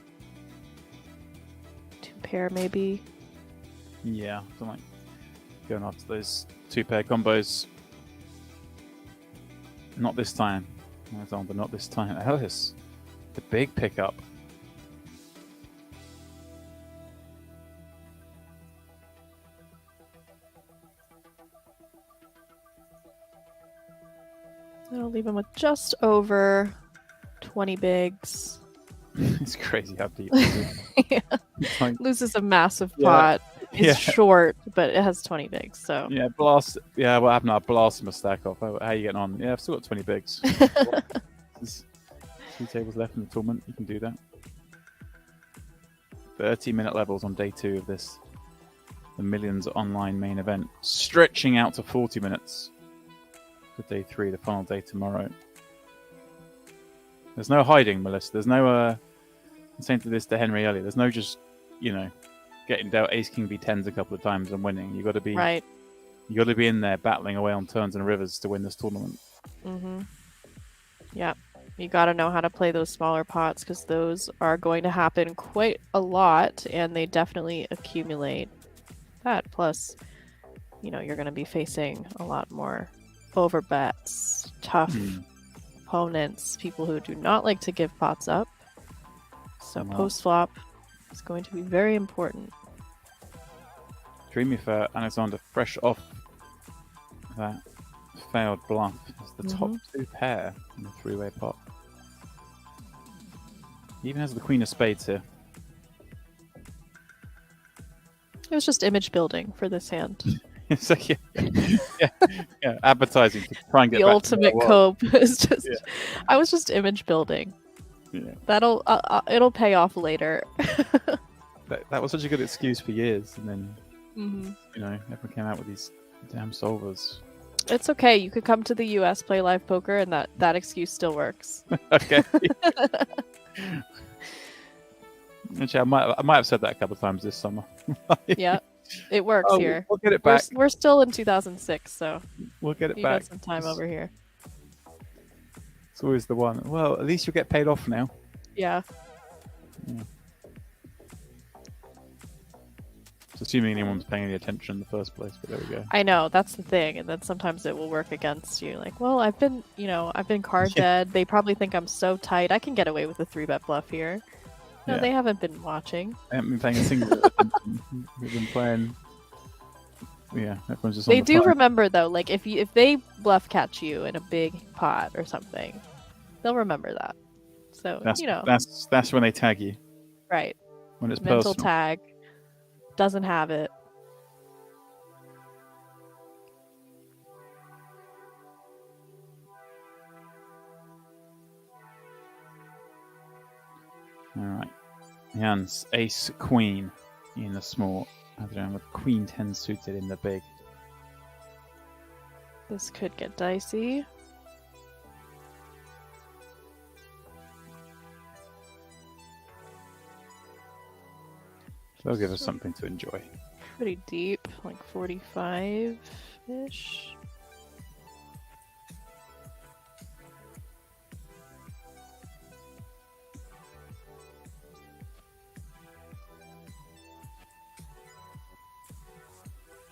2 pair maybe. Yeah, something like going after those 2-pair combos. Not this time. But not this time. Ellis, the big pickup. That'll leave him with just over 20 bigs. It's crazy how deep it is. Yeah. It's like, Loses a massive Yeah. pot. It's Yeah. short, but it has 20 bigs, so. yeah, blast. Yeah, what happened? I blasted my stack off. How are you getting on? Yeah, I've still got 20 bigs. There's 2 tables left in the tournament. You can do that. 30-minute levels on day 2 of this. The Millions online main event. Stretching out to 40 minutes. For day 3, the final day tomorrow. There's no hiding, Melissa. There's no, I'm saying this to Henry earlier. There's no just, getting dealt ace king b10s a couple of times and winning. You got to be Right. You got to be in there battling away on turns and rivers to win this tournament. Mm-hmm. Yeah. You got to know how to play those smaller pots because those are going to happen quite a lot and they definitely accumulate that. Plus, you're going to be facing a lot more overbets, tough Hmm. opponents, people who do not like to give pots up. So No. post flop is going to be very important. Dreamy for Alexander, fresh off that failed bluff, is the top two pair in the three-way pot. He even has the Queen of Spades here. It was just image building for this hand. It's like, yeah, advertising to try and get The back ultimate to where I was. cope is just. Yeah. I was just image building. Yeah. That'll it'll pay off later. That was such a good excuse for years, and then Mhm. you know everyone came out with these damn solvers. It's okay. You could come to the U.S., play live poker, and that excuse still works. Okay. Actually, I might have said that a couple of times this summer. Yeah, it works Oh, here. we'll get it We're, back. we're still in 2006, so We'll get it you back. got some time over here. It's always the one. Well, at least you'll get paid off now. Yeah. It's assuming anyone's paying any attention in the first place, but there we go. I know, that's the thing, and then sometimes it will work against you. Like, well, I've been card dead. They probably think I'm so tight. I can get away with a 3-bet bluff here. No, Yeah. they haven't been watching. I haven't been paying a single attention. We've been playing. Yeah, everyone's just on They the do phone. remember though. Like if they bluff catch you in a big pot or something, they'll remember that. So That's when they tag you, right. when it's Mental personal. tag doesn't have it. All right. Jan's ace queen in the small. Adrian with queen 10 suited in the big. This could get dicey. They'll give us something to enjoy. Pretty deep, like 45-ish.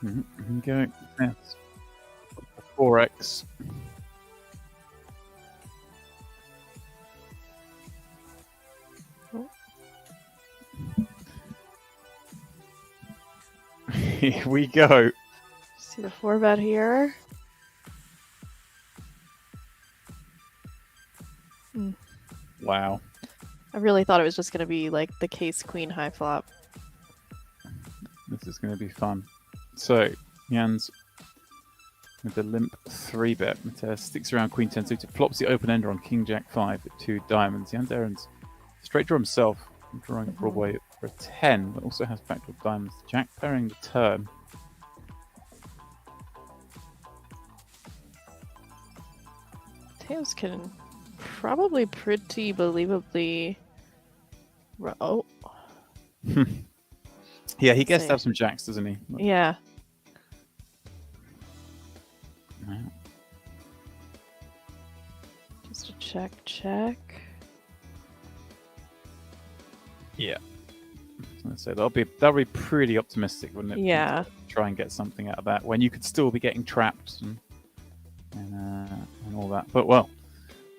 Mm-hmm. Go. Yes. 4x. Oh. Here we go. See the 4-bet here. Wow. I really thought it was just going to be like the case queen high flop. This is going to be fun. So, Jan's with the limp 3-bet. Mateus sticks around queen 10 suited, flops the open ender on king jack 5 with 2 diamonds. Jan Darren's straight draw himself, drawing a Broadway for a 10, but also has backdoor diamonds. Jack pairing the turn. Mateus can probably pretty believably. Oh, Yeah, he gets See. to have some jacks, doesn't he? yeah. Yeah. Just a check. Yeah. So they'll be pretty optimistic, wouldn't it? Yeah. Try and get something out of that when you could still be getting trapped and all that. But well,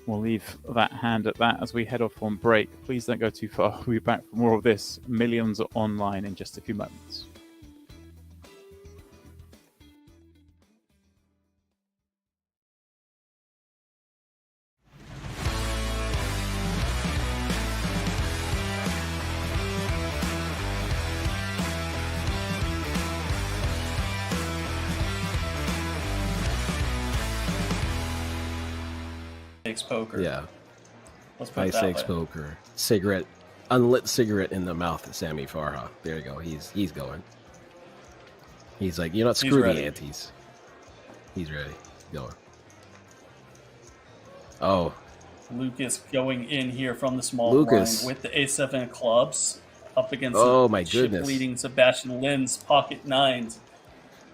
we'll leave that hand at that as we head off on break. Please don't go too far. We'll be back for more of this. Millions are online in just a few moments. Six poker. Yeah. Let's put High it that stakes way. poker. Cigarette. Unlit cigarette in the mouth of Sammy Farha. There you go. He's going. He's like, you know what? He's Screw the ready. antes. He's ready. Going. Oh, Lucas going in here from the small Lucas. blind with the A7 of clubs up against Oh, the my goodness. leading Sebastian Lin's pocket nines.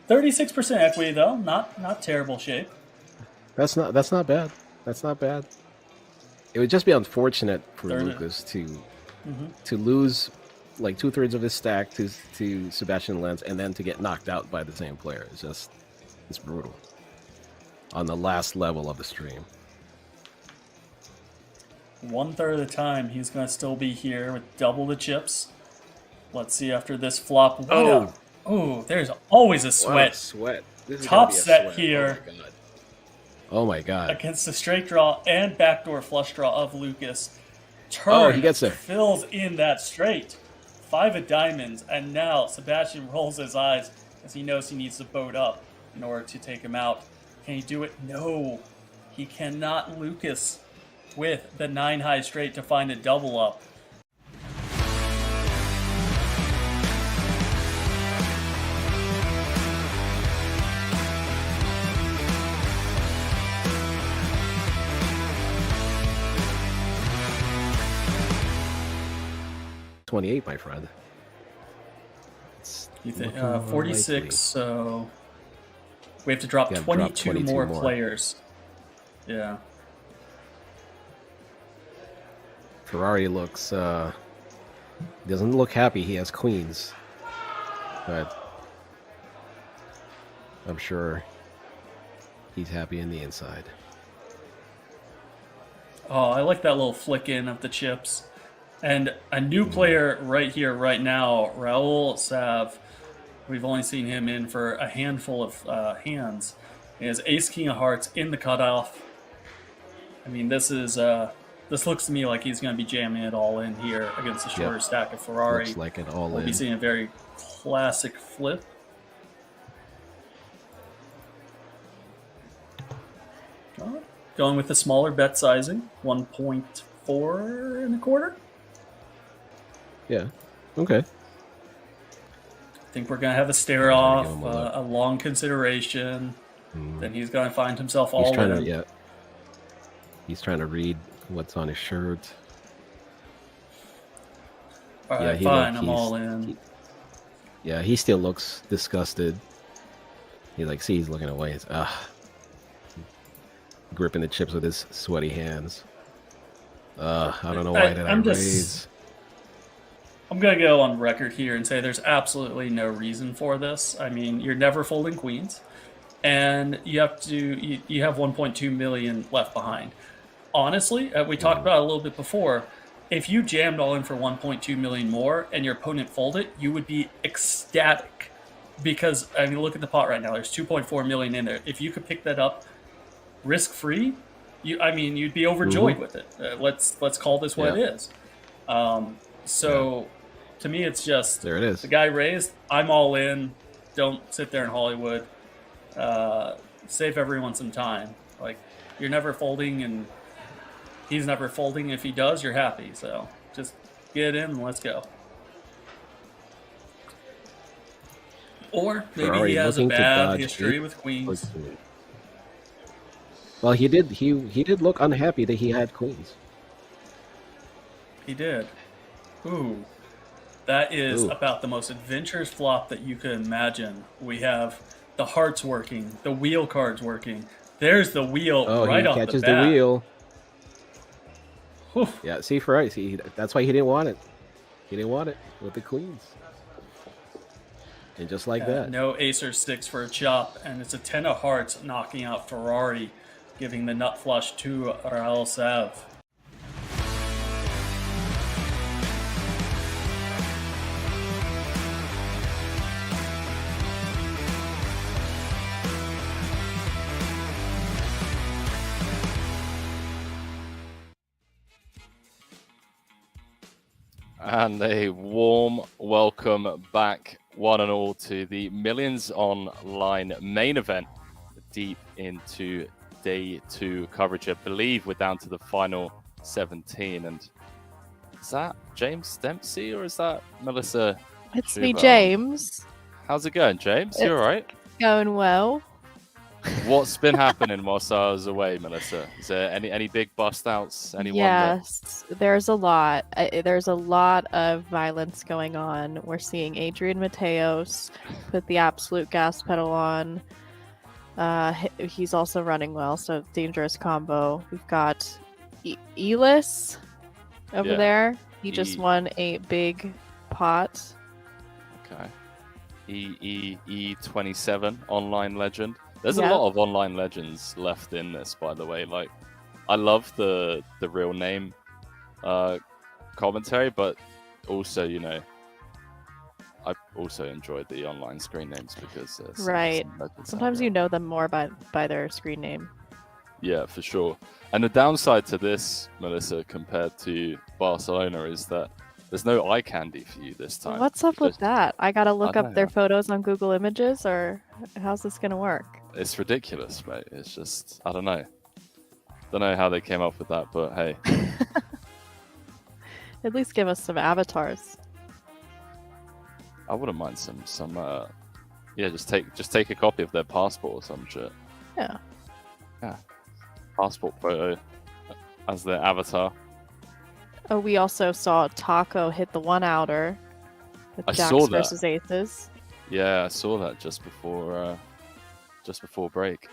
36% equity though, not terrible shape. that's not bad. That's not bad. It would just be unfortunate for Third- Lucas to lose like 2/3 of his stack to Sebastian Lenz and then to get knocked out by the same player. It's brutal. on the last level of the stream. 1/3 of the time, he's going to still be here with double the chips. Let's see after this flop. Oh, there's always a sweat. What a sweat. This is Top gonna be a set sweat. here. Oh my god. Oh my god. Against the straight draw and backdoor flush draw of Lucas. Turn Oh, he gets it. fills in that straight. 5 of diamonds, and now Sebastian rolls his eyes as he knows he needs to boat up in order to take him out. Can he do it? No, he cannot. Lucas with the 9 high straight to find a double up. $28, my friend. You think Looking 46? unlikely. So we have to drop Yeah, 22, drop 22 more more. players. Yeah. Ferrari looks doesn't look happy. He has queens, but I'm sure he's happy in the inside. Oh, I like that little flick in of the chips. And a new player right here, right now, Raul Sav. We've only seen him in for a handful of hands. He has Ace King of Hearts in the cutoff. I mean, this looks to me like he's going to be jamming it all in here against the shorter stack of Ferrari. Looks like an all We'll in. be seeing a very classic flip. Going with the smaller bet sizing, 1.4 and a quarter. Yeah. Okay. I think we're going to have a stare Trying to off, give him a look. a long consideration. Then he's going to find himself He's all trying in. to He's trying to read what's on his shirt. All Yeah, right, he fine, look- I'm he's- all in. Yeah, he still looks disgusted. He's looking away. He's gripping the chips with his sweaty hands. I don't know why did I I'm raise. I'm going to go on record here and say there's absolutely no reason for this. I mean, you're never folding queens, and you have 1.2 million left behind. Honestly, we talked about it a little bit before. If you jammed all in for 1.2 million more and your opponent folded, you would be ecstatic. Because, I mean, look at the pot right now. There's 2.4 million in there. If you could pick that up risk-free, you'd be overjoyed with it. Let's call this what it is. To me, it's just There it is. the guy raised. I'm all in. Don't sit there in Hollywood. Save everyone some time. Like, you're never folding, and he's never folding. If he does, you're happy. So just get in and let's go. Or maybe Ferrari he has a looking to bad dodge history 8 with queens. Well, he did look unhappy that he had queens. He did. Ooh. That is Ooh. about the most adventurous flop that you could imagine. We have the hearts working, the wheel cards working. There's the wheel right he off catches the bat. the wheel. Whew. Yeah, see, Ferrari. See, that's why he didn't want it. He didn't want it with the queens. And just like that. No ace or six for a chop, and it's a 10 of hearts knocking out Ferrari, giving the nut flush to Raul Sav. And a warm welcome back, one and all, to the Millions Online main event, deep into day 2 coverage. I believe we're down to the final 17. And is that James Dempsey or is that Melissa? It's me, Schubert? James. How's it going, James? You all right? Going well. What's been happening whilst I was away, Melissa? Is there any big bust outs? Anyone? Yes, there's a lot. There's a lot of violence going on. We're seeing Adrian Mateos put the absolute gas pedal on. He's also running well, so dangerous combo. We've got Elis over Yeah. there. He just won a big pot. Okay. E27 online legend. There's Yeah. a lot of online legends left in this, by the way. Like, I love the real name commentary, but also, you know, I also enjoyed the online screen names because Right. some legends out Sometimes there. you know them more by their screen name. Yeah, for sure. And the downside to this, Melissa, compared to Barcelona, is that there's no eye candy for you this time. What's up with Just- that? I gotta look I up know. their photos on Google Images, or how's this gonna work? It's ridiculous, mate. It's just, I don't know. Don't know how they came up with that, but hey. At least give us some avatars. I wouldn't mind some yeah, just take a copy of their passport or some shit. Yeah. Yeah. Passport photo as their avatar. Oh, we also saw Taco hit the one outer with I Jacks saw that. versus Aces. Yeah, I saw that just before break.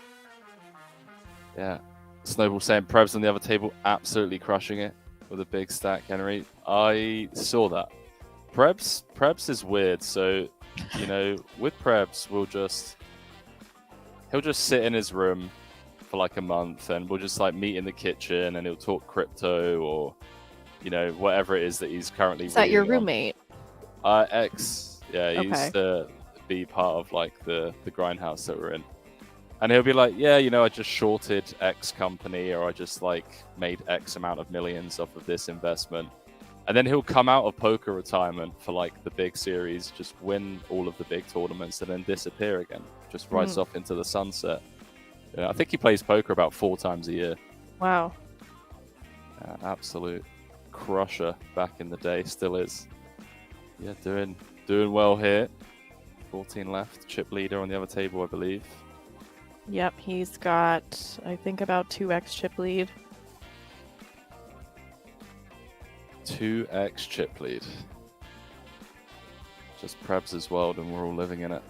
Yeah. Snowball saying Prebz on the other table absolutely crushing it with a big stack, Henry. I saw that. Prebz is weird, so you know, with Prebz he'll just sit in his room for like a month and we'll just like meet in the kitchen and he'll talk crypto or you know, whatever it is that he's currently Is that your reading on. roommate? X. Yeah, he Okay. used to be part of like the grindhouse that we're in. And he'll be like, yeah, you know, I just shorted X company or I just like made X amount of millions off of this investment. And then he'll come out of poker retirement for like the big series, just win all of the big tournaments and then disappear again. Just rides off into the sunset. Yeah, I think he plays poker about 4 times a year. Wow. Absolute crusher back in the day, still is. Yeah, doing well here. 14 left, chip leader on the other table, I believe. Yep, he's got, I think, about 2x chip lead. 2x chip lead. Just Prebz' world and we're all living in it.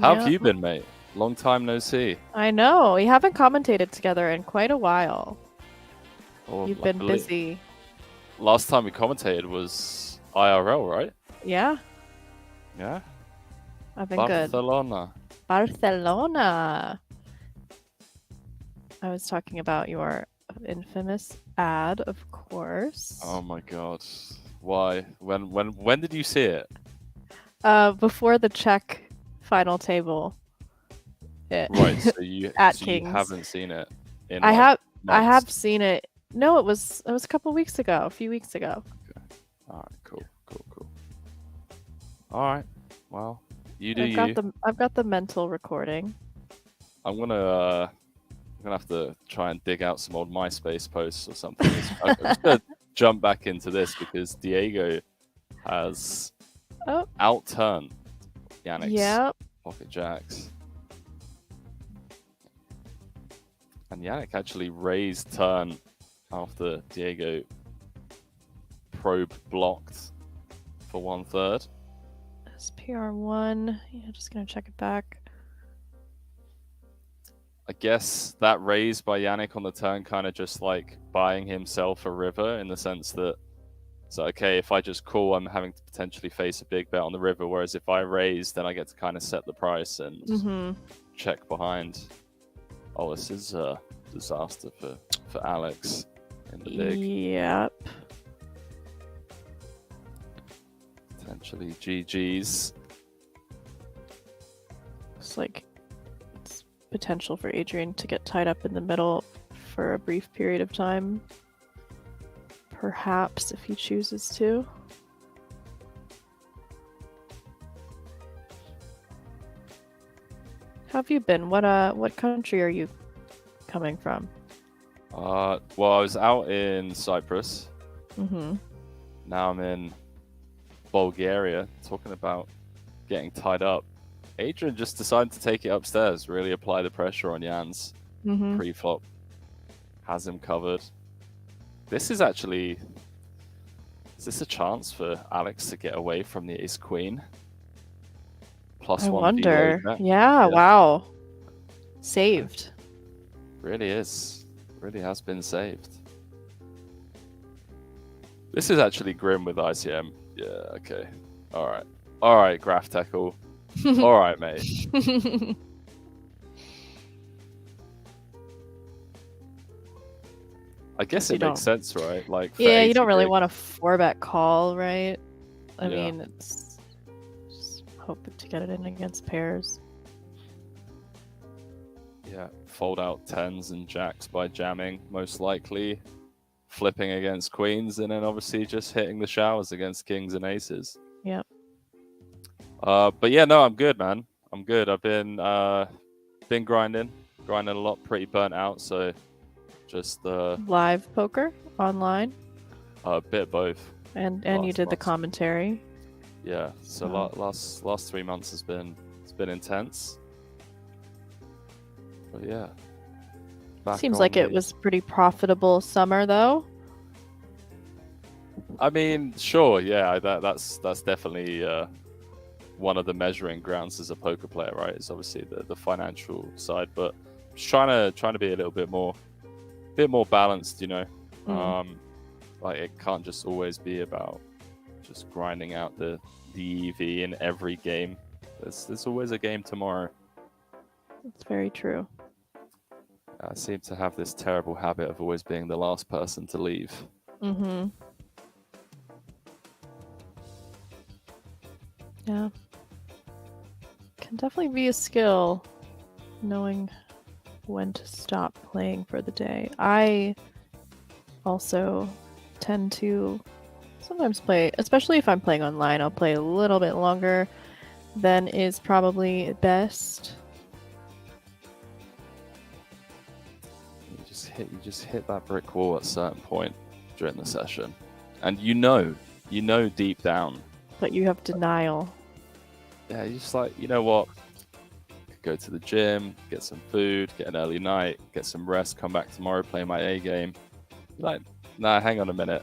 How have Yep. you been, mate? Long time no see. I know. We haven't commentated together in quite a while. Oh, You've been luckily- busy. Last time we commentated was IRL, right? Yeah, Yeah. I've been good. Barcelona. Barcelona. I was talking about your infamous ad, of course. Oh my god. Why? When did you see it? Before the Czech final table. Right, so you At so Kings. you haven't seen it in I like, have months. seen it. No, it was a couple weeks ago, a few weeks ago. Alright, cool. Alright. Well, you do you. I've got the mental recording. I'm gonna have to try and dig out some old MySpace posts or something. I'm just gonna jump back into this because Diego has Oh. outturned Yannick's Yep. pocket jacks. And Yannick actually raised turn after Diego probe blocked for 1/3. SPR1. Yeah, just gonna check it back. I guess that raise by Yannick on the turn kind of just like buying himself a river in the sense that so okay, if I just call, I'm having to potentially face a big bet on the river, whereas if I raise, then I get to kind of set the price and Mm-hmm. check behind. Oh, this is a disaster for Alex in the big. Yep. Potentially GG's. Looks like it's potential for Adrian to get tied up in the middle for a brief period of time. Perhaps if he chooses to. How have you been? What country are you coming from? Well, I was out in Cyprus. Mm-hmm. Now I'm in Bulgaria, talking about getting tied up. Adrian just decided to take it upstairs, really apply the pressure on Jans. Mm-hmm. Pre-flop has him covered. This is actually... Is this a chance for Alex to get away from the ace-queen? Plus I one wonder. V-load bet? Yeah, wow. Saved. Really is. Really has been saved. This is actually grim with ICM. Yeah, okay. Alright. Alright, Graph Tackle. Alright, mate. I guess You it makes don't- sense, right? Like, for Yeah, you 80 don't really big, want a 4-bet call, right? I Yeah. mean, it's just hope to get it in against pairs. Yeah, fold out tens and jacks by jamming, most likely. Flipping against queens, and then obviously just hitting the showers against kings and aces. Yep. But yeah, no, I'm good, man. I'm good. I've been grinding a lot, pretty burnt out. So just Live poker online, a bit of both. and you Lots, did the lots. commentary. Yeah. So Oh. last 3 months has been intense. But yeah. Back Seems on like it the- was pretty profitable summer, though. I mean, sure, yeah. That's definitely one of the measuring grounds as a poker player, right? It's obviously the financial side, but just trying to be a little bit more balanced, you know. Like it can't just always be about just grinding out the EV in every game. There's always a game tomorrow. It's very true. I seem to have this terrible habit of always being the last person to leave. Mm-hmm. Yeah. Can definitely be a skill, knowing when to stop playing for the day. I also tend to sometimes play, especially if I'm playing online, I'll play a little bit longer than is probably best. You just hit that brick wall at a certain point during the session, and you know deep down. But you have denial. Yeah, you're just like, you know what? Go to the gym, get some food, get an early night, get some rest, come back tomorrow, play my A game. You're like, nah, hang on a minute.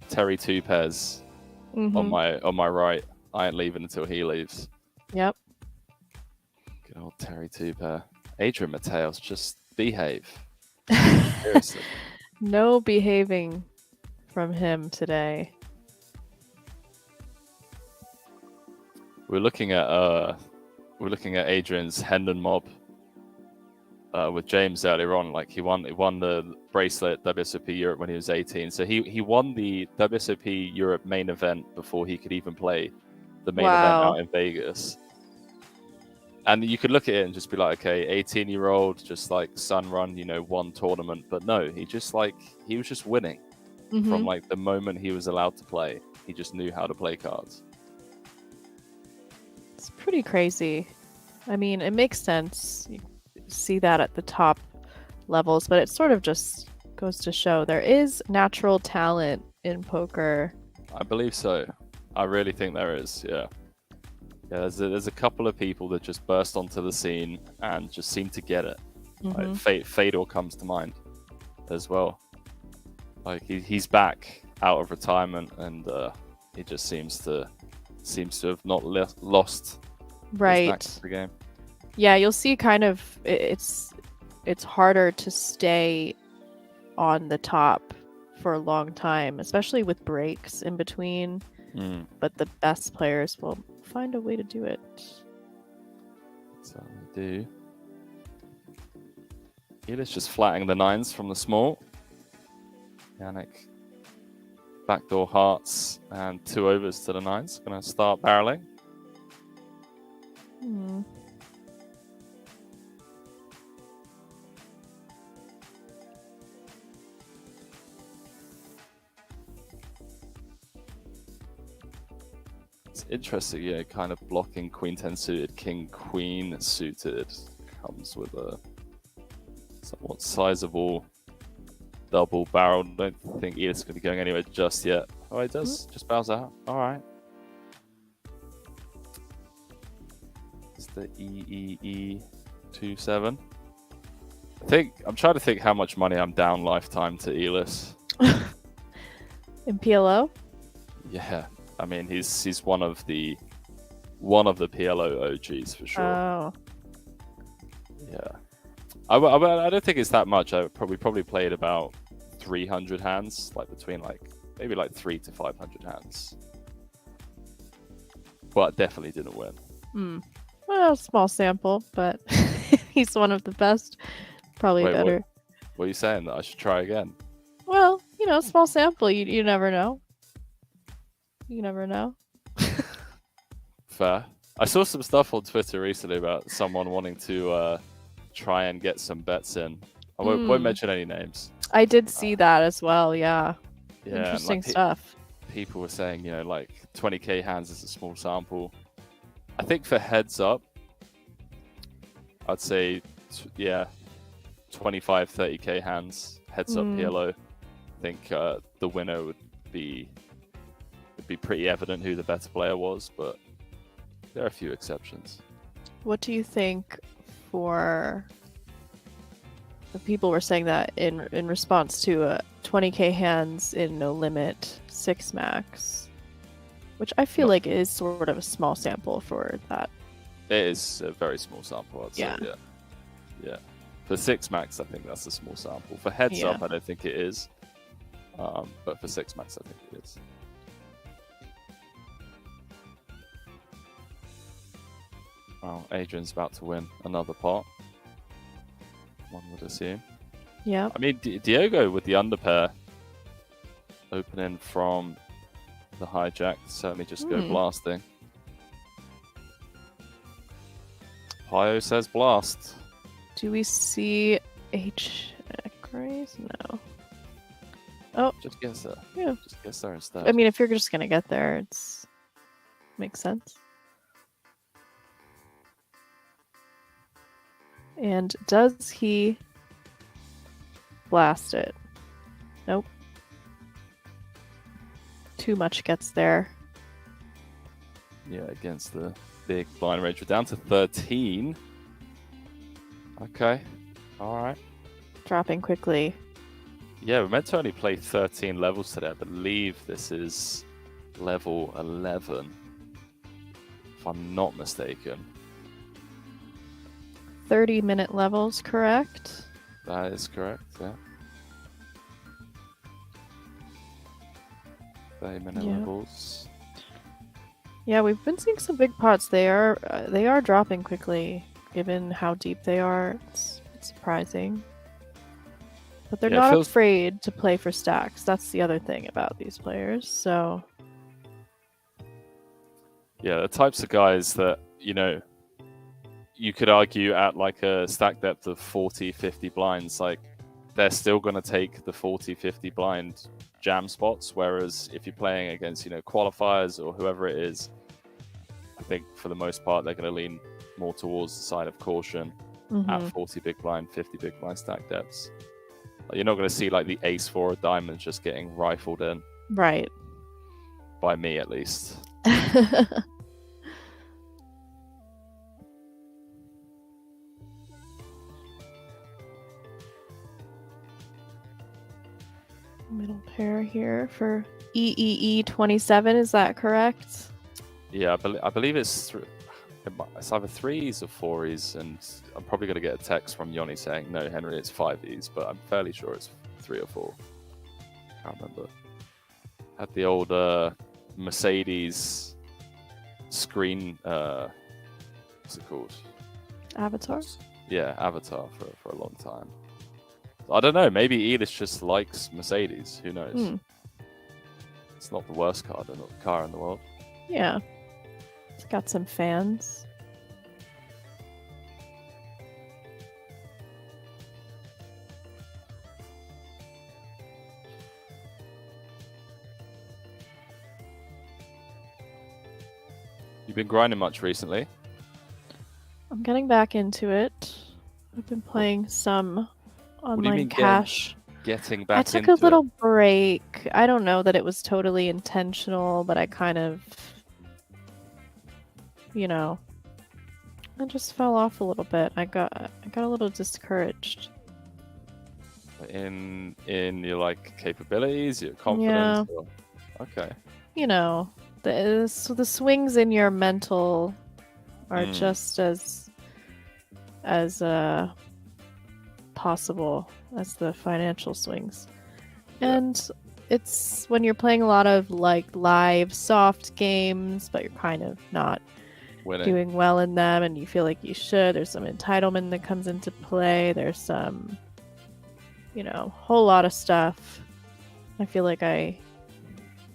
Terry two pairs Mhm. on my right. I ain't leaving until he leaves. Yep. Good old Terry two pair. Adrian Mateos, just behave. Seriously. No behaving from him today. We're looking at Adrian's Hendon mob with James earlier on. Like he won the bracelet WSOP Europe when he was 18. So he won the WSOP Europe main event before he could even play the main event out in Vegas. And you could look at it and just be like, okay, 18-year-old, just like sun run, you know, one tournament. But no, he was just winning from like the moment he was allowed to play. He just knew how to play cards. It's pretty crazy. I mean, it makes sense. You see that at the top levels, but it sort of just goes to show there is natural talent in poker. I believe so. I really think there is, yeah. Yeah, there's a couple of people that just burst onto the scene and just seem to get it. Like Fedor comes to mind as well. Like he's back out of retirement, and he just seems to have not lost his knack for the game. Yeah, you'll see kind of it's harder to stay on the top for a long time, especially with breaks in between. But the best players will find a way to do it. So they do. Eli's just flatting the nines from the small. Yannick, backdoor hearts and 2 overs to the nines. Gonna start barreling. It's interesting, yeah, kind of blocking queen 10 suited, king queen suited comes with a somewhat sizable double barrel. Don't think Edith's going to be going anywhere just yet. Oh, it does. Just bows out. All right. It's the EEE27. I'm trying to think how much money I'm down lifetime to Elis. In PLO? Yeah. I mean, he's one of the PLO OGs for sure. Oh. Yeah. I don't think it's that much. I probably played about 300 hands, like between maybe 300 to 500 hands. But definitely didn't win. Well, small sample, but he's one of the best. Probably Wait, better. What are you saying? That I should try again? Well, small sample. You never know. You never know. Fair. I saw some stuff on Twitter recently about someone wanting to try and get some bets in. I won't mention any names. I did see that as well. Yeah. Yeah, Interesting and, like, stuff. people were saying, like 20k hands is a small sample. I think for heads up, I'd say, 25, 30k hands, heads up PLO. I think the winner would be pretty evident who the better player was, but there are a few exceptions. What do you think for the people were saying that in response to 20k hands in no limit 6 max, which I feel like is sort of a small sample for that. It is a very small sample, I'd say. Yeah. For 6 max, I think that's a small sample. For heads up, I don't think it is. But for 6 max, I think it is. Well, Adrian's about to win another pot. One would assume. Yeah. I mean, Diogo with the underpair opening from the hijack, certainly just go blasting. Pio says blast. Do we see H raise? No. Oh, Just guess there. Yeah. Just guess there instead. I mean, if you're just gonna get there, it's makes sense. And does he blast it? Nope. Too much gets there. Yeah, against the big blind range. We're down to 13. Okay. All right. Dropping quickly. Yeah, we're meant to only play 13 levels today. I believe this is level 11, if I'm not mistaken. 30-minute levels, correct? That is correct, yeah. 30-minute levels. Yeah, we've been seeing some big pots. They are dropping quickly, given how deep they are. It's surprising. But they're not afraid to play for stacks. That's the other thing about these players. So yeah, the types of guys that, you could argue at like a stack depth of 40, 50 blinds, like they're still going to take the 40, 50 blind jam spots. Whereas if you're playing against, qualifiers or whoever it is, I think for the most part, they're going to lean more towards the side of caution at 40 big blind, 50 big blind stack depths. Like, you're not going to see like the ace 4 of diamonds just getting rifled in. Right. By me, at least. Middle pair here for EEE27, is that correct? Yeah, I believe it's either 3s or 4s, and I'm probably going to get a text from Yoni saying, no, Henry, it's 5es, but I'm fairly sure it's 3 or 4. Can't remember. Had the old Mercedes screen, what's it called? Avatar? Yeah, Avatar for a long time. I don't know, maybe Elish just likes Mercedes, who knows? It's not the worst car in the world. Yeah. It's got some fans. You've been grinding much recently? I'm getting back into it. I've been playing some online cash. Getting back into I took a little break. I don't know that it was totally intentional, but I kind of, I just fell off a little bit. I got a little discouraged. In your capabilities, your confidence. Yeah. Okay. The swings in your mental are just as possible as the financial swings. Yeah. And it's when you're playing a lot of live soft games, but you're kind of not doing well in them, and you feel like you should. There's some entitlement that comes into play. There's some, whole lot of stuff I feel like I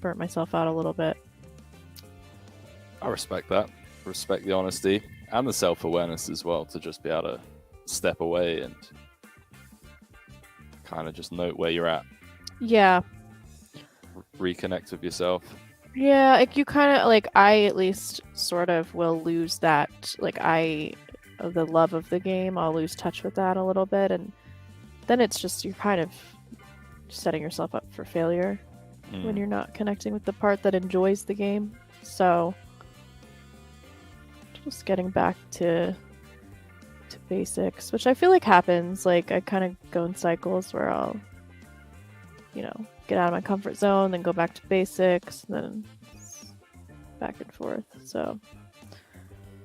burnt myself out a little bit. I respect that. Respect the honesty and the self-awareness as well, to just be able to step away and kind of just note where you're at, Yeah. reconnect with yourself. Yeah, like you kind of like I at least sort of will lose that the love of the game. I'll lose touch with that a little bit, and then it's just you're kind of setting yourself up for failure when you're not connecting with the part that enjoys the game. So just getting back to basics, which I feel like happens. Like I kind of go in cycles where I'll, get out of my comfort zone, then go back to basics, and then back and forth. So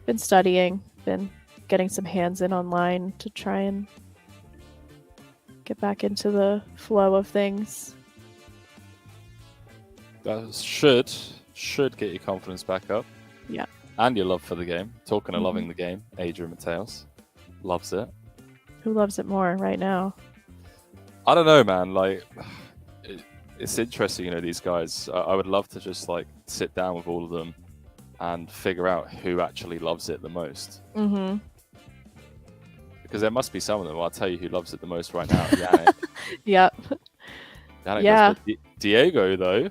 been studying, been getting some hands in online to try and get back into the flow of things. That should get your confidence back up. Yeah. And your love for the game. Talking of Mhm. loving the game, Adrian Mateos loves it. Who loves it more right now? I don't know, man. Like, it's interesting, these guys. I would love to just like sit down with all of them and figure out who actually loves it the most. Mm-hmm. Because there must be some of them. I'll tell you who loves it the most right now. Yannick. Yep. Yannick Yeah. does, but Diego though,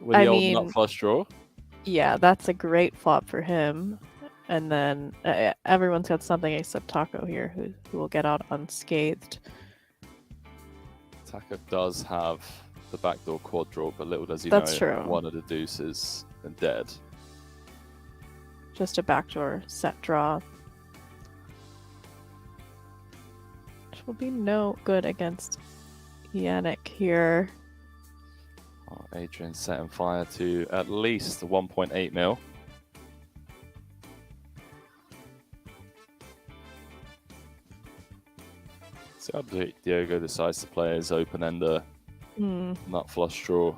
with the old nut flush draw. Yeah, that's a great flop for him. And then everyone's got something except Taco here, who will get out unscathed. Taco does have the backdoor quad draw, but little does he That's know true. one of the deuces and dead. Just a backdoor set draw. Which will be no good against Yannick here. Oh, Adrian setting fire to at least 1.8 mil. See how Diego decides to play his open-ender nut flush draw.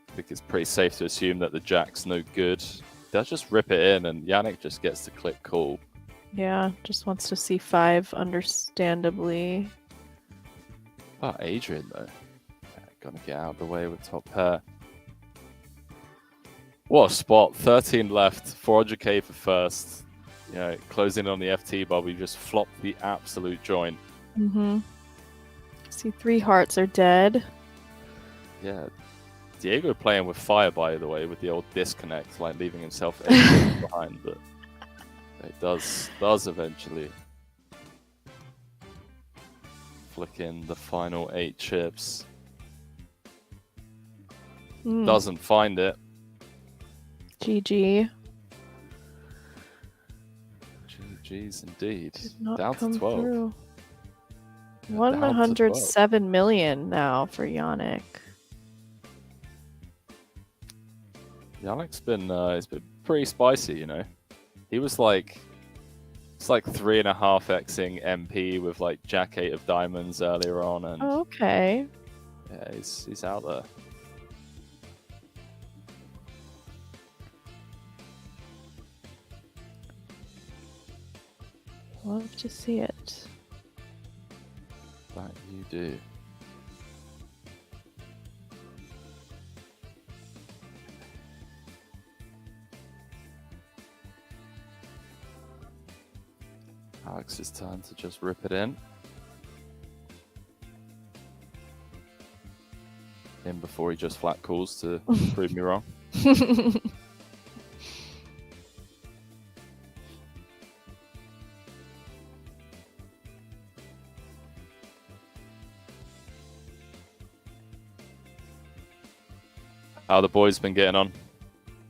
I think it's pretty safe to assume that the jack's no good. They'll just rip it in, and Yannick just gets to click call. Yeah, just wants to see 5, understandably. Oh, Adrian, though. Gonna get out of the way with top pair. What a spot. 13 left, 400k for first. Closing on the FT bubble, you just flopped the absolute joint. Mm-hmm. See, 3 hearts are dead. Yeah. Diego playing with fire, by the way, with the old disconnect, like leaving himself behind, but it does eventually flick in the final 8 chips. Doesn't find it. GG. GG's indeed. Did not Down come to 12. through. Yeah, down to 12. 107 million now for Yannick. Yannick's been it's been pretty spicy, He was like, it's like 3.5xing MP with like Jack 8 of diamonds earlier on, and Oh, okay. yeah, he's out there. Love to see it. That you do. Alex's turn to just rip it in. In before he just flat calls to prove me wrong. How the boys been getting on?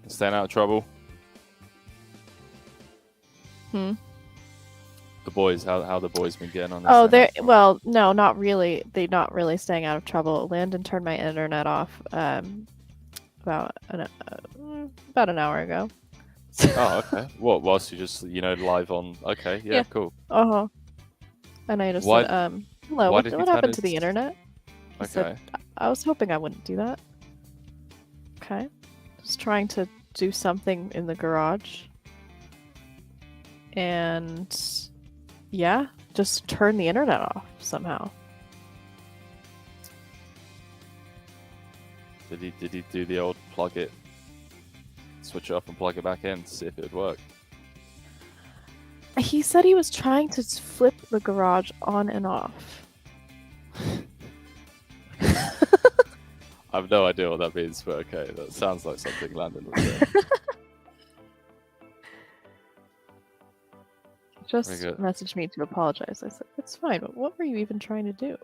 Staying out of trouble? The boys, how the boys been getting on? Oh, well, no, not really. They're not really staying out of trouble. Landon turned my internet off about an hour ago. Oh, okay. What? Whilst you just live on? Okay, yeah. Cool. And I just Why- said, hello. why What did he happened turn to the his- internet? He Okay. said, I was hoping I wouldn't do that. Okay. Just trying to do something in the garage. And yeah, just turn the internet off somehow. Did he do the old plug it, switch it off and plug it back in to see if it would work? He said he was trying to flip the garage on and off. I have no idea what that means, but okay, that sounds like something Landon would say. Just Very good. messaged me to apologize. I said, it's fine, but what were you even trying to do?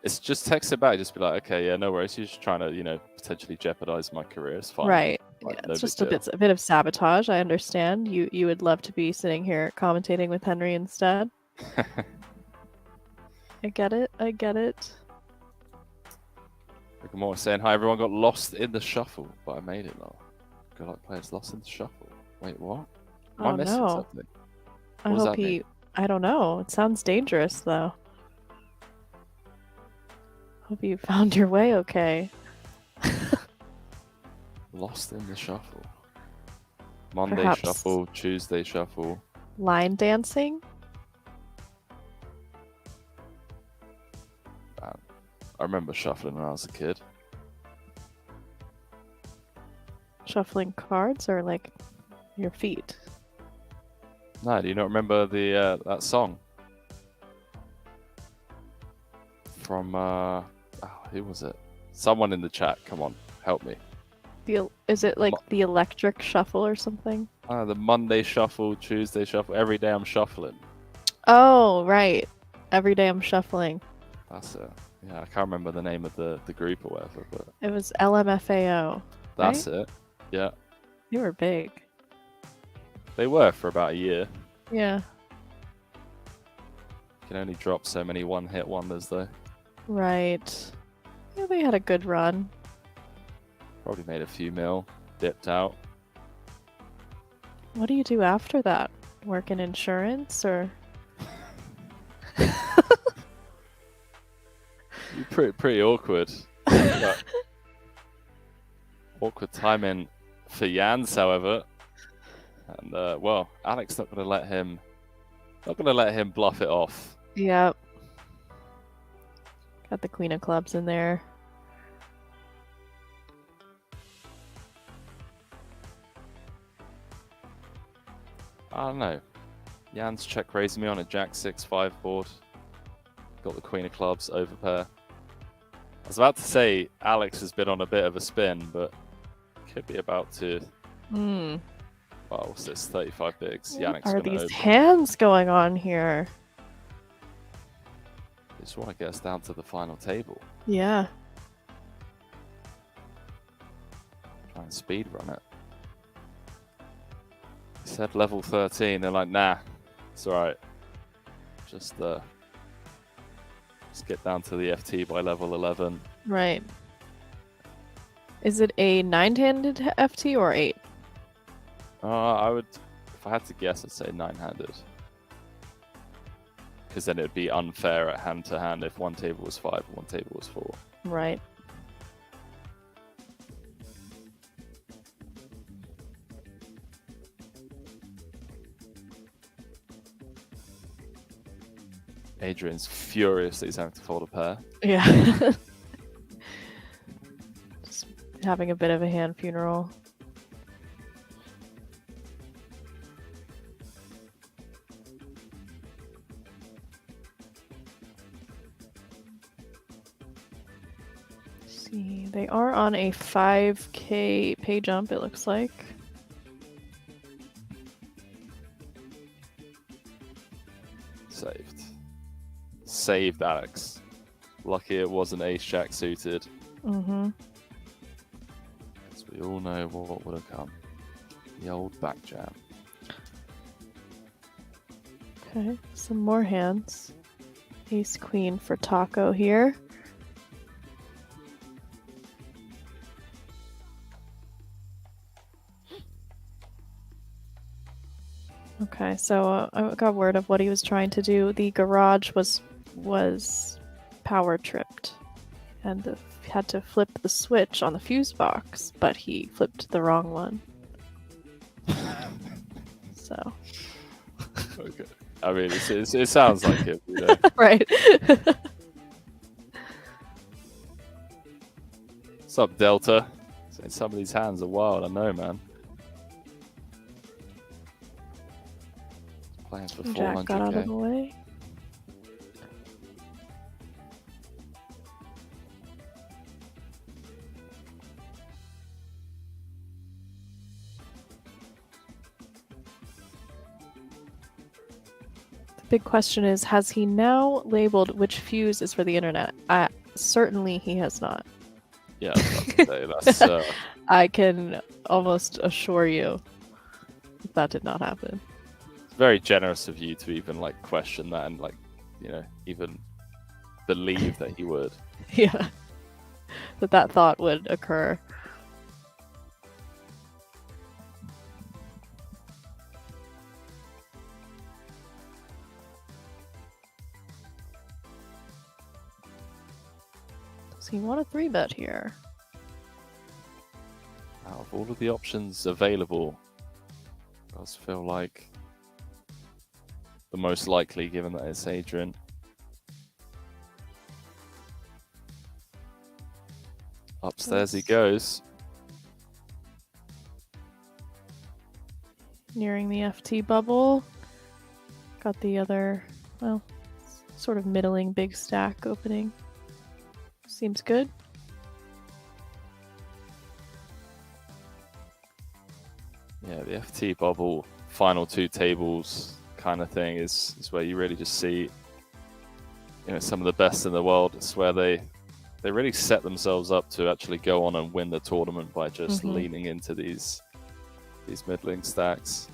It's just text it back, just be like, okay, yeah, no worries. You're just trying to, potentially jeopardize my career. It's fine. Right. Like, Yeah, no it's big just a deal. bit of sabotage. I understand. You would love to be sitting here commentating with Henry instead. I get it. Rick and Morty saying, hi, everyone got lost in the shuffle, but I made it now. Good luck, players. Lost in the shuffle. Wait, what? Am I Oh missing no. something? I What does hope that mean? I don't know. It sounds dangerous though. Hope you found your way okay. Lost in the shuffle. Monday Perhaps shuffle, Tuesday shuffle. line dancing? Man, I remember shuffling when I was a kid. Shuffling cards or like your feet? No, do you not remember the that song? From who was it? Someone in the chat, come on, help me. Is it like the electric shuffle or something? The Monday shuffle, Tuesday shuffle, every day I'm shuffling. Oh, right. Every day I'm shuffling. That's it. Yeah, I can't remember the name of the group or whatever, but It was LMFAO. that's it. Yeah, You were big. they were for about a year. Yeah. You can only drop so many one-hit wonders though. Right. Yeah, they had a good run. Probably made a few mil, dipped out. What do you do after that? Work in insurance or? Pretty awkward. But awkward timing for Jans, however. And well, Alex not gonna let him bluff it off. Yep. Got the Queen of Clubs in there. I don't know. Jans check raising me on a Jack 6-5 board. Got the Queen of Clubs over pair. I was about to say Alex has been on a bit of a spin, but could be about to. Hmm. Well, what's this? 35 bigs. What Yannick's are gonna these open. hands going on here? They just want to get us down to the final table. Yeah. Try and speed run it. He said level 13. They're like, nah, it's alright. Just get down to the FT by level 11. Right. Is it a 9-handed FT or 8? I would, if I had to guess, I'd say 9-handed. Because then it would be unfair at hand to hand if one table was 5 and one table was 4. Right. Adrian's furious that he's having to fold a pair. Yeah. Just having a bit of a hand funeral. See, they are on a 5K pay jump, it looks like. Saved. Saved Alex. Lucky it wasn't ace jack suited. Mm-hmm. Because we all know what would have come. The old back jam. Okay, some more hands. Ace queen for Taco here. Okay, so I got word of what he was trying to do. The garage was power tripped, and had to flip the switch on the fuse box, but he flipped the wrong one. So. Okay. I mean, it sounds like it. You know? Right. What's up, Delta? Some of these hands are wild, I know, man. Playing for Jack got out of the 400k. way. The big question is, has he now labeled which fuse is for the internet? Certainly he has not. Yeah, I was about to say, that's I can almost assure you that did not happen. very generous of you to even like question that and like, you know, even believe that he would. Yeah. That thought would occur. Does he want a 3-bet here? Out of all of the options available, it does feel like the most likely, given that it's Adrian. Upstairs he goes. Nearing the FT bubble. Got the other, well, sort of middling big stack opening. Seems good. Yeah, the FT bubble, final 2 tables kind of thing is where you really just see, you know, some of the best in the world. It's where they really set themselves up to actually go on and win the tournament by just leaning into these middling stacks.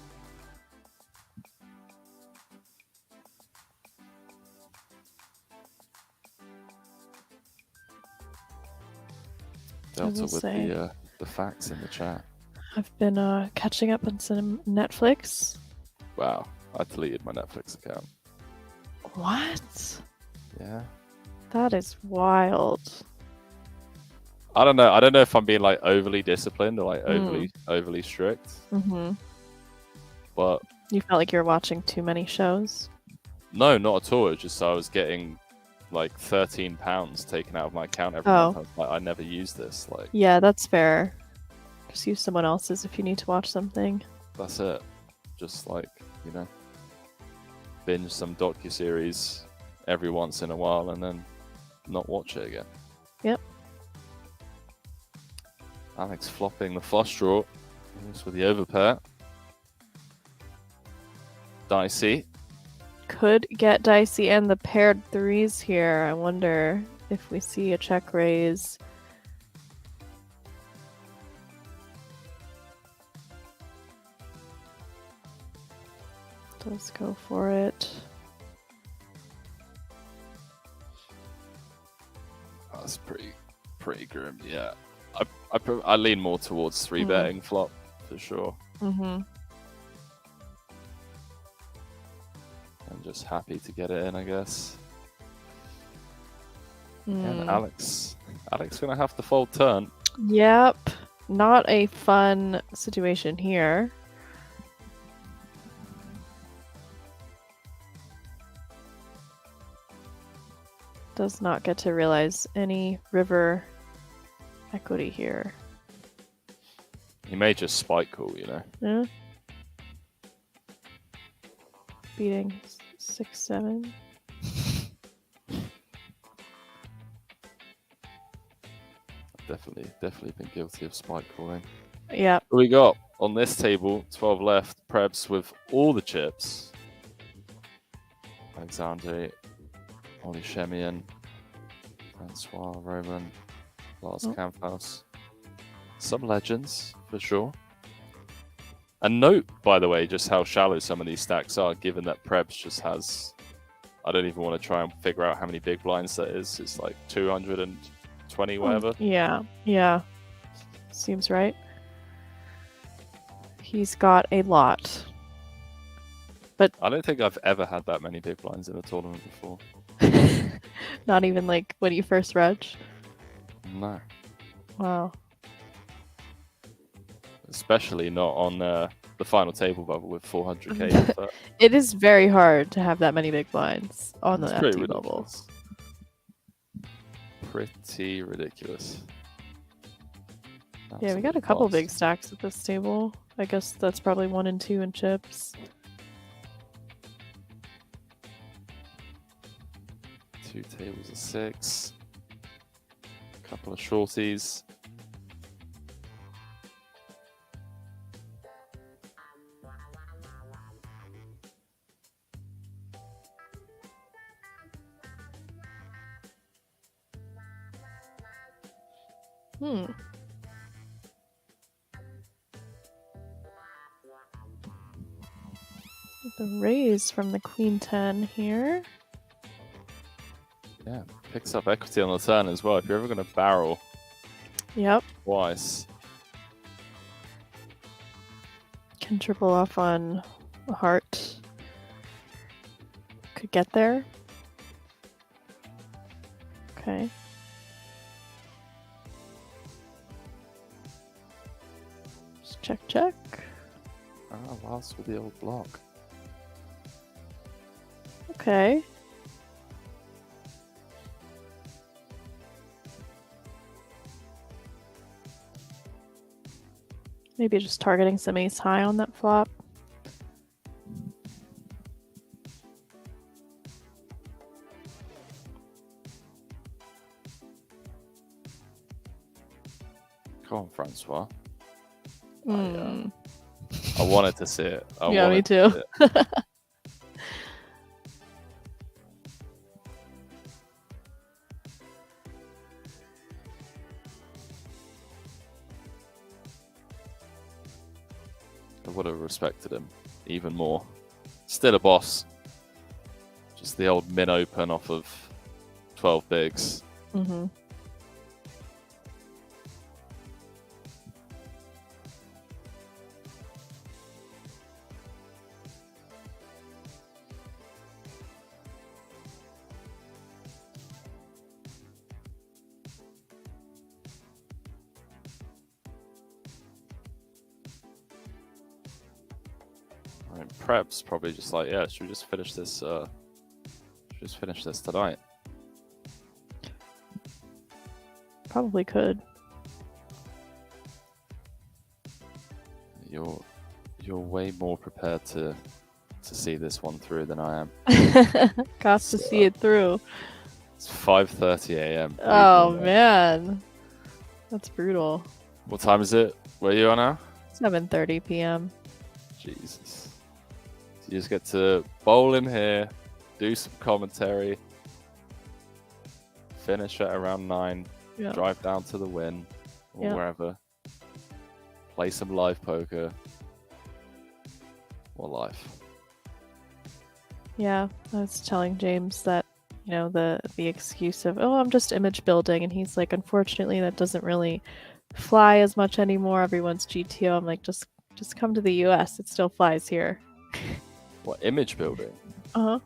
Delta with the facts in the chat. I've been catching up on some Netflix. Wow, I deleted my Netflix account. What? Yeah. That is wild. I don't know if I'm being like overly disciplined or like overly strict. Mm-hmm. But You felt like you were watching too many shows? no, not at all. It's just I was getting like £13 taken out of my account every month. I was like, I never use this. Like, yeah, that's fair. Just use someone else's if you need to watch something. that's it. Just like, you know, binge some docuseries every once in a while and then not watch it again. Yep. Alex flopping the flush draw. Just with the overpair. Dicey. Could get dicey and the paired 3s here. I wonder if we see a check raise. Let's go for it. That's pretty grim. Yeah, I lean more towards 3-betting flop for sure. Mm-hmm. I'm just happy to get it in, I guess. And Alex gonna have to fold turn. Yep. Not a fun situation here. Does not get to realize any river equity here. He may just spike call, you know. Yeah. Beating 6-7. Definitely been guilty of spike calling. Yep. What we got on this table? 12 left. Prebz with all the chips. Alexandre, Ollie Shemian, Francois, Roman, Lars Kamphaus. Some legends, for sure. And note, by the way, just how shallow some of these stacks are, given that Prebz just has... I don't even want to try and figure out how many big blinds that is. It's like 220, whatever. Yeah. Seems right. He's got a lot. But I don't think I've ever had that many big blinds in a tournament before. not even like when you first reg? No. Wow. Especially not on the final table bubble with 400k. But It is very hard to have that many big blinds on the it's pretty FT bubble. ridiculous. Pretty ridiculous. Yeah, we got a couple big stacks at this table. I guess that's probably 1 and 2 in chips. 2 tables of 6. A couple of shorties. The raise from the Queen 10 here. Yeah, picks up equity on the turn as well. If you're ever going to barrel Yep. twice, Can triple off on a heart. Could get there. Okay. Just check. last with the old block. Okay. Maybe just targeting some ace high on that flop. Come on, Francois. Mm. I wanted to see it. Yeah, me too. I would have respected him even more. Still a boss. Just the old min open off of 12 bigs. Mm-hmm. I mean, Prep's probably just like, yeah, should we just finish this? Tonight? Probably could. You're way more prepared to see this one through than I am. Got to see it through. It's 5:30 a.m. Oh man, that's brutal. What time is it? Where you are now? 7:30 p.m. Jesus. So you just get to bowl in here, do some commentary, finish at around 9, Yeah. drive down to the Win or Yeah. wherever, play some live poker. What life? Yeah, I was telling James that, you know, the excuse of, oh, I'm just image building, and he's like, unfortunately, that doesn't really fly as much anymore. Everyone's GTO. I'm like, just come to the US. It still flies here. What, image building? Uh-huh.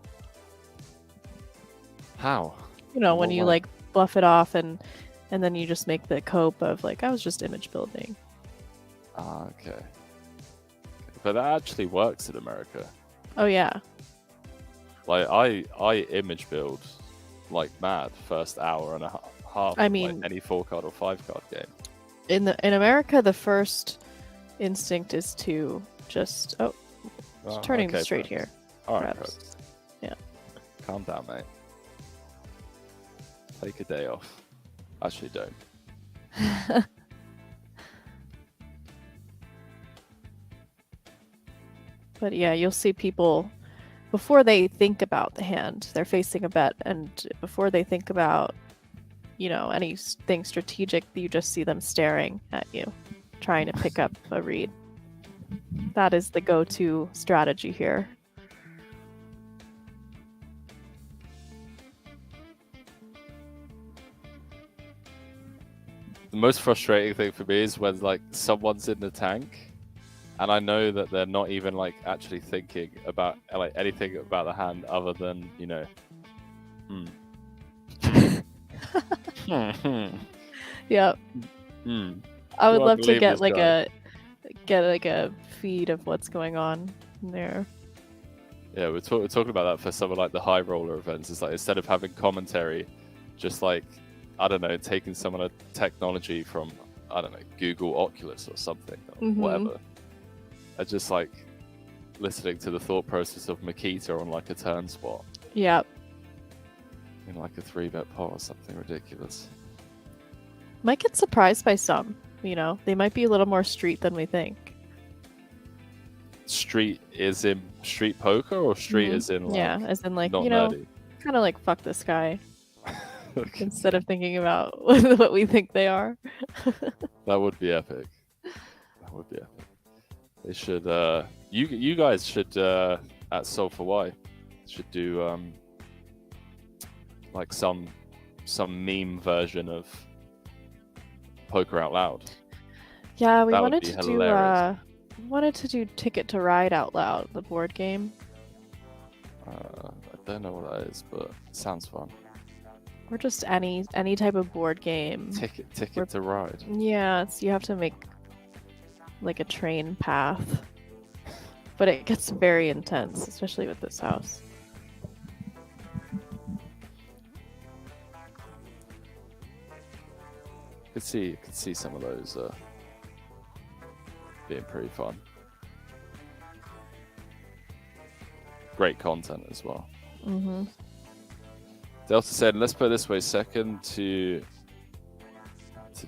How? You know, In when what you way? like bluff it off and then you just make the cope of like, I was just image building. Ah, okay. But that actually works in America. Oh yeah. Like, I image build like mad first hour and a half. I of, mean- like, any 4-card or 5-card game. In America, the first instinct is to just Oh, turning okay, straight perhaps. here. All right, perhaps. perhaps. Yeah. Calm down, mate. Take a day off. Actually, don't. But yeah, you'll see people before they think about the hand, they're facing a bet, and before they think about, you know, anything strategic, you just see them staring at you, trying to pick up a read. That is the go-to strategy here. The most frustrating thing for me is when like someone's in the tank, and I know that they're not even like actually thinking about like anything about the hand other than, you know, Yep. Hmm. I would Do I love to believe get this like guy? a feed of what's going on there. Yeah, we're talking about that for some of like the high roller events. It's like instead of having commentary, just like, I don't know, taking some of the technology from I don't know, Google Oculus or something, or Mhm. whatever. I just like listening to the thought process of Makita on like a turn spot Yep. in like a 3-bet pot or something ridiculous. Might get surprised by some. You know, they might be a little more street than we think. Street is in street poker, or street Mhm. is in like Yeah, as in like, not you know, nerdy? kind of like fuck this guy Okay. instead of thinking about what we think they are. That would be epic. That would be epic. They should. You guys should at Soul for Why should do like some meme version of Poker Out Loud. Yeah, we That would wanted be to do hilarious. Ticket to Ride Out Loud, the board game, I don't know what that is, but it sounds fun. or just any type of board game. Ticket to Ride. Yeah, it's, you have to make like a train path, but it gets very intense, especially with this house. Could see some of those being pretty fun. Great content as well. Mm-hmm. Delta said, let's put it this way, second to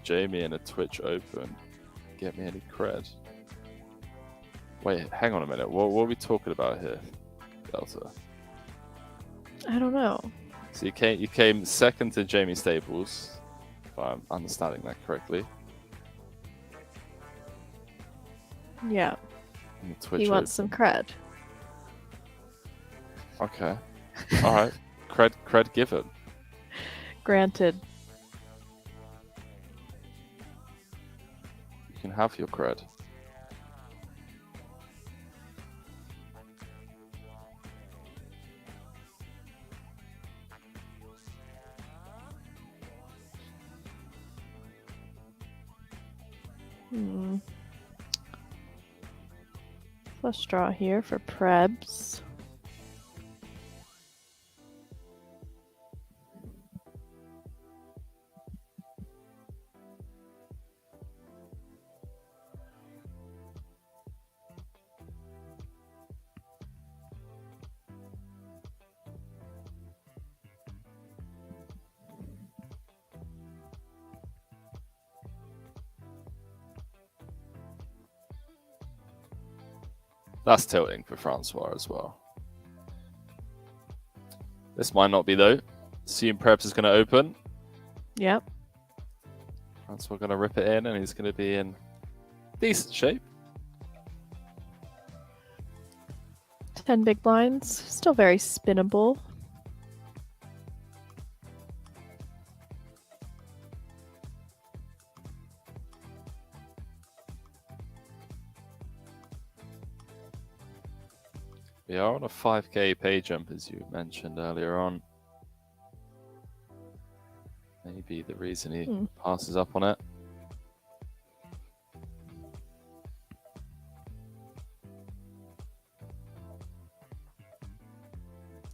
Jamie in a Twitch Open. Get me any cred. Wait, hang on a minute. What are we talking about here, Delta? I don't know. So you came second to Jamie Staples, if I'm understanding that correctly, Yeah, in the Twitch he wants some Open. cred. Okay. All right. Cred given. Granted. You can have your cred. Flush draw here for Prebz. That's tilting for Francois as well. This might not be though. Assume Prebz is going to open. Yep. Francois going to rip it in, and he's going to be in decent shape. 10 big blinds. Still very spinnable. We are on a 5k pay jump, as you mentioned earlier on. Maybe the reason he passes up on it.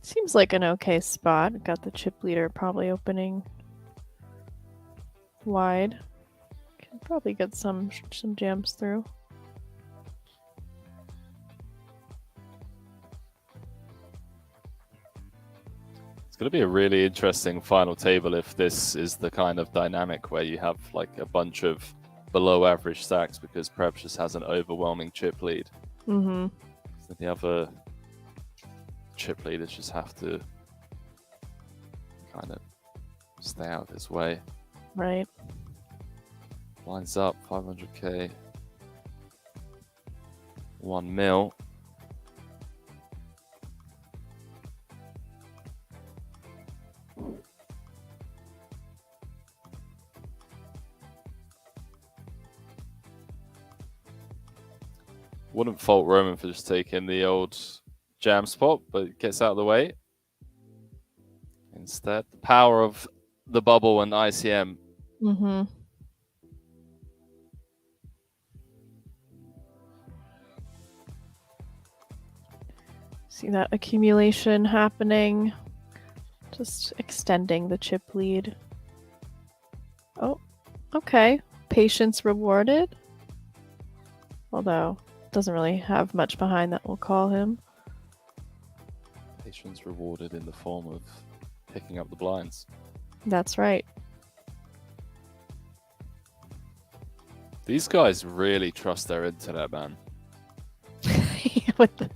Seems like an okay spot. Got the chip leader probably opening wide. Can probably get some jams through. It's going to be a really interesting final table if this is the kind of dynamic where you have like a bunch of below average stacks because Prebz just has an overwhelming chip lead. Mm-hmm. So the other chip leaders just have to kind of stay out of his way. Right. Lines up, 500k. 1 mil. Wouldn't fault Roman for just taking the old jam spot, but gets out of the way. Instead, the power of the bubble and ICM. Mm-hmm. See that accumulation happening. Just extending the chip lead. Oh, okay. Patience rewarded. Although, doesn't really have much behind that we'll call him. Patience rewarded in the form of picking up the blinds. That's right. These guys really trust their internet, man. With the,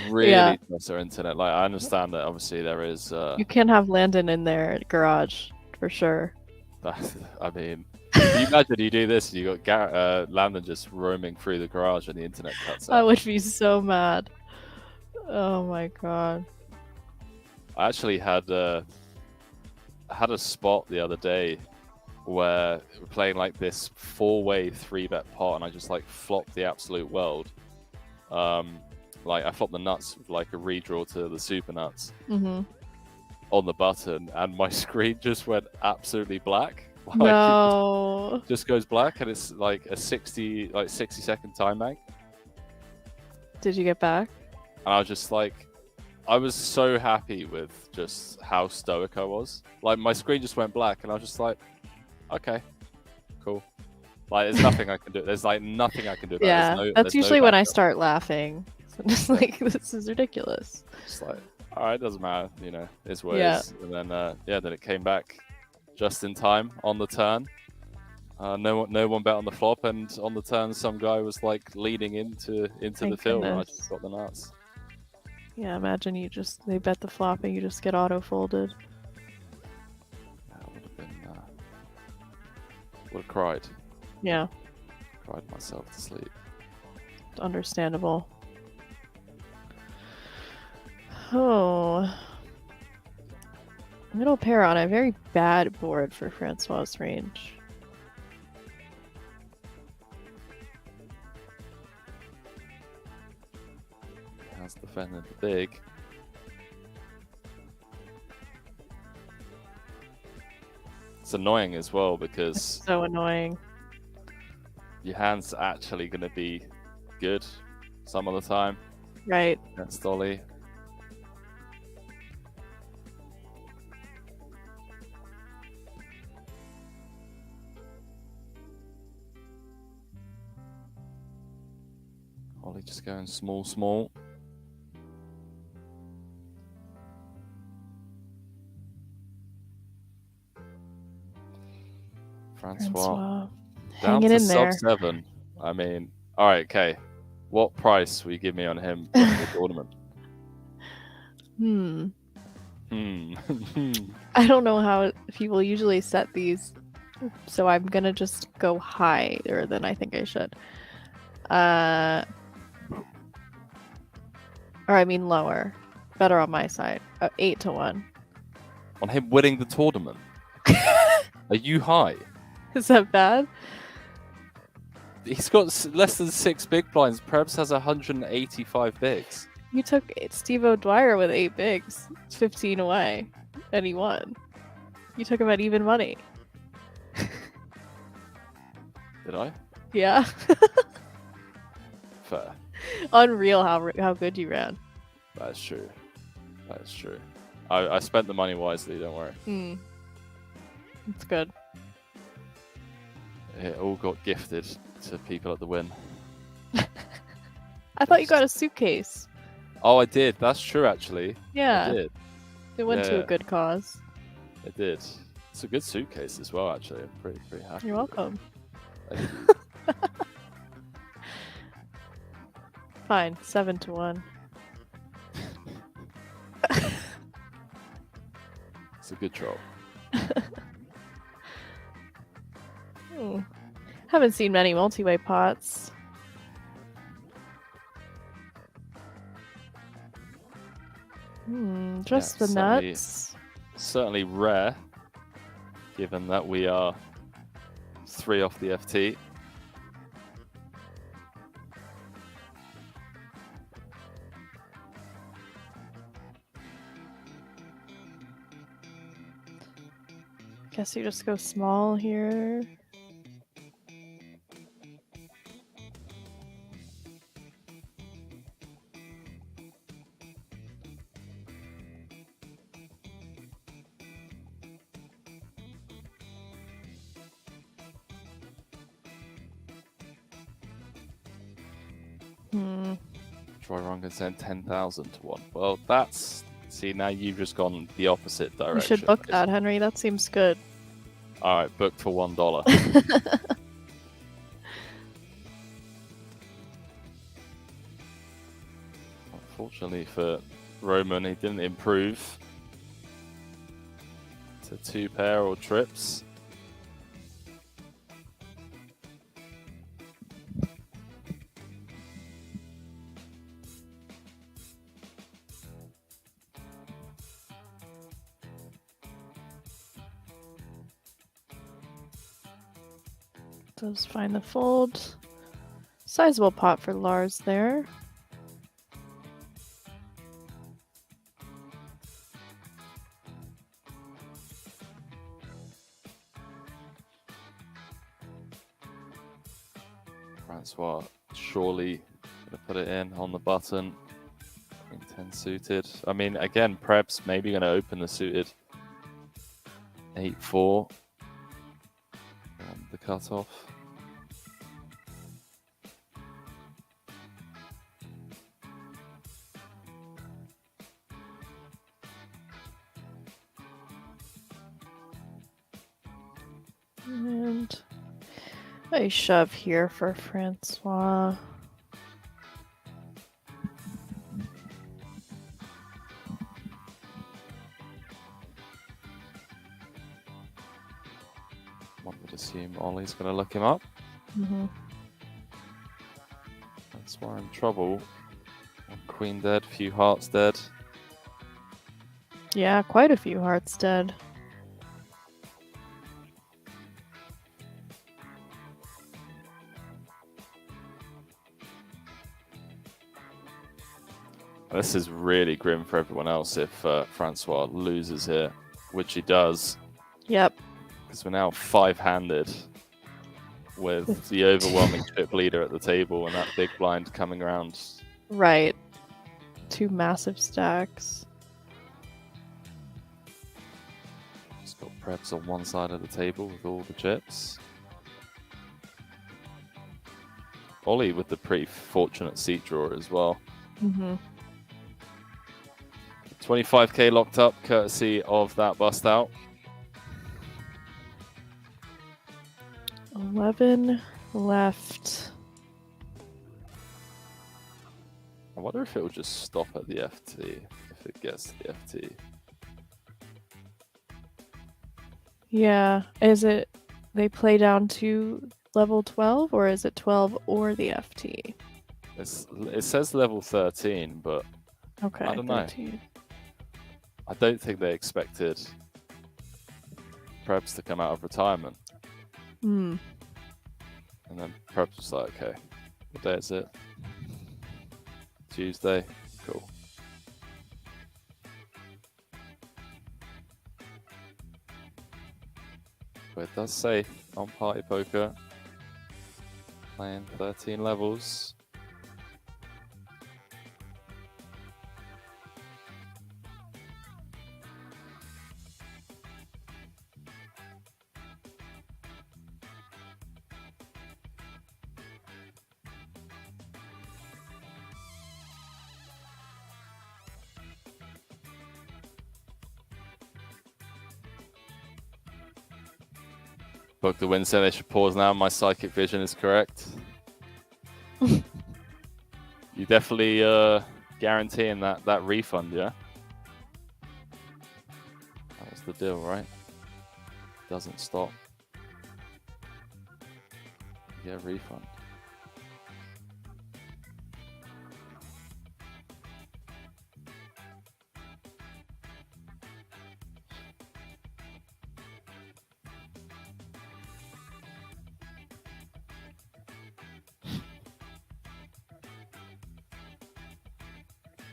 Really trust their internet. Like, I understand that obviously there is. you can't have Landon in their garage for sure. I mean, can you imagine you do this and you got Landon just roaming through the garage and the internet cuts out? I would be so mad. Oh my god. I actually had a spot the other day where we're playing like this 4-way 3-bet pot, and I just like flopped the absolute world. Like I flopped the nuts with like a redraw to the super nuts on the button, and my screen just went absolutely black. Like, no. it just goes black, and it's like a 60-second time bank. Did you get back? And I was just like, I was so happy with just how stoic I was. Like my screen just went black, and I was just like, okay, cool. Like there's nothing I can do. There's like nothing I can do about it. Yeah, that's usually when I start laughing. So I'm just like, this is ridiculous. Just like, all right, doesn't matter, you know, it's what it is. And then then it came back just in time on the turn. No one bet on the flop, and on the turn, some guy was like leading into the field, and I just got the nuts. Yeah, imagine they bet the flop and you just get auto folded. That would have been would have cried. Yeah. Cried myself to sleep. Understandable. Oh. Middle pair on a very bad board for Francois' range. How's defending the big? It's annoying as well because It's so annoying. your hand's actually going to be good some of the time. Right. Against Ollie. Ollie just going small. Francois. Down Hanging to in there. sub-7. I mean, all right, okay. What price will you give me on him for the tournament? I don't know how people usually set these, so I'm gonna just go higher than I think I should. Or I mean lower. Better on my side. 8-1. On him winning the tournament? Are you high? Is that bad? He's got less than 6 big blinds. Prebz has 185 bigs. You took Steve O'Dwyer with 8 bigs. It's 15 away. And he won. You took him at even money. Did I? Yeah. Fair. Unreal how good you ran. That's true. That's true. I spent the money wisely, don't worry. It's good. It all got gifted to people at the win. I thought you got a suitcase. Oh, I did. That's true, actually. Yeah. I did. It went to a good cause. It did. It's a good suitcase as well, actually. I'm pretty happy. You're welcome. Thank you. Fine. 7-1. It's a good troll. Haven't seen many multi-way pots. Just the nuts. Certainly rare, given that we are 3 off the FT. Guess you just go small here. Troy Rungan saying 10,000 to 1. Well, that's... See, now you've just gone the opposite direction. You should book that, Henry. That seems good. All right, booked for $1. Unfortunately for Roman, he didn't improve to 2 pair or trips. Does find the fold. Sizable pot for Lars there. Francois surely gonna put it in on the button. Queen 10 suited. I mean, again, Preb's maybe gonna open the suited 8-4 on the cutoff. And a shove here for Francois. One would assume Ollie's going to look him up. Mm-hmm. That's why I'm in trouble. One queen dead, few hearts dead. Yeah, quite a few hearts dead. This is really grim for everyone else if Francois loses here, which he does. Yep. Because we're now 5-handed with the overwhelming chip leader at the table and that big blind coming around. Right. 2 massive stacks. Just got Prebz on one side of the table with all the chips. Ollie with the pretty fortunate seat drawer as well. Mm-hmm. 25k locked up, courtesy of that bust out. 11 left. I wonder if it will just stop at the FT, if it gets to the FT. Yeah. Is it they play down to level 12 or is it 12 or the FT? It says level 13, but Okay. I don't know. 13. I don't think they expected Prebz to come out of retirement. Hmm. And then Prebz was like, okay, what day is it? Tuesday? Cool. But it does say on PartyPoker, playing 13 levels. Book the win, so they should pause now. My psychic vision is correct. You definitely guaranteeing that refund, yeah? That was the deal, right? Doesn't stop. You get a refund.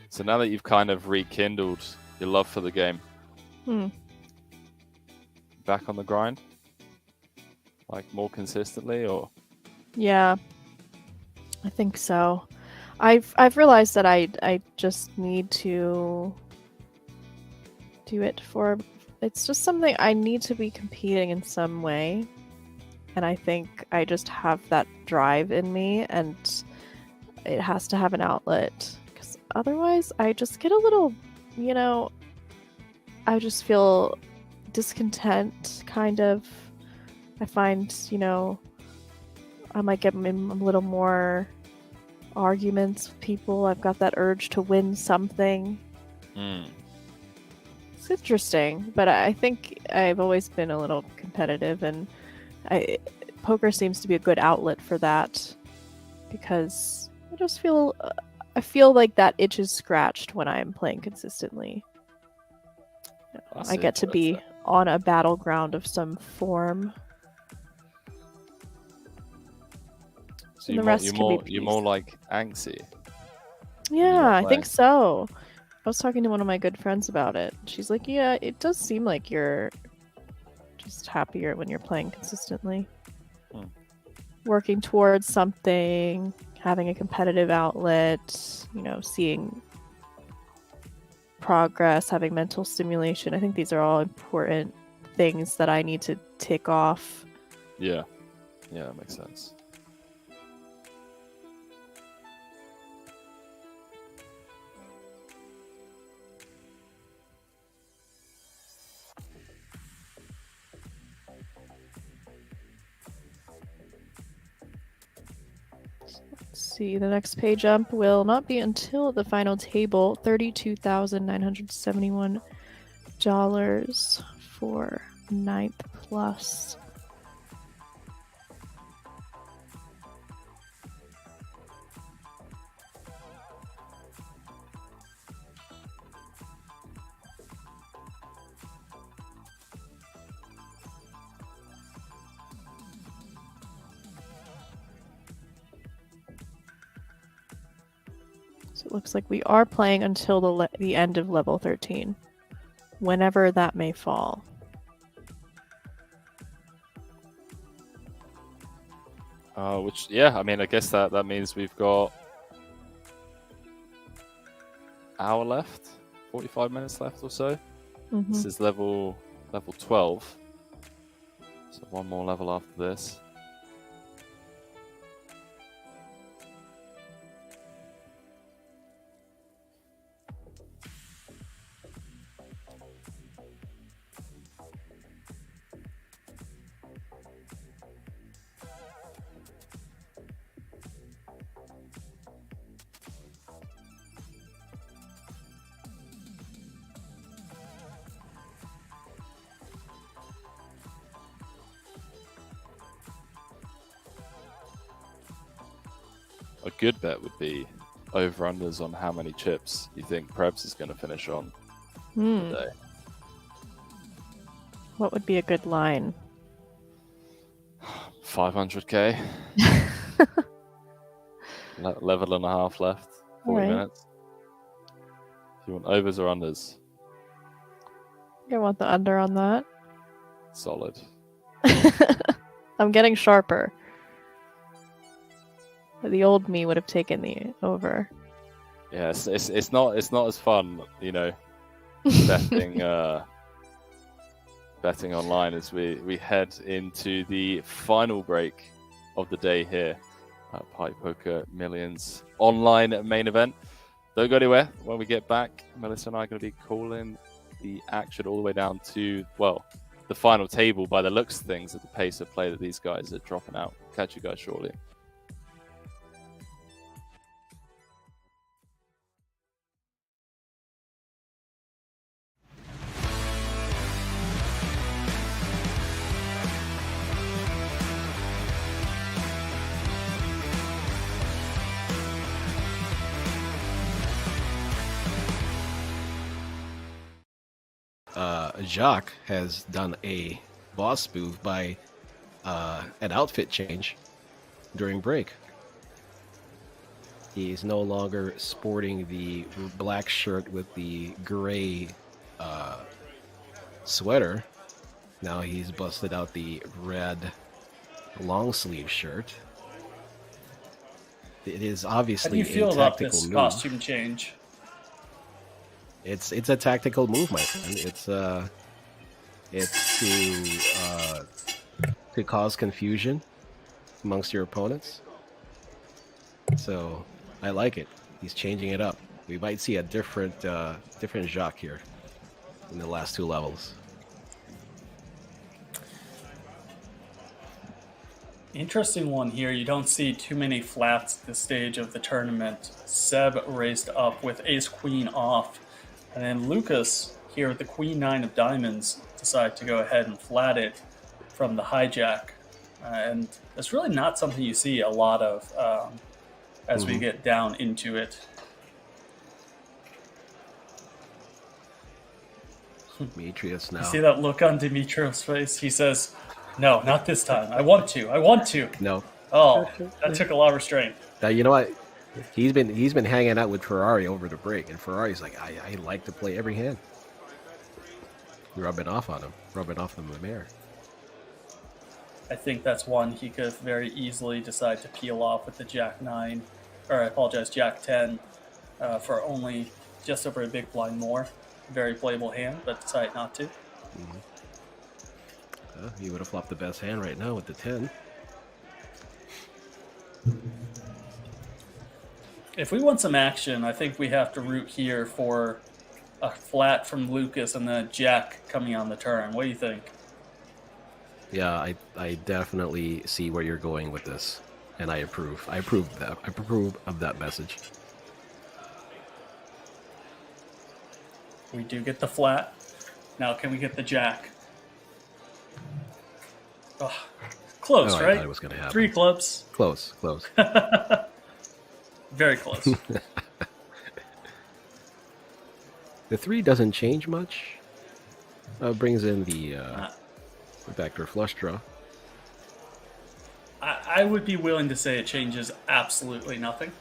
So now that you've kind of rekindled your love for the game, back on the grind? Like more consistently, or? Yeah, I think so. I've realized that I just need to do it for. It's just something I need to be competing in some way, and I think I just have that drive in me, and it has to have an outlet, because otherwise I just get a little, I just feel discontent, kind of. I find, I might get in a little more arguments with people. I've got that urge to win something. It's interesting, but I think I've always been a little competitive, and poker seems to be a good outlet for that, because I feel like that itch is scratched when I'm playing consistently. That's I get to be interesting. on a battleground of some form. So And the you're more, rest you're can be more, you're more like angsty. Yeah, I playing. think so. I was talking to one of my good friends about it. She's like, yeah, it does seem like you're just happier when you're playing consistently. Working towards something, having a competitive outlet, seeing progress, having mental stimulation. I think these are all important things that I need to tick off. Yeah, that makes sense. Let's see, the next pay jump will not be until the final table. $32,971 for 9th plus. So it looks like we are playing until the end of level 13, whenever that may fall. I guess that means we've got hour left, 45 minutes left or so. This is level 12. So one more level after this. A good bet would be over-unders on how many chips you think Prebz is going to finish on today. What would be a good line? 500k. Level and a half left. 40 Alright. minutes. If you want overs or unders, I want the under on that. solid. I'm getting sharper. The old me would have taken the over. Yes, it's not as fun, betting betting online as we head into the final break of the day here at PartyPoker Millions online main event. Don't go anywhere. When we get back, Melissa and I are going to be calling the action all the way down to, the final table by the looks of things at the pace of play that these guys are dropping out. Catch you guys shortly. Jacques has done a boss move by an outfit change during break. He's no longer sporting the black shirt with the gray sweater. Now he's busted out the red long sleeve shirt. It is obviously How do you feel a about tactical this move. costume change? It's a tactical move, my friend. It's to cause confusion amongst your opponents. So I like it. He's changing it up. We might see a different Jacques here in the last 2 levels. Interesting one here. You don't see too many flats at this stage of the tournament. Seb raised up with ace queen off, and then Lucas here with the queen 9 of diamonds decided to go ahead and flat it from the hijack. And that's really not something you see a lot of as we get down into it. Demetrius now. You see that look on Dimitriev's face? He says, "No, not this time. I want to. I want to." No. Oh, that took a lot of restraint. Now, you know what? He's been hanging out with Ferrari over the break, and Ferrari's like, I like to play every hand. Rubbing off on him. Rubbing off on the mayor. I think that's one he could very easily decide to peel off with the Jack 9, or I apologize, Jack 10, for only just over a big blind more. Very playable hand, but decided not to. He would have flopped the best hand right now with the 10. If we want some action, I think we have to root here for a flat from Lucas and then a Jack coming on the turn. What do you think? Yeah, I definitely see where you're going with this, and I approve. I approve of that message. We do get the flat. Now can we get the Jack? Oh, close, I right? thought it was going to happen. 3 clubs. Close. Very close. The 3 doesn't change much. Brings in the backdoor flush draw. I would be willing to say it changes absolutely nothing.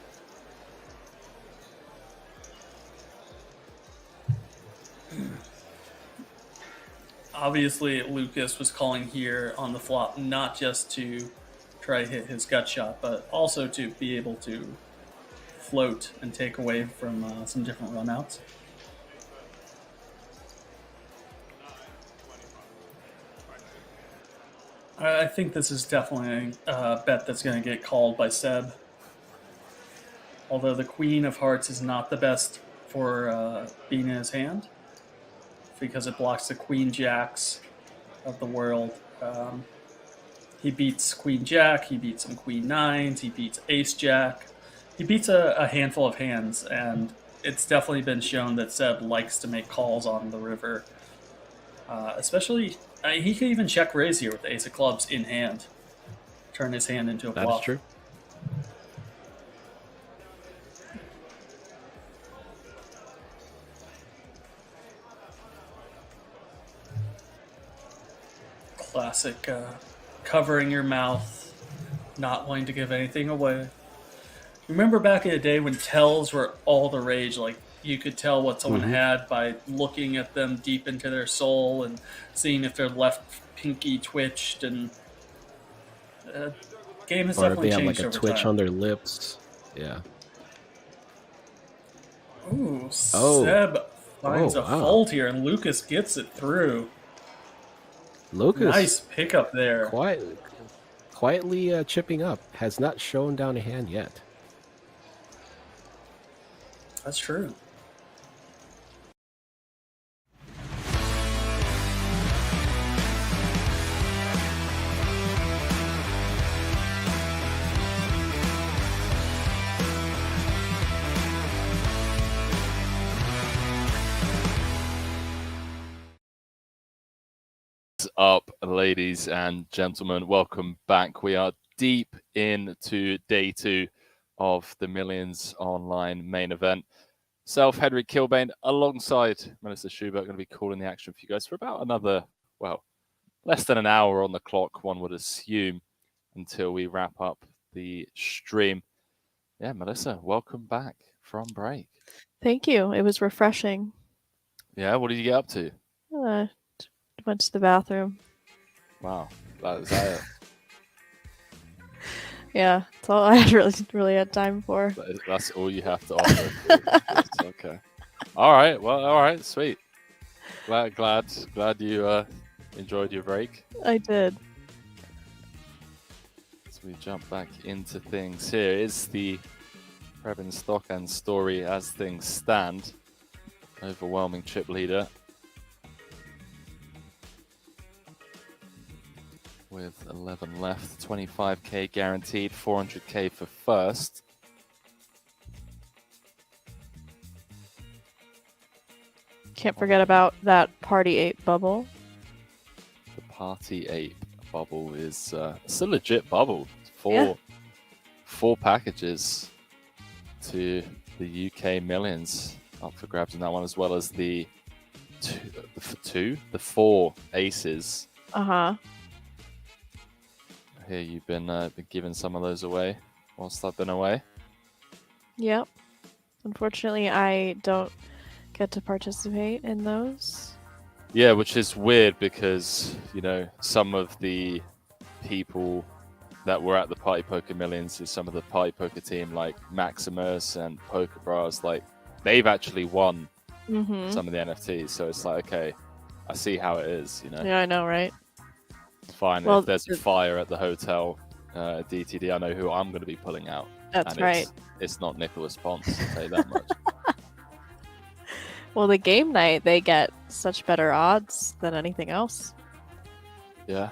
Obviously, Lucas was calling here on the flop not just to try to hit his gut shot, but also to be able to float and take away from some different runouts. I think this is definitely a bet that's going to get called by Seb. Although the Queen of Hearts is not the best for being in his hand, because it blocks the Queen Jacks of the world. He beats Queen Jack, he beats some Queen 9s, he beats Ace Jack. He beats a handful of hands, and it's definitely been shown that Seb likes to make calls on the river. Especially, he could even check raise here with the Ace of Clubs in hand. Turn his hand into a bluff. That is true. Classic covering your mouth, not wanting to give anything away. Remember back in the day when tells were all the rage, like you could tell what someone had by looking at them deep into their soul and seeing if their left pinky twitched, and game has Or if definitely they have changed like a over twitch time. on their lips. Yeah. Ooh, Oh. Seb finds Oh, a wow. fold here, and Lucas gets it through. Lucas Nice pickup there. quietly chipping up. Has not shown down a hand yet. That's true. Up, ladies and gentlemen, welcome back. We are deep into day 2 of the Millions Online main event. Self, Henry Kilbane, alongside Melissa Schubert, going to be calling the action for you guys for about another, well, less than an hour on the clock, one would assume, until we wrap up the stream. Yeah, Melissa, welcome back from break. Thank you. It was refreshing. Yeah, what did you get up to? Went to the bathroom. Wow, that is that. Yeah, that's all I really had time for. That's all you have to offer. Yes, okay. All right. Well, all right. Sweet. Glad you enjoyed your break. I did. As we jump back into things, here is the Preb in stock and story as things stand. Overwhelming chip leader. With 11 left, 25k guaranteed, 400k for first. Can't forget about that Party 8 bubble. The Party 8 bubble is it's a legit bubble. Yeah. Four packages to the UK millions up for grabs in that one, as well as the four aces. Here you've been giving some of those away whilst I've been away. Yep. Unfortunately, I don't get to participate in those. Yeah, which is weird because, you know, some of the people that were at the PartyPoker Millions is some of the PartyPoker team, like Maximus and Poker Bras, like they've actually won some of the NFTs. So it's like, okay, I see how it is, you know. Yeah, I know, right? Fine, Well, if there's a fire at the hotel DTD, I know who I'm going to be pulling out. That's and right. It's not Nicholas Ponce, I'll tell you that much. Well, the game night, they get such better odds than anything else. Yeah,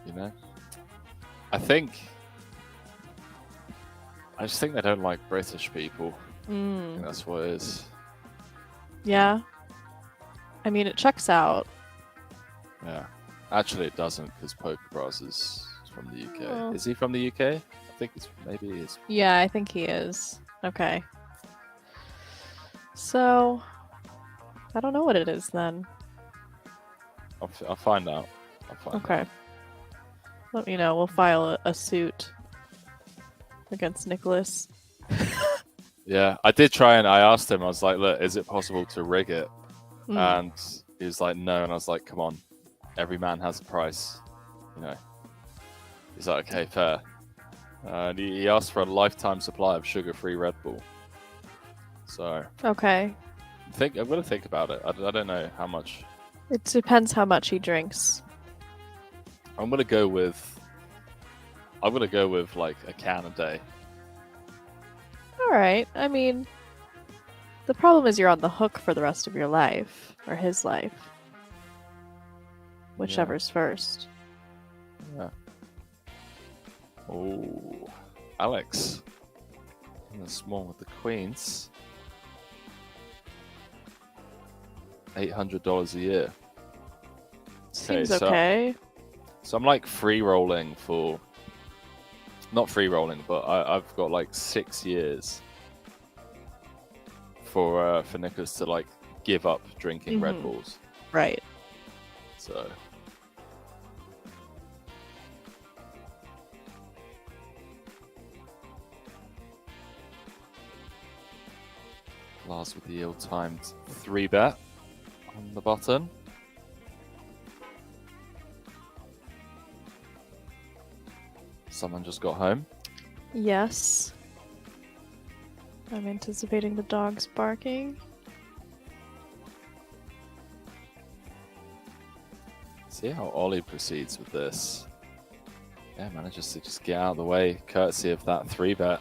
you know. I just think they don't like British people. I think that's what it is. Yeah. I mean, it checks out. Yeah. Actually, it doesn't, because Poker Bros is from the UK. Oh. Is he from the UK? I think maybe he is. Yeah, I think he is. Okay. So, I don't know what it is then. I'll find out. Okay. Let me know. We'll file a suit against Nicholas. Yeah, I did try and I asked him, I was like, look, is it possible to rig it? And he was like, no. And I was like, come on, every man has a price. You know. He's like, okay, fair. And he asked for a lifetime supply of sugar-free Red Bull. So Okay. I'm going to think about it. I don't know how much. It depends how much he drinks. I'm going to go with like a can a day. All right. I mean, the problem is you're on the hook for the rest of your life, or his life. Whichever's first. Yeah. Oh, Alex. In the small with the queens. $800 a year. Seems okay. So I'm like free rolling for, not free rolling, but I've got like 6 years for Nicholas to like give up drinking Red Bulls. Right. So. Lars with the ill-timed 3-bet on the button. Someone just got home. Yes. I'm anticipating the dogs barking. See how Ollie proceeds with this. Yeah, manages to just get out of the way, courtesy of that 3-bet.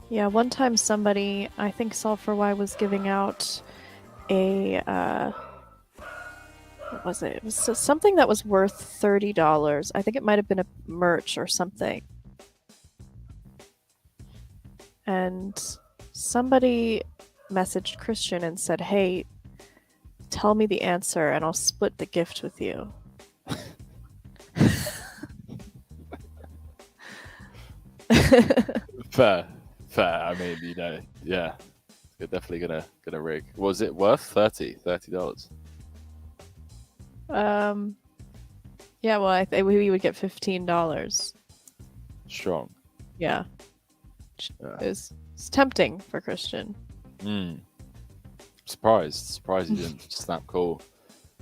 Yeah, one time somebody, I think Solve for Y, was giving out a, what was it? It was something that was worth $30. I think it might have been a merch or something. And somebody messaged Christian and said, hey, tell me the answer and I'll split the gift with you. Fair. I mean, you know, yeah, you're definitely gonna rig. Was it worth $30? Yeah, well, I think we would get $15. Strong. Yeah. It's tempting for Christian. Surprised he didn't snap call.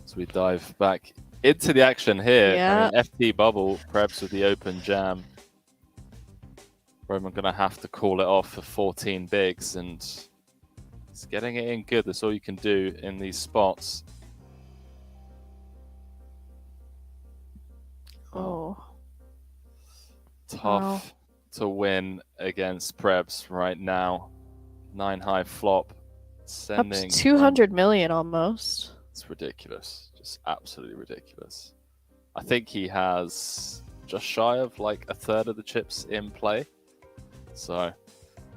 So we dive back into the action here. Yeah. I mean, FT bubble, Prebz with the open jam. Roman gonna have to call it off for 14 bigs, and it's getting it in good. That's all you can do in these spots. Oh. Tough Wow. to win against Prebz right now. 9 high flop. Up Sending to 200 million almost. It's ridiculous. Just absolutely ridiculous. I think he has just shy of like a third of the chips in play. So,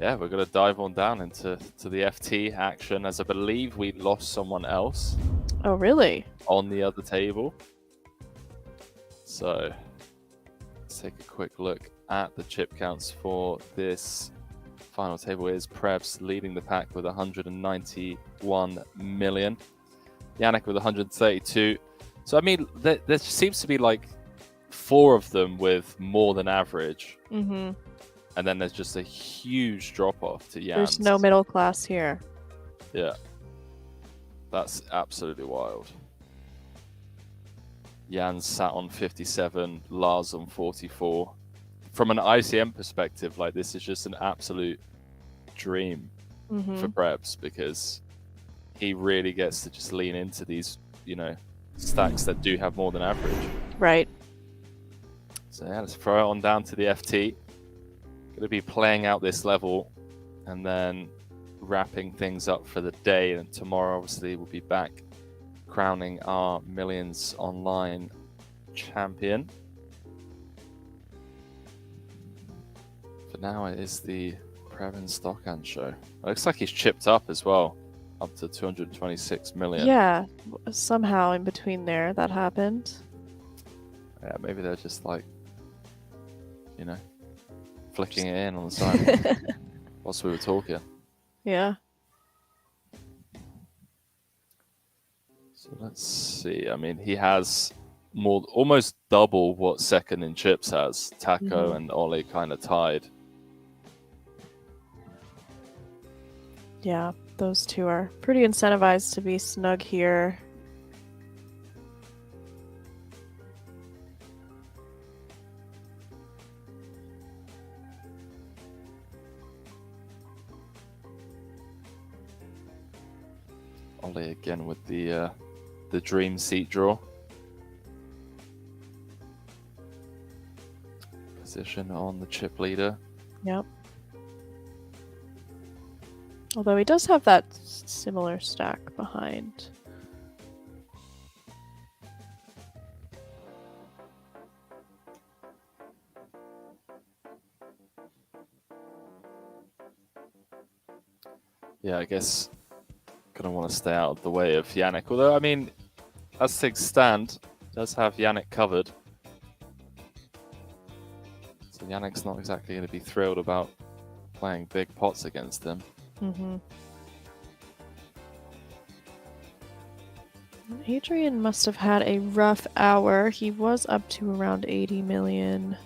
yeah, we're going to dive on down into the FT action, as I believe we lost someone else Oh, really? on the other table. So, let's take a quick look at the chip counts for this final table. Is Prebz leading the pack with 191 million. Yannick with 132. So, I mean, there seems to be like 4 of them with more than average. Mm-hmm. And then there's just a huge drop-off to Jan. There's no middle class here. Yeah. That's absolutely wild. Jan sat on 57, Lars on 44. From an ICM perspective, like, this is just an absolute dream for Prebz, because he really gets to just lean into these, stacks that do have more than average. Right. So yeah, let's throw it on down to the FT. Going to be playing out this level and then wrapping things up for the day. And tomorrow, obviously, we'll be back crowning our Millions Online champion. For now, it is the Previn Stockhand show. It looks like he's chipped up as well, up to 226 million. Yeah, somehow in between there that happened. Yeah, maybe they're just like, flicking it in on the side whilst we were talking. Yeah. So let's see. I mean, he has almost double what second in chips has. Taco and Ollie kind of tied. Yeah, those two are pretty incentivized to be snug here. Ollie again with the dream seat draw. Position on the chip leader. Yep. Although he does have that similar stack behind. Yeah, I guess gonna want to stay out of the way of Yannick. Although, I mean, as things stand, does have Yannick covered. So Yannick's not exactly going to be thrilled about playing big pots against him. Adrian must have had a rough hour. He was up to around 80 million.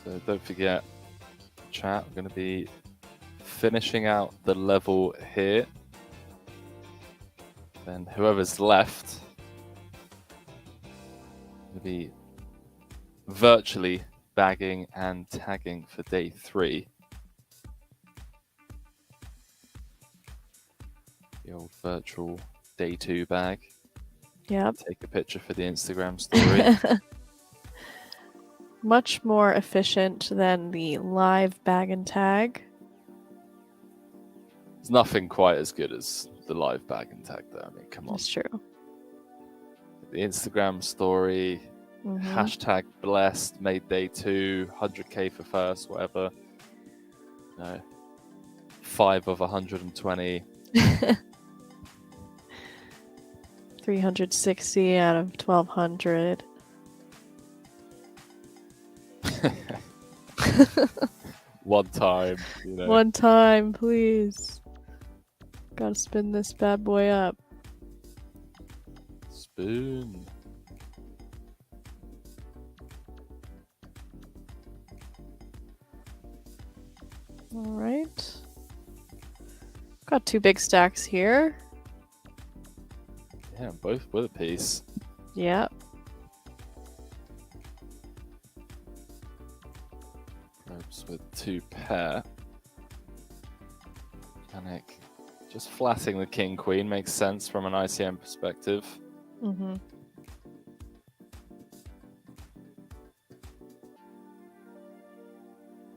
So don't forget, chat, we're going to be finishing out the level here. Then whoever's left will be virtually bagging and tagging for day 3. The old virtual day 2 bag. Yep. Take a picture for the Instagram story. Much more efficient than the live bag and tag. It's nothing quite as good as the live bag and tag, though. I mean, come on. That's true. The Instagram story, hashtag blessed, made day 2, 100k for first, whatever. 5 of 120. 360 out of 1200. One time. One time, please. Gotta spin this bad boy up. Spoon. Alright. Got 2 big stacks here. Yeah, both with a piece. Yep. grabs with 2 pair. Yannick just flatting the king queen makes sense from an ICM perspective. Mm-hmm.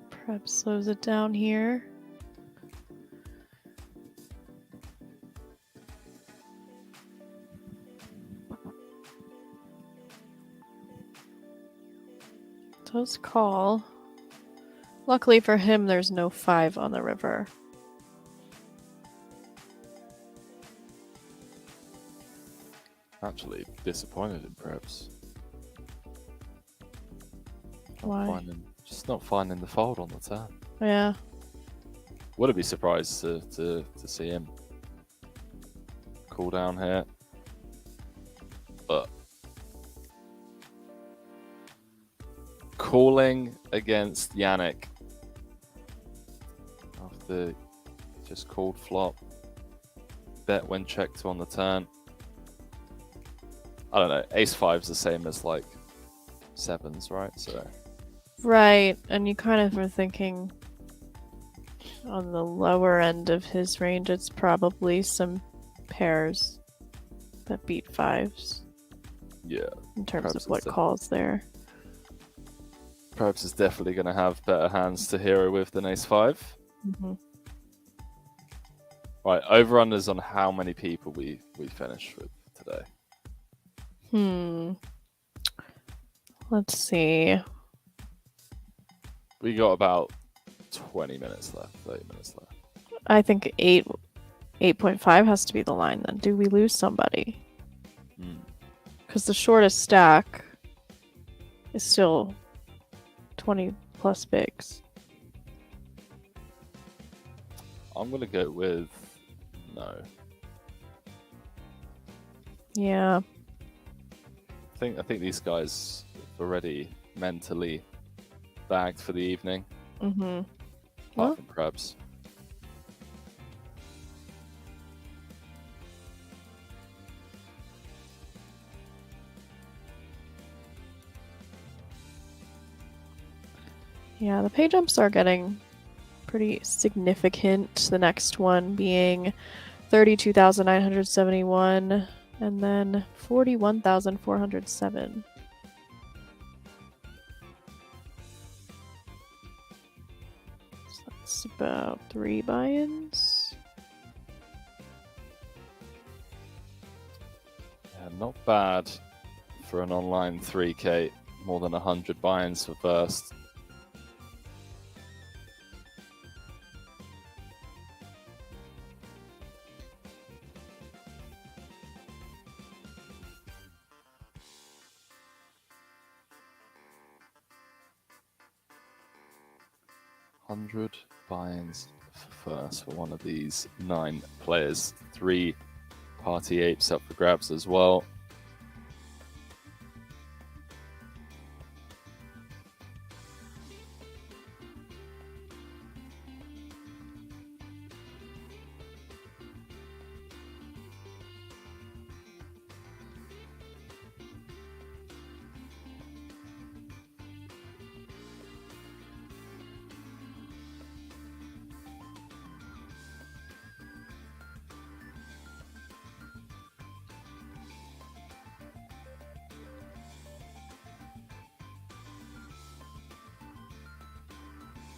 Perhaps slows it down here. Does call. Luckily for him, there's no 5 on the river. Actually disappointed in perhaps. Why? Just not finding the fold on the turn. Yeah. Wouldn't be surprised to see him cool down here. But calling against Yannick after just called flop. Bet when checked on the turn. I don't know. Ace 5's the same as like 7s, right? So Right, and you kind of are thinking on the lower end of his range, it's probably some pairs that beat 5s yeah, in terms Perhaps of what it's a- calls there. Probes is definitely going to have better hands to hero with than Ace 5. Mm-hmm. Right, over-unders on how many people we finish with today. Let's see. We got about 20 minutes left, 30 minutes left. I think 8.5 has to be the line then. Do we lose somebody? Because the shortest stack is still 20 plus bigs. I'm going to go with no. Yeah. I think these guys are already mentally bagged for the evening. Mm-hmm. Apart Well. from Krebs. Yeah, the pay jumps are getting pretty significant. The next one being 32,971 and then 41,407. So that's about 3 buy-ins. Yeah, not bad for an online 3K. More than 100 buy-ins for first. $100 buy-ins for first for one of these 9 players. 3 party apes up for grabs as well.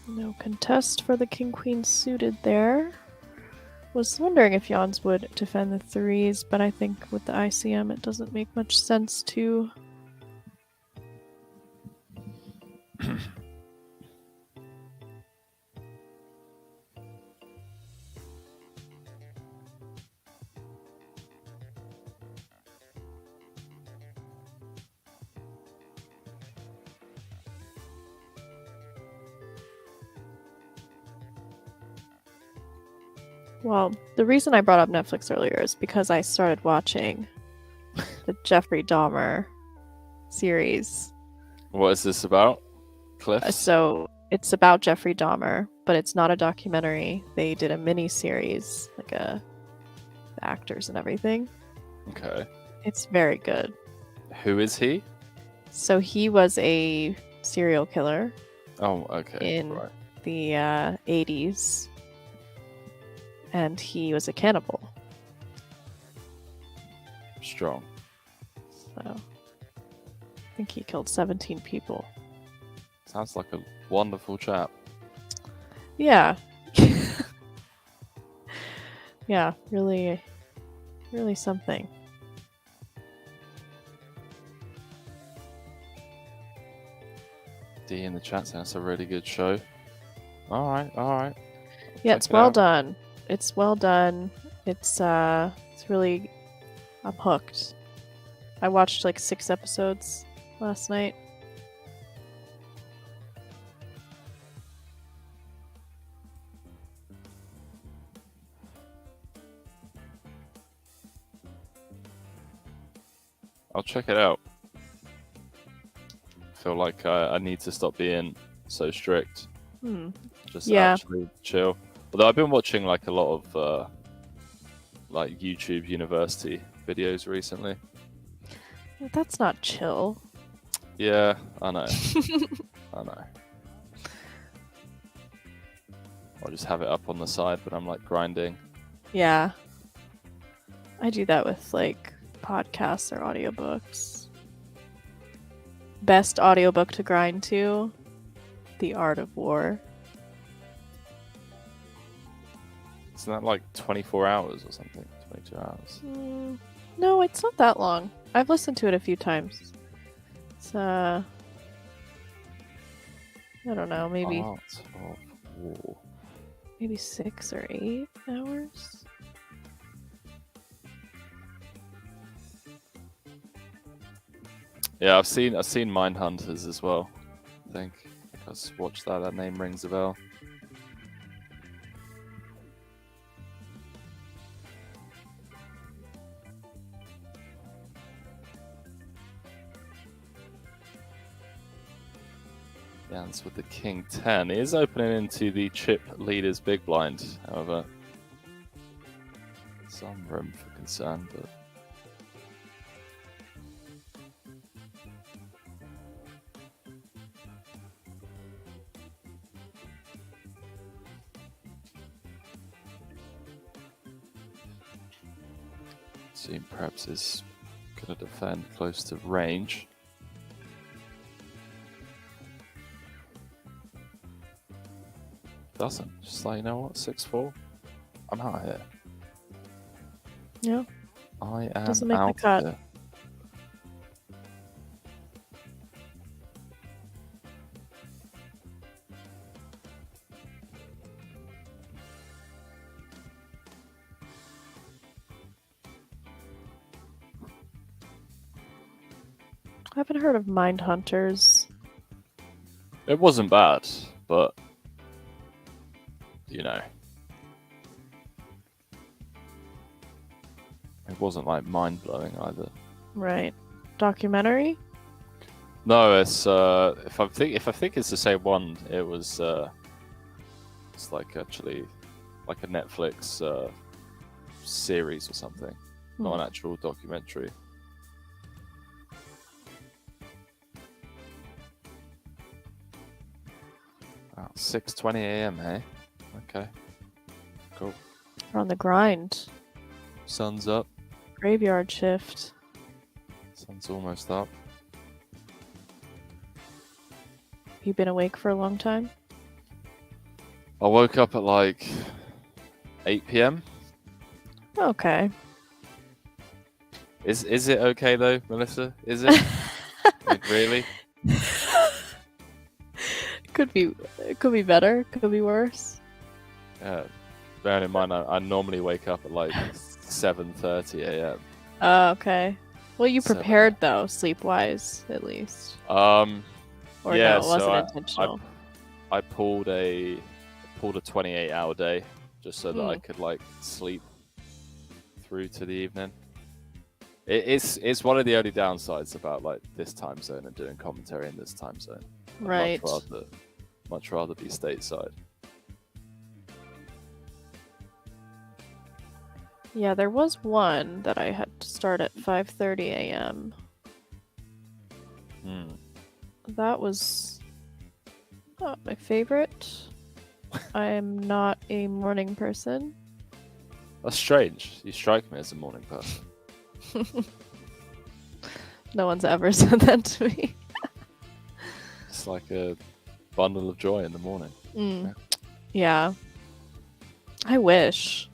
No contest for the king queen suited there. Was wondering if Jans would defend the 3s, but I think with the ICM it doesn't make much sense to. Well, the reason I brought up Netflix earlier is because I started watching the Jeffrey Dahmer series. What is this about? Cliff? So it's about Jeffrey Dahmer, but it's not a documentary. They did a mini series, like the actors and everything. Okay. It's very good. Who is he? So he was a serial killer Oh, okay. in Right. the 80s, and he was a cannibal. Strong. So I think he killed 17 people. Sounds like a wonderful chap. Yeah. Yeah, really, really something. D in the chat saying that's a really good show. All right. Yeah, Check it's it well out. done. It's well done. It's really, I'm hooked. I watched like 6 episodes last night. I'll check it out. Feel like I need to stop being so strict. Just Yeah. actually chill. Although I've been watching like a lot of like YouTube University videos recently. That's not chill. Yeah, I know. I know. I'll just have it up on the side when I'm like grinding. Yeah. I do that with like podcasts or audiobooks. Best audiobook to grind to: The Art of War. Isn't that like 24 hours or something? 22 hours. No, it's not that long. I've listened to it a few times. It's I don't know, maybe Art of War. maybe 6 or 8 hours. Yeah, I've seen Mindhunters as well. I think I just watched that. That name rings a bell. Jans with the King 10. He is opening into the chip leader's big blind, however. Some room for concern, but seeing perhaps is going to defend close to range. Doesn't. Just like, you know what, 6-4? I'm out here. Yeah. I am Doesn't make the out cut. here. I haven't heard of Mindhunters. It wasn't bad, but you know, it wasn't like mind blowing either. Right. Documentary? No, it's if I think it's the same one, it was it's like actually like a Netflix series or something, not an actual documentary. Wow, 6:20 a.m. Hey, okay, cool. We're on the grind. Sun's up. Graveyard shift. Sun's almost up. You been awake for a long time? I woke up at like 8 p.m. Okay. Is it okay though, Melissa? Is it? Like, really? Could be better. Could be worse. Yeah. Bearing in mind, I normally wake up at like 7:30 a.m. Oh, okay. Well, you So- prepared though, sleep-wise, at least. Or yeah, no, it wasn't so intentional. I pulled a 28-hour day just so that I Hmm. could like sleep through to the evening. It's one of the only downsides about like this time zone and doing commentary in this time zone. I'd Right. much rather be stateside. Yeah, there was one that I had to start at 5:30 a.m. Hmm. That was Not my favorite. I am not a morning person. That's strange. You strike me as a morning person. No one's ever said that to me. It's like a bundle of joy in the morning. Yeah. I wish.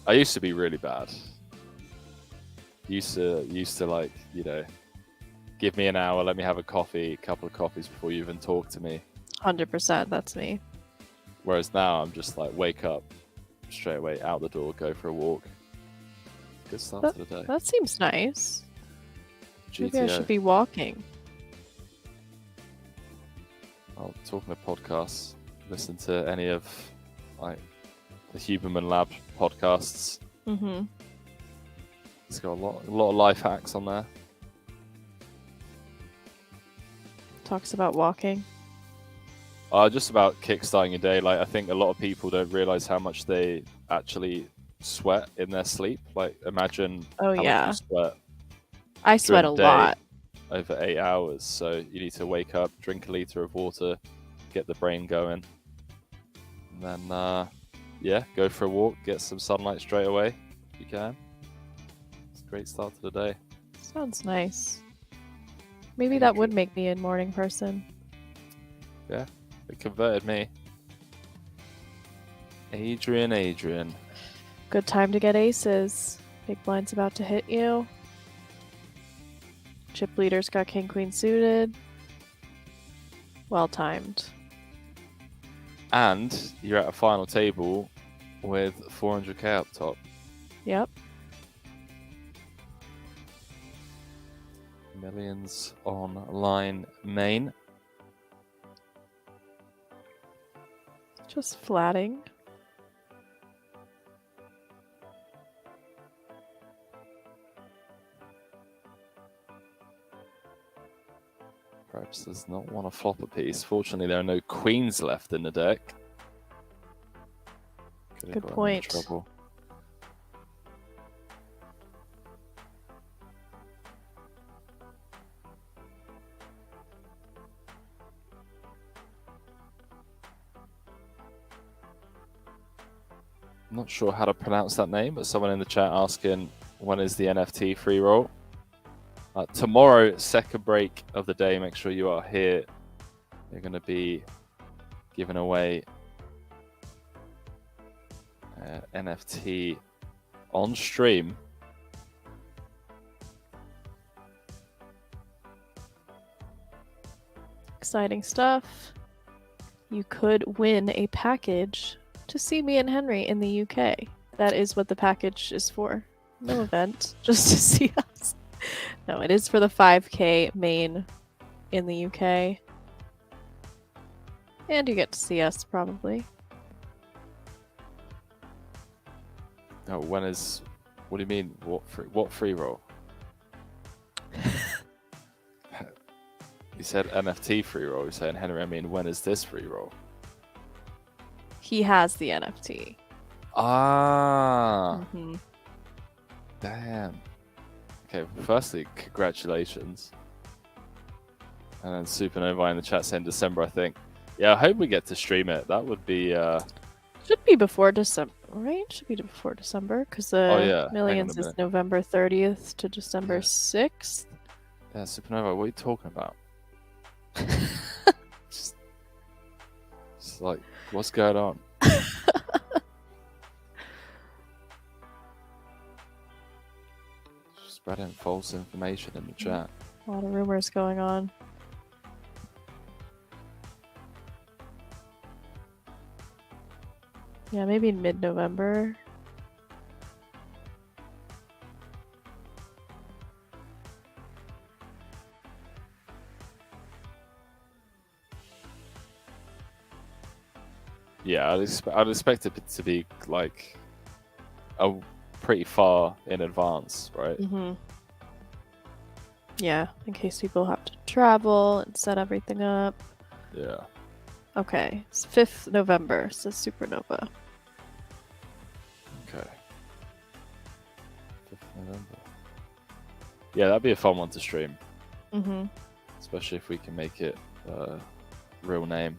I used to be really bad. Used to like, you know, give me an hour, let me have a couple of coffees before you even talk to me. 100%, that's me. Whereas now I'm just like, wake up, straight away, out the door, go for a walk. Good start to the day. That seems nice. Maybe I GTO. should be walking. Well, talking of podcasts, listen to any of like the Huberman Lab podcasts. Mm-hmm. It's got a lot of life hacks on there. Talks about walking. Just about kickstarting your day. Like, I think a lot of people don't realize how much they actually sweat in their sleep. Like, imagine Oh, how yeah. much you sweat I sweat a during the day lot. over 8 hours. So you need to wake up, drink a liter of water, get the brain going, and then go for a walk, get some sunlight straight away if you can. It's a great start to the day. Sounds nice. Maybe that would make me a morning person. Yeah, it converted me. Adrian. Good time to get aces. Big blind's about to hit you. Chip leader's got king queen suited. Well timed. And you're at a final table with 400k up top. Yep. Millions on line main. Just flatting. Perhaps does not want to flop a piece. Fortunately, there are no queens left in the deck. Could have Good got him in point. trouble. I'm not sure how to pronounce that name, but someone in the chat asking when is the NFT free roll. Tomorrow, second break of the day. Make sure you are here. They're going to be giving away NFT on stream. Exciting stuff. You could win a package to see me and Henry in the UK. That is what the package is for. No event, just to see us. No, it is for the 5K main in the UK. And you get to see us, probably. Oh, when is... What do you mean? What free roll? You said NFT free roll. You're saying, Henry, I mean, when is this free roll? He has the NFT. Ah, Mm-hmm. damn. Okay, firstly, congratulations. And then Supernova in the chat saying December, I think. Yeah, I hope we get to stream it. That would be... Should be before December, right? Should be before December, because the Oh, yeah. Hang on a Millions is minute. November 30th to December Yeah. 6th. Yeah, Supernova, what are you talking about? Just like, what's going on? Spreading false information in the chat. A lot of rumors going on. Yeah, maybe mid-November. Yeah, I'd expect it to be like pretty far in advance, right? Mm-hmm. Yeah, in case people have to travel and set everything up. Yeah. Okay, it's 5th November, says Supernova. Okay. 5th November. Yeah, that'd be a fun one to stream, Mm-hmm. especially if we can make it real name.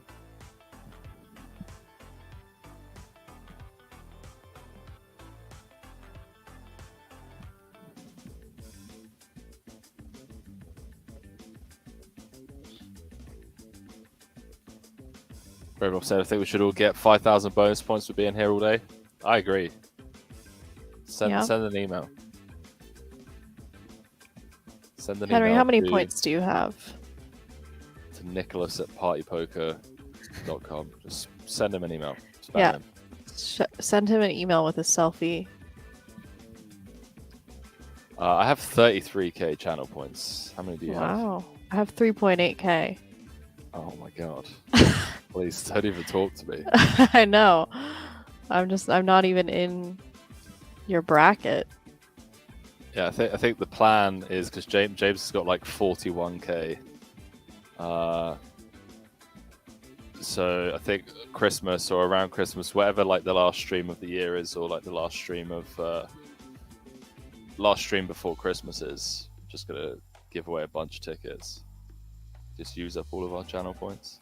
Very well said. I think we should all get 5,000 bonus points for being here all day. I agree. Send an email. Send an Henry, email how many to- points do you have? to Nicholas at partypoker.com. Just send him an email. Spam Yeah. him. Send him an email with a selfie. I have 33k channel points. How many do you have? Wow. I have 3.8k. Oh my god. Please don't even talk to me. I know. I'm not even in your bracket. Yeah, I think the plan is because James has got like 41k. So I think Christmas or around Christmas, whatever like the last stream of the year is, or like the last stream before Christmas is, just gonna give away a bunch of tickets. Just use up all of our channel points.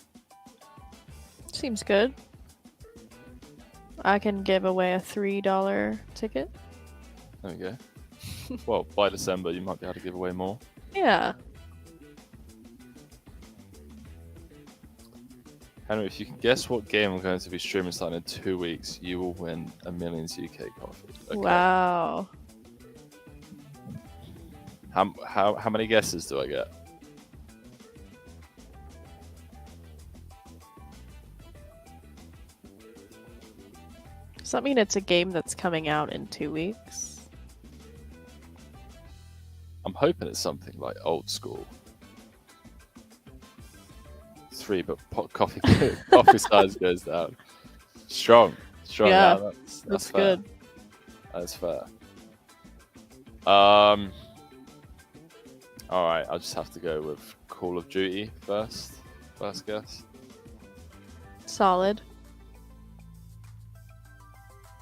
Seems good. I can give away a $3 ticket. There we go. Well, by December you might be able to give away more. Yeah. Henry, if you can guess what game I'm going to be streaming starting in 2 weeks, you will win a Millions UK coffee. Okay. Wow. How many guesses do I get? Does that mean it's a game that's coming out in 2 weeks? I'm hoping it's something like old school. 3, but coffee size goes down. Strong. Yeah, now. That's fair. good. That's fair. All right, I'll just have to go with Call of Duty first. First guess. Solid.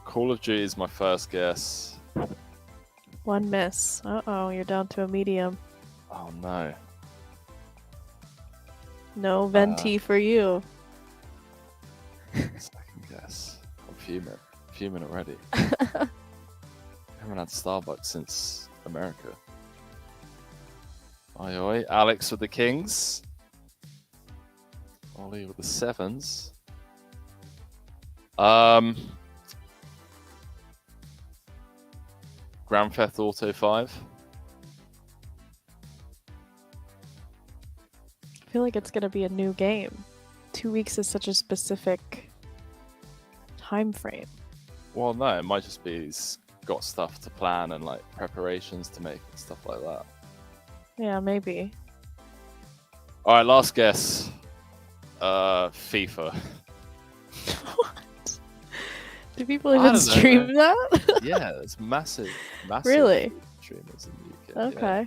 Call of Duty is my first guess. One miss. Uh-oh, you're down to a medium. Oh no. No venti for you. Second guess. I'm fuming already. I haven't had Starbucks since America. Oi oi, Alex with the Kings. Ollie with the sevens. Grand Theft Auto 5. I feel like it's gonna be a new game. 2 weeks is such a specific time frame. Well, no, it might just be he's got stuff to plan and like preparations to make and stuff like that. Yeah, maybe. All right, last guess. FIFA. What? Do people I even don't know, stream that? Yeah, it's massive. Really? Streamers in the UK. Okay. Yeah.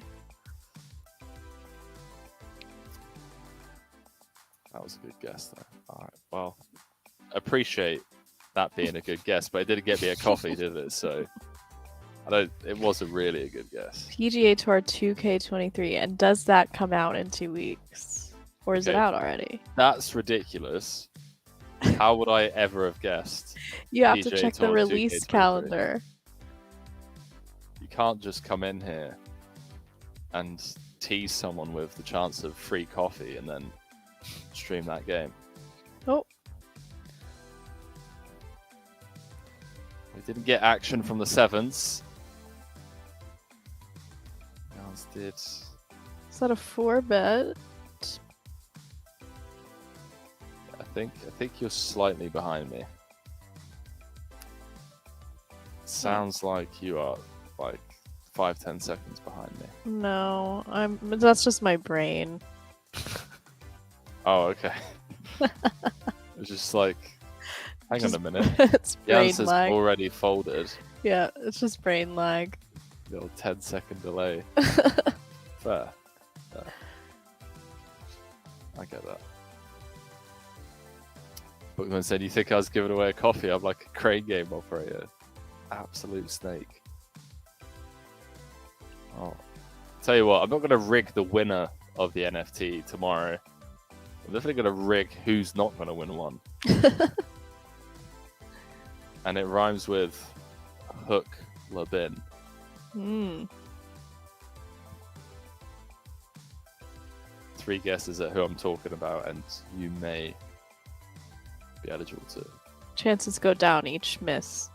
That was a good guess, though. All right. Well, appreciate that being a good guess, but it didn't get me a coffee, did it? So, it wasn't really a good guess. PGA Tour 2K23, and does that come out in 2 weeks? Or is it Okay. out already? That's ridiculous. How would I ever have guessed? You have to PGA check the Tour release 2K23. calendar. You can't just come in here and tease someone with the chance of free coffee and then stream that game. Oh, We didn't get action from the sevens. Ours did. is that a 4-bet? I think you're slightly behind me. Sounds like you are like 5-10 seconds behind me. No, that's just my brain. Oh, okay. It's just like, hang on a minute. It's The brain answer's lag. already folded. Yeah, it's just brain lag. Little 10-second delay. Fair. I get that. Bookman said, "You think I was giving away a coffee? I'm like a crane game operator. Absolute snake." Oh, tell you what, I'm not going to rig the winner of the NFT tomorrow I'm definitely going to rig who's not going to win one. And it rhymes with hook labin. Mm. 3 guesses at who I'm talking about, and you may be eligible to. Chances go down each miss.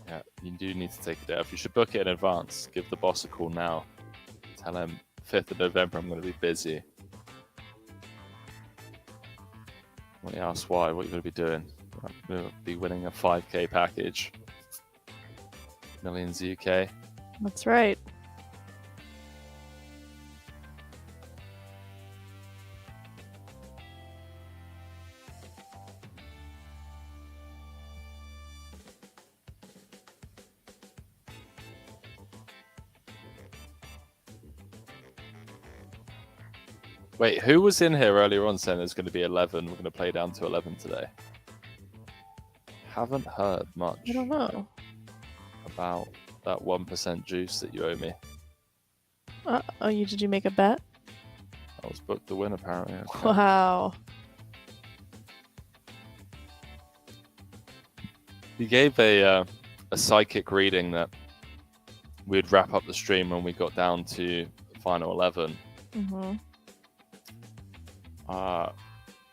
Yeah, you do need to take a day off. You should book it in advance. Give the boss a call now. Tell him 5th of November I'm going to be busy. When he asks why, what are you going to be doing? I'm going to be winning a 5k package. Millions UK. That's right. Wait, who was in here earlier on saying there's going to be 11? We're going to play down to 11 today. Haven't heard much I don't know. about that 1% juice that you owe me. Did you make a bet? I was booked to win, apparently. Okay. Wow. He gave a psychic reading that we'd wrap up the stream when we got down to the final 11. Mm-hmm.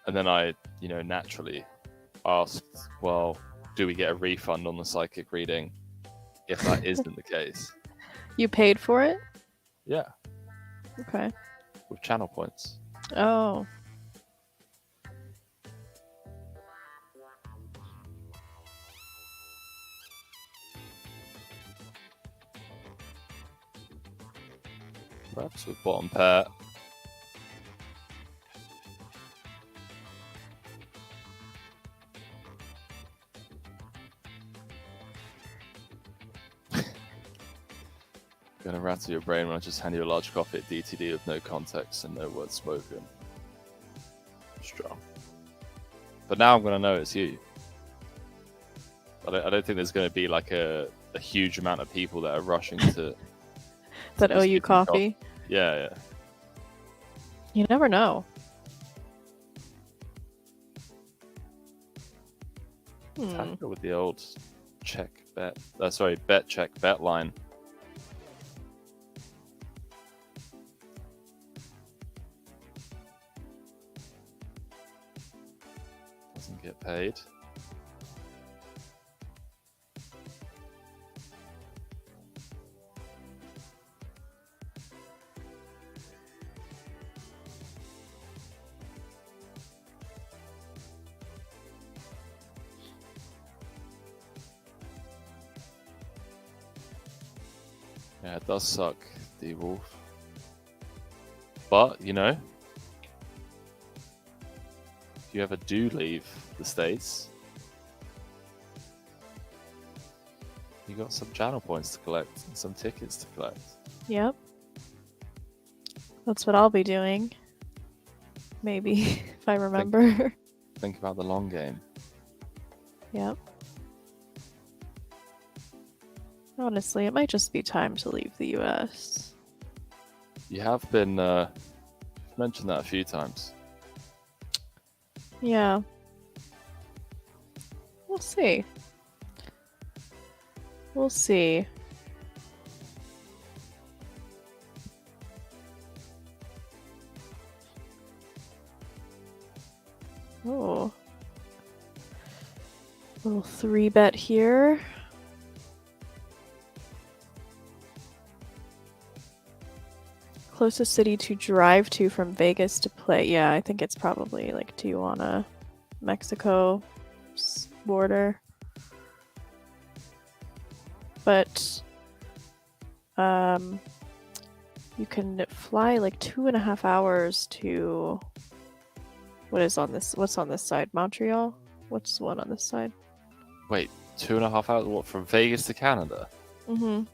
And then I, naturally asked, well, do we get a refund on the psychic reading if that isn't the case? You paid for it? Yeah, Okay. with channel points. Oh. Perhaps with bottom pair. Gonna rattle your brain when I just hand you a large copy at DTD with no context and no words spoken. Strong. But now I'm gonna know it's you. I don't think there's gonna be like a huge amount of people that are rushing to That owe just you give me coffee? Yeah. You never know. Time to go with the old check bet. Bet check bet line. Doesn't get paid. Yeah, it does suck, D-Wolf. But, if you ever do leave the States, you got some channel points to collect and some tickets to collect. Yep. That's what I'll be doing. Maybe, if I remember. Think about the long game. Yep. Honestly, it might just be time to leave the US. You have been mentioned that a few times. Yeah. We'll see. We'll see. Oh. Little 3-bet here. Closest city to drive to from Vegas to play. Yeah, I think it's probably like Tijuana, Mexico border. But you can fly like 2.5 hours to what's on this side? Montreal? What's the one on this side? Wait, 2.5 hours. What, from Vegas to Canada? Mm-hmm.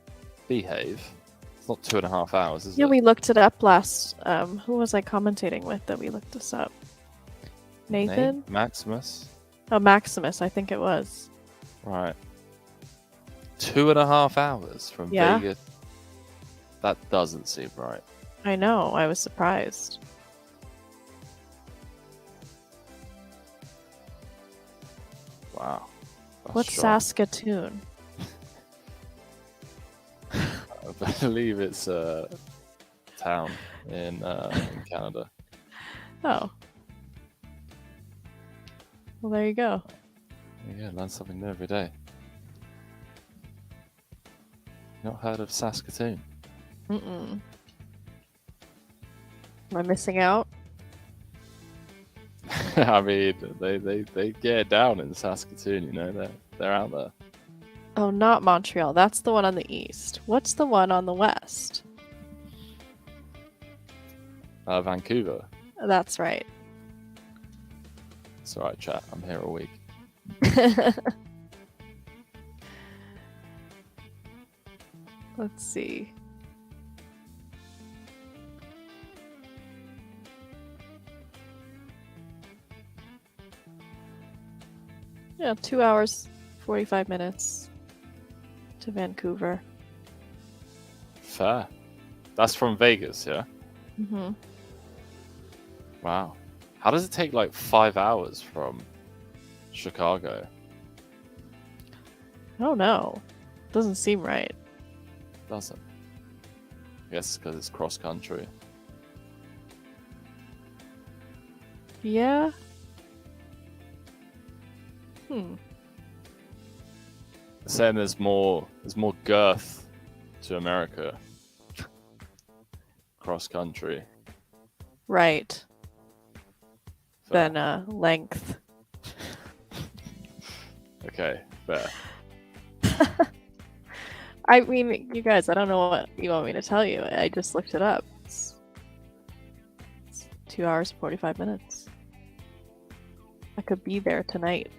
Behave. It's not 2.5 hours, is Yeah, it? we looked it up last. Who was I commentating with that we looked this up? Nathan? Nate? Maximus? Oh, Maximus, I think it was. Right. 2.5 hours from Yeah. Vegas. That doesn't seem right. I know, I was surprised. Wow. That's What's strong. Saskatoon? I believe it's a town in Canada. Oh. Well, there you go. Yeah, learn something new every day. Not heard of Saskatoon? Mm-mm. Am I missing out? I mean, they get it down in Saskatoon. You know, they're out there. Oh, not Montreal. That's the one on the east. What's the one on the west? Vancouver. That's right. It's alright, chat. I'm here all week. Let's see. Yeah, 2 hours, 45 minutes to Vancouver. Fair. That's from Vegas, yeah? Mm-hmm. Wow. How does it take like 5 hours from Chicago? I don't know. Doesn't seem right. Doesn't. I guess because it's cross country. Yeah. They're saying there's more girth to America. Cross country. Right. Fair. Than length. Okay, fair. I mean, you guys, I don't know what you want me to tell you. I just looked it up. It's 2 hours, 45 minutes. I could be there tonight.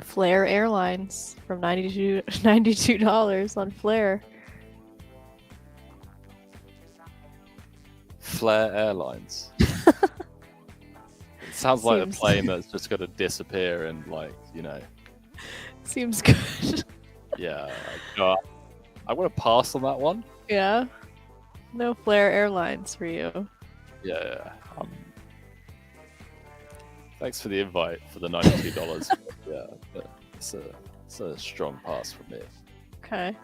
Flair Airlines from $92 on Flair. Flair Airlines. It sounds like a Seems- plane that's just going to disappear and, like, you know. Seems good. Yeah. I'm going to pass on that one. Yeah. No Flair Airlines for you. Yeah. Thanks for the invite for the $92. Yeah, but it's a strong pass from me. Okay.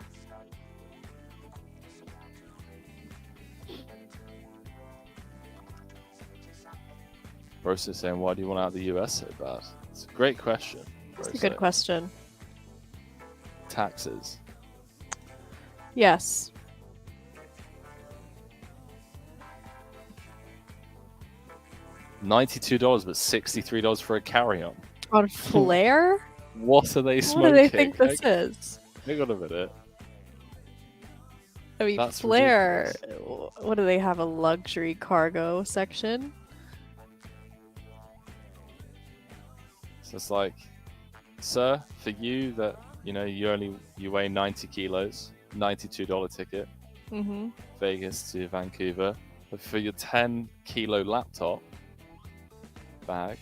Bro's is saying, why do you want out of the US so bad? It's a great question. That's a good question. Taxes. Yes. $92, but $63 for a carry-on. On Flair? What are they smoking? What do they think this is? Hang on a minute. I mean, That's Flair, ridiculous. what do they have? A luxury cargo section? So it's like, sir, for you that, you know, you weigh 90 kilos, $92 ticket, Mm-hmm. Vegas to Vancouver. But for your 10-kilo laptop bag,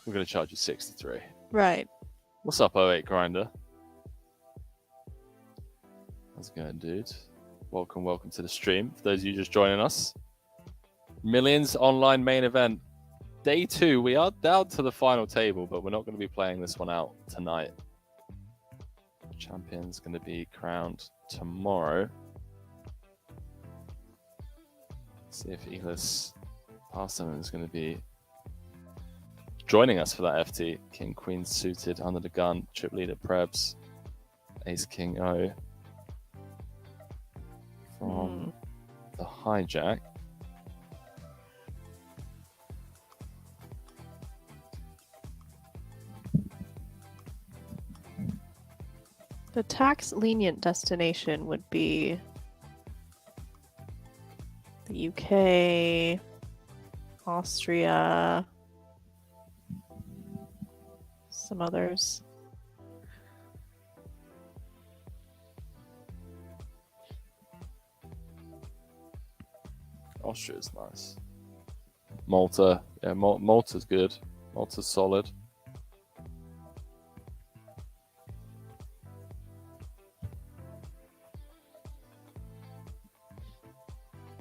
we're going to charge you 63. Right. What's up, 08 Grinder? How's it going, dude? Welcome to the stream. For those of you just joining us, Millions Online Main Event, Day 2. We are down to the final table, but we're not going to be playing this one out tonight. Champion's going to be crowned tomorrow. See if Elis Parson is going to be joining us for that FT. King Queen suited under the gun, chip leader Prebz, Ace King O from the hijack. The tax lenient destination would be the UK, Austria, some others. Austria's nice. Malta, yeah, Malta's good. Malta's solid.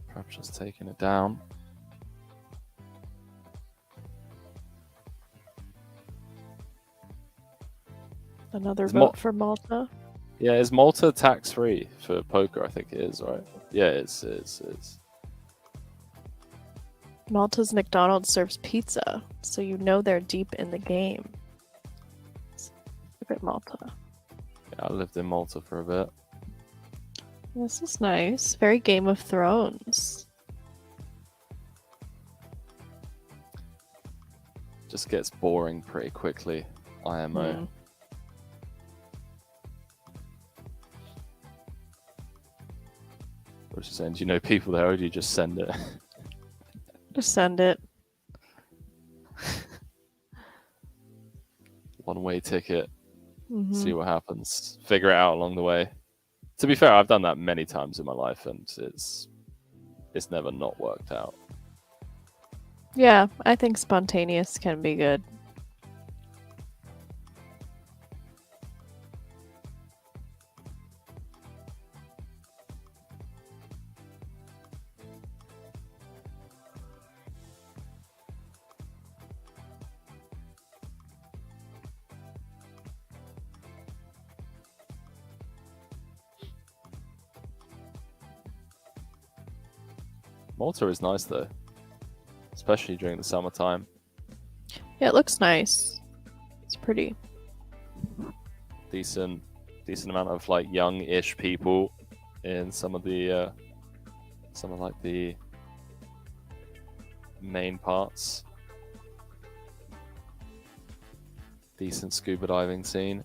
Perhaps just taking it down. Another Is vote for Malta. Yeah, is Malta tax-free for poker? I think it is, right? Yeah, it is. Malta's McDonald's serves pizza, so you know they're deep in the game. Look at Malta. Yeah, I lived in Malta for a bit. This is nice. Very Game of Thrones. Just gets boring pretty quickly. IMO. Hmm. What was you saying? Do you know people there, or do you just send it? Just send it. One-way ticket. Mhm. See what happens. Figure it out along the way. To be fair, I've done that many times in my life, and it's never not worked out. Yeah, I think spontaneous can be good. Malta is nice though, especially during the summertime. Yeah, it looks nice. It's pretty. Decent amount of like young-ish people in some of the main parts. Decent scuba diving scene.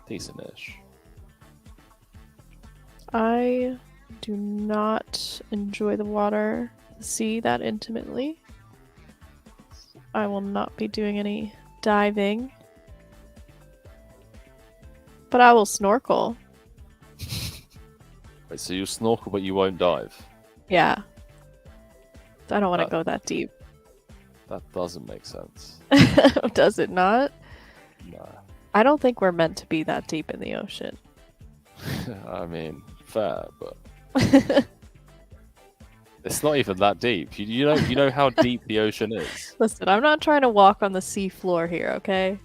Decent-ish. I do not enjoy the water, the sea that intimately. I will not be doing any diving. But I will snorkel. Wait, so you snorkel but you won't dive? Yeah. I don't want to go that deep. That doesn't make sense. Does it not? No. I don't think we're meant to be that deep in the ocean. I mean, fair, but it's not even that deep. You know how deep the ocean is. Listen, I'm not trying to walk on the sea floor here, okay?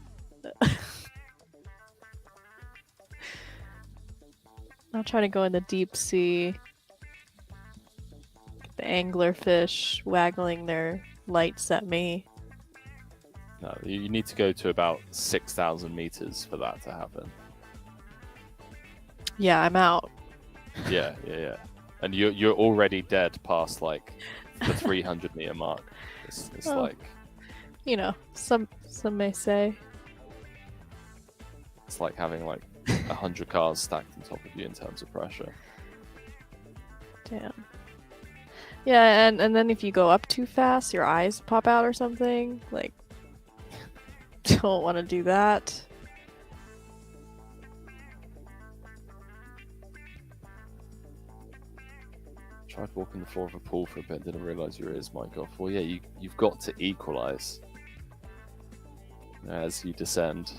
Not trying to go in the deep sea. The anglerfish waggling their lights at me. No, you need to go to about 6,000 meters for that to happen. Yeah, I'm out. Yeah. And you're already dead past like the 300-meter mark. It's Oh. like You know, some may say. it's like having like 100 cars stacked on top of you in terms of pressure. Damn. Yeah, and then if you go up too fast, your eyes pop out or something. Like, don't want to do that. Tried walking the floor of a pool for a bit, didn't realize your ears might go off. Well, yeah, you've got to equalize as you descend.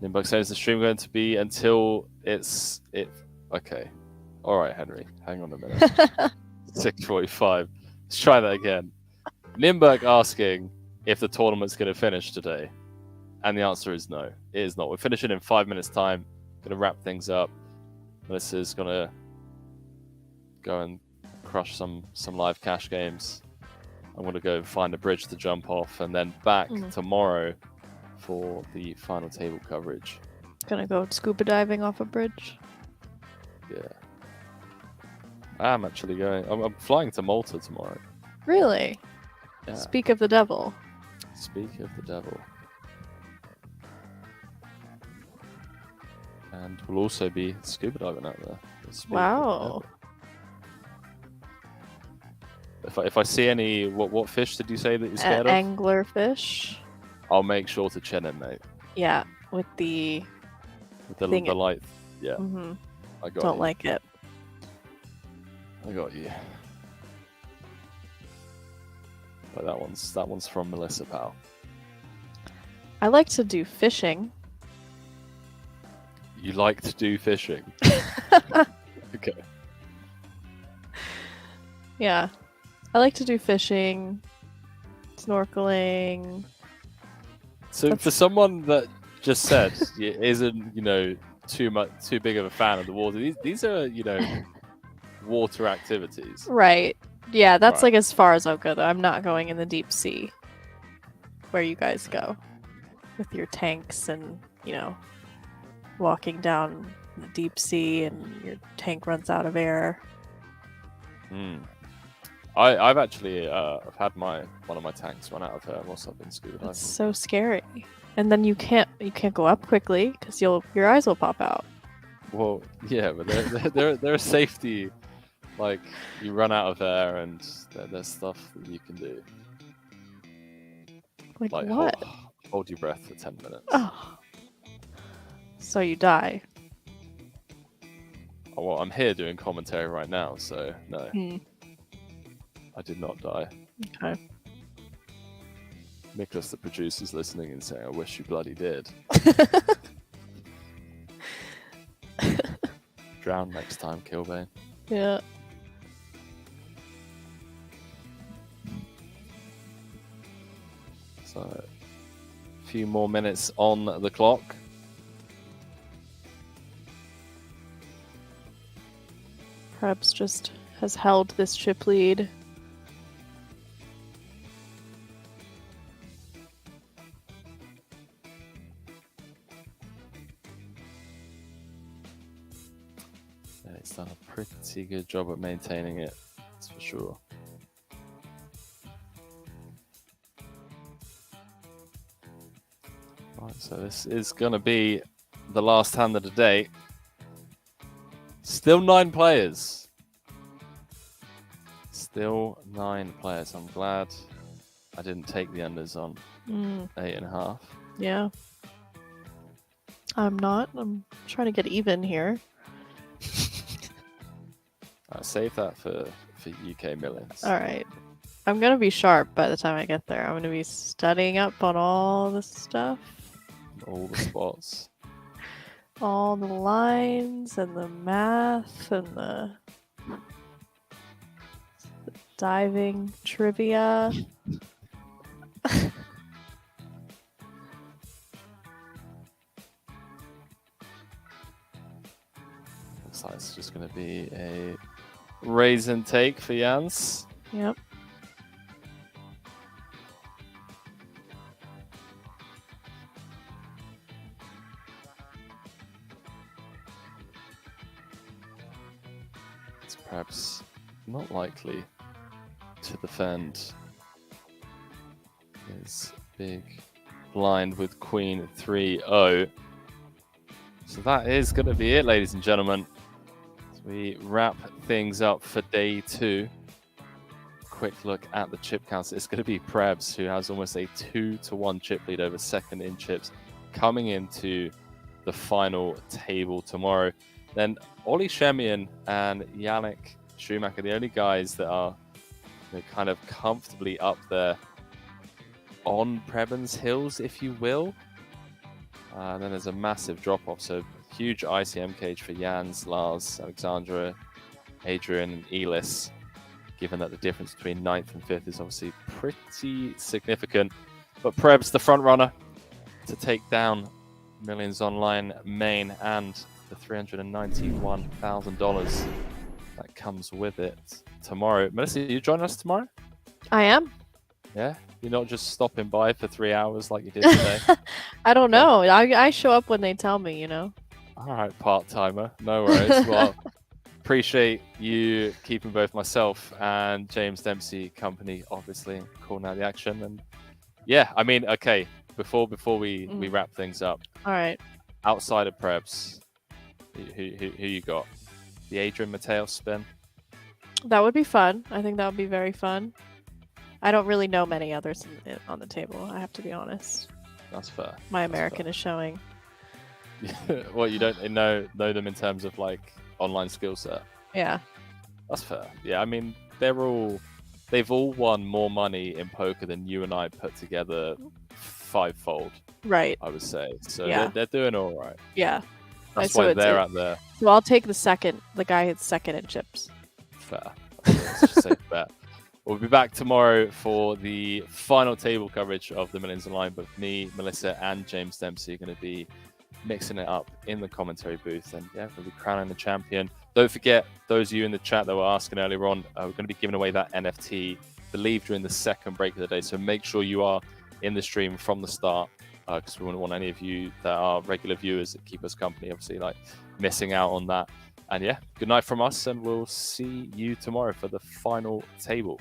Nimbug says the stream going to be until it. Okay, all right, Henry, hang on a minute. 6:45. Let's try that again. Nimbug asking if the tournament's going to finish today, and the answer is no. It is not. We're finishing in 5 minutes' time. Going to wrap things up. Melissa's going to go and crush some live cash games. I'm going to go find a bridge to jump off, and then back tomorrow for the final table coverage. Gonna go scuba diving off a bridge. Yeah. I'm actually going. I'm flying to Malta tomorrow. Really? Yeah. Speak of the devil. Speak of the devil. And we'll also be scuba diving out there. Wow. If I see any, what fish did you say that you're scared of? Anglerfish. I'll make sure to chin him, mate. Yeah, with the The light. Yeah. Mm-hmm. I got Don't you. like it. I got you. But that one's from Melissa Powell. I like to do fishing. You like to do fishing? Okay. Yeah. I like to do fishing, snorkeling. So for someone that just said isn't too big of a fan of the water, these are water activities. Right. Yeah, that's Right. like as far as I'll go though. I'm not going in the deep sea where you guys go with your tanks and, walking down the deep sea and your tank runs out of air. I've actually I've had one of my tanks run out of air whilst I've been scuba diving. It's so scary. And then you can't go up quickly because your eyes will pop out. Well, yeah, but there are safety, like you run out of air and there's stuff that you can do. Like Like what? hold your breath for 10 minutes. Oh. So you die. Oh, well, I'm here doing commentary right now, so no, I did not die. Okay. Nicholas, the producer's listening and saying, "I wish you bloody did." Drown next time, Kilbane. Yeah. So, a few more minutes on the clock. Krebs just has held this chip lead. Yeah, he's done a pretty good job at maintaining it, that's for sure. Right, so this is going to be the last hand of the day. Still 9 players. Still 9 players. I'm glad I didn't take the unders on 8.5. Yeah. I'm not. I'm trying to get even here. Save that for UK millions. All right. I'm going to be sharp by the time I get there. I'm going to be studying up on all this stuff. All the spots. All the lines and the math and the diving trivia. Looks like it's just going to be a raise and take for Jans. Yep. It's perhaps not likely to defend his big blind with Queen 3-0. So that is going to be it, ladies and gentlemen. As we wrap things up for day 2. Quick look at the chip counts. It's going to be Prebz, who has almost a 2-1 chip lead over second in chips, coming into the final table tomorrow. Then Ollie Shemian and Yannick Schumacher, the only guys that are kind of comfortably up there on Prebz Hills, if you will. And then there's a massive drop-off, so huge ICM cage for Jans, Lars, Alexandra, Adrian, and Elis, given that the difference between 9th and 5th is obviously pretty significant. But Prebz, the front runner, to take down Millions Online main and the $391,000 that comes with it tomorrow. Melissa, you join us tomorrow? I am. Yeah? You're not just stopping by for 3 hours like you did today? I don't know. I show up when they tell me, All right, part-timer. No worries. Well, appreciate you keeping both myself and James Dempsey company, obviously, calling out the action. And yeah, okay, before we wrap things up, All right. outside of Prebz, Who you got? The Adrian Mateo spin? That would be fun. I think that would be very fun. I don't really know many others on the table. I have to be honest. That's fair. My That's American is showing. Well, you don't know them in terms of like online skill set. Yeah. That's fair. Yeah, I mean they've all won more money in poker than you and I put together fivefold. Right. I would say. So Yeah. they're doing all right. Yeah. That's So why it's- they're out there. So I'll take the guy who's second in chips. Fair. Let's just say that. We'll be back tomorrow for the final table coverage of the Millions in Line, but me, Melissa, and James Dempsey are going to be mixing it up in the commentary booth, and yeah, we'll be crowning the champion. Don't forget, those of you in the chat that were asking earlier on, we're going to be giving away that NFT, I believe, during the second break of the day. So make sure you are in the stream from the start, because we wouldn't want any of you that are regular viewers that keep us company, obviously, like missing out on that. And yeah, good night from us, and we'll see you tomorrow for the final table.